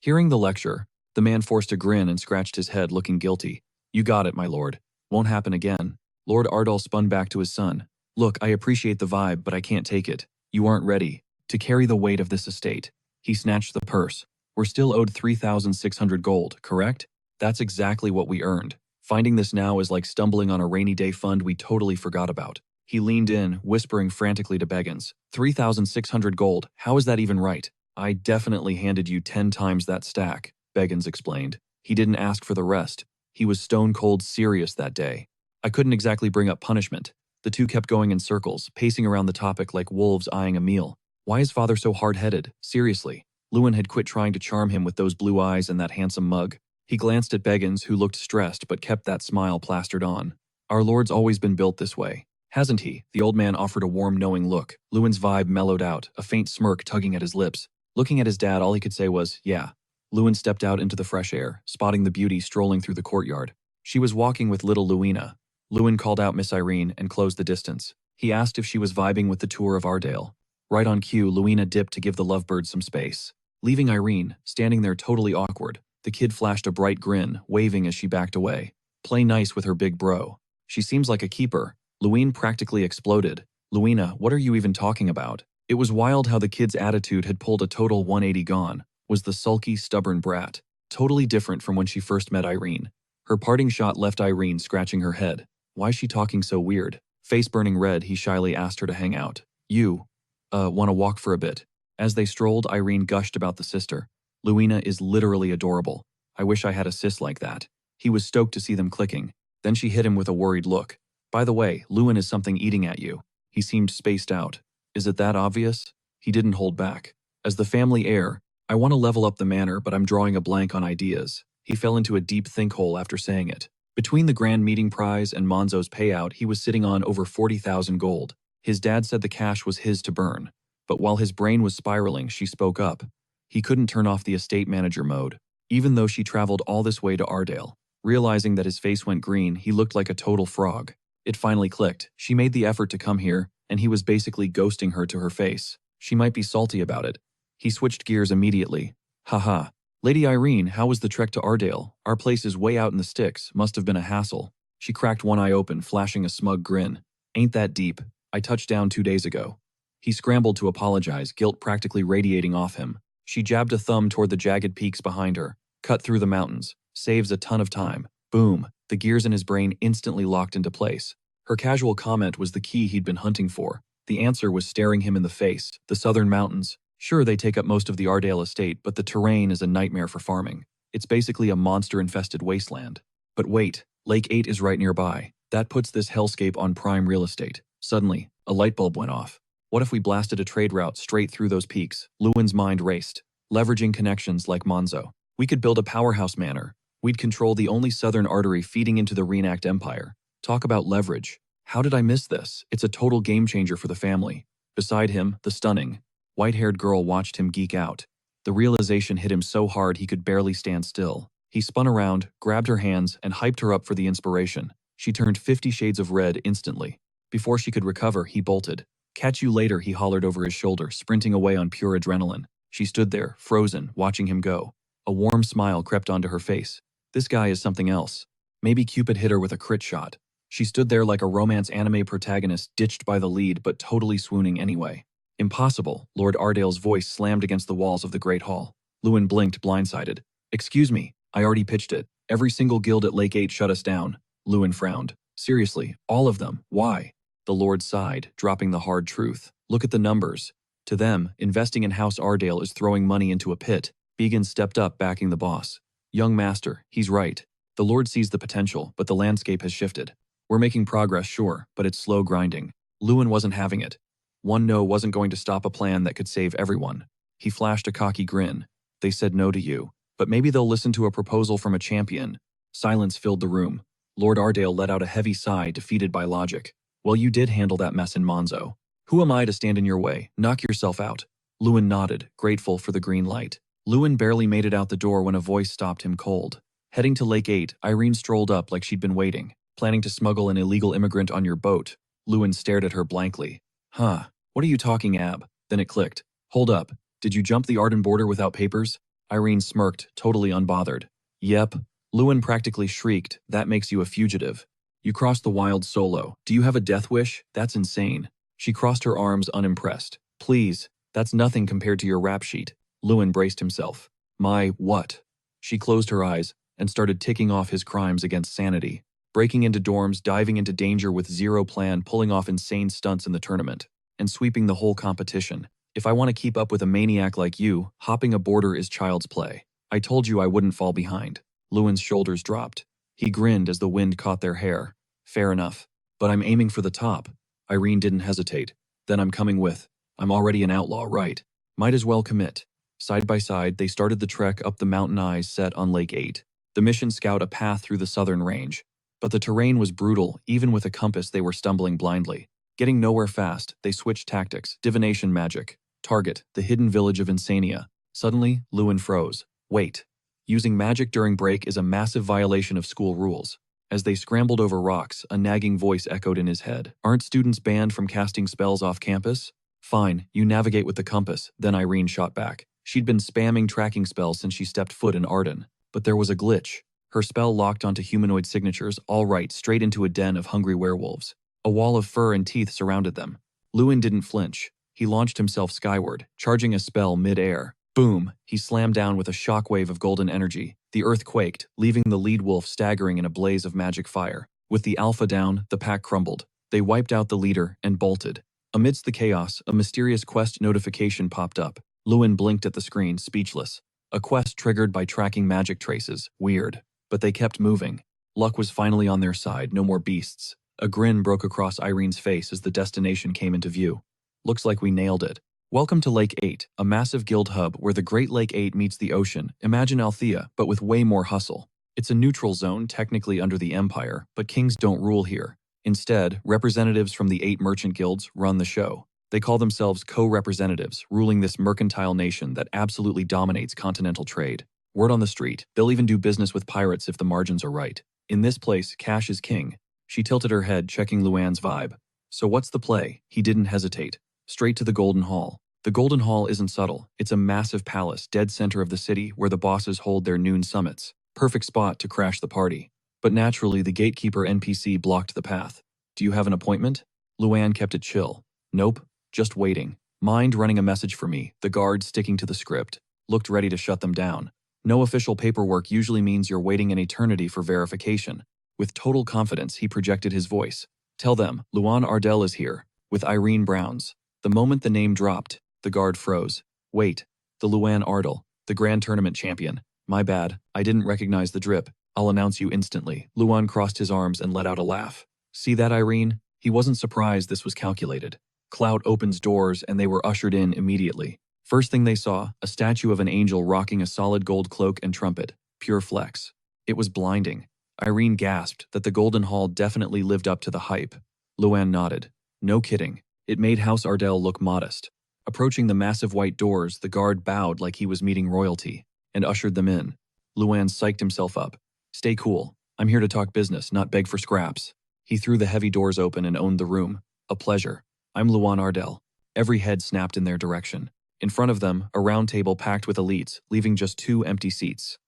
Hearing the lecture, the man forced a grin and scratched his head, looking guilty. "You got it, my lord. Won't happen again." Lord Ardale spun back to his son. "Look, I appreciate the vibe, but I can't take it. You aren't ready to carry the weight of this estate." He snatched the purse. "We're still owed 3,600 gold, correct? That's exactly what we earned. Finding this now is like stumbling on a rainy day fund we totally forgot about." He leaned in, whispering frantically to Beggins. 3,600 gold, how is that even right?" "I definitely handed you 10 times that stack," Beggins explained. He didn't ask for the rest. He was stone cold serious that day. "I couldn't exactly bring up punishment." The two kept going in circles, pacing around the topic like wolves eyeing a meal. Why is father so hard-headed? Seriously. Lewin had quit trying to charm him with those blue eyes and that handsome mug. He glanced at Beggins, who looked stressed but kept that smile plastered on. "Our lord's always been built this way, hasn't he?" The old man offered a warm, knowing look. Lewin's vibe mellowed out, a faint smirk tugging at his lips. Looking at his dad, all he could say was, "Yeah." Lewin stepped out into the fresh air, spotting the beauty strolling through the courtyard. She was walking with little Luina. Lewin called out Miss Irene and closed the distance. He asked if she was vibing with the tour of Ardale. Right on cue, Luina dipped to give the lovebird some space. Leaving Irene, standing there totally awkward, the kid flashed a bright grin, waving as she backed away. "Play nice with her big bro. She seems like a keeper." Luine practically exploded. "Luina, what are you even talking about?" It was wild how the kid's attitude had pulled a total 180 gone. Was the sulky, stubborn brat. Totally different from when she first met Irene. Her parting shot left Irene scratching her head. Why is she talking so weird? Face burning red, he shyly asked her to hang out. "You, want to walk for a bit?" As they strolled, Irene gushed about the sister. "Luina is literally adorable. I wish I had a sis like that." He was stoked to see them clicking. Then she hit him with a worried look. "By the way, Lewin is something eating at you." He seemed spaced out. "Is it that obvious?" He didn't hold back. "As the family heir, I want to level up the manor, but I'm drawing a blank on ideas." He fell into a deep think hole after saying it. Between the grand meeting prize and Monzo's payout, he was sitting on over 40,000 gold. His dad said the cash was his to burn. But while his brain was spiraling, she spoke up. He couldn't turn off the estate manager mode, even though she traveled all this way to Ardale. Realizing that his face went green, he looked like a total frog. It finally clicked. She made the effort to come here, and he was basically ghosting her to her face. She might be salty about it. He switched gears immediately. "Haha. Lady Irene, how was the trek to Ardale? Our place is way out in the sticks. Must have been a hassle." She cracked one eye open, flashing a smug grin. "Ain't that deep. I touched down 2 days ago." He scrambled to apologize, guilt practically radiating off him. She jabbed a thumb toward the jagged peaks behind her. "Cut through the mountains. Saves a ton of time." Boom. The gears in his brain instantly locked into place. Her casual comment was the key he'd been hunting for. The answer was staring him in the face. The southern mountains. Sure, they take up most of the Ardale estate, but the terrain is a nightmare for farming. It's basically a monster-infested wasteland. But wait, Lake 8 is right nearby. That puts this hellscape on prime real estate. Suddenly, a light bulb went off. What if we blasted a trade route straight through those peaks? Lewin's mind raced. Leveraging connections like Monzo. We could build a powerhouse manor. We'd control the only southern artery feeding into the Reenact Empire. Talk about leverage. How did I miss this? It's a total game changer for the family. Beside him, the stunning, white-haired girl watched him geek out. The realization hit him so hard he could barely stand still. He spun around, grabbed her hands, and hyped her up for the inspiration. She turned 50 shades of red instantly. Before she could recover, he bolted. "Catch you later," he hollered over his shoulder, sprinting away on pure adrenaline. She stood there, frozen, watching him go. A warm smile crept onto her face. This guy is something else. Maybe Cupid hit her with a crit shot. She stood there like a romance anime protagonist ditched by the lead but totally swooning anyway. Impossible, Lord Ardale's voice slammed against the walls of the Great Hall. Lewin blinked, blindsided. Excuse me, I already pitched it. Every single guild at Lake 8 shut us down. Lewin frowned. Seriously, all of them, why? The Lord sighed, dropping the hard truth. Look at the numbers. To them, investing in House Ardale is throwing money into a pit. Began stepped up, backing the boss. Young master, he's right. The Lord sees the potential, but the landscape has shifted. We're making progress, sure, but it's slow grinding. Lewin wasn't having it. One no wasn't going to stop a plan that could save everyone. He flashed a cocky grin. They said no to you, but maybe they'll listen to a proposal from a champion. Silence filled the room. Lord Ardale let out a heavy sigh, defeated by logic. Well, you did handle that mess in Monzo. Who am I to stand in your way? Knock yourself out. Lewin nodded, grateful for the green light. Lewin barely made it out the door when a voice stopped him cold. Heading to Lake 8, Irene strolled up like she'd been waiting. Planning to smuggle an illegal immigrant on your boat. Lewin stared at her blankly. Huh, what are you talking, Ab? Then it clicked. Hold up, did you jump the Arden border without papers? Irene smirked, totally unbothered. Yep. Lewin practically shrieked, that makes you a fugitive. You crossed the wild solo. Do you have a death wish? That's insane. She crossed her arms, unimpressed. Please, that's nothing compared to your rap sheet. Lewin braced himself. My, what? She closed her eyes and started ticking off his crimes against sanity. Breaking into dorms, diving into danger with zero plan, pulling off insane stunts in the tournament, and sweeping the whole competition. If I want to keep up with a maniac like you, hopping a border is child's play. I told you I wouldn't fall behind. Lewin's shoulders dropped. He grinned as the wind caught their hair. Fair enough. But I'm aiming for the top. Irene didn't hesitate. Then I'm coming with. I'm already an outlaw, right? Might as well commit. Side by side, they started the trek up the mountain eyes set on Lake 8. The mission scout a path through the southern range. But the terrain was brutal, even with a compass they were stumbling blindly. Getting nowhere fast, they switched tactics, divination magic. Target, the hidden village of Insania. Suddenly, Lewin froze. Wait. Using magic during break is a massive violation of school rules. As they scrambled over rocks, a nagging voice echoed in his head. Aren't students banned from casting spells off campus? Fine, you navigate with the compass, then Irene shot back. She'd been spamming tracking spells since she stepped foot in Arden. But there was a glitch. Her spell locked onto humanoid signatures, all right, straight into a den of hungry werewolves. A wall of fur and teeth surrounded them. Lewin didn't flinch. He launched himself skyward, charging a spell mid-air. Boom! He slammed down with a shockwave of golden energy. The earth quaked, leaving the lead wolf staggering in a blaze of magic fire. With the alpha down, the pack crumbled. They wiped out the leader and bolted. Amidst the chaos, a mysterious quest notification popped up. Lewin blinked at the screen, speechless. A quest triggered by tracking magic traces. Weird. But they kept moving. Luck was finally on their side, no more beasts. A grin broke across Irene's face as the destination came into view. Looks like we nailed it. Welcome to Lake 8, a massive guild hub where the Great Lake 8 meets the ocean. Imagine Althea, but with way more hustle. It's a neutral zone, technically under the Empire, but kings don't rule here. Instead, representatives from the 8 merchant guilds run the show. They call themselves co-representatives, ruling this mercantile nation that absolutely dominates continental trade. Word on the street, they'll even do business with pirates if the margins are right. In this place, cash is king. She tilted her head, checking Luann's vibe. So what's the play? He didn't hesitate. Straight to the Golden Hall. The Golden Hall isn't subtle. It's a massive palace, dead center of the city, where the bosses hold their noon summits. Perfect spot to crash the party. But naturally, the gatekeeper NPC blocked the path. Do you have an appointment? Luann kept it chill. Nope, just waiting. Mind running a message for me, the guard sticking to the script. Looked ready to shut them down. No official paperwork usually means you're waiting an eternity for verification. With total confidence, he projected his voice. Tell them, Luan Ardale is here, with Irene Browns. The moment the name dropped, the guard froze. Wait, the Luan Ardale, the Grand Tournament champion. My bad, I didn't recognize the drip. I'll announce you instantly. Luan crossed his arms and let out a laugh. See that, Irene? He wasn't surprised this was calculated. Clout opens doors and they were ushered in immediately. First thing they saw, a statue of an angel rocking a solid gold cloak and trumpet. Pure flex. It was blinding. Irene gasped that the Golden Hall definitely lived up to the hype. Luann nodded. No kidding. It made House Ardale look modest. Approaching the massive white doors, the guard bowed like he was meeting royalty and ushered them in. Luann psyched himself up. Stay cool. I'm here to talk business, not beg for scraps. He threw the heavy doors open and owned the room. A pleasure. I'm Luan Ardale. Every head snapped in their direction. In front of them, a round table packed with elites, leaving just 2 empty seats.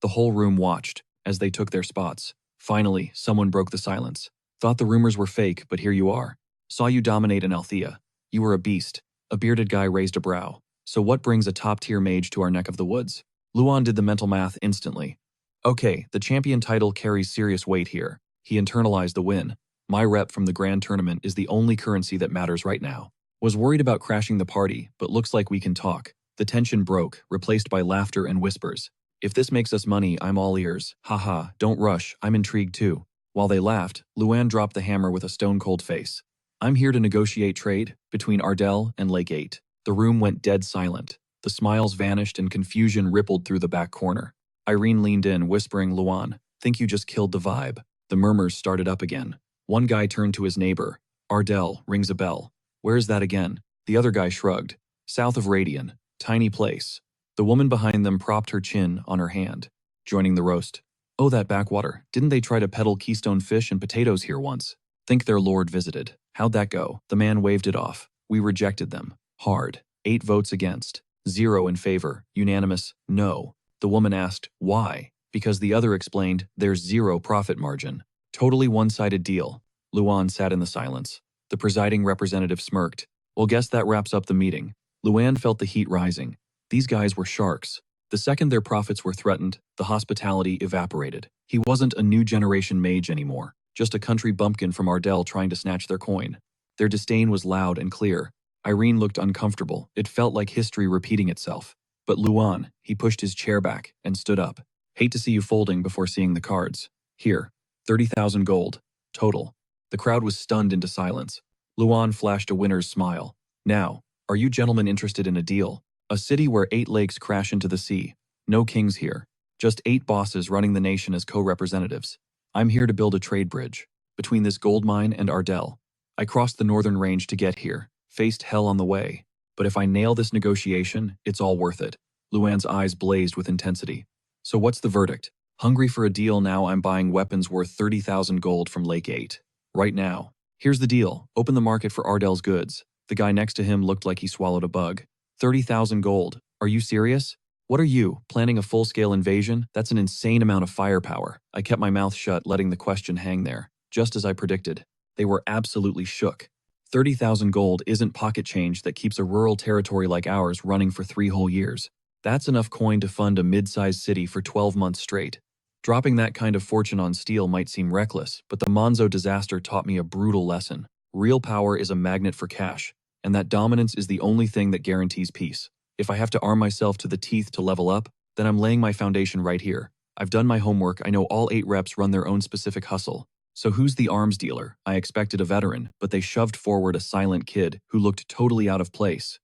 The whole room watched as they took their spots. Finally, someone broke the silence. Thought the rumors were fake, but here you are. Saw you dominate in Althea. You were a beast. A bearded guy raised a brow. So what brings a top-tier mage to our neck of the woods? Luan did the mental math instantly. Okay, the champion title carries serious weight here. He internalized the win. My rep from the grand tournament is the only currency that matters right now. Was worried about crashing the party, but looks like we can talk. The tension broke, replaced by laughter and whispers. If this makes us money, I'm all ears. Haha, don't rush, I'm intrigued too. While they laughed, Luan dropped the hammer with a stone-cold face. I'm here to negotiate trade between Ardale and Lake 8. The room went dead silent. The smiles vanished and confusion rippled through the back corner. Irene leaned in, whispering, Luan, think you just killed the vibe. The murmurs started up again. One guy turned to his neighbor. Ardale, rings a bell. Where is that again? The other guy shrugged. South of Radian. Tiny place. The woman behind them propped her chin on her hand. Joining the roast. Oh, that backwater. Didn't they try to peddle Keystone fish and potatoes here once? Think their lord visited. How'd that go? The man waved it off. We rejected them. Hard. 8 votes against. 0 in favor. Unanimous. No. The woman asked, why? Because the other explained, there's 0 profit margin. Totally one-sided deal. Luan sat in the silence. The presiding representative smirked. Well, guess that wraps up the meeting. Luan felt the heat rising. These guys were sharks. The second their profits were threatened, the hospitality evaporated. He wasn't a new generation mage anymore, just a country bumpkin from Ardale trying to snatch their coin. Their disdain was loud and clear. Irene looked uncomfortable. It felt like history repeating itself. But Luan, he pushed his chair back and stood up. Hate to see you folding before seeing the cards. Here, 30,000 gold. Total. The crowd was stunned into silence. Luan flashed a winner's smile. Now, are you gentlemen interested in a deal? A city where 8 lakes crash into the sea. No kings here. Just 8 bosses running the nation as co-representatives. I'm here to build a trade bridge between this gold mine and Ardale. I crossed the northern range to get here, faced hell on the way. But if I nail this negotiation, it's all worth it. Luan's eyes blazed with intensity. So what's the verdict? Hungry for a deal now, I'm buying weapons worth 30,000 gold from Lake 8. Right now. Here's the deal. Open the market for Ardale's goods. The guy next to him looked like he swallowed a bug. 30,000 gold. Are you serious? What are you, planning a full-scale invasion? That's an insane amount of firepower. I kept my mouth shut, letting the question hang there. Just as I predicted. They were absolutely shook. 30,000 gold isn't pocket change that keeps a rural territory like ours running for 3 whole years. That's enough coin to fund a mid-sized city for 12 months straight. Dropping that kind of fortune on steel might seem reckless, but the Monzo disaster taught me a brutal lesson. Real power is a magnet for cash, and that dominance is the only thing that guarantees peace. If I have to arm myself to the teeth to level up, then I'm laying my foundation right here. I've done my homework. I know all 8 reps run their own specific hustle. So who's the arms dealer? I expected a veteran, but they shoved forward a silent kid who looked totally out of place.